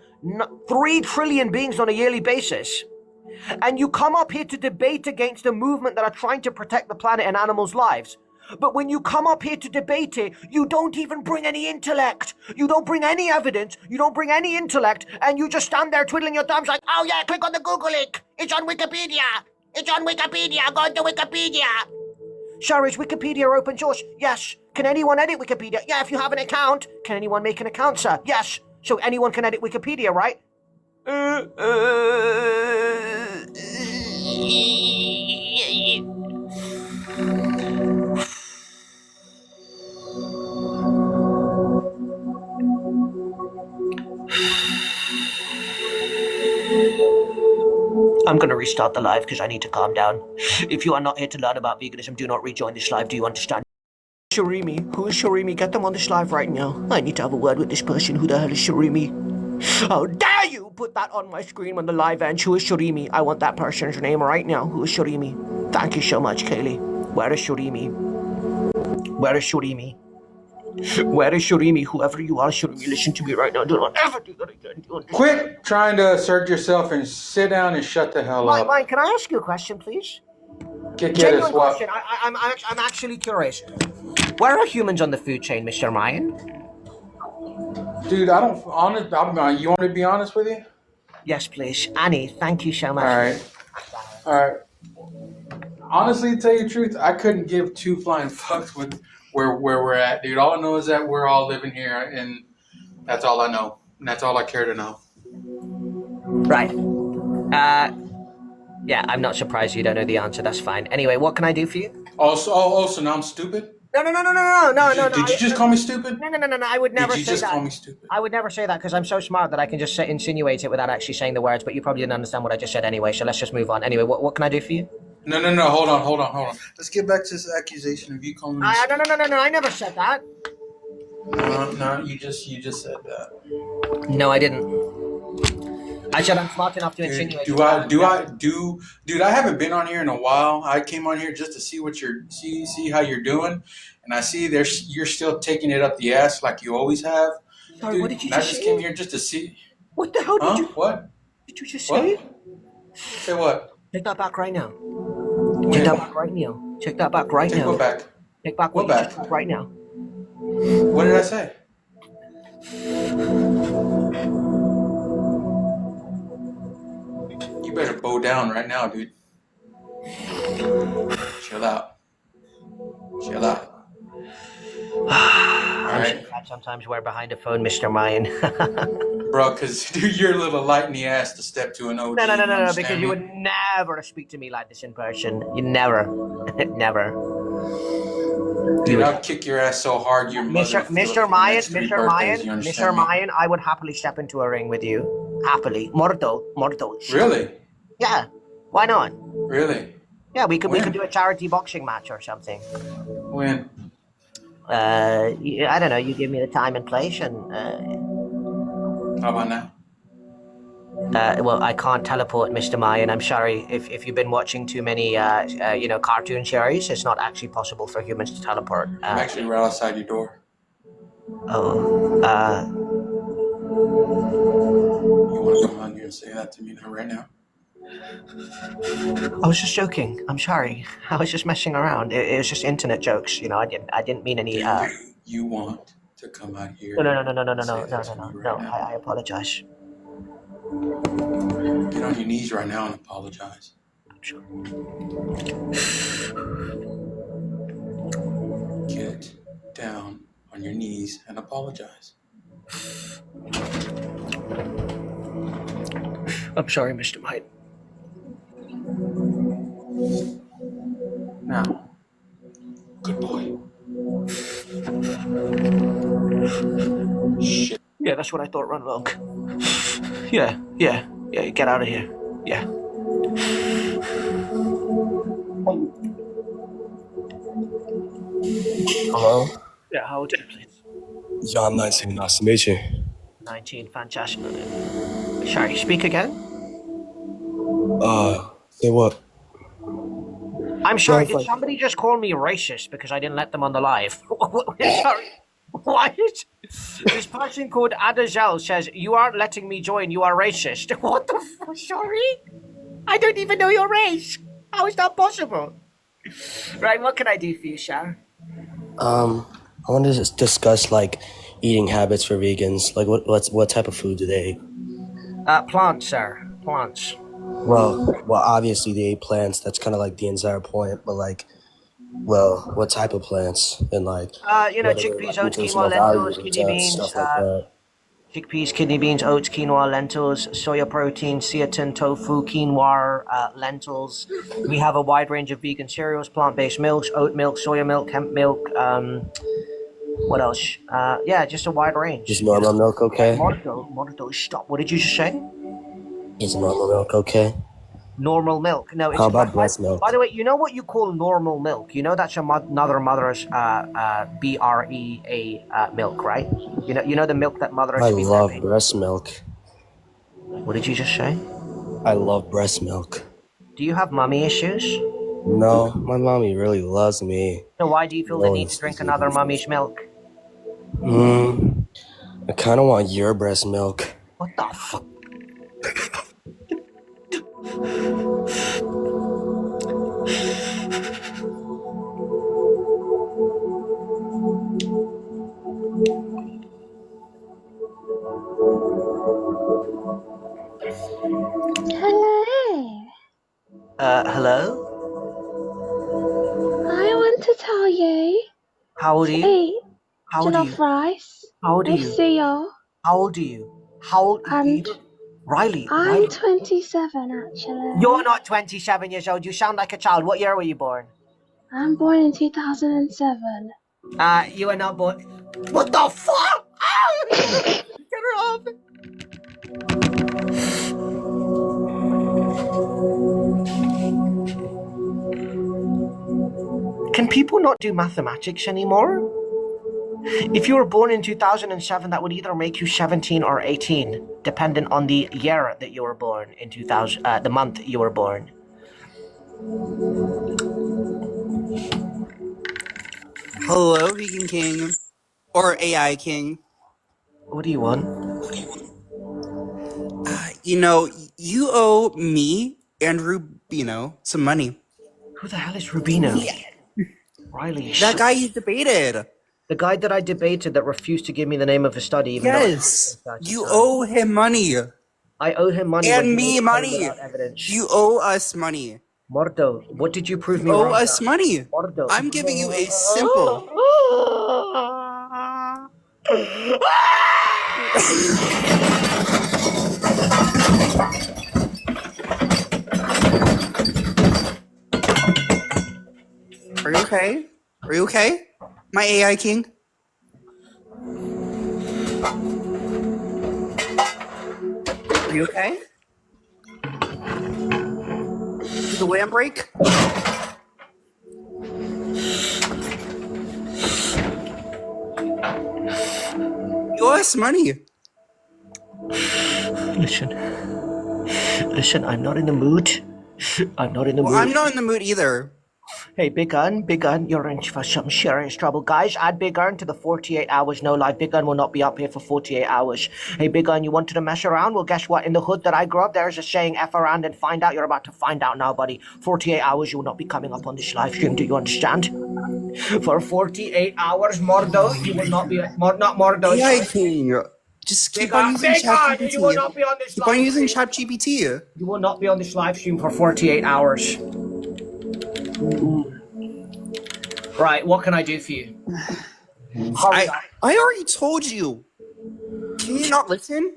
[SPEAKER 1] 3 trillion beings on a yearly basis. And you come up here to debate against a movement that are trying to protect the planet and animals' lives. But when you come up here to debate it, you don't even bring any intellect. You don't bring any evidence. You don't bring any intellect. And you just stand there twiddling your thumbs like, oh yeah, click on the Google link. It's on Wikipedia. It's on Wikipedia. Go to Wikipedia. Sure, is Wikipedia open source? Yes. Can anyone edit Wikipedia? Yeah, if you have an account. Can anyone make an account, sir? Yes. So anyone can edit Wikipedia, right? I'm going to restart the live because I need to calm down. If you are not here to learn about veganism, do not rejoin this live. Do you understand? Shirimi. Who is Shirimi? Get them on this live right now. I need to have a word with this person. Who the hell is Shirimi? How dare you put that on my screen when the live ends? Who is Shirimi? I want that person's name right now. Who is Shirimi? Thank you so much, Kaylee. Where is Shirimi? Where is Shirimi? Where is Shirimi? Whoever you are, Shirimi, listen to me right now. Do not ever do that again.
[SPEAKER 23] Quit trying to assert yourself and sit down and shut the hell up.
[SPEAKER 1] Mike, can I ask you a question, please?
[SPEAKER 23] Genuine
[SPEAKER 1] question. I'm actually curious. Where are humans on the food chain, Mr. Mayan?
[SPEAKER 23] Dude, you want me to be honest with you?
[SPEAKER 1] Yes, please. Annie, thank you so much.
[SPEAKER 23] All right. Honestly, to tell you the truth, I couldn't give 2 flying fucks with where we're at, dude. All I know is that we're all living here, and that's all I know. And that's all I care to know.
[SPEAKER 1] Right. Yeah, I'm not surprised you don't know the answer. That's fine. Anyway, what can I do for you?
[SPEAKER 23] So now I'm stupid?
[SPEAKER 1] No.
[SPEAKER 23] Did you just call me stupid?
[SPEAKER 1] No. I would never say that.
[SPEAKER 23] Did you just call me stupid?
[SPEAKER 1] I would never say that because I'm so smart that I can just insinuate it without actually saying the words, but you probably didn't understand what I just said anyway, so let's just move on. Anyway, what can I do for you?
[SPEAKER 23] No. Hold on. Let's get back to this accusation of you calling me stupid.
[SPEAKER 1] No. I never said that.
[SPEAKER 23] No, you just said that.
[SPEAKER 1] No, I didn't. I said I'm smart enough to insinuate.
[SPEAKER 23] Dude, I haven't been on here in a while. I came on here just to see what see how you're doing, and I see you're still taking it up the ass like you always have.
[SPEAKER 1] Sorry,
[SPEAKER 23] dude,
[SPEAKER 1] what did you
[SPEAKER 23] just
[SPEAKER 1] just
[SPEAKER 23] say? I just came here just to see.
[SPEAKER 1] What the hell did you?
[SPEAKER 23] What?
[SPEAKER 1] Did you just say?
[SPEAKER 23] Say what?
[SPEAKER 1] Take that back right now. Take that back right now. Take that back right now.
[SPEAKER 23] Take what back?
[SPEAKER 1] Take back what you just said right now.
[SPEAKER 23] What did I say? better bow down right now, dude. Chill out. Chill out.
[SPEAKER 3] I'm so glad sometimes we're behind a phone, Mr. Mayan.
[SPEAKER 23] Bro, because dude, you're a little light in the ass to step to an OG.
[SPEAKER 3] No,
[SPEAKER 23] you
[SPEAKER 3] because
[SPEAKER 23] understand
[SPEAKER 3] you
[SPEAKER 23] me?
[SPEAKER 3] would never speak to me like this in person. You never. Never.
[SPEAKER 23] Dude, I'll kick your ass so hard your mother
[SPEAKER 3] Mr. Mayan, I would happily step into a ring with you. Happily. Morto.
[SPEAKER 23] Really?
[SPEAKER 3] Yeah. Why not?
[SPEAKER 23] Really?
[SPEAKER 3] Yeah, we could do a charity boxing match or something.
[SPEAKER 23] When?
[SPEAKER 3] I don't know. You give me the time and place, and
[SPEAKER 23] how about now?
[SPEAKER 3] well, I can't teleport, Mr. Mayan. I'm sorry. If you've been watching too many, cartoon series, it's not actually possible for humans to teleport.
[SPEAKER 23] I'm actually right outside your door.
[SPEAKER 3] Oh.
[SPEAKER 23] You want to come on here and say that to me right now?
[SPEAKER 3] I was just joking. I'm sorry. I was just messing around. It was just internet jokes. You know, I didn't mean any.
[SPEAKER 23] You want to come out here?
[SPEAKER 3] No. I apologize.
[SPEAKER 23] Get on your knees right now and apologize. Get down on your knees and apologize.
[SPEAKER 3] I'm sorry, Mr. Mayan.
[SPEAKER 23] Now, good boy. Shit.
[SPEAKER 3] Yeah, that's what I thought. Run along. Yeah. Get out of here. Yeah.
[SPEAKER 10] Hello?
[SPEAKER 3] Yeah, how old are you, please?
[SPEAKER 10] John 19, nice to meet you.
[SPEAKER 3] 19, fantastic. Sorry, speak again?
[SPEAKER 10] Say what?
[SPEAKER 3] I'm sorry,
[SPEAKER 10] Yeah,
[SPEAKER 3] did somebody just call me racist because I didn't let them on the live? Sorry. What? This person called Adazel says, you aren't letting me join, you are racist. What the fuck? Sorry? I don't even know your race. How is that possible? Right, what can I do for you, Shar?
[SPEAKER 10] I want to just discuss, like, eating habits for vegans. Like, what type of food do they eat?
[SPEAKER 3] Plants, sir. Plants.
[SPEAKER 10] Well, obviously they eat plants. That's kind of like the entire point. But, like, well, what type of plants? And, like,
[SPEAKER 3] chickpeas, oats, quinoa, lentils, kidney beans,
[SPEAKER 10] stuff like that.
[SPEAKER 3] chickpeas, kidney beans, oats, quinoa, lentils, soya protein, seitan, tofu, quinoa, lentils. We have a wide range of vegan cereals, plant-based milks, oat milk, soya milk, hemp milk. What else? Just a wide range.
[SPEAKER 10] Is normal milk okay?
[SPEAKER 3] Morto, stop. What did you just say?
[SPEAKER 10] Is normal milk okay?
[SPEAKER 3] Normal milk. No, it's
[SPEAKER 10] How about breast milk?
[SPEAKER 3] By the way, you know what you call normal milk? You know that's another mother's BREA milk, right? You know the milk that mothers.
[SPEAKER 10] I love breast milk.
[SPEAKER 3] What did you just say?
[SPEAKER 10] I love breast milk.
[SPEAKER 3] Do you have mommy issues?
[SPEAKER 10] No, my mommy really loves me.
[SPEAKER 3] So why do you feel the need to drink another mommy's milk?
[SPEAKER 10] I kind of want your breast milk.
[SPEAKER 3] What the fuck?
[SPEAKER 4] Hello.
[SPEAKER 3] Hello?
[SPEAKER 4] I want to tell you.
[SPEAKER 3] How old are you?
[SPEAKER 4] Eat
[SPEAKER 3] How old are you?
[SPEAKER 4] jollof rice.
[SPEAKER 3] How old are
[SPEAKER 4] with
[SPEAKER 3] you?
[SPEAKER 4] cereal.
[SPEAKER 3] How old are you? How old are you? Riley.
[SPEAKER 4] I'm 27 actually.
[SPEAKER 3] You're not 27 years old. You sound like a child. What year were you born?
[SPEAKER 4] I'm born in 2007.
[SPEAKER 3] You are not born. What the fuck? Get her off. Can people not do mathematics anymore? If you were born in 2007, that would either make you 17 or 18, dependent on the year that you were born in 2000, the month you were born.
[SPEAKER 17] Hello, Vegan King. Or AI King.
[SPEAKER 3] What do you want?
[SPEAKER 17] You owe me and Rubino some money.
[SPEAKER 3] Who the hell is Rubino? Riley.
[SPEAKER 17] That guy you debated.
[SPEAKER 3] The guy that I debated that refused to give me the name of his study. Even
[SPEAKER 17] Yes. You owe him money.
[SPEAKER 3] I owe him money.
[SPEAKER 17] And
[SPEAKER 3] when he
[SPEAKER 17] me
[SPEAKER 3] was
[SPEAKER 17] money.
[SPEAKER 3] without evidence.
[SPEAKER 17] You owe us money.
[SPEAKER 3] Mordo, what did you prove me
[SPEAKER 17] You owe
[SPEAKER 3] wrong
[SPEAKER 17] us
[SPEAKER 3] about?
[SPEAKER 17] money.
[SPEAKER 3] Mordo.
[SPEAKER 17] I'm giving you a simple. Are you okay? Are you okay? My AI king? Are you okay? Did the lamp break? You owe us money.
[SPEAKER 3] Listen, I'm not in the mood. I'm not in the mood.
[SPEAKER 17] I'm not in the mood either.
[SPEAKER 3] Hey, Big Gun, you're in for some serious trouble. Guys, add Big Gun to the 48 hours no live. Big Gun will not be up here for 48 hours. Hey, Big Gun, you wanted to mess around? Well, guess what? In the hood that I grew up, there's a saying, F around and find out. You're about to find out now, buddy. 48 hours, you will not be coming up on this live stream. Do you understand? For 48 hours, Mordo, you will not be... not Mordo.
[SPEAKER 17] AI king. Just keep on using ChatGPT.
[SPEAKER 3] You will not be on this
[SPEAKER 17] Keep on
[SPEAKER 3] live
[SPEAKER 17] using
[SPEAKER 3] stream.
[SPEAKER 17] ChatGPT.
[SPEAKER 3] You will not be on this live stream for 48 hours. Right, what can I do for you?
[SPEAKER 17] I already told you. Can you not listen?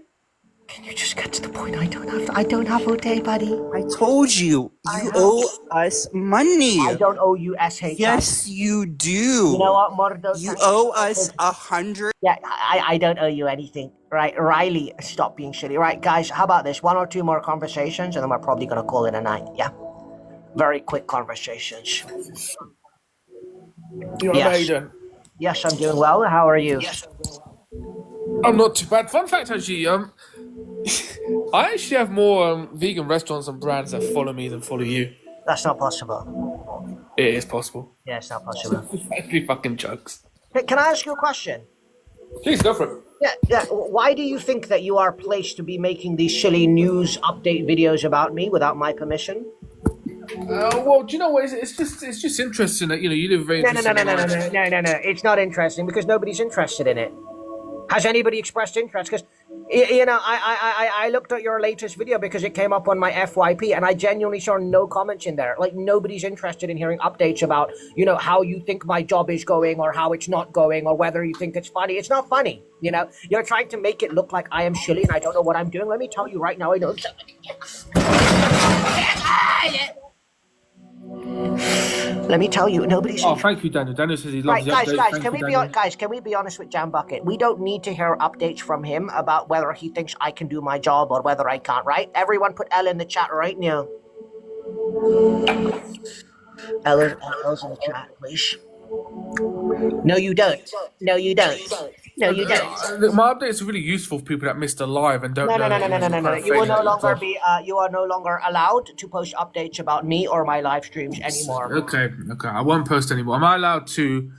[SPEAKER 3] Can you just get to the point? I don't have all day, buddy.
[SPEAKER 17] I told you. You owe us money.
[SPEAKER 3] I don't owe you SH.
[SPEAKER 17] Yes, you do.
[SPEAKER 3] You know what, Mordo?
[SPEAKER 17] You owe us 100.
[SPEAKER 3] Yeah, I don't owe you anything. Right, Riley, stop being silly. Right, guys, how about this? 1 or 2 more conversations, and then we're probably going to call it a night, yeah? Very quick conversations.
[SPEAKER 13] You're
[SPEAKER 3] Yes.
[SPEAKER 13] Maiden.
[SPEAKER 3] Yes, I'm doing well. How are you?
[SPEAKER 13] I'm not too bad. Fun fact, actually, I actually have more vegan restaurants and brands that follow me than follow you.
[SPEAKER 3] That's not possible.
[SPEAKER 13] It is possible.
[SPEAKER 3] Yeah, it's not possible.
[SPEAKER 13] Actually, fucking jokes.
[SPEAKER 3] Can I ask you a question?
[SPEAKER 13] Please go for it.
[SPEAKER 3] Yeah. Why do you think that you are placed to be making these silly news update videos about me without my permission?
[SPEAKER 13] Well, do you know what? It's just interesting that you live a very
[SPEAKER 3] No.
[SPEAKER 13] interesting life.
[SPEAKER 3] It's not interesting because nobody's interested in it. Has anybody expressed interest? Because I looked at your latest video because it came up on my FYP, and I genuinely saw no comments in there. Like nobody's interested in hearing updates about how you think my job is going, or how it's not going, or whether you think it's funny. It's not funny. You're trying to make it look like I am silly and I don't know what I'm doing. Let me tell you right now, I know. Let me tell you, nobody's.
[SPEAKER 13] Oh, thank you, Daniel. Daniel says he loves the update.
[SPEAKER 3] Guys,
[SPEAKER 13] Thank
[SPEAKER 3] can
[SPEAKER 13] you,
[SPEAKER 3] we be
[SPEAKER 13] Daniel.
[SPEAKER 3] guys? Can we be honest with Jam Bucket? We don't need to hear updates from him about whether he thinks I can do my job or whether I can't. Right? Everyone, put L in the chat right now. L's in the chat, please. No, you don't. No, you don't. No, you don't.
[SPEAKER 13] My updates are really useful for people that missed a live and don't
[SPEAKER 3] No.
[SPEAKER 13] know.
[SPEAKER 3] You will no longer be. You are no longer allowed to post updates about me or my live streams anymore.
[SPEAKER 13] Okay. I won't post anymore. Am I allowed to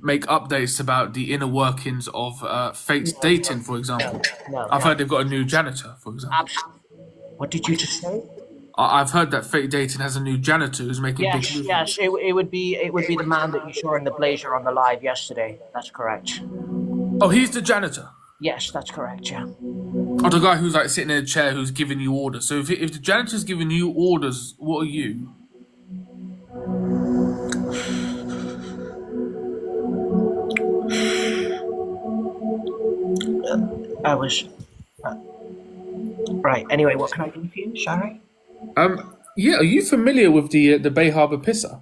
[SPEAKER 13] make updates about the inner workings of Fate's dating, for example?
[SPEAKER 3] No.
[SPEAKER 13] I've heard they've got a new janitor, for example.
[SPEAKER 3] What did you just say?
[SPEAKER 13] I've heard that Fate Dating has a new janitor who's making big moves.
[SPEAKER 3] Yes. It would be the man that you saw in the blazer on the live yesterday. That's correct.
[SPEAKER 13] Oh, he's the janitor.
[SPEAKER 3] Yes, that's correct. Yeah.
[SPEAKER 13] Oh, the guy who's like sitting in a chair who's giving you orders. So if the janitor's giving you orders, what are you?
[SPEAKER 3] I was. Right. Anyway, what can I do for you? Sorry.
[SPEAKER 13] Yeah. Are you familiar with the Bay Harbor pisser?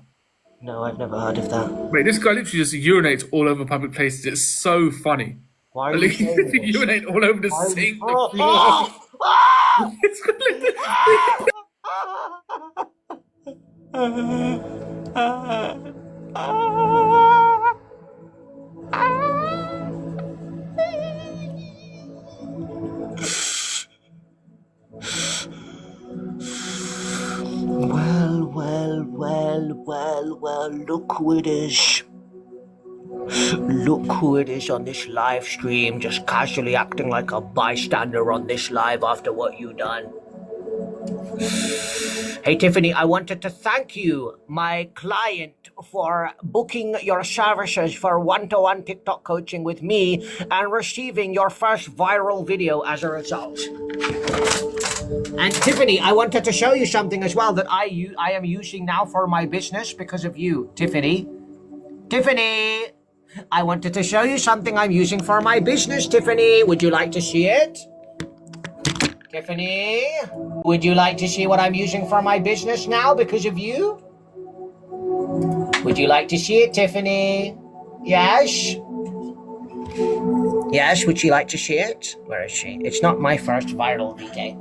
[SPEAKER 3] No, I've never heard of that.
[SPEAKER 13] Wait, this guy literally just urinates all over public places. It's so funny.
[SPEAKER 3] Why are you saying this?
[SPEAKER 13] Urinate all over the sink, the floor.
[SPEAKER 3] Well, look who it is. Look who it is on this live stream, just casually acting like a bystander on this live after what you done.
[SPEAKER 1] Hey, Tiffany, I wanted to thank you, my client, for booking your services for one-to-one TikTok coaching with me and receiving your first viral video as a result. And Tiffany, I wanted to show you something as well that I am using now for my business because of you, Tiffany. Tiffany, I wanted to show you something I'm using for my business, Tiffany. Would you like to see it? Tiffany, would you like to see what I'm using for my business now because of you? Would you like to see it, Tiffany? Yes? Yes, would you like to see it? Where is she? It's not my first viral video.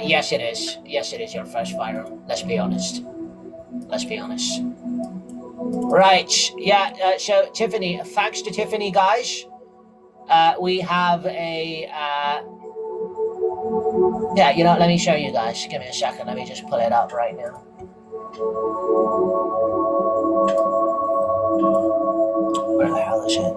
[SPEAKER 1] Yes, it is. Yes, it is your first viral. Let's be honest. Let's be honest. Right, yeah, so Tiffany, thanks to Tiffany, guys. We have a, yeah, you know, let me show you guys. Give me a second. Let me just pull it up right now. Where the hell is it?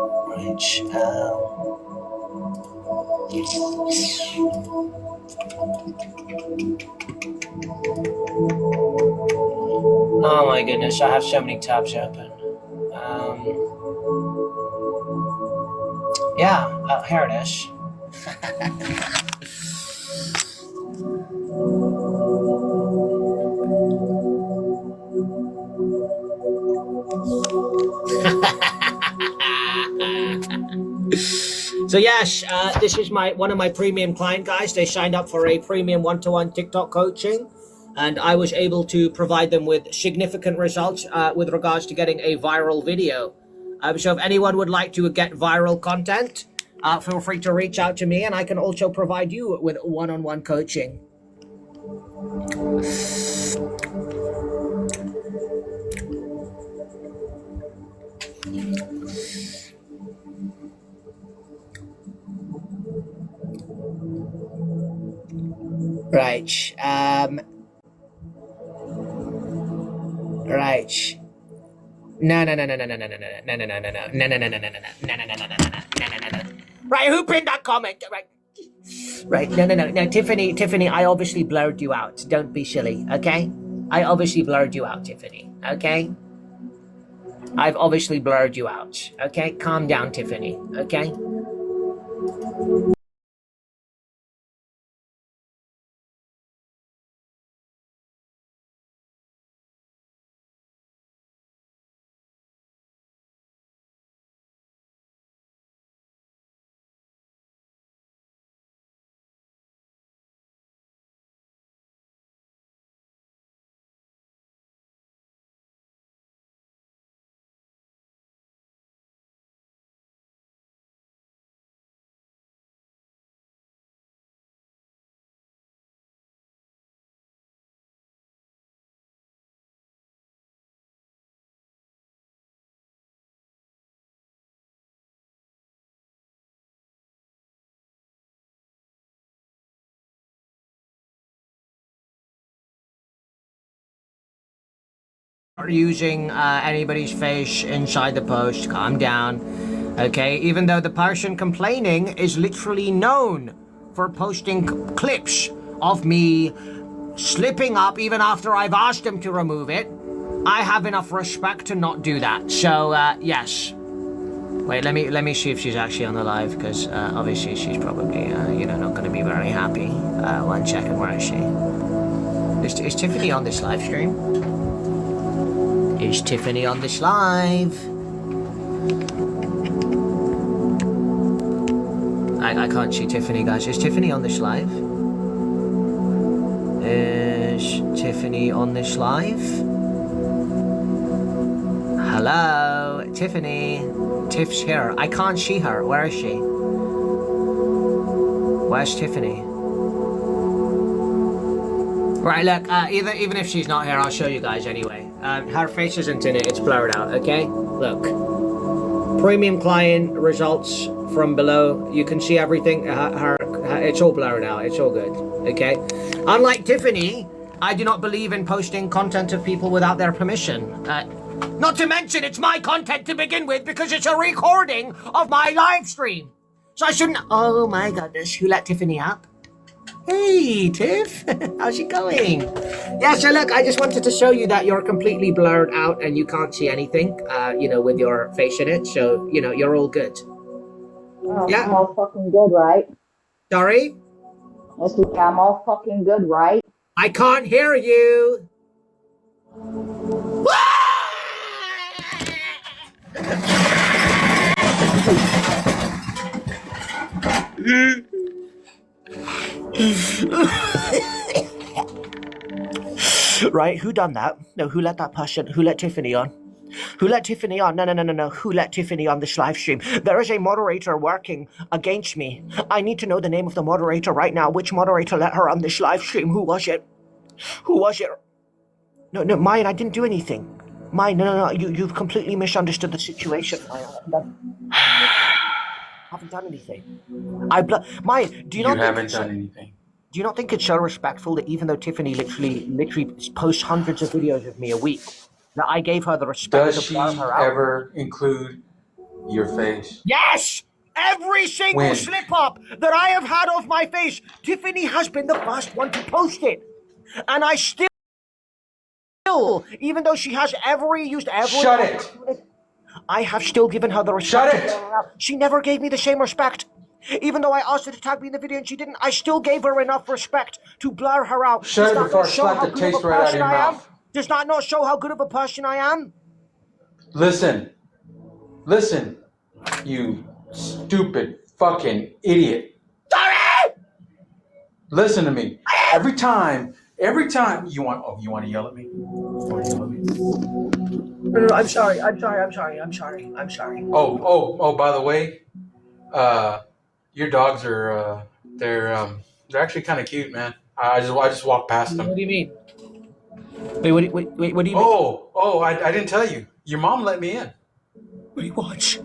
[SPEAKER 1] Oh my goodness, I have so many tabs open. Yeah, here it is. So yes, this is one of my premium client guys. They signed up for a premium one-to-one TikTok coaching, and I was able to provide them with significant results with regards to getting a viral video. So if anyone would like to get viral content, feel free to reach out to me, and I can also provide you with one-on-one coaching. Right. Right. No. Right, who pinned that comment? Right, no, Tiffany, I obviously blurred you out. Don't be silly, okay? I obviously blurred you out, Tiffany, okay? I've obviously blurred you out, okay? Calm down, Tiffany, okay? Using anybody's face inside the post. Calm down, okay? Even though the person complaining is literally known for posting clips of me slipping up even after I've asked them to remove it, I have enough respect to not do that. So yes. Wait, let me see if she's actually on the live, because obviously she's probably not going to be very happy. 1 second, where is she? Is Tiffany on this live stream? Is Tiffany on this live? I can't see Tiffany, guys. Is Tiffany on this live? Is Tiffany on this live? Hello, Tiffany. Tiff's here. I can't see her. Where is she? Where's Tiffany? Right, look, even if she's not here, I'll show you guys anyway. Her face isn't in it, it's blurred out, okay? Look. Premium client results from below. You can see everything. It's all blurred out, it's all good, okay? Unlike Tiffany, I do not believe in posting content of people without their permission. Not to mention, it's my content to begin with because it's a recording of my live stream. So I shouldn't... Oh my goodness, who let Tiffany up?
[SPEAKER 3] Hey, Tiff. How's it going? Yeah, so look, I just wanted to show you that you're completely blurred out and you can't see anything, with your face in it. So, you're all good. Yeah.
[SPEAKER 12] I'm all fucking good, right?
[SPEAKER 3] Sorry?
[SPEAKER 12] I'm all fucking good, right?
[SPEAKER 3] I can't hear you. Right, who done that? No, who let Tiffany on? Who let Tiffany on? No. Who let Tiffany on this live stream? There is a moderator working against me. I need to know the name of the moderator right now. Which moderator let her on this live stream? Who was it? Who was it? No, Mayan, I didn't do anything. Mayan, no. You've completely misunderstood the situation. I haven't done anything. Mayan, do you not?
[SPEAKER 23] You haven't done anything.
[SPEAKER 3] Do you not think it's so respectful that even though Tiffany literally posts hundreds of videos of me a week, that I gave her the respect
[SPEAKER 23] Does
[SPEAKER 3] to
[SPEAKER 23] she
[SPEAKER 3] blur her out?
[SPEAKER 23] ever include your face?
[SPEAKER 3] Yes! Every single
[SPEAKER 23] When?
[SPEAKER 3] slip up that I have had of my face, Tiffany has been the first one to post it. And I still, even though she has used every...
[SPEAKER 23] Shut it!
[SPEAKER 3] I have still given her the respect.
[SPEAKER 23] Shut it!
[SPEAKER 3] To blur her out. She never gave me the same respect. Even though I asked her to tag me in the video and she didn't, I still gave her enough respect to blur her out.
[SPEAKER 23] Shut it before I slap the
[SPEAKER 3] good of
[SPEAKER 23] taste
[SPEAKER 3] a
[SPEAKER 23] right out of
[SPEAKER 3] person
[SPEAKER 23] your
[SPEAKER 3] I am?
[SPEAKER 23] mouth.
[SPEAKER 3] Does that not show how good of a person I am?
[SPEAKER 23] Listen, you stupid fucking idiot.
[SPEAKER 3] Sorry!
[SPEAKER 23] Listen to me. Every time you want to yell at me?
[SPEAKER 3] No, I'm sorry.
[SPEAKER 23] Oh, by the way, your dogs are they're actually kind of cute, man. I just walked past them.
[SPEAKER 3] What do you mean? Wait, what do you mean?
[SPEAKER 23] Oh, I didn't tell you. Your mom let me in.
[SPEAKER 3] What do you watch?